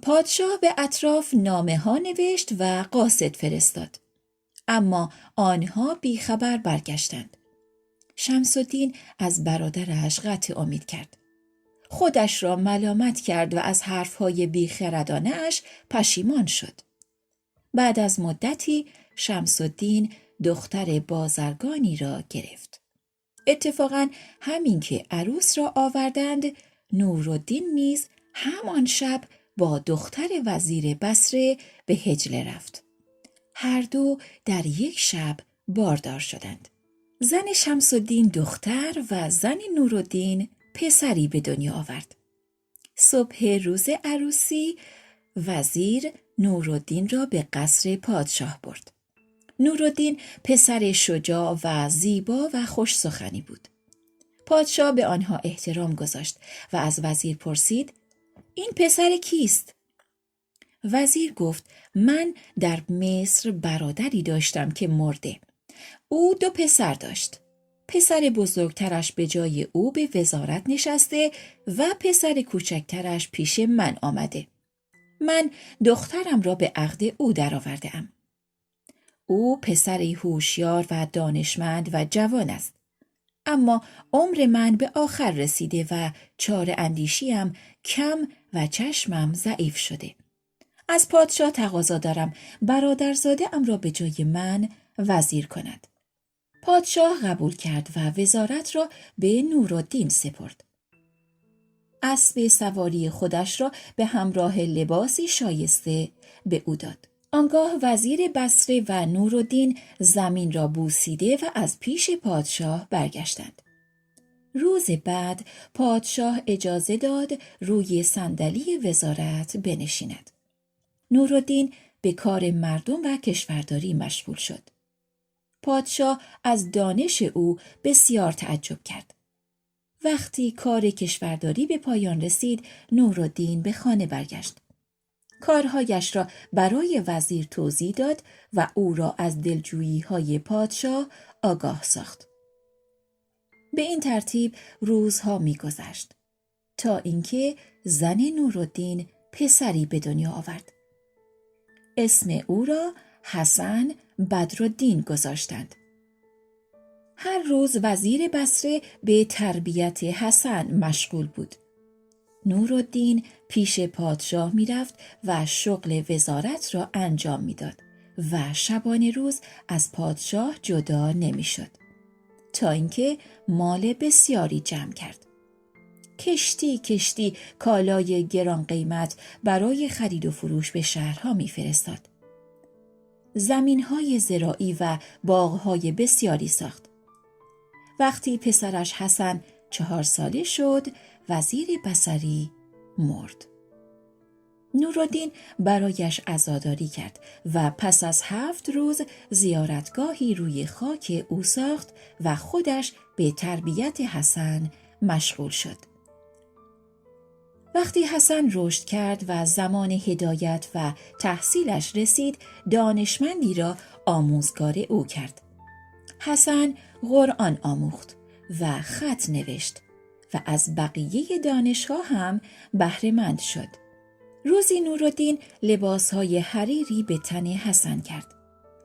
پادشاه به اطراف نامه ها نوشت و قاصد فرستاد. اما آنها بیخبر برگشتند. شمس‌الدین از برادرش قطع امید کرد. خودش را ملامت کرد و از حرفهای بیخردانه‌اش پشیمان شد. بعد از مدتی شمس‌الدین دختر بازرگانی را گرفت. اتفاقاً همین که عروس را آوردند نورالدین نیز همان شب با دختر وزیر بصره به حجله رفت. هر دو در یک شب باردار شدند. زن شمس‌الدین دختر و زن نورالدین پسری به دنیا آورد. صبح روز عروسی وزیر نورالدین را به قصر پادشاه برد. نورالدین پسر شجاع و زیبا و خوش سخنی بود. پادشاه به آنها احترام گذاشت و از وزیر پرسید این پسر کیست؟ وزیر گفت من در مصر برادری داشتم که مرده. او 2 پسر داشت. پسر بزرگترش به جای او به وزارت نشسته و پسر کوچکترش پیش من آمده. من دخترم را به عقد او درآورده‌ام. او پسری هوشیار و دانشمند و جوان است. اما عمر من به آخر رسیده و چاره اندیشیم کم و چشمم ضعیف شده. از پادشاه تقاضا دارم برادرزاده ام را به جای من وزیر کند. پادشاه قبول کرد و وزارت را به نورالدین سپرد. اسب سواری خودش را به همراه لباسی شایسته به او داد. آنگاه وزیر بصره و نورالدین زمین را بوسیده و از پیش پادشاه برگشتند. روز بعد پادشاه اجازه داد روی صندلی وزارت بنشیند. نورالدین به کار مردم و کشورداری مشغول شد. پادشاه از دانش او بسیار تعجب کرد. وقتی کار کشورداری به پایان رسید نورالدین به خانه برگشت. کارهایش را برای وزیر توضیح داد و او را از دلجویی‌های پادشاه آگاه ساخت. به این ترتیب روزها می‌گذشت تا اینکه زن نورالدین پسری به دنیا آورد. اسم او را حسن بدرالدین گذاشتند. هر روز وزیر بصره به تربیت حسن مشغول بود. نورالدین پیش پادشاه می‌رفت و شغل وزارت را انجام می‌داد و شبانه روز از پادشاه جدا نمی‌شد تا اینکه مال بسیاری جمع کرد. کشتی کالای گران قیمت برای خرید و فروش به شهرها می‌فرستاد. زمین‌های زراعی و باغ‌های بسیاری ساخت. وقتی پسرش حسن 4 ساله شد وزیر بصری مرد. نورالدین برایش عزاداری کرد و پس از 7 روز زیارتگاهی روی خاک او ساخت و خودش به تربیت حسن مشغول شد. وقتی حسن رشد کرد و زمان هدایت و تحصیلش رسید، دانشمندی را آموزگار او کرد. حسن قرآن آموخت و خط نوشت و از بقیه دانش‌ها هم بهره‌مند شد. روزی نورالدین لباسهای حریری به تن حسن کرد.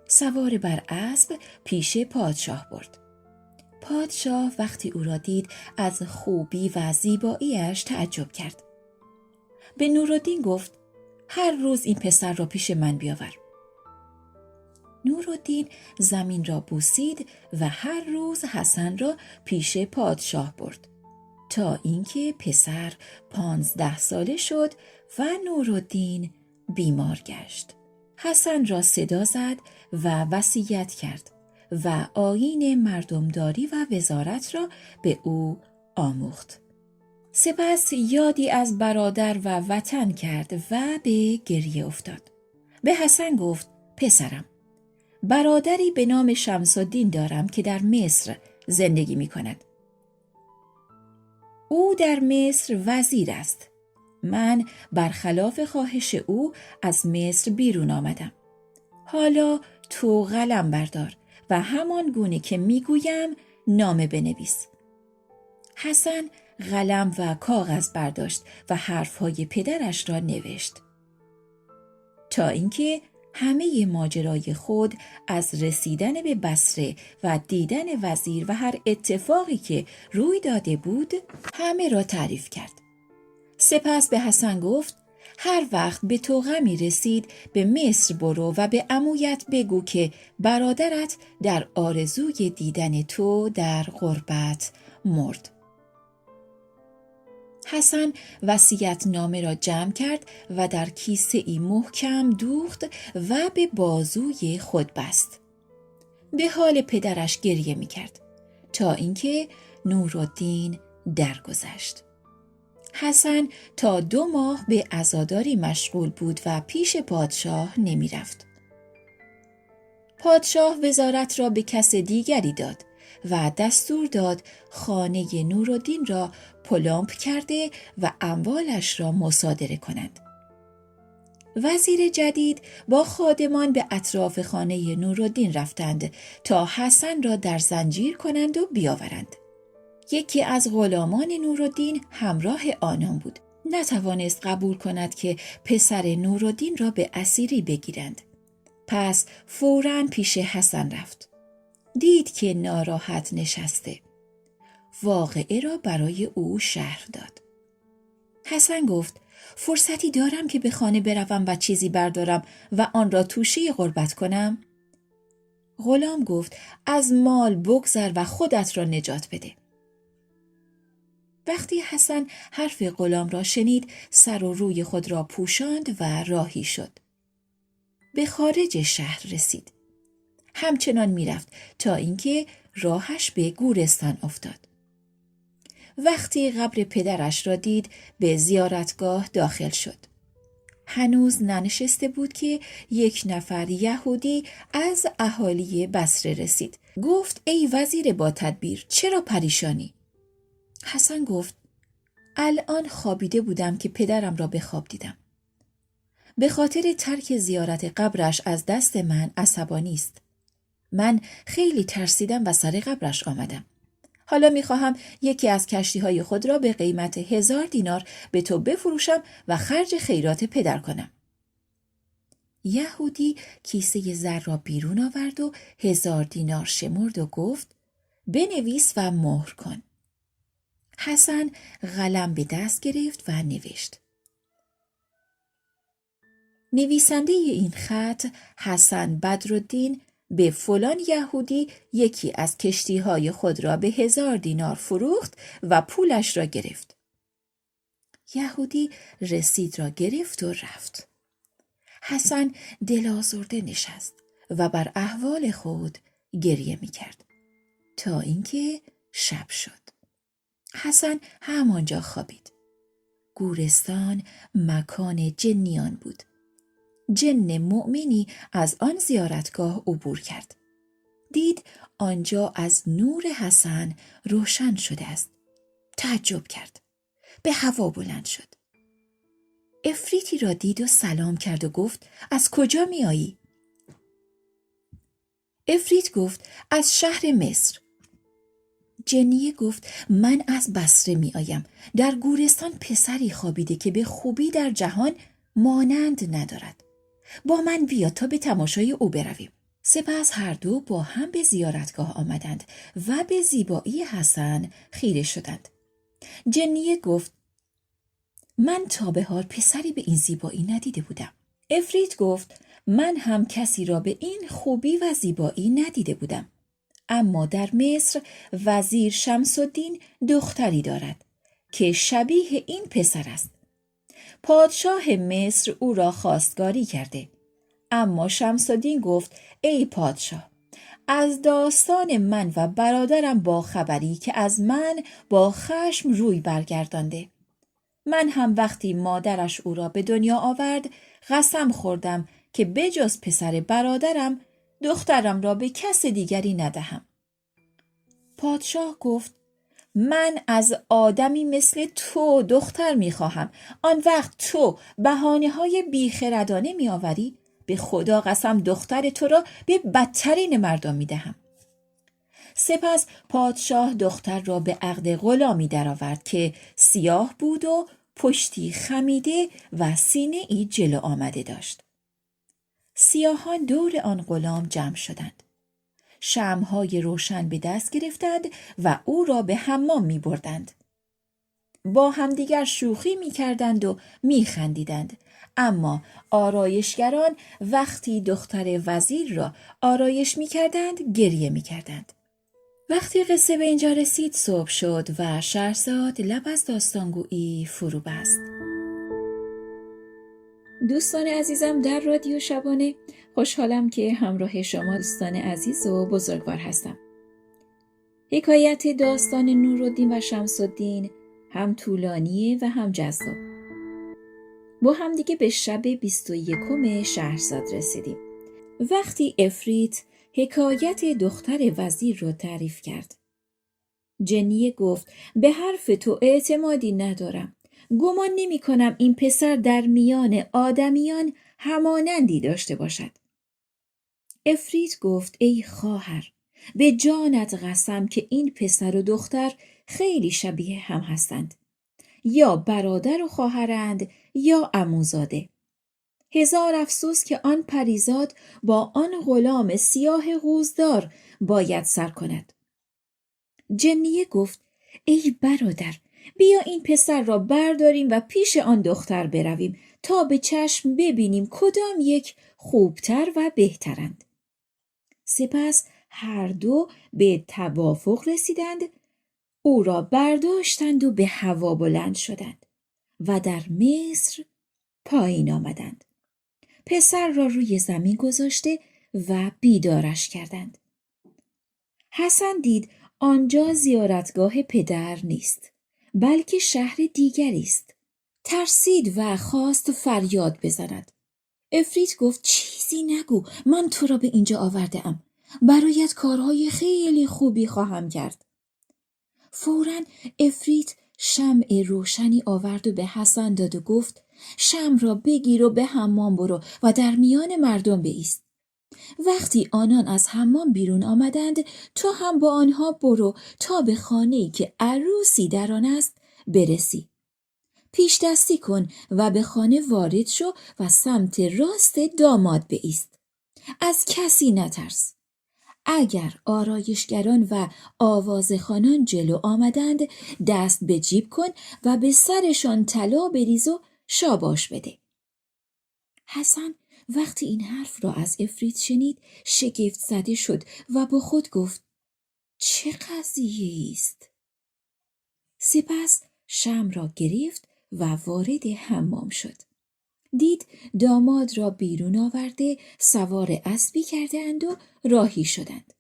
سوار بر اسب پیش پادشاه برد. پادشاه وقتی او را دید از خوبی و زیباییش تعجب کرد. به نورالدین گفت هر روز این پسر را پیش من بیاور. نورالدین زمین را بوسید و هر روز حسن را پیش پادشاه برد تا اینکه پسر 15 ساله شد و نورالدین بیمار گشت. حسن را صدا زد و وصیت کرد و آیین مردمداری و وزارت را به او آموخت. سپس یادی از برادر و وطن کرد و به گریه افتاد. به حسن گفت پسرم، برادری به نام شمس‌الدین دارم که در مصر زندگی می کند. او در مصر وزیر است. من برخلاف خواهش او از مصر بیرون آمدم. حالا تو قلم بردار و همان گونه که میگویم نامه بنویس. حسن قلم و کاغذ برداشت و حرفهای پدرش را نوشت تا اینکه همه ماجرای خود از رسیدن به بصره و دیدن وزیر و هر اتفاقی که روی داده بود همه را تعریف کرد. سپس به حسن گفت هر وقت به تو غمی رسید به مصر برو و به عمویت بگو که برادرت در آرزوی دیدن تو در غربت مرد. حسن وصیت‌نامه را جمع کرد و در کیسه ای محکم دوخت و به بازوی خود بست. به حال پدرش گریه می کرد تا اینکه نورالدین درگذشت. حسن تا 2 ماه به عزاداری مشغول بود و پیش پادشاه نمی رفت. پادشاه وزارت را به کس دیگری داد و دستور داد خانه نورالدین را پلمپ کرده و اموالش را مصادره کنند. وزیر جدید با خادمان به اطراف خانه نورالدین رفتند تا حسن را در زنجیر کنند و بیاورند. یکی از غلامان نورالدین همراه آنان بود. نتوانست قبول کند که پسر نورالدین را به اسیری بگیرند. پس فوراً پیش حسن رفت. دید که ناراحت نشسته. واقعه را برای او شرح داد. حسن گفت فرصتی دارم که به خانه بروم و چیزی بردارم و آن را توشه غربت کنم؟ غلام گفت از مال بگذر و خودت را نجات بده. وقتی حسن حرف غلام را شنید سر و روی خود را پوشاند و راهی شد. به خارج شهر رسید. همچنان میرفت تا اینکه راهش به گورستان افتاد. وقتی قبر پدرش را دید به زیارتگاه داخل شد. هنوز ننشسته بود که یک نفر یهودی از اهالی بصره رسید. گفت ای وزیر با تدبیر چرا پریشانی؟ حسن گفت الان خوابیده بودم که پدرم را به خواب دیدم. به خاطر ترک زیارت قبرش از دست من عصبانی است. من خیلی ترسیدم و سر قبرش آمدم. حالا میخواهم یکی از کشتی‌های خود را به قیمت 1000 دینار به تو بفروشم و خرج خیرات پدر کنم. یهودی کیسه زر را بیرون آورد و 1000 دینار شمرد و گفت بنویس و مهر کن. حسن قلم به دست گرفت و نوشت. نویسنده این خط حسن بدرالدین به فلان یهودی یکی از کشتی‌های خود را به 1000 دینار فروخت و پولش را گرفت. یهودی رسید را گرفت و رفت. حسن دل‌آزرده نشست و بر احوال خود گریه می‌کرد تا اینکه شب شد. حسن همانجا خوابید. گورستان مکان جنیان بود. جن مؤمنی از آن زیارتگاه عبور کرد. دید آنجا از نور حسن روشن شده است. تعجب کرد. به هوا بلند شد. افریتی را دید و سلام کرد و گفت از کجا می آیی؟ افریت گفت از شهر مصر. جنیه گفت من از بصره می آیم. در گورستان پسری خوابیده که به خوبی در جهان مانند ندارد. با من بیا تا به تماشای او برویم. سپس هر دو با هم به زیارتگاه آمدند و به زیبایی حسن خیره شدند. جنیه گفت من تا به حال پسری به این زیبایی ندیده بودم. افریت گفت من هم کسی را به این خوبی و زیبایی ندیده بودم. اما در مصر وزیر شمس الدین دختری دارد که شبیه این پسر است. پادشاه مصر او را خواستگاری کرده. اما شمس الدین گفت ای پادشاه، از داستان من و برادرم با خبری که از من با خشم روی برگردانده. من هم وقتی مادرش او را به دنیا آورد قسم خوردم که بجز پسر برادرم دخترم را به کس دیگری ندهم. پادشاه گفت من از آدمی مثل تو دختر میخواهم. آن وقت تو بهانه‌های بیخردانه میآوری؟ به خدا قسم دختر تو را به بدترین مردم میدهم. سپس پادشاه دختر را به عقد غلامی درآورد که سیاه بود و پشتی خمیده و سینه ای جلو آمده داشت. سیاهان دور آن غلام جمع شدند. شمع‌های روشن به دست گرفتند و او را به حمام می بردند. با همدیگر شوخی می کردند و می خندیدند. اما آرایشگران وقتی دختر وزیر را آرایش می کردند گریه می کردند. وقتی قصه به اینجا رسید صبح شد و شهرزاد لب از داستانگویی فرو بست. دوستان عزیزم، در رادیو شبانه خوشحالم که همراه شما دوستان عزیز و بزرگوار هستم. حکایت داستان نورالدین و شمس الدین هم طولانیه و هم جذاب. با هم دیگه به شب 21 شهرزاد رسیدیم. وقتی افریت حکایت دختر وزیر رو تعریف کرد. جنیه گفت به حرف تو اعتمادی ندارم. گمان نمی کنم این پسر در میان آدمیان همانندی داشته باشد. افریت گفت ای خواهر، به جانت قسم که این پسر و دختر خیلی شبیه هم هستند. یا برادر و خواهرند یا عموزاده. هزار افسوس که آن پریزاد با آن غلام سیاه قوزدار باید سر کند. جنیه گفت ای برادر، بیا این پسر را برداریم و پیش آن دختر برویم تا به چشم ببینیم کدام یک خوبتر و بهترند. سپس هر دو به توافق رسیدند، او را برداشتند و به هوا بلند شدند و در مصر پایین آمدند. پسر را روی زمین گذاشته و بیدارش کردند. حسن دید آنجا زیارتگاه پدر نیست، بلکه شهر دیگری است. ترسید و خواست فریاد بزند. افریت گفت چیزی نگو، من تو را به اینجا آورده ام. برایت کارهای خیلی خوبی خواهم کرد. فوراً افریت شمع روشنی آورد و به حسن داد و گفت شمع را بگیر و به حمام برو و در میان مردم بایست. وقتی آنان از حمام بیرون آمدند تو هم با آنها برو تا به خانه‌ای که عروسی در آن است برسی. پیش دستی کن و به خانه وارد شو و سمت راست داماد بایست. از کسی نترس. اگر آرایشگران و آوازخوانان جلو آمدند دست به جیب کن و به سرشان طلا بریز و شاباش بده. حسن وقتی این حرف را از افریت شنید شگفت زده شد و با خود گفت چه قضیه است؟ سپس شمع را گرفت و وارد حمام شد. دید داماد را بیرون آورده سوار اسبی کردند و راهی شدند.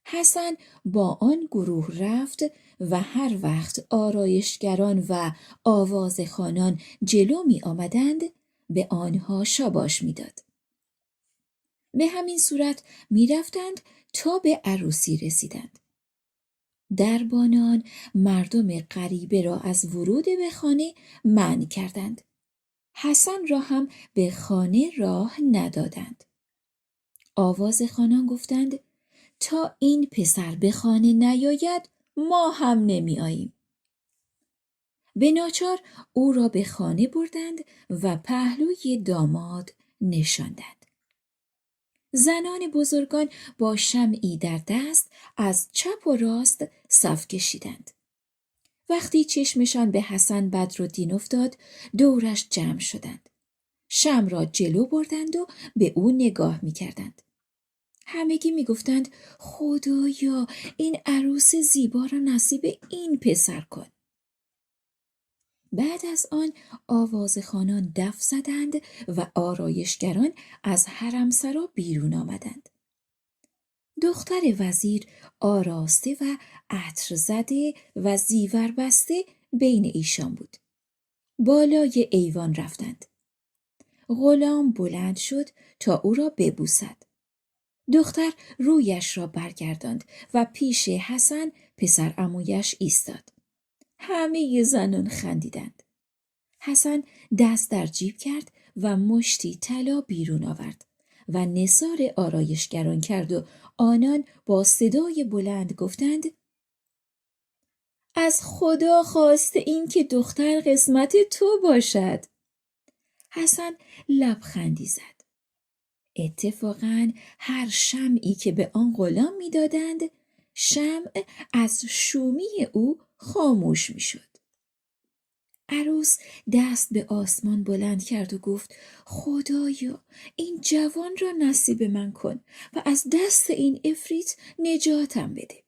حسن با آن گروه رفت و هر وقت آرایشگران و آوازخوانان جلو می آمدند به آنها شاباش می داد. به همین صورت می رفتند تا به عروسی رسیدند. دربانان مردم غریبه را از ورود به خانه منع کردند. حسن را هم به خانه راه ندادند. آواز خوانان گفتند تا این پسر به خانه نیاید ما هم نمی آییم. به ناچار او را به خانه بردند و پهلوی داماد نشاندند. زنان بزرگان با شمعی در دست از چپ و راست صف کشیدند. وقتی چشمشان به حسن بدرالدین افتاد دورش جمع شدند. شمع را جلو بردند و به او نگاه می کردند. همگی می گفتند خدایا این عروس زیبا را نصیب این پسر کن. بعد از آن آوازخوانان دف زدند و آرایشگران از حرمسرا بیرون آمدند. دختر وزیر آراسته و عطر زده و زیور بسته بین ایشان بود. بالای ایوان رفتند. غلام بلند شد تا او را ببوسد. دختر رویش را برگرداند و پیش حسن پسر عمویش ایستاد. همه زنان خندیدند. حسن دست در جیب کرد و مشتی طلا بیرون آورد و نثار آرایشگران کرد و آنان با صدای بلند گفتند از خدا خواسته این که دختر قسمت تو باشد. حسن لبخندی زد. اتفاقاً هر شمعی که به آن غلام می‌دادند شمع از شومی او خاموش می‌شد. عروس دست به آسمان بلند کرد و گفت خدایا این جوان را نصیب من کن و از دست این عفریت نجاتم بده.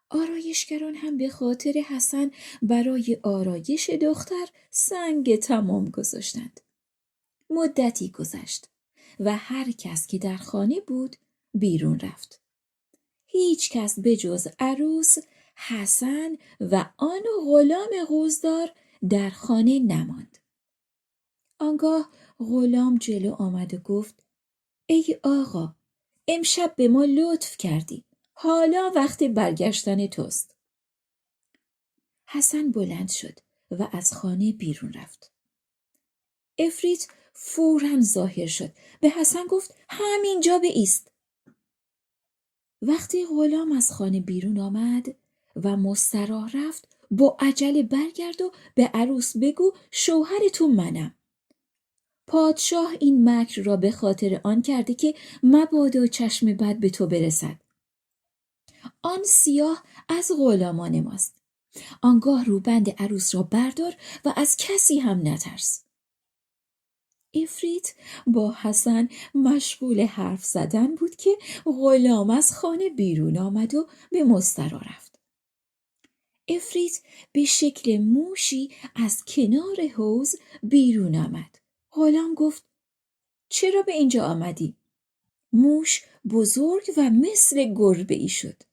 آرایشگران هم به خاطر حسن برای آرایش دختر سنگ تمام گذاشتند. مدتی گذشت و هر کس که در خانه بود بیرون رفت. هیچ کس به جز عروس، حسن و آن غلام قوزدار در خانه نماند. آنگاه غلام جلو آمد و گفت ای آقا امشب به ما لطف کردی. حالا وقت برگشتن توست. حسن بلند شد و از خانه بیرون رفت. عفریت فوراً ظاهر شد. به حسن گفت همینجا بایست. وقتی غلام از خانه بیرون آمد و مستراح رفت با عجله برگرد و به عروس بگو شوهر تو منم. پادشاه این مکر را به خاطر آن کرده که مبادا چشم بد به تو برسد. آن سیاه از غلامان ماست. آنگاه روبند عروس را بردار و از کسی هم نترس. عفریت با حسن مشغول حرف زدن بود که غلام از خانه بیرون آمد و به مستراح رفت. عفریت به شکل موشی از کنار حوض بیرون آمد. غلام گفت چرا به اینجا آمدی؟ موش بزرگ و مثل گربه‌ای شد.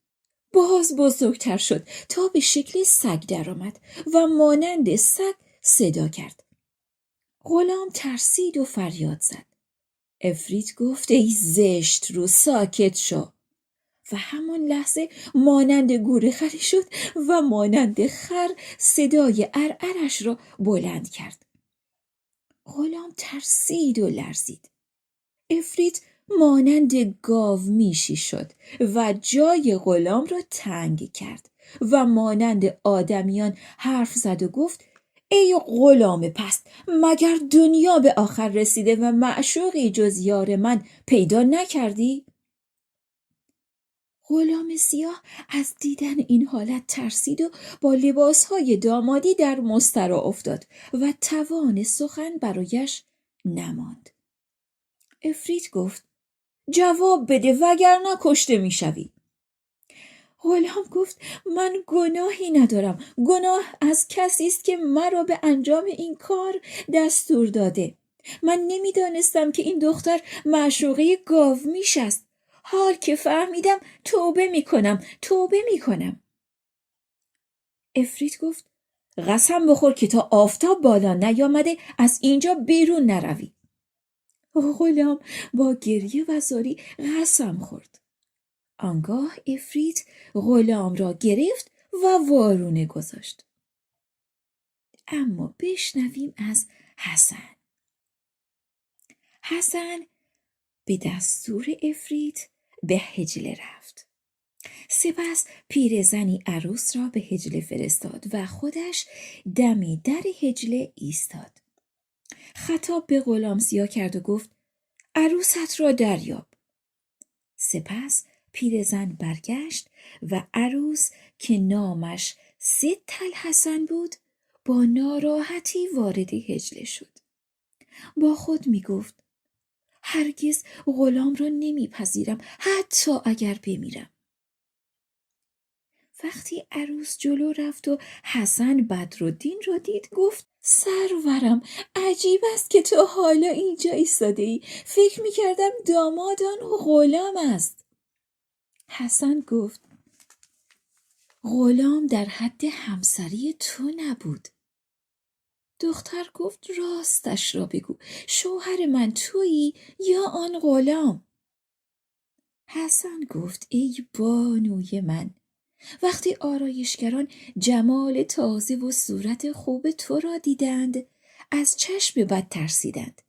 باز بزرگتر شد تا به شکل سگ درآمد و مانند سگ صدا کرد. غلام ترسید و فریاد زد. عفریت گفت ای زشت رو ساکت شو و همان لحظه مانند گورخری شد و مانند خر صدای عرعرش را بلند کرد. غلام ترسید و لرزید. عفریت مانند گاو میشی شد و جای غلام را تنگ کرد و مانند آدمیان حرف زد و گفت ای غلام پست مگر دنیا به آخر رسیده و معشوقی جز یار من پیدا نکردی؟ غلام سیاه از دیدن این حالت ترسید و با لباسهای دامادی در مستراح افتاد و توان سخن برایش نماند. عفریت گفت جواب بده وگرنه کشته میشوی. غلام گفت من گناهی ندارم. گناه از کسی است که مرا به انجام این کار دستور داده. من نمیدانستم که این دختر معشوقه گاومیش است. حال که فهمیدم توبه میکنم. عفریت گفت قسم بخور که تا آفتاب بالا نیامده از اینجا بیرون نروی. غلام با گریه و زاری قسم خورد. آنگاه عفریت غلام را گرفت و وارونه گذاشت. اما بشنویم از حسن به دستور عفریت به حجله رفت. سپس پیرزنی عروس را به حجله فرستاد و خودش دم در حجله ایستاد. خطاب به غلام سیاه کرد و گفت عروست را دریاب. سپس پیرزن برگشت و عروس که نامش سید الحسن بود با ناراحتی وارد حجله شد. با خود می گفت هرگز غلام را نمیپذیرم حتی اگر بمیرم. وقتی عروس جلو رفت و حسن بدرالدین را دید گفت سرورم عجیب است که تو حالا اینجا ایستاده ای. فکر میکردم دامادان غلام است. حسن گفت غلام در حد همسری تو نبود. دختر گفت راستش را بگو، شوهر من تویی یا آن غلام؟ حسن گفت ای بانوی من، وقتی آرایشگران جمال تازه و صورت خوب تو را دیدند از چشم بد ترسیدند.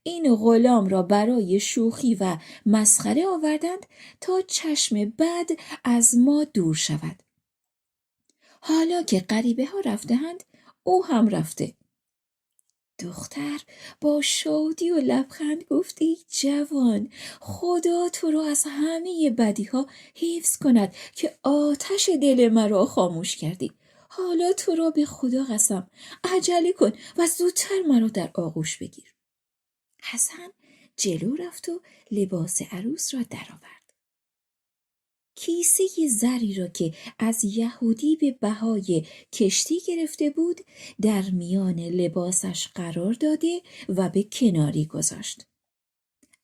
این غلام را برای شوخی و مسخره آوردند تا چشم بد از ما دور شود. حالا که غریبه ها رفتند او هم رفته. دختر با شادی و لبخند گفت ای جوان، خدا تو را از همه بدی ها حفظ کند که آتش دل مرا خاموش کردی. حالا تو را به خدا قسم عجله کن و زودتر مرا در آغوش بگیر. حسن جلو رفت و لباس عروس را درآورد. کیسه زری را که از یهودی به بهای کشتی گرفته بود در میان لباسش قرار داده و به کناری گذاشت.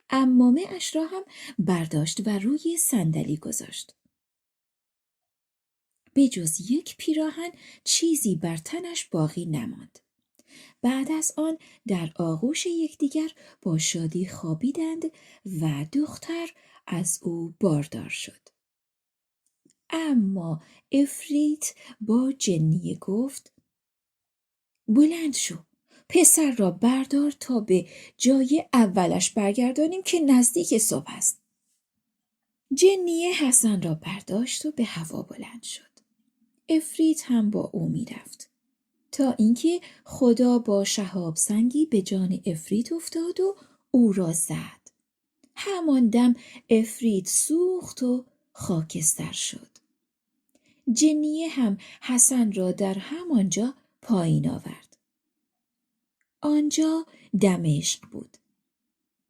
عمامه اش را هم برداشت و روی صندلی گذاشت. به جز یک پیراهن چیزی بر تنش باقی نماند. بعد از آن در آغوش یکدیگر با شادی خوابیدند و دختر از او باردار شد. اما عفریت با جنیه گفت بلند شو، پسر را بردار تا به جای اولش برگردانیم که نزدیک صبح است. جنیه حسن را برداشت و به هوا بلند شد. عفریت هم با او می رفت تا اینکه خدا با شهاب سنگی به جان عفریت افتاد و او را زد. همان دم عفریت سوخت و خاکستر شد. جنیه هم حسن را در همانجا پایین آورد. آنجا دمشق بود.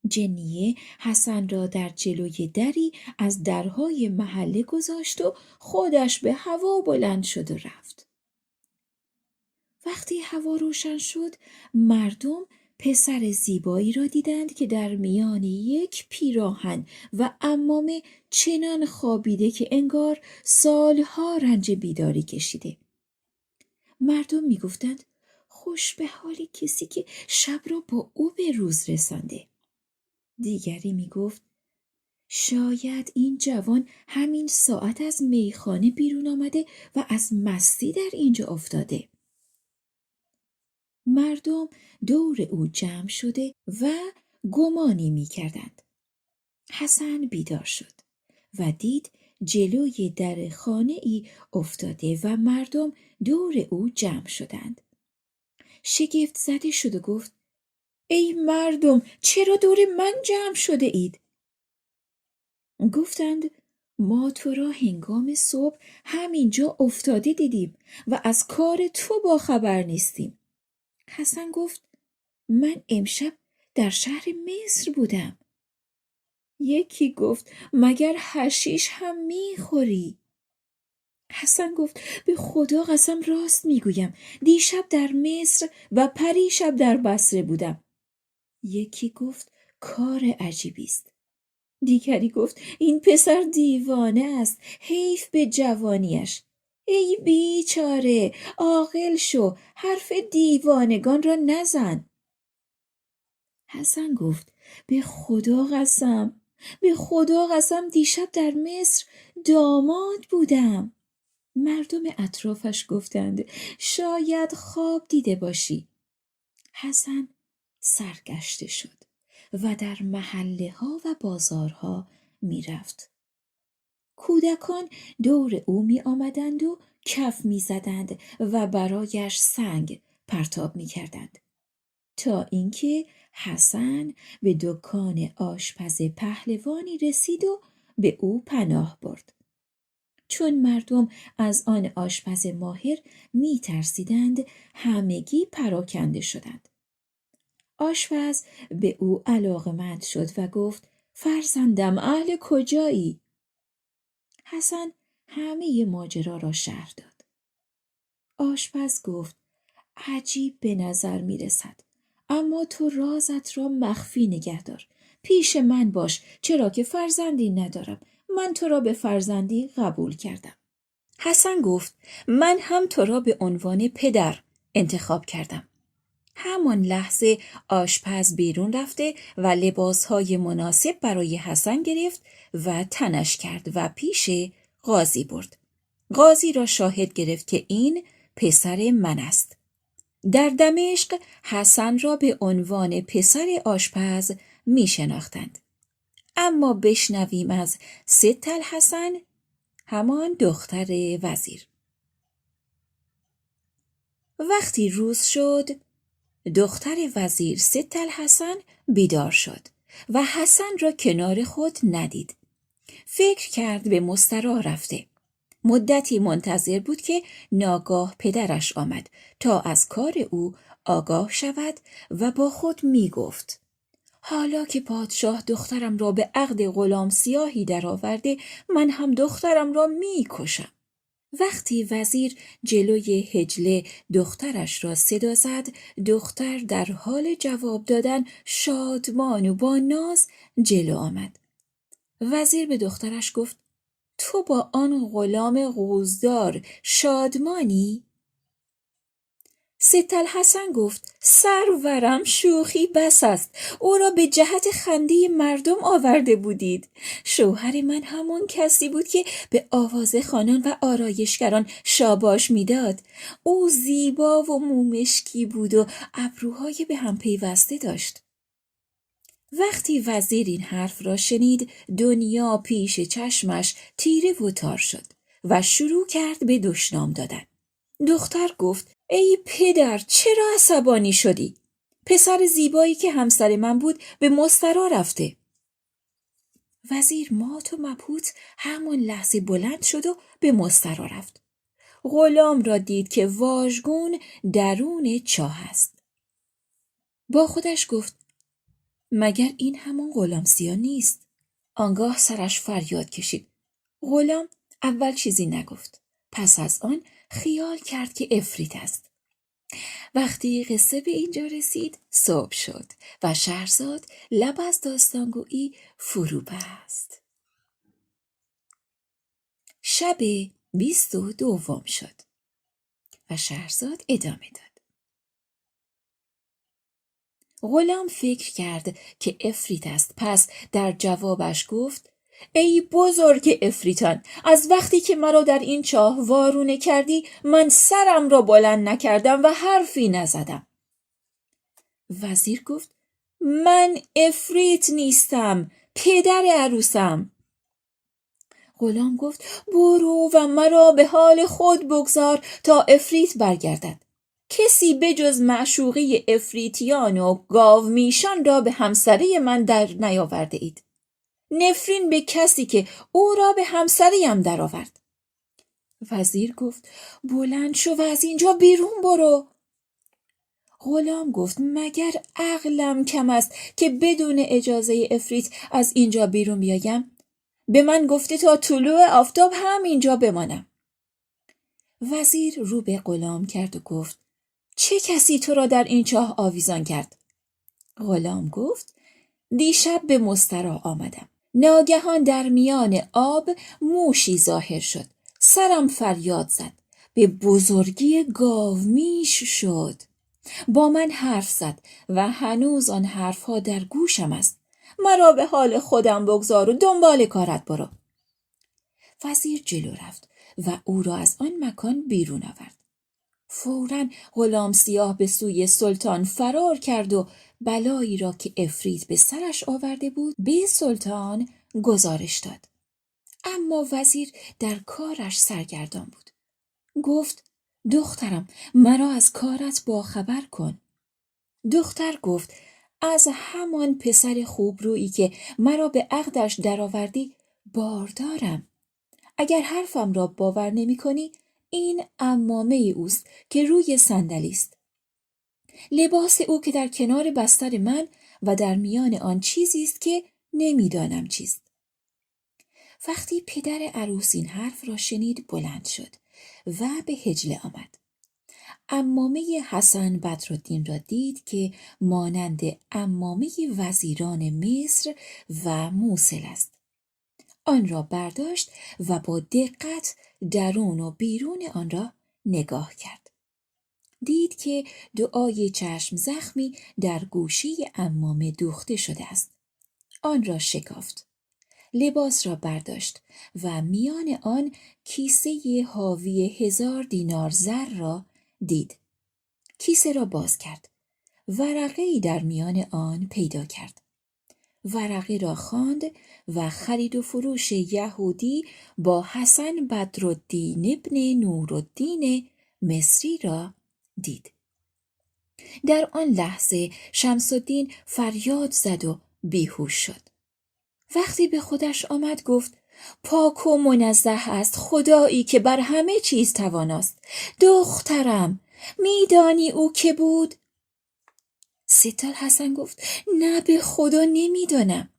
جنیه حسن را در جلوی دری از درهای محله گذاشت و خودش به هوا بلند شد و رفت. وقتی هوا روشن شد مردم پسر زیبایی را دیدند که در میان یک پیراهن و عمامه چنان خوابیده که انگار سالها رنج بیداری کشیده. مردم می گفتند خوش به حال کسی که شب را با او به روز رسانده. دیگری می گفت شاید این جوان همین ساعت از میخانه بیرون آمده و از مستی در اینجا افتاده. مردم دور او جمع شده و گمانی می کردند. حسن بیدار شد و دید جلوی در خانه ای افتاده و مردم دور او جمع شدند. شگفت زده شد و گفت ای مردم، چرا دور من جمع شده اید؟ گفتند ما تو را هنگام صبح همینجا افتاده دیدیم و از کار تو با خبر نیستیم. حسن گفت من امشب در شهر مصر بودم. یکی گفت مگر حشیش هم میخوری؟ حسن گفت به خدا قسم راست میگویم، دیشب در مصر و پریشب در بصره بودم. یکی گفت کار عجیبی است. دیگری گفت این پسر دیوانه است، حیف به جوانیش. ای بیچاره، عاقل شو، حرف دیوانگان را نزن. حسن گفت به خدا قسم دیشب در مصر داماد بودم. مردم اطرافش گفتند شاید خواب دیده باشی. حسن سرگشته شد و در محله ها و بازارها می رفت. کودکان دور او می آمدند و کف می زدند و برایش سنگ پرتاب می کردند. تا اینکه حسن به دکان آشپز پهلوانی رسید و به او پناه برد. چون مردم از آن آشپز ماهر می ترسیدند، همگی پراکنده شدند. آشپز به او علاقمند شد و گفت: فرزندم، اهل کجایی؟ حسن همه ماجرا را شرح داد. آشپز گفت: عجیب به نظر می رسد، اما تو رازت را مخفی نگه دار. پیش من باش، چرا که فرزندی ندارم. من تو را به فرزندی قبول کردم. حسن گفت: من هم تو را به عنوان پدر انتخاب کردم. همان لحظه آشپز بیرون رفته و لباسهای مناسب برای حسن گرفت و تنش کرد و پیش قاضی برد. قاضی را شاهد گرفت که این پسر من است. در دمشق حسن را به عنوان پسر آشپز می شناختند. اما بشنویم از ست الحسن، همان دختر وزیر. وقتی روز شد، دختر وزیر ست الحسن بیدار شد و حسن را کنار خود ندید. فکر کرد به مستراح رفته. مدتی منتظر بود که ناگاه پدرش آمد تا از کار او آگاه شود و با خود می گفت: حالا که پادشاه دخترم را به عقد غلام سیاهی درآورده، من هم دخترم را می کشم. وقتی وزیر جلوی حجله دخترش را صدا زد، دختر در حال جواب دادن شادمان و با ناز جلو آمد. وزیر به دخترش گفت: تو با آن غلام قوزدار شادمانی؟ ست الحسن گفت: سرورم، شوخی بس است. او را به جهت خنده مردم آورده بودید. شوهر من همون کسی بود که به آوازخوانان و آرایشگران شاباش میداد. او زیبا و مومشکی بود و ابروهای به هم پیوسته داشت. وقتی وزیر این حرف را شنید، دنیا پیش چشمش تیره و تار شد و شروع کرد به دشنام دادن. دختر گفت: ای پدر، چرا عصبانی شدی؟ پسر زیبایی که همسر من بود به مستراح رفته. وزیر مات و مبهوت همون لحظه بلند شد و به مستراح رفت. غلام را دید که واژگون درون چاه است. با خودش گفت: مگر این همون غلام سیاه نیست؟ آنگاه سرش فریاد کشید. غلام اول چیزی نگفت. پس از آن خیال کرد که عفریت است. وقتی قصه به اینجا رسید، صبح شد و شهرزاد لب از داستانگویی فرو بست. شب 22 شد و شهرزاد ادامه داد. غلام فکر کرد که عفریت است، پس در جوابش گفت: ای بزرگ عفریتان، از وقتی که مرا در این چاه وارونه کردی، من سرم را بلند نکردم و حرفی نزدم. وزیر گفت: من عفریت نیستم، پدر عروسم. غلام گفت: برو و مرا به حال خود بگذار تا عفریت برگردد. کسی بجز معشوقه عفریتیان و گاومیشان را به همسری من در نیاورده اید. نفرین به کسی که او را به همسریم درآورد. وزیر گفت: بلند شو و از اینجا بیرون برو. غلام گفت: مگر عقلم کم است که بدون اجازه عفریت از اینجا بیرون بیایم؟ به من گفته تا طلوع آفتاب هم اینجا بمانم. وزیر رو به غلام کرد و گفت: چه کسی تو را در این چاه آویزان کرد؟ غلام گفت: دیشب به مستراح آمدم. ناگهان در میان آب موشی ظاهر شد. سرم فریاد زد. به بزرگی گاومیش شد. با من حرف زد و هنوز آن حرفها در گوشم است. مرا به حال خودم بگذار و دنبال کارت برو. وزیر جلو رفت و او را از آن مکان بیرون آورد. فوراً غلام سیاه به سوی سلطان فرار کرد و بلایی را که عفریت به سرش آورده بود به سلطان گزارش داد. اما وزیر در کارش سرگردان بود. گفت دخترم مرا از کارت باخبر کن. دختر گفت از همان پسر خوبرویی که مرا به عقدش درآوردی باردارم. اگر حرفم را باور نمی کنی این عمامه اوست که روی صندلی است. لباس او که در کنار بستر من و در میان آن چیزی است که نمیدانم چیست. وقتی پدر عروس این حرف را شنید بلند شد و به حجله آمد. عمامه حسن بدرالدین را دید که مانند عمامه وزیران مصر و موصل است. آن را برداشت و با دقت درون و بیرون آن را نگاه کرد. دید که دعای چشم زخمی در گوشه عمامه دوخته شده است. آن را شکافت. لباس را برداشت و میان آن کیسه حاوی 1000 دینار زر را دید. کیسه را باز کرد. ورقه‌ای در میان آن پیدا کرد. ورقه را خواند و خرید و فروش یهودی با حسن بدرالدین ابن نورالدین مصری را دید. در آن لحظه شمس الدین فریاد زد و بیهوش شد. وقتی به خودش آمد گفت پاک و منزه است خدایی که بر همه چیز تواناست. دخترم میدانی او که بود؟ ستال حسن گفت نه به خدا نمیدانم.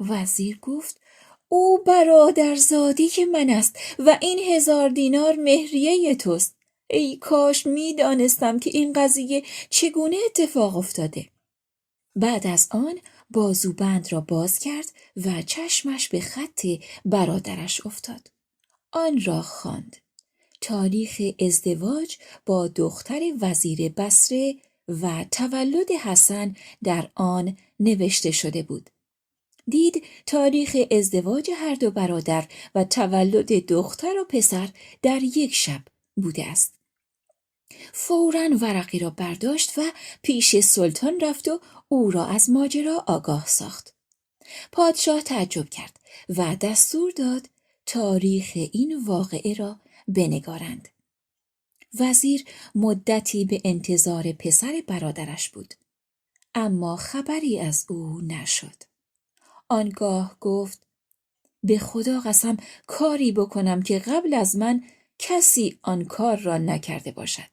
وزیر گفت او برادرزاده من است و این 1000 دینار مهریه توست. ای کاش میدانستم که این قضیه چگونه اتفاق افتاده. بعد از آن بازوبند را باز کرد و چشمش به خط برادرش افتاد. آن را خواند. تاریخ ازدواج با دختر وزیر بصره و تولد حسن در آن نوشته شده بود. دید تاریخ ازدواج هر دو برادر و تولد دختر و پسر در یک شب بوده است. فوراً ورقی را برداشت و پیش سلطان رفت و او را از ماجرا آگاه ساخت. پادشاه تعجب کرد و دستور داد تاریخ این واقعه را بنگارند. وزیر مدتی به انتظار پسر برادرش بود، اما خبری از او نشد. آنگاه گفت به خدا قسم کاری بکنم که قبل از من کسی آن کار را نکرده باشد.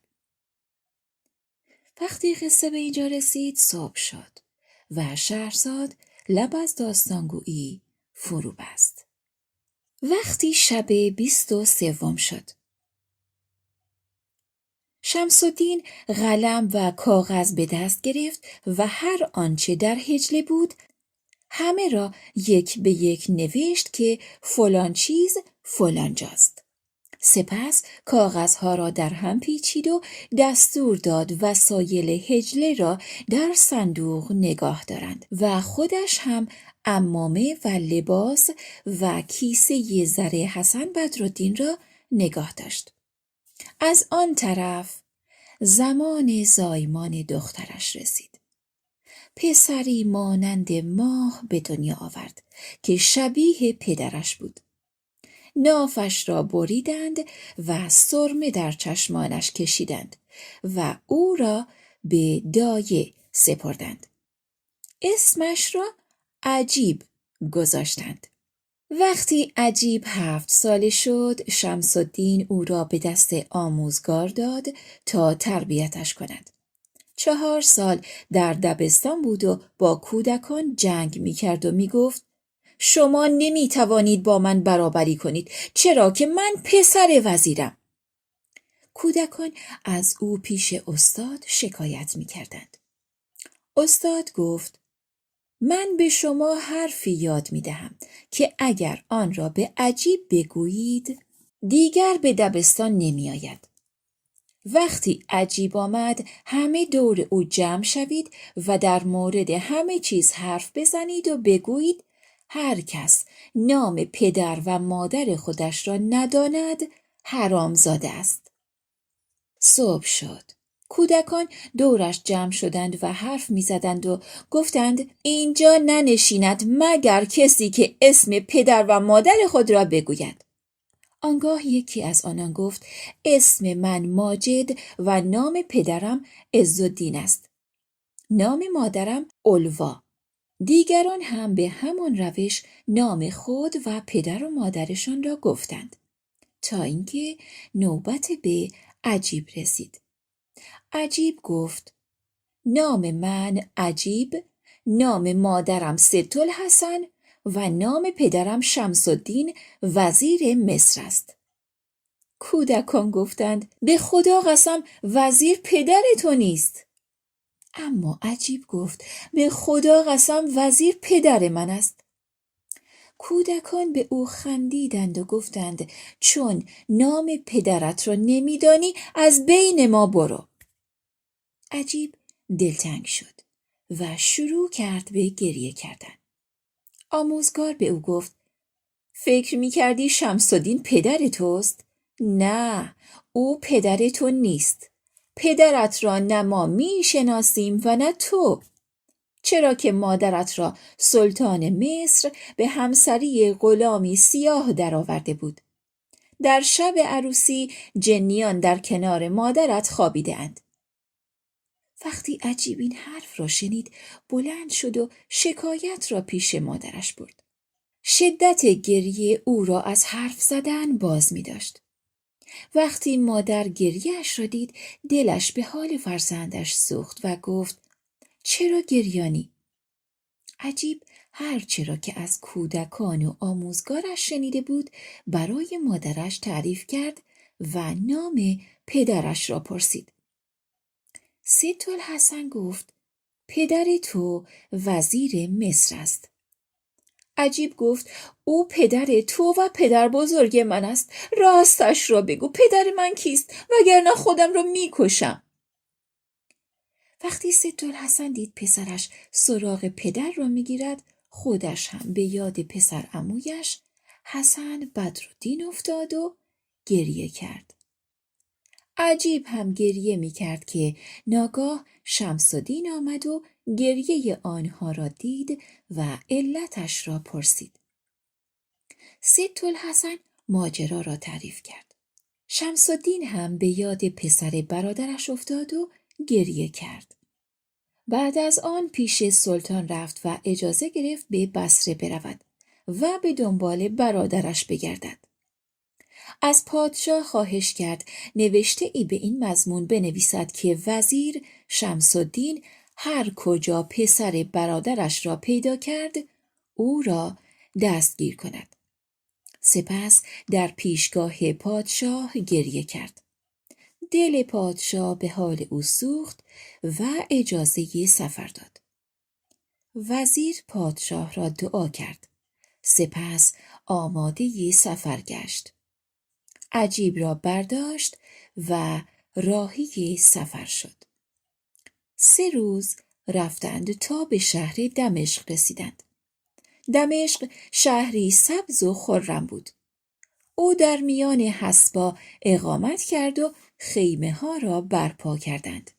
وقتی قصه به اینجا رسید صبح شد و شهرزاد لب از داستانگویی فرو بست. وقتی شب 23 شد، شمس الدین قلم و کاغذ به دست گرفت و هر آنچه در حجله بود همه را یک به یک نوشت که فلان چیز فلان جاست. سپس کاغذها را در هم پیچید و دستور داد وسایل حجله را در صندوق نگاه دارند و خودش هم عمامه و لباس و کیسه زر حسن بدرالدین را نگاه داشت. از آن طرف زمان زایمان دخترش رسید. پسری مانند ماه به دنیا آورد که شبیه پدرش بود. نافش را بریدند و سرمه در چشمانش کشیدند و او را به دایه سپردند. اسمش را عجیب گذاشتند. وقتی عجیب 7 ساله شد، شمس الدین او را به دست آموزگار داد تا تربیتش کند. 4 سال در دبستان بود و با کودکان جنگ می کرد و می گفت شما نمی توانید با من برابری کنید چرا که من پسر وزیرم. کودکان از او پیش استاد شکایت می کردند. استاد گفت من به شما حرفی یاد می دهم که اگر آن را به عجیب بگویید دیگر به دبستان نمی آید. وقتی عجیب آمد همه دور او جمع شوید و در مورد همه چیز حرف بزنید و بگویید هر کس نام پدر و مادر خودش را نداند حرامزاده است. صبح شد. کودکان دورش جمع شدند و حرف می زدند و گفتند اینجا ننشیند مگر کسی که اسم پدر و مادر خود را بگوید. آنگاه یکی از آنان گفت اسم من ماجد و نام پدرم عزالدین است. نام مادرم الوا. دیگران هم به همان روش نام خود و پدر و مادرشان را گفتند تا اینکه نوبت به عجیب رسید. عجیب گفت نام من عجیب، نام مادرم ستالحسن و نام پدرم شمس‌الدین وزیر مصر است. کودکان گفتند به خدا قسم وزیر پدر تو نیست. اما عجیب گفت به خدا قسم وزیر پدر من است. کودکان به او خندیدند و گفتند چون نام پدرت را نمیدانی از بین ما برو. عجیب دلتنگ شد و شروع کرد به گریه کردن. آموزگار به او گفت فکر می‌کردی شمس‌الدین پدر توست؟ نه، او پدر تو نیست. پدرت را نه ما می‌شناسیم و نه تو. چرا که مادرت را سلطان مصر به همسری غلامی سیاه درآورده بود. در شب عروسی جنیان در کنار مادرت خوابیده‌اند. وقتی عجیب این حرف را شنید بلند شد و شکایت را پیش مادرش برد. شدت گریه او را از حرف زدن باز می داشت. وقتی مادر گریه‌اش را دید دلش به حال فرزندش سوخت و گفت چرا گریانی؟ عجیب هر چرا که از کودکان و آموزگارش شنیده بود برای مادرش تعریف کرد و نام پدرش را پرسید. ستالحسن گفت پدر تو وزیر مصر است. عجیب گفت او پدر تو و پدر بزرگ من است. راستش را بگو پدر من کیست وگرنه خودم را میکشم. وقتی ستالحسن دید پسرش سراغ پدر را میگیرد خودش هم به یاد پسر عمویش حسن بدرالدین افتاد و گریه کرد. عجیب هم گریه میکرد که ناگاه شمس‌الدین آمد و گریه آنها را دید و علتش را پرسید. ستالحسن ماجرا را تعریف کرد. شمس‌الدین هم به یاد پسر برادرش افتاد و گریه کرد. بعد از آن پیش سلطان رفت و اجازه گرفت به بصره برود و به دنبال برادرش بگردد. از پادشاه خواهش کرد نوشته ای به این مضمون بنویسد که وزیر شمس‌الدین هر کجا پسر برادرش را پیدا کرد او را دستگیر کند. سپس در پیشگاه پادشاه گریه کرد. دل پادشاه به حال او سوخت و اجازه سفر داد. وزیر پادشاه را دعا کرد. سپس آماده سفر گشت. عجیب را برداشت و راهی سفر شد. 3 روز رفتند تا به شهر دمشق رسیدند. دمشق شهری سبز و خرم بود. او در میان حصبا اقامت کرد و خیمه ها را برپا کردند.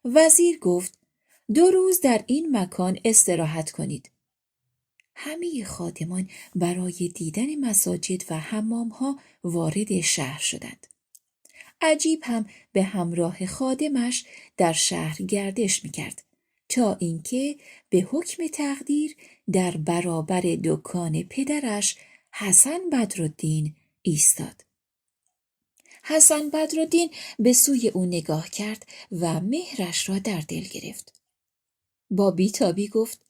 وزیر گفت 2 روز در این مکان استراحت کنید. همه خادمان برای دیدن مساجد و حمام ها وارد شهر شدند. عجیب هم به همراه خادمش در شهر گردش می‌کرد تا اینکه به حکم تقدیر در برابر دکان پدرش حسن بدرالدین ایستاد. حسن بدرالدین به سوی او نگاه کرد و مهرش را در دل گرفت. با بی‌تابی گفت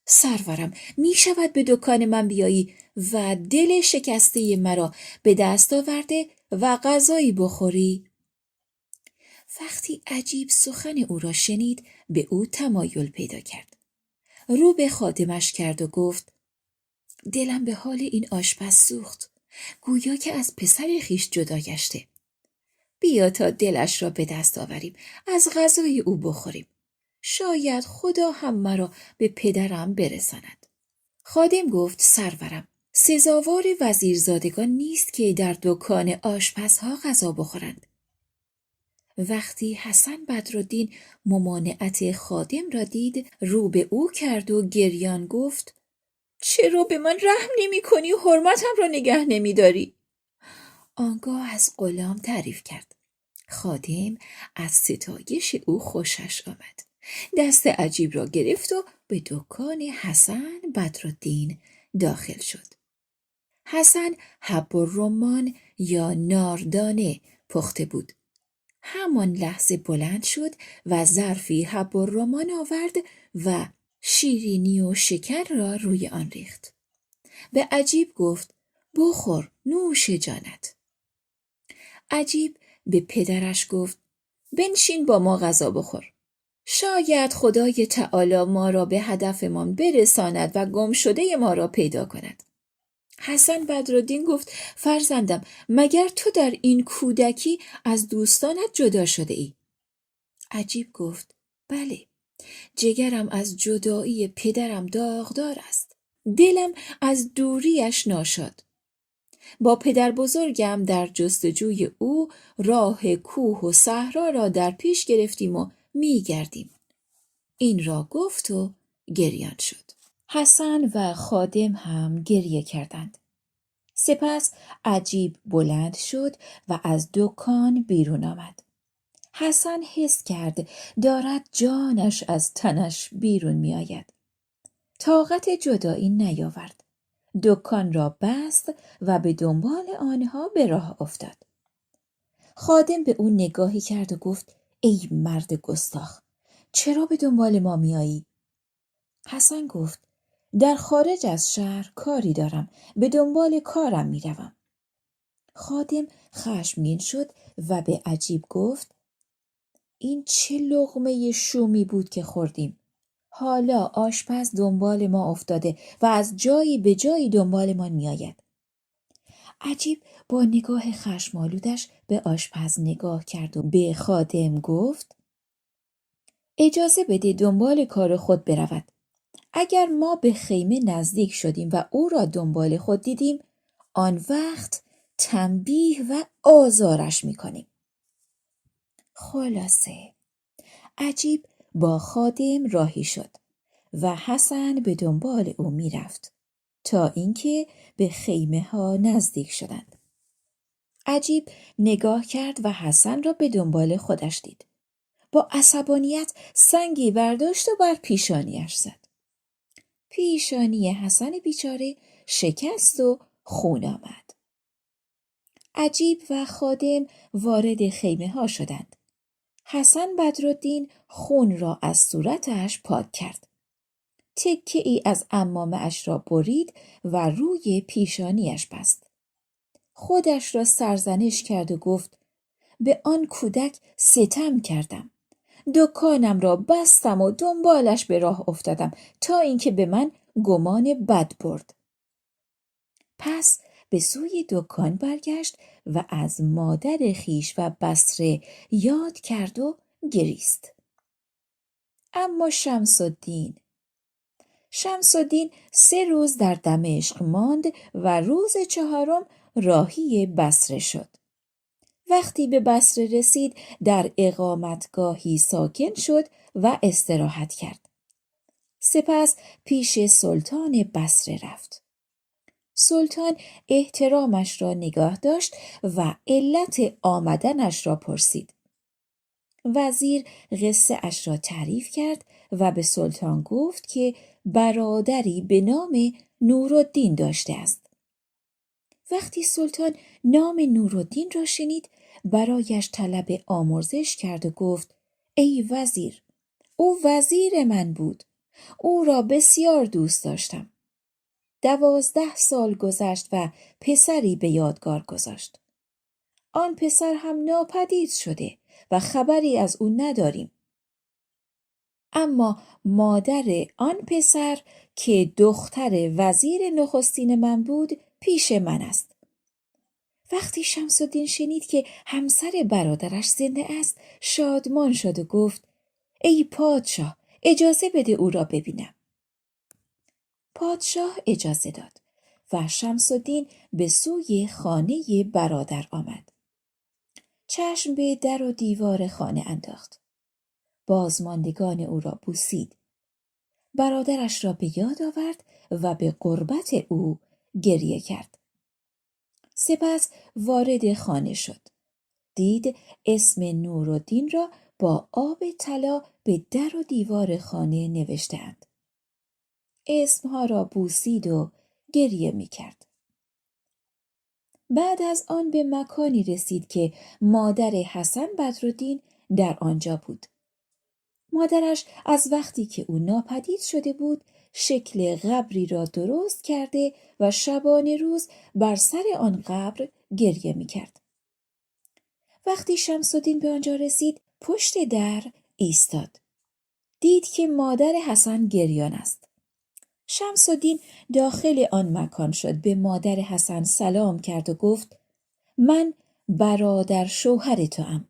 سرورم می شود به دکان من بیایی و دل شکسته مرا به دست آورده و غذایی بخوری؟ وقتی عجیب سخن او را شنید به او تمایل پیدا کرد. رو به خادمش کرد و گفت دلم به حال این آشپز سوخت. گویا که از پسر خویش جدا گشته. بیا تا دلش را به دست آوریم از غذای او بخوریم. شاید خدا هم مرا به پدرم برساند. خادم گفت سرورم سزاوار وزیرزادگان نیست که در دکان آشپزها غذا بخورند. وقتی حسن بدرالدین ممانعت خادم را دید، رو به او کرد و گریان گفت: چرا به من رحم نمی کنی و حرمتم را نگه نمی داری؟ آنگاه از غلام تعریف کرد. خادم از ستایش او خوشش آمد. دست عجیب را گرفت و به دکان حسن بدرالدین داخل شد. حسن حب الرمان یا ناردانه پخته بود. همان لحظه بلند شد و ظرفی حب الرمان آورد و شیرینی و شکر را روی آن ریخت. به عجیب گفت: بخور، نوش جانت. عجیب به پدرش گفت: بنشین با ما غذا بخور. شاید خدای تعالی ما را به هدفمان برساند و گم شده ما را پیدا کند. حسن بدرالدین گفت: فرزندم، مگر تو در این کودکی از دوستانت جدا شده ای؟ عجیب گفت: بله، جگرم از جدایی پدرم داغدار است. دلم از دوریش ناشاد. با پدر بزرگم در جستجوی او راه کوه و صحرا را در پیش گرفتیم و می گردیم. این را گفت و گریان شد. حسن و خادم هم گریه کردند. سپس عجیب بلند شد و از دکان بیرون آمد. حسن حس کرد دارد جانش از تنش بیرون می آید. طاقت جدایی نیاورد. دکان را بست و به دنبال آنها به راه افتاد. خادم به او نگاهی کرد و گفت: ای مرد گستاخ، چرا به دنبال ما می آیی؟ حسن گفت: در خارج از شهر کاری دارم، به دنبال کارم می روم. خادم خشمگین شد و به عجیب گفت: این چه لقمه شومی بود که خوردیم؟ حالا آشپز دنبال ما افتاده و از جایی به جایی دنبالمان می آید. عجیب با نگاه خشم‌آلودش به آشپز نگاه کرد و به خادم گفت: اجازه بده دنبال کار خود برود. اگر ما به خیمه نزدیک شدیم و او را دنبال خود دیدیم، آن وقت تنبیه و آزارش می‌کنیم. خلاصه عجیب با خادم راهی شد و حسن به دنبال او می‌رفت تا اینکه به خیمه ها نزدیک شدند. عجیب نگاه کرد و حسن را به دنبال خودش دید. با عصبانیت سنگی برداشت و بر پیشانیش زد. پیشانی حسن بیچاره شکست و خون آمد. عجیب و خادم وارد خیمه ها شدند. حسن بدرالدین خون را از صورتش پاک کرد. تکه ای از عمامه اش را برید و روی پیشانیش بست. خودش را سرزنش کرد و گفت: به آن کودک ستم کردم. دکانم را بستم و دنبالش به راه افتادم تا اینکه به من گمان بد برد. پس به سوی دکان برگشت و از مادر خیش و بصره یاد کرد و گریست. اما شمس الدین 3 روز در دمشق ماند و روز 4 راهی بصره شد. وقتی به بصره رسید در اقامتگاهی ساکن شد و استراحت کرد. سپس پیش سلطان بصره رفت. سلطان احترامش را نگاه داشت و علت آمدنش را پرسید. وزیر قصه اش را تعریف کرد و به سلطان گفت که برادری به نام نورالدین داشته است. وقتی سلطان نام نورالدین را شنید، برایش طلب آمرزش کرد و گفت: ای وزیر، او وزیر من بود. او را بسیار دوست داشتم. 12 سال گذشت و پسری به یادگار گذاشت. آن پسر هم ناپدید شده و خبری از او نداریم. اما مادر آن پسر که دختر وزیر نخستین من بود پیش من است. وقتی شمس الدین شنید که همسر برادرش زنده است، شادمان شد و گفت: ای پادشاه، اجازه بده او را ببینم. پادشاه اجازه داد و شمس الدین به سوی خانه برادر آمد. چشم به در و دیوار خانه انداخت. بازماندگان او را بوسید. برادرش را به یاد آورد و به قربت او گریه کرد. سپس وارد خانه شد. دید اسم نورالدین را با آب طلا به در و دیوار خانه نوشته‌اند. اسمها را بوسید و گریه می کرد. بعد از آن به مکانی رسید که مادر حسن بدرالدین در آنجا بود. مادرش از وقتی که او ناپدید شده بود شکل قبری را درست کرده و شبانه روز بر سر آن قبر گریه می کرد. وقتی شمس‌الدین به آنجا رسید پشت در ایستاد. دید که مادر حسن گریان است. شمس‌الدین داخل آن مکان شد، به مادر حسن سلام کرد و گفت من برادر شوهر توام.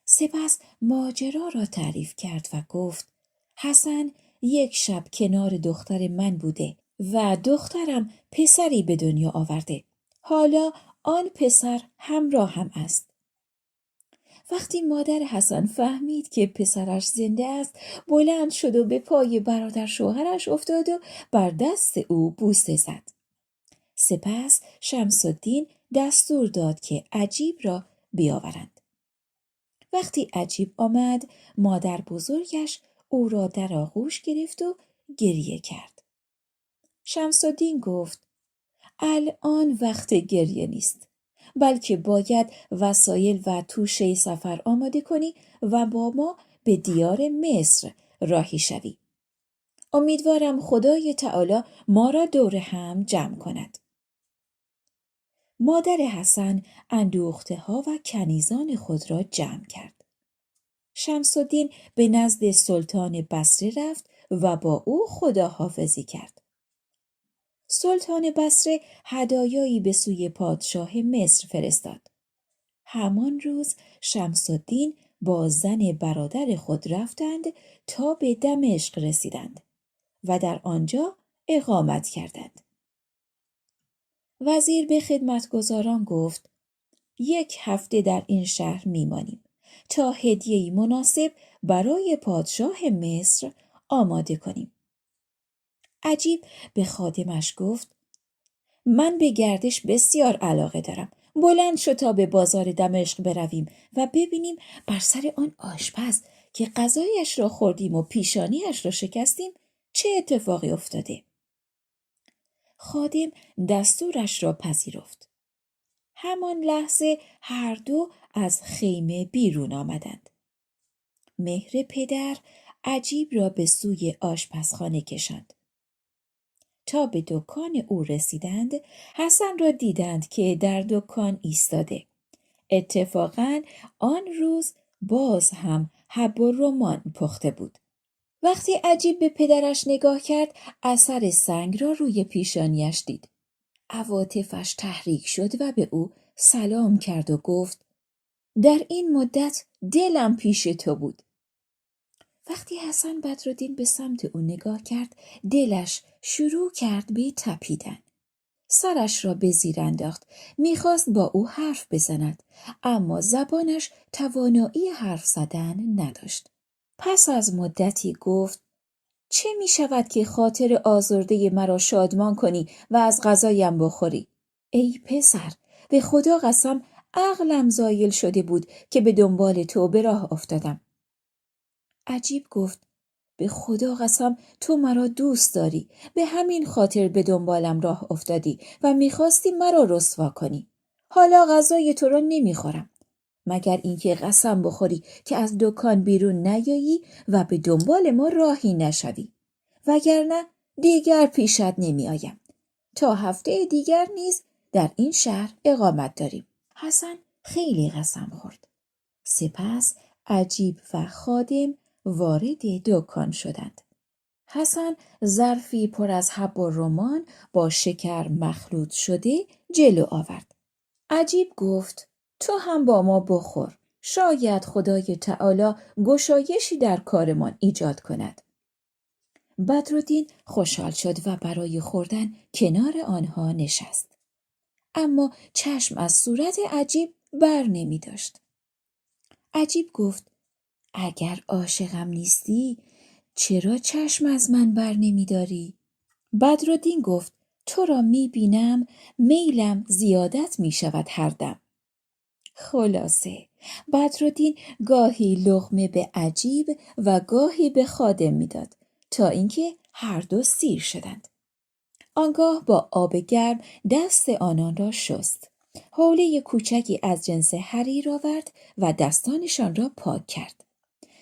سپس ماجرا را تعریف کرد و گفت حسن یک شب کنار دختر من بوده و دخترم پسری به دنیا آورده. حالا آن پسر همراهم است. وقتی مادر حسن فهمید که پسرش زنده است بلند شد و به پای برادر شوهرش افتاد و بر دست او بوسه زد. سپس شمس‌الدین دستور داد که عجیب را بیاورند. وقتی عجیب آمد مادر بزرگش او را در آغوش گرفت و گریه کرد. شمس‌الدین گفت الان وقت گریه نیست، بلکه باید وسایل و توشه سفر آماده کنی و با ما به دیار مصر راهی شوی. امیدوارم خدای تعالی ما را دور هم جمع کند. مادر حسن اندوخته ها و کنیزان خود را جمع کرد. شمس‌الدین به نزد سلطان بصره رفت و با او خداحافظی کرد. سلطان بصره هدایایی به سوی پادشاه مصر فرستاد. همان روز شمس‌الدین با زن برادر خود رفتند تا به دمشق رسیدند و در آنجا اقامت کردند. وزیر به خدمتگزاران گفت 1 هفته در این شهر میمانیم تا هدیه‌ای مناسب برای پادشاه مصر آماده کنیم. عجیب به خادمش گفت من به گردش بسیار علاقه دارم. بلند شو تا به بازار دمشق برویم و ببینیم بر سر آن آشپز که غذایش را خوردیم و پیشانیش را شکستیم چه اتفاقی افتاده. خادم دستورش را پذیرفت. همان لحظه هر دو از خیمه بیرون آمدند. مهر پدر عجیب را به سوی آشپزخانه کشاند. تا به دکان او رسیدند حسن را دیدند که در دکان ایستاده. اتفاقاً آن روز باز هم حب و رمان پخته بود. وقتی عجیب به پدرش نگاه کرد اثر سنگ را روی پیشانیش دید. عواطفش تحریک شد و به او سلام کرد و گفت در این مدت دلم پیش تو بود. وقتی حسن بدرالدین به سمت او نگاه کرد دلش شروع کرد به تپیدن. سرش را به زیر انداخت. میخواست با او حرف بزند اما زبانش توانایی حرف زدن نداشت. پس از مدتی گفت چه می شود که خاطر آزرده مرا شادمان کنی و از غذایم بخوری؟ ای پسر به خدا قسم عقلم زایل شده بود که به دنبال تو به راه افتادم. عجیب گفت به خدا قسم تو مرا دوست داری، به همین خاطر به دنبالم راه افتادی و میخواستی مرا رسوا کنی. حالا غذای تو را نمیخورم مگر اینکه قسم بخوری که از دکان بیرون نیایی و به دنبال ما راهی نشوی، وگرنه دیگر پیشت نمیآیم. تا هفته دیگر نیز در این شهر اقامت داریم. حسن خیلی قسم خورد. سپس عجیب و خادم وارد دکان شدند. حسن ظرفی پر از حب و رمان با شکر مخلوط شده جلو آورد. عجیب گفت تو هم با ما بخور. شاید خدای تعالی گشایشی در کارمان ایجاد کند. بدرالدین خوشحال شد و برای خوردن کنار آنها نشست. اما چشم از صورت عجیب بر نمی داشت. عجیب گفت اگر عاشقم نیستی چرا چشم از من بر نمی داری؟ بدرالدین گفت تو را می بینم میلم زیادت می شود هر دم. خلاصه بدرالدین گاهی لقمه به عجیب و گاهی به خادم میداد تا اینکه هر دو سیر شدند. آنگاه با آب گرم دست آنان را شست. حوله کوچکی از جنس حریر آورد و دستانشان را پاک کرد.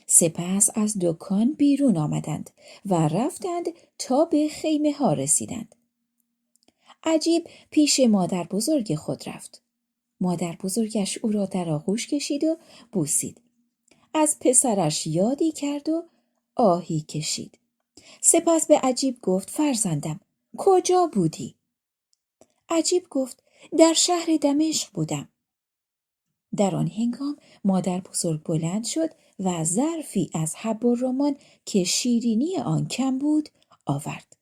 سپس از دکان بیرون آمدند و رفتند تا به خیمه ها رسیدند. عجیب پیش مادر بزرگ خود رفت. مادر بزرگش او را در آغوش کشید و بوسید. از پسرش یادی کرد و آهی کشید. سپس به عجیب گفت فرزندم کجا بودی؟ عجیب گفت در شهر دمشق بودم. در آن هنگام مادر بزرگ بلند شد و ظرفی از حب الرمان که شیرینی آن کم بود آورد.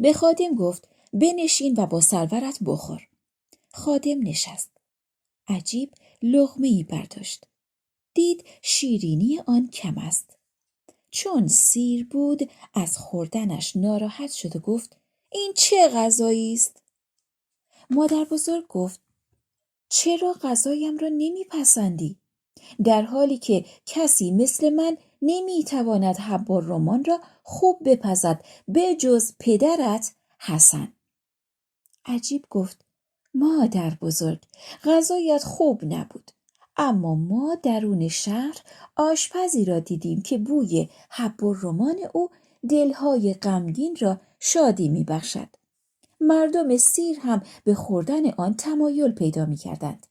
به خادم گفت بنشین و با سرورت بخور. خادم نشست. عجیب لقمه‌ای برداشت. دید شیرینی آن کم است. چون سیر بود از خوردنش ناراحت شد و گفت این چه غذایی است؟ مادر بزرگ گفت چرا غذایم را نمیپسندی؟ در حالی که کسی مثل من نمیتواند حب الرمان را خوب بپزد به جز پدرت حسن. عجیب گفت مادر بزرگ غذایت خوب نبود، اما ما درون شهر آشپزی را دیدیم که بوی حب الرمان او دلهای غمگین را شادی میبخشد. مردم سیر هم به خوردن آن تمایل پیدا میکردند.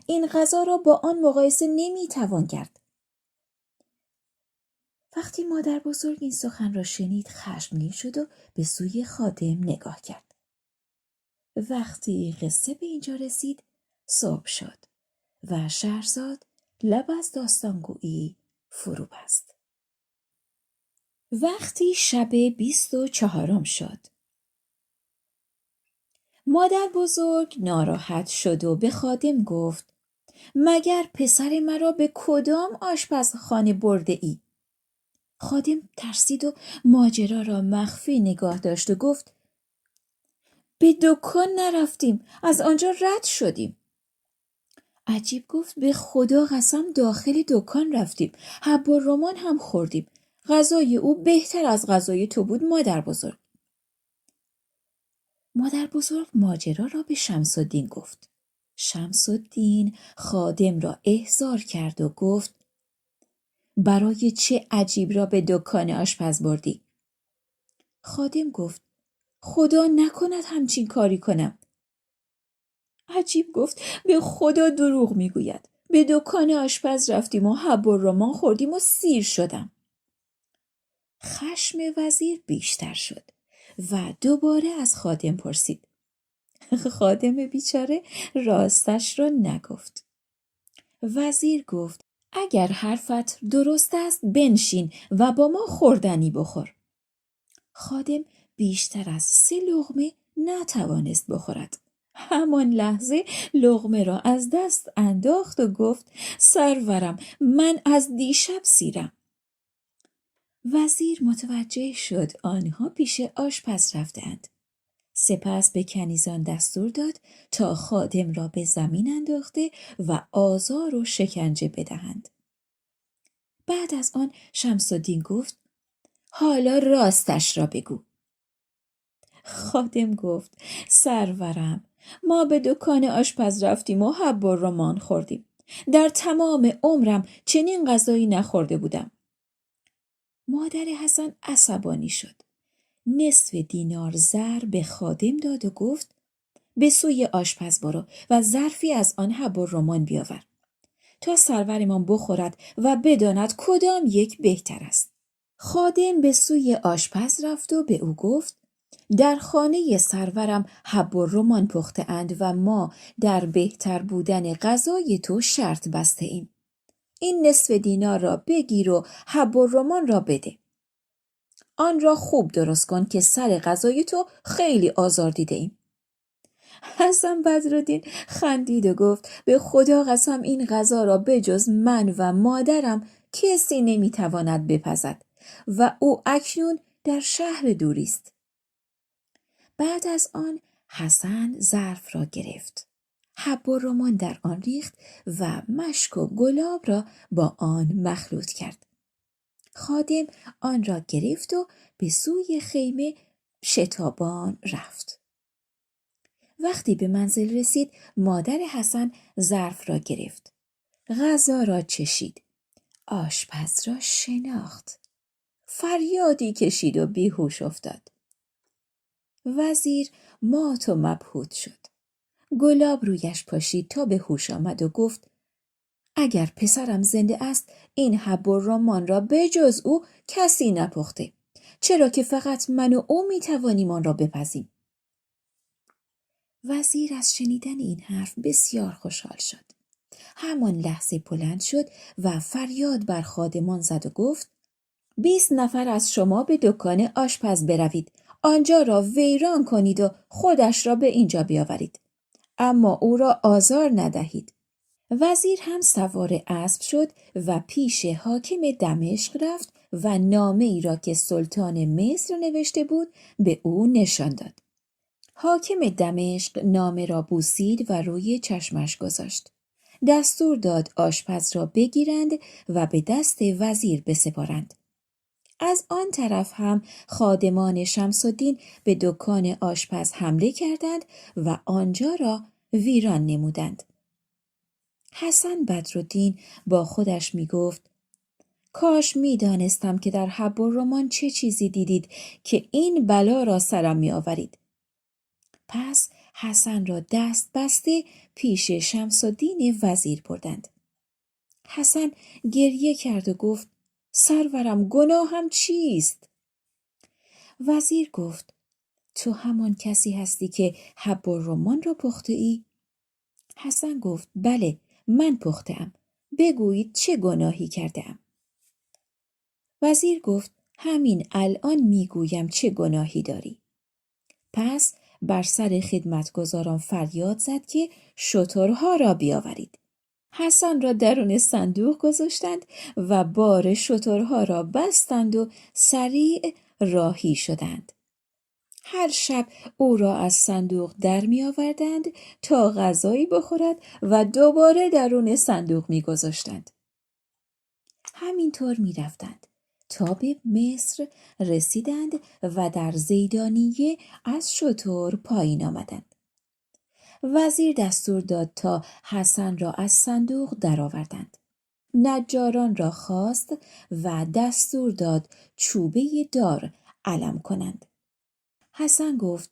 این غذا را با آن مقایسه نمیتوان کرد. وقتی مادر بزرگ این سخن را شنید خشمگین شد و به سوی خادم نگاه کرد. وقتی قصه به اینجا رسید صبح شد و شهرزاد لب از داستانگویی فرو بست. وقتی شب 24 شد مادر بزرگ ناراحت شد و به خادم گفت مگر پسر مرا به کدام آشپزخانه برده ای؟ خادم ترسید و ماجرا را مخفی نگاه داشت و گفت به دکان نرفتیم، از آنجا رد شدیم. عجیب گفت به خدا قسم داخل دکان رفتیم، حب الرمان هم خوردیم. غذای او بهتر از غذای تو بود مادر بزرگ. مادر بزرگ ماجرا را به شمس الدین گفت. شمس الدین خادم را احضار کرد و گفت برای چه عجیب را به دکان آشپز بردی؟ خادم گفت خدا نکند همچین کاری کنم. عجیب گفت به خدا دروغ میگوید. به دکان آشپز رفتیم و حب الرمان خوردیم و سیر شدم. خشم وزیر بیشتر شد و دوباره از خادم پرسید. خادم بیچاره راستش را نگفت. وزیر گفت اگر حرفت درست است بنشین و با ما خوردنی بخور. خادم بیشتر از 3 لقمه نتوانست بخورد. همان لحظه لقمه را از دست انداخت و گفت سرورم من از دیشب سیرم. وزیر متوجه شد آنها پیش آشپز رفتند. سپس به کنیزان دستور داد تا خادم را به زمین انداخته و آزار و شکنجه بدهند. بعد از آن شمس الدین گفت حالا راستش را بگو. خادم گفت سرورم ما به دکان آشپز رفتیم و حب الرمان خوردیم. در تمام عمرم چنین غذایی نخورده بودم. مادر حسن عصبانی شد. نصف دینار زر به خادم داد و گفت به سوی آشپز برو و ظرفی از آن حب الرمان بیاور تا سرورمان بخورد و بداند کدام یک بهتر است. خادم به سوی آشپز رفت و به او گفت در خانه سرورم حب الرمان پخته اند و ما در بهتر بودن غذای تو شرط بسته ایم. این نصف دینار را بگیر و حب الرمان را بده. آن را خوب درست کن که سر غذای تو خیلی آزار دیده ایم. حسن بدرالدین خندید و گفت به خدا قسم این غذا را بجز من و مادرم کسی نمیتواند بپزد و او اکنون در شهر دوری است. بعد از آن حسن ظرف را گرفت، حب و رمان در آن ریخت و مشک و گلاب را با آن مخلوط کرد. خادم آن را گرفت و به سوی خیمه شتابان رفت. وقتی به منزل رسید مادر حسن ظرف را گرفت، غذا را چشید، آشپز را شناخت، فریادی کشید و بیهوش افتاد. وزیر مات و مبهوت شد. گلاب رویش پاشید تا به هوش آمد و گفت اگر پسرم زنده است این حب و رمان را بجز او کسی نپخته، چرا که فقط من و او میتوانیم آن را بپزیم. وزیر از شنیدن این حرف بسیار خوشحال شد. همان لحظه بلند شد و فریاد بر خادمان زد و گفت 20 نفر از شما به دکان آشپز بروید، آنجا را ویران کنید و خودش را به اینجا بیاورید، اما او را آزار ندهید. وزیر هم سوار اسب شد و پیش حاکم دمشق رفت و نامه ای را که سلطان مصر نوشته بود به او نشان داد. حاکم دمشق نامه را بوسید و روی چشمش گذاشت. دستور داد آشپز را بگیرند و به دست وزیر بسپارند. از آن طرف هم خادمان شمس‌الدین به دکان آشپز حمله کردند و آنجا را ویران نمودند. حسن بدرالدین با خودش می گفت کاش می دانستم که در حب و رمان چه چیزی دیدید که این بلا را سرم می آورید. پس حسن را دست بسته پیش شمس‌الدین وزیر بردند. حسن گریه کرد و گفت سرورم گناهم چیست؟ وزیر گفت تو همان کسی هستی که حب و رمان را پخته ای؟ حسن گفت بله من پخته‌ام، بگویید چه گناهی کرده‌ام. وزیر گفت همین الان میگویم چه گناهی داری. پس بر سر خدمتگزاران فریاد زد که شترها را بیاورید. حسن را درون صندوق گذاشتند و بار شترها را بستند و سریع راهی شدند. هر شب او را از صندوق در می آوردند تا غذایی بخورد و دوباره درون صندوق می گذاشتند. همینطور می رفتند تا به مصر رسیدند و در زیدانیه از شتر پایین آمدند. وزیر دستور داد تا حسن را از صندوق درآوردند. نجاران را خواست و دستور داد چوبه دار علم کنند. حسن گفت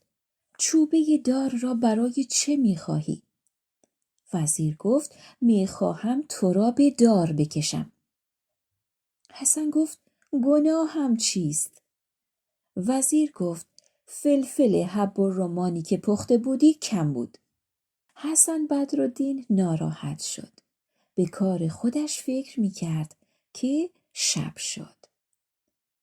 چوبه دار را برای چه می‌خواهی؟ وزیر گفت می‌خواهم تو را به دار بکشم. حسن گفت گناهم چیست؟ وزیر گفت فلفل حب و رمانی که پخته بودی کم بود. حسن بدرالدین ناراحت شد. به کار خودش فکر می‌کرد که شب شد.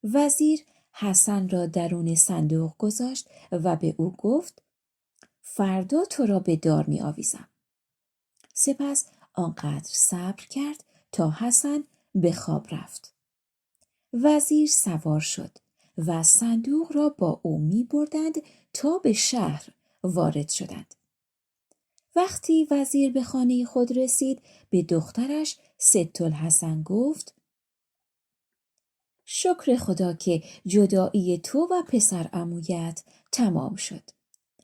وزیر حسن را درون صندوق گذاشت و به او گفت فردا تو را به دار می آویزم. سپس آنقدر صبر کرد تا حسن به خواب رفت. وزیر سوار شد و صندوق را با او می بردند تا به شهر وارد شدند. وقتی وزیر به خانه خود رسید به دخترش ست‌الحسن گفت شکر خدا که جدایی تو و پسر عمویت تمام شد.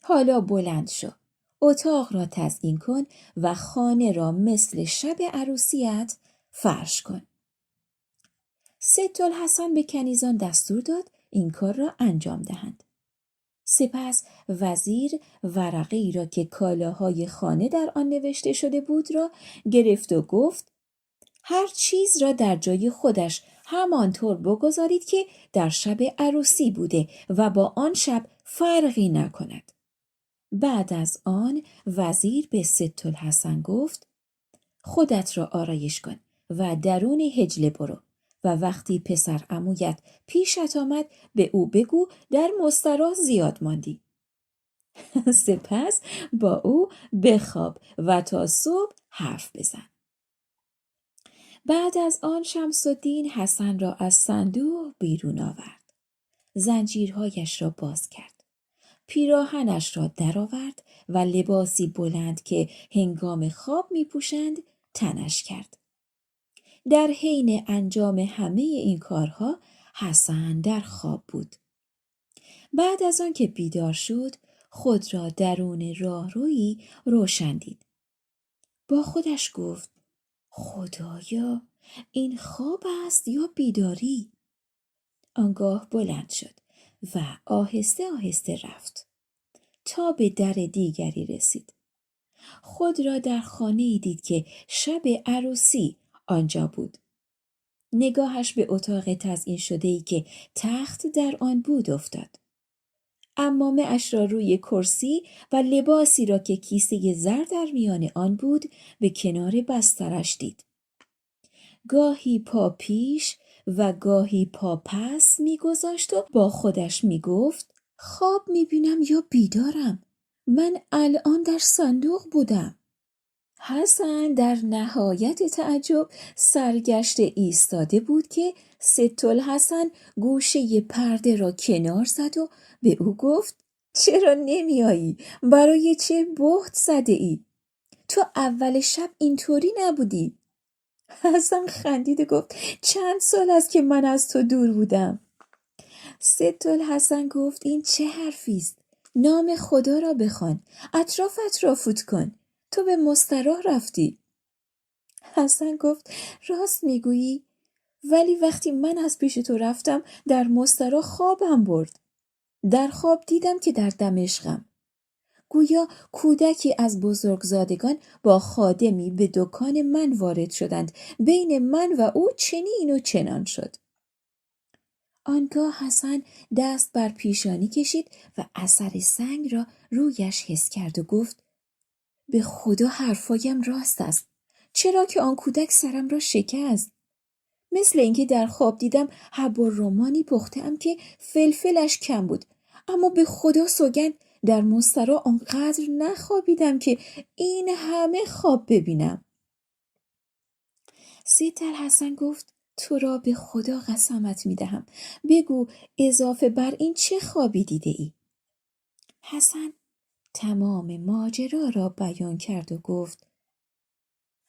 حالا بلند شو. اتاق را تزیین کن و خانه را مثل شب عروسیت فرش کن. ست‌الحسن به کنیزان دستور داد این کار را انجام دهند. سپس وزیر ورقه‌ای را که کالاهای خانه در آن نوشته شده بود را گرفت و گفت هر چیز را در جای خودش همانطور بگذارید که در شب عروسی بوده و با آن شب فرقی نکند. بعد از آن وزیر به ست‌الحسن گفت خودت را آرایش کن و درون حجله برو و وقتی پسر عمویت پیشت آمد به او بگو در مستراح زیاد ماندی. سپس با او بخواب و تا صبح حرف بزن. بعد از آن شمس الدین حسن را از صندوق بیرون آورد. زنجیرهایش را باز کرد. پیراهنش را درآورد و لباسی بلند که هنگام خواب می پوشند تنش کرد. در حین انجام همه این کارها حسن در خواب بود. بعد از آن که بیدار شد خود را درون راهرویی روشن دید. با خودش گفت خدایا این خواب است یا بیداری؟ آنگاه بلند شد و آهسته آهسته رفت تا به در دیگری رسید. خود را در خانه‌ای دید که شب عروسی آنجا بود. نگاهش به اتاق تزیین شده‌ای که تخت در آن بود افتاد. عمامه اش را روی کرسی و لباسی را که کیسه زر در میان آن بود به کنار بسترش دید. گاهی پا پیش و گاهی پا پس می‌گذاشت و با خودش می‌گفت خواب می‌بینم یا بیدارم؟ من الان در صندوق بودم. حسن در نهایت تعجب سرگشته ایستاده بود که ست‌الحسن گوشه پرده را کنار زد و به او گفت چرا نمیایی؟ برای چه بهت زده ای؟ تو اول شب اینطوری نبودی. حسن خندید و گفت چند سال است که من از تو دور بودم. ست‌الحسن گفت این چه حرفی است؟ نام خدا را بخوان، اطرافت را فوت کن. تو به مستراح رفتی. حسن گفت راست میگویی، ولی وقتی من از پیش تو رفتم در مستراح خوابم برد. در خواب دیدم که در دمشقم. گویا کودکی از بزرگزادگان با خادمی به دکان من وارد شدند. بین من و او چنین و چنان شد. آنگاه حسن دست بر پیشانی کشید و اثر سنگ را رویش حس کرد و گفت به خدا حرفایم راست است. چرا که آن کودک سرم را شکست. مثل اینکه در خواب دیدم حب و رمانی پخته‌ام که فلفلش کم بود. اما به خدا سوگند در مستراح آنقدر نخوابیدم که این همه خواب ببینم. ست‌الحسن گفت تو را به خدا قسمت می‌دهم. بگو اضافه بر این چه خوابی دیده ای؟ حسن تمام ماجرا را بیان کرد و گفت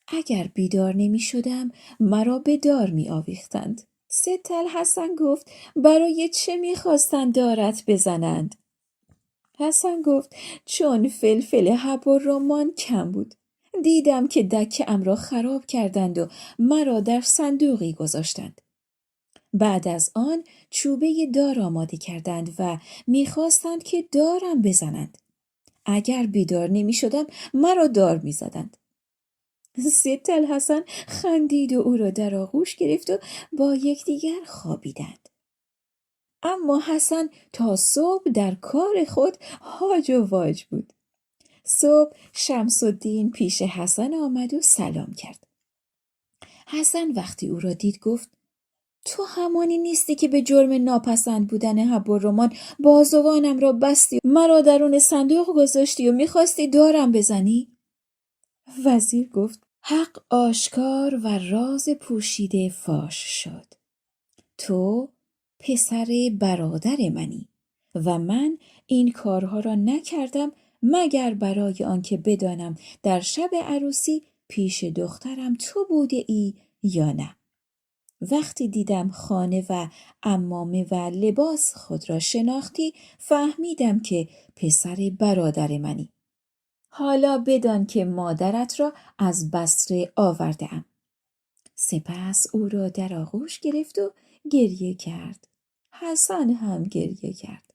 اگر بیدار نمی شدم مرا به دار می آویختند. ست‌الحسن گفت برای چه می خواستند دارت بزنند؟ حسن گفت چون فلفل حب و رمان کم بود. دیدم که دکه‌ام را خراب کردند و مرا در صندوقی گذاشتند. بعد از آن چوبه دار آماده کردند و می‌خواستند که دارم بزنند. اگر بیدار نمی شدم مرا دار می زدند. ست‌الحسن خندید و او را در آغوش گرفت و با یکدیگر خوابیدند. اما حسن تا صبح در کار خود هاج و واج بود. صبح شمس الدین پیش حسن آمد و سلام کرد. حسن وقتی او را دید گفت تو همانی نیستی که به جرم ناپسند بودن حب و رمان بازوانم را بستی و مرا درون صندوق گذاشتی و میخواستی دارم بزنی؟ وزیر گفت حق آشکار و راز پوشیده فاش شد. تو پسر برادر منی و من این کارها را نکردم مگر برای آنکه بدانم در شب عروسی پیش دخترم تو بوده ای یا نه. وقتی دیدم خانه و عمامه و لباس خود را شناختی فهمیدم که پسر برادر منی. حالا بدان که مادرت را از بصره آورده‌ام. سپس او را در آغوش گرفت و گریه کرد. حسن هم گریه کرد.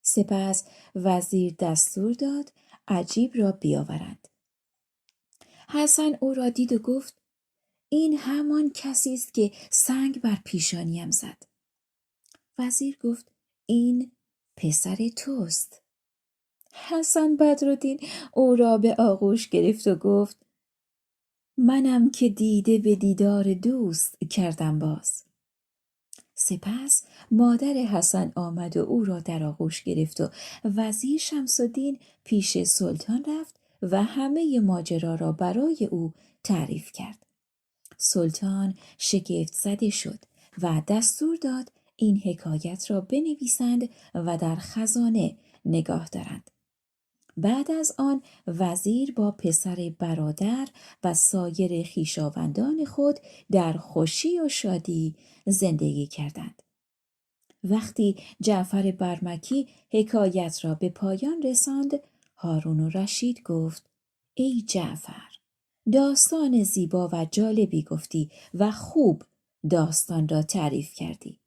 سپس وزیر دستور داد عجیب را بیاورند. حسن او را دید و گفت این همان کسی است که سنگ بر پیشانیم زد. وزیر گفت این پسر توست. حسن بدرالدین او را به آغوش گرفت و گفت منم که دیده به دیدار دوست کردم باز. سپس مادر حسن آمد و او را در آغوش گرفت و وزیر شمس‌الدین پیش سلطان رفت و همه ماجرا را برای او تعریف کرد. سلطان شگفت زده شد و دستور داد این حکایت را بنویسند و در خزانه نگاه دارند. بعد از آن وزیر با پسر برادر و سایر خویشاوندان خود در خوشی و شادی زندگی کردند. وقتی جعفر برمکی حکایت را به پایان رساند، هارون الرشید گفت: ای جعفر، داستان زیبا و جالبی گفتی و خوب داستان را تعریف کردی.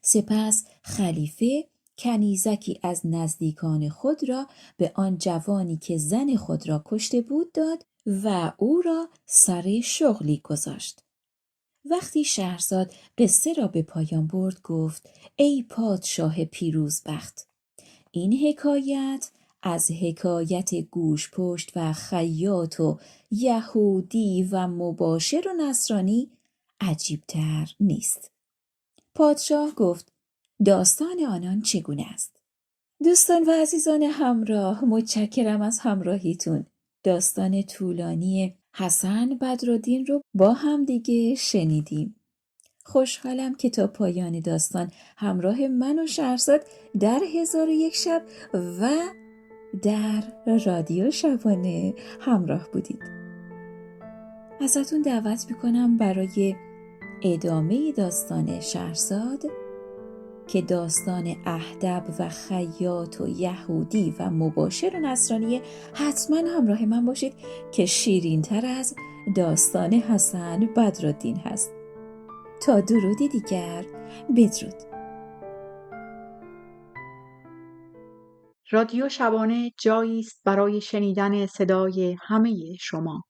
سپس خلیفه کنیزکی از نزدیکان خود را به آن جوانی که زن خود را کشته بود داد و او را سر شغلی گذاشت. وقتی شهرزاد قصه را به پایان برد گفت: ای پادشاه پیروزبخت، این حکایت از حکایت گوشپشت و خیاط و یهودی و مباشر و نصرانی عجیبتر نیست. پادشاه گفت: داستان آنان چگونه است؟ دوستان و عزیزان همراه، متشکرم از همراهیتون. داستان طولانی حسن بدرالدین رو با هم دیگه شنیدیم. خوشحالم که تا پایان داستان همراه من و شهرزاد در 1001 شب و در رادیو شبانه همراه بودید. ازتون دعوت میکنم برای ادامه داستان شهرزاد که داستان اهدب و خیاط و یهودی و مباشر و نصرانی، حتما همراه من باشید که شیرین تر از داستان حسن بدرالدین هست. تا درودی دیگر، بدرود. رادیو شبانه جایی است برای شنیدن صدای همه شما.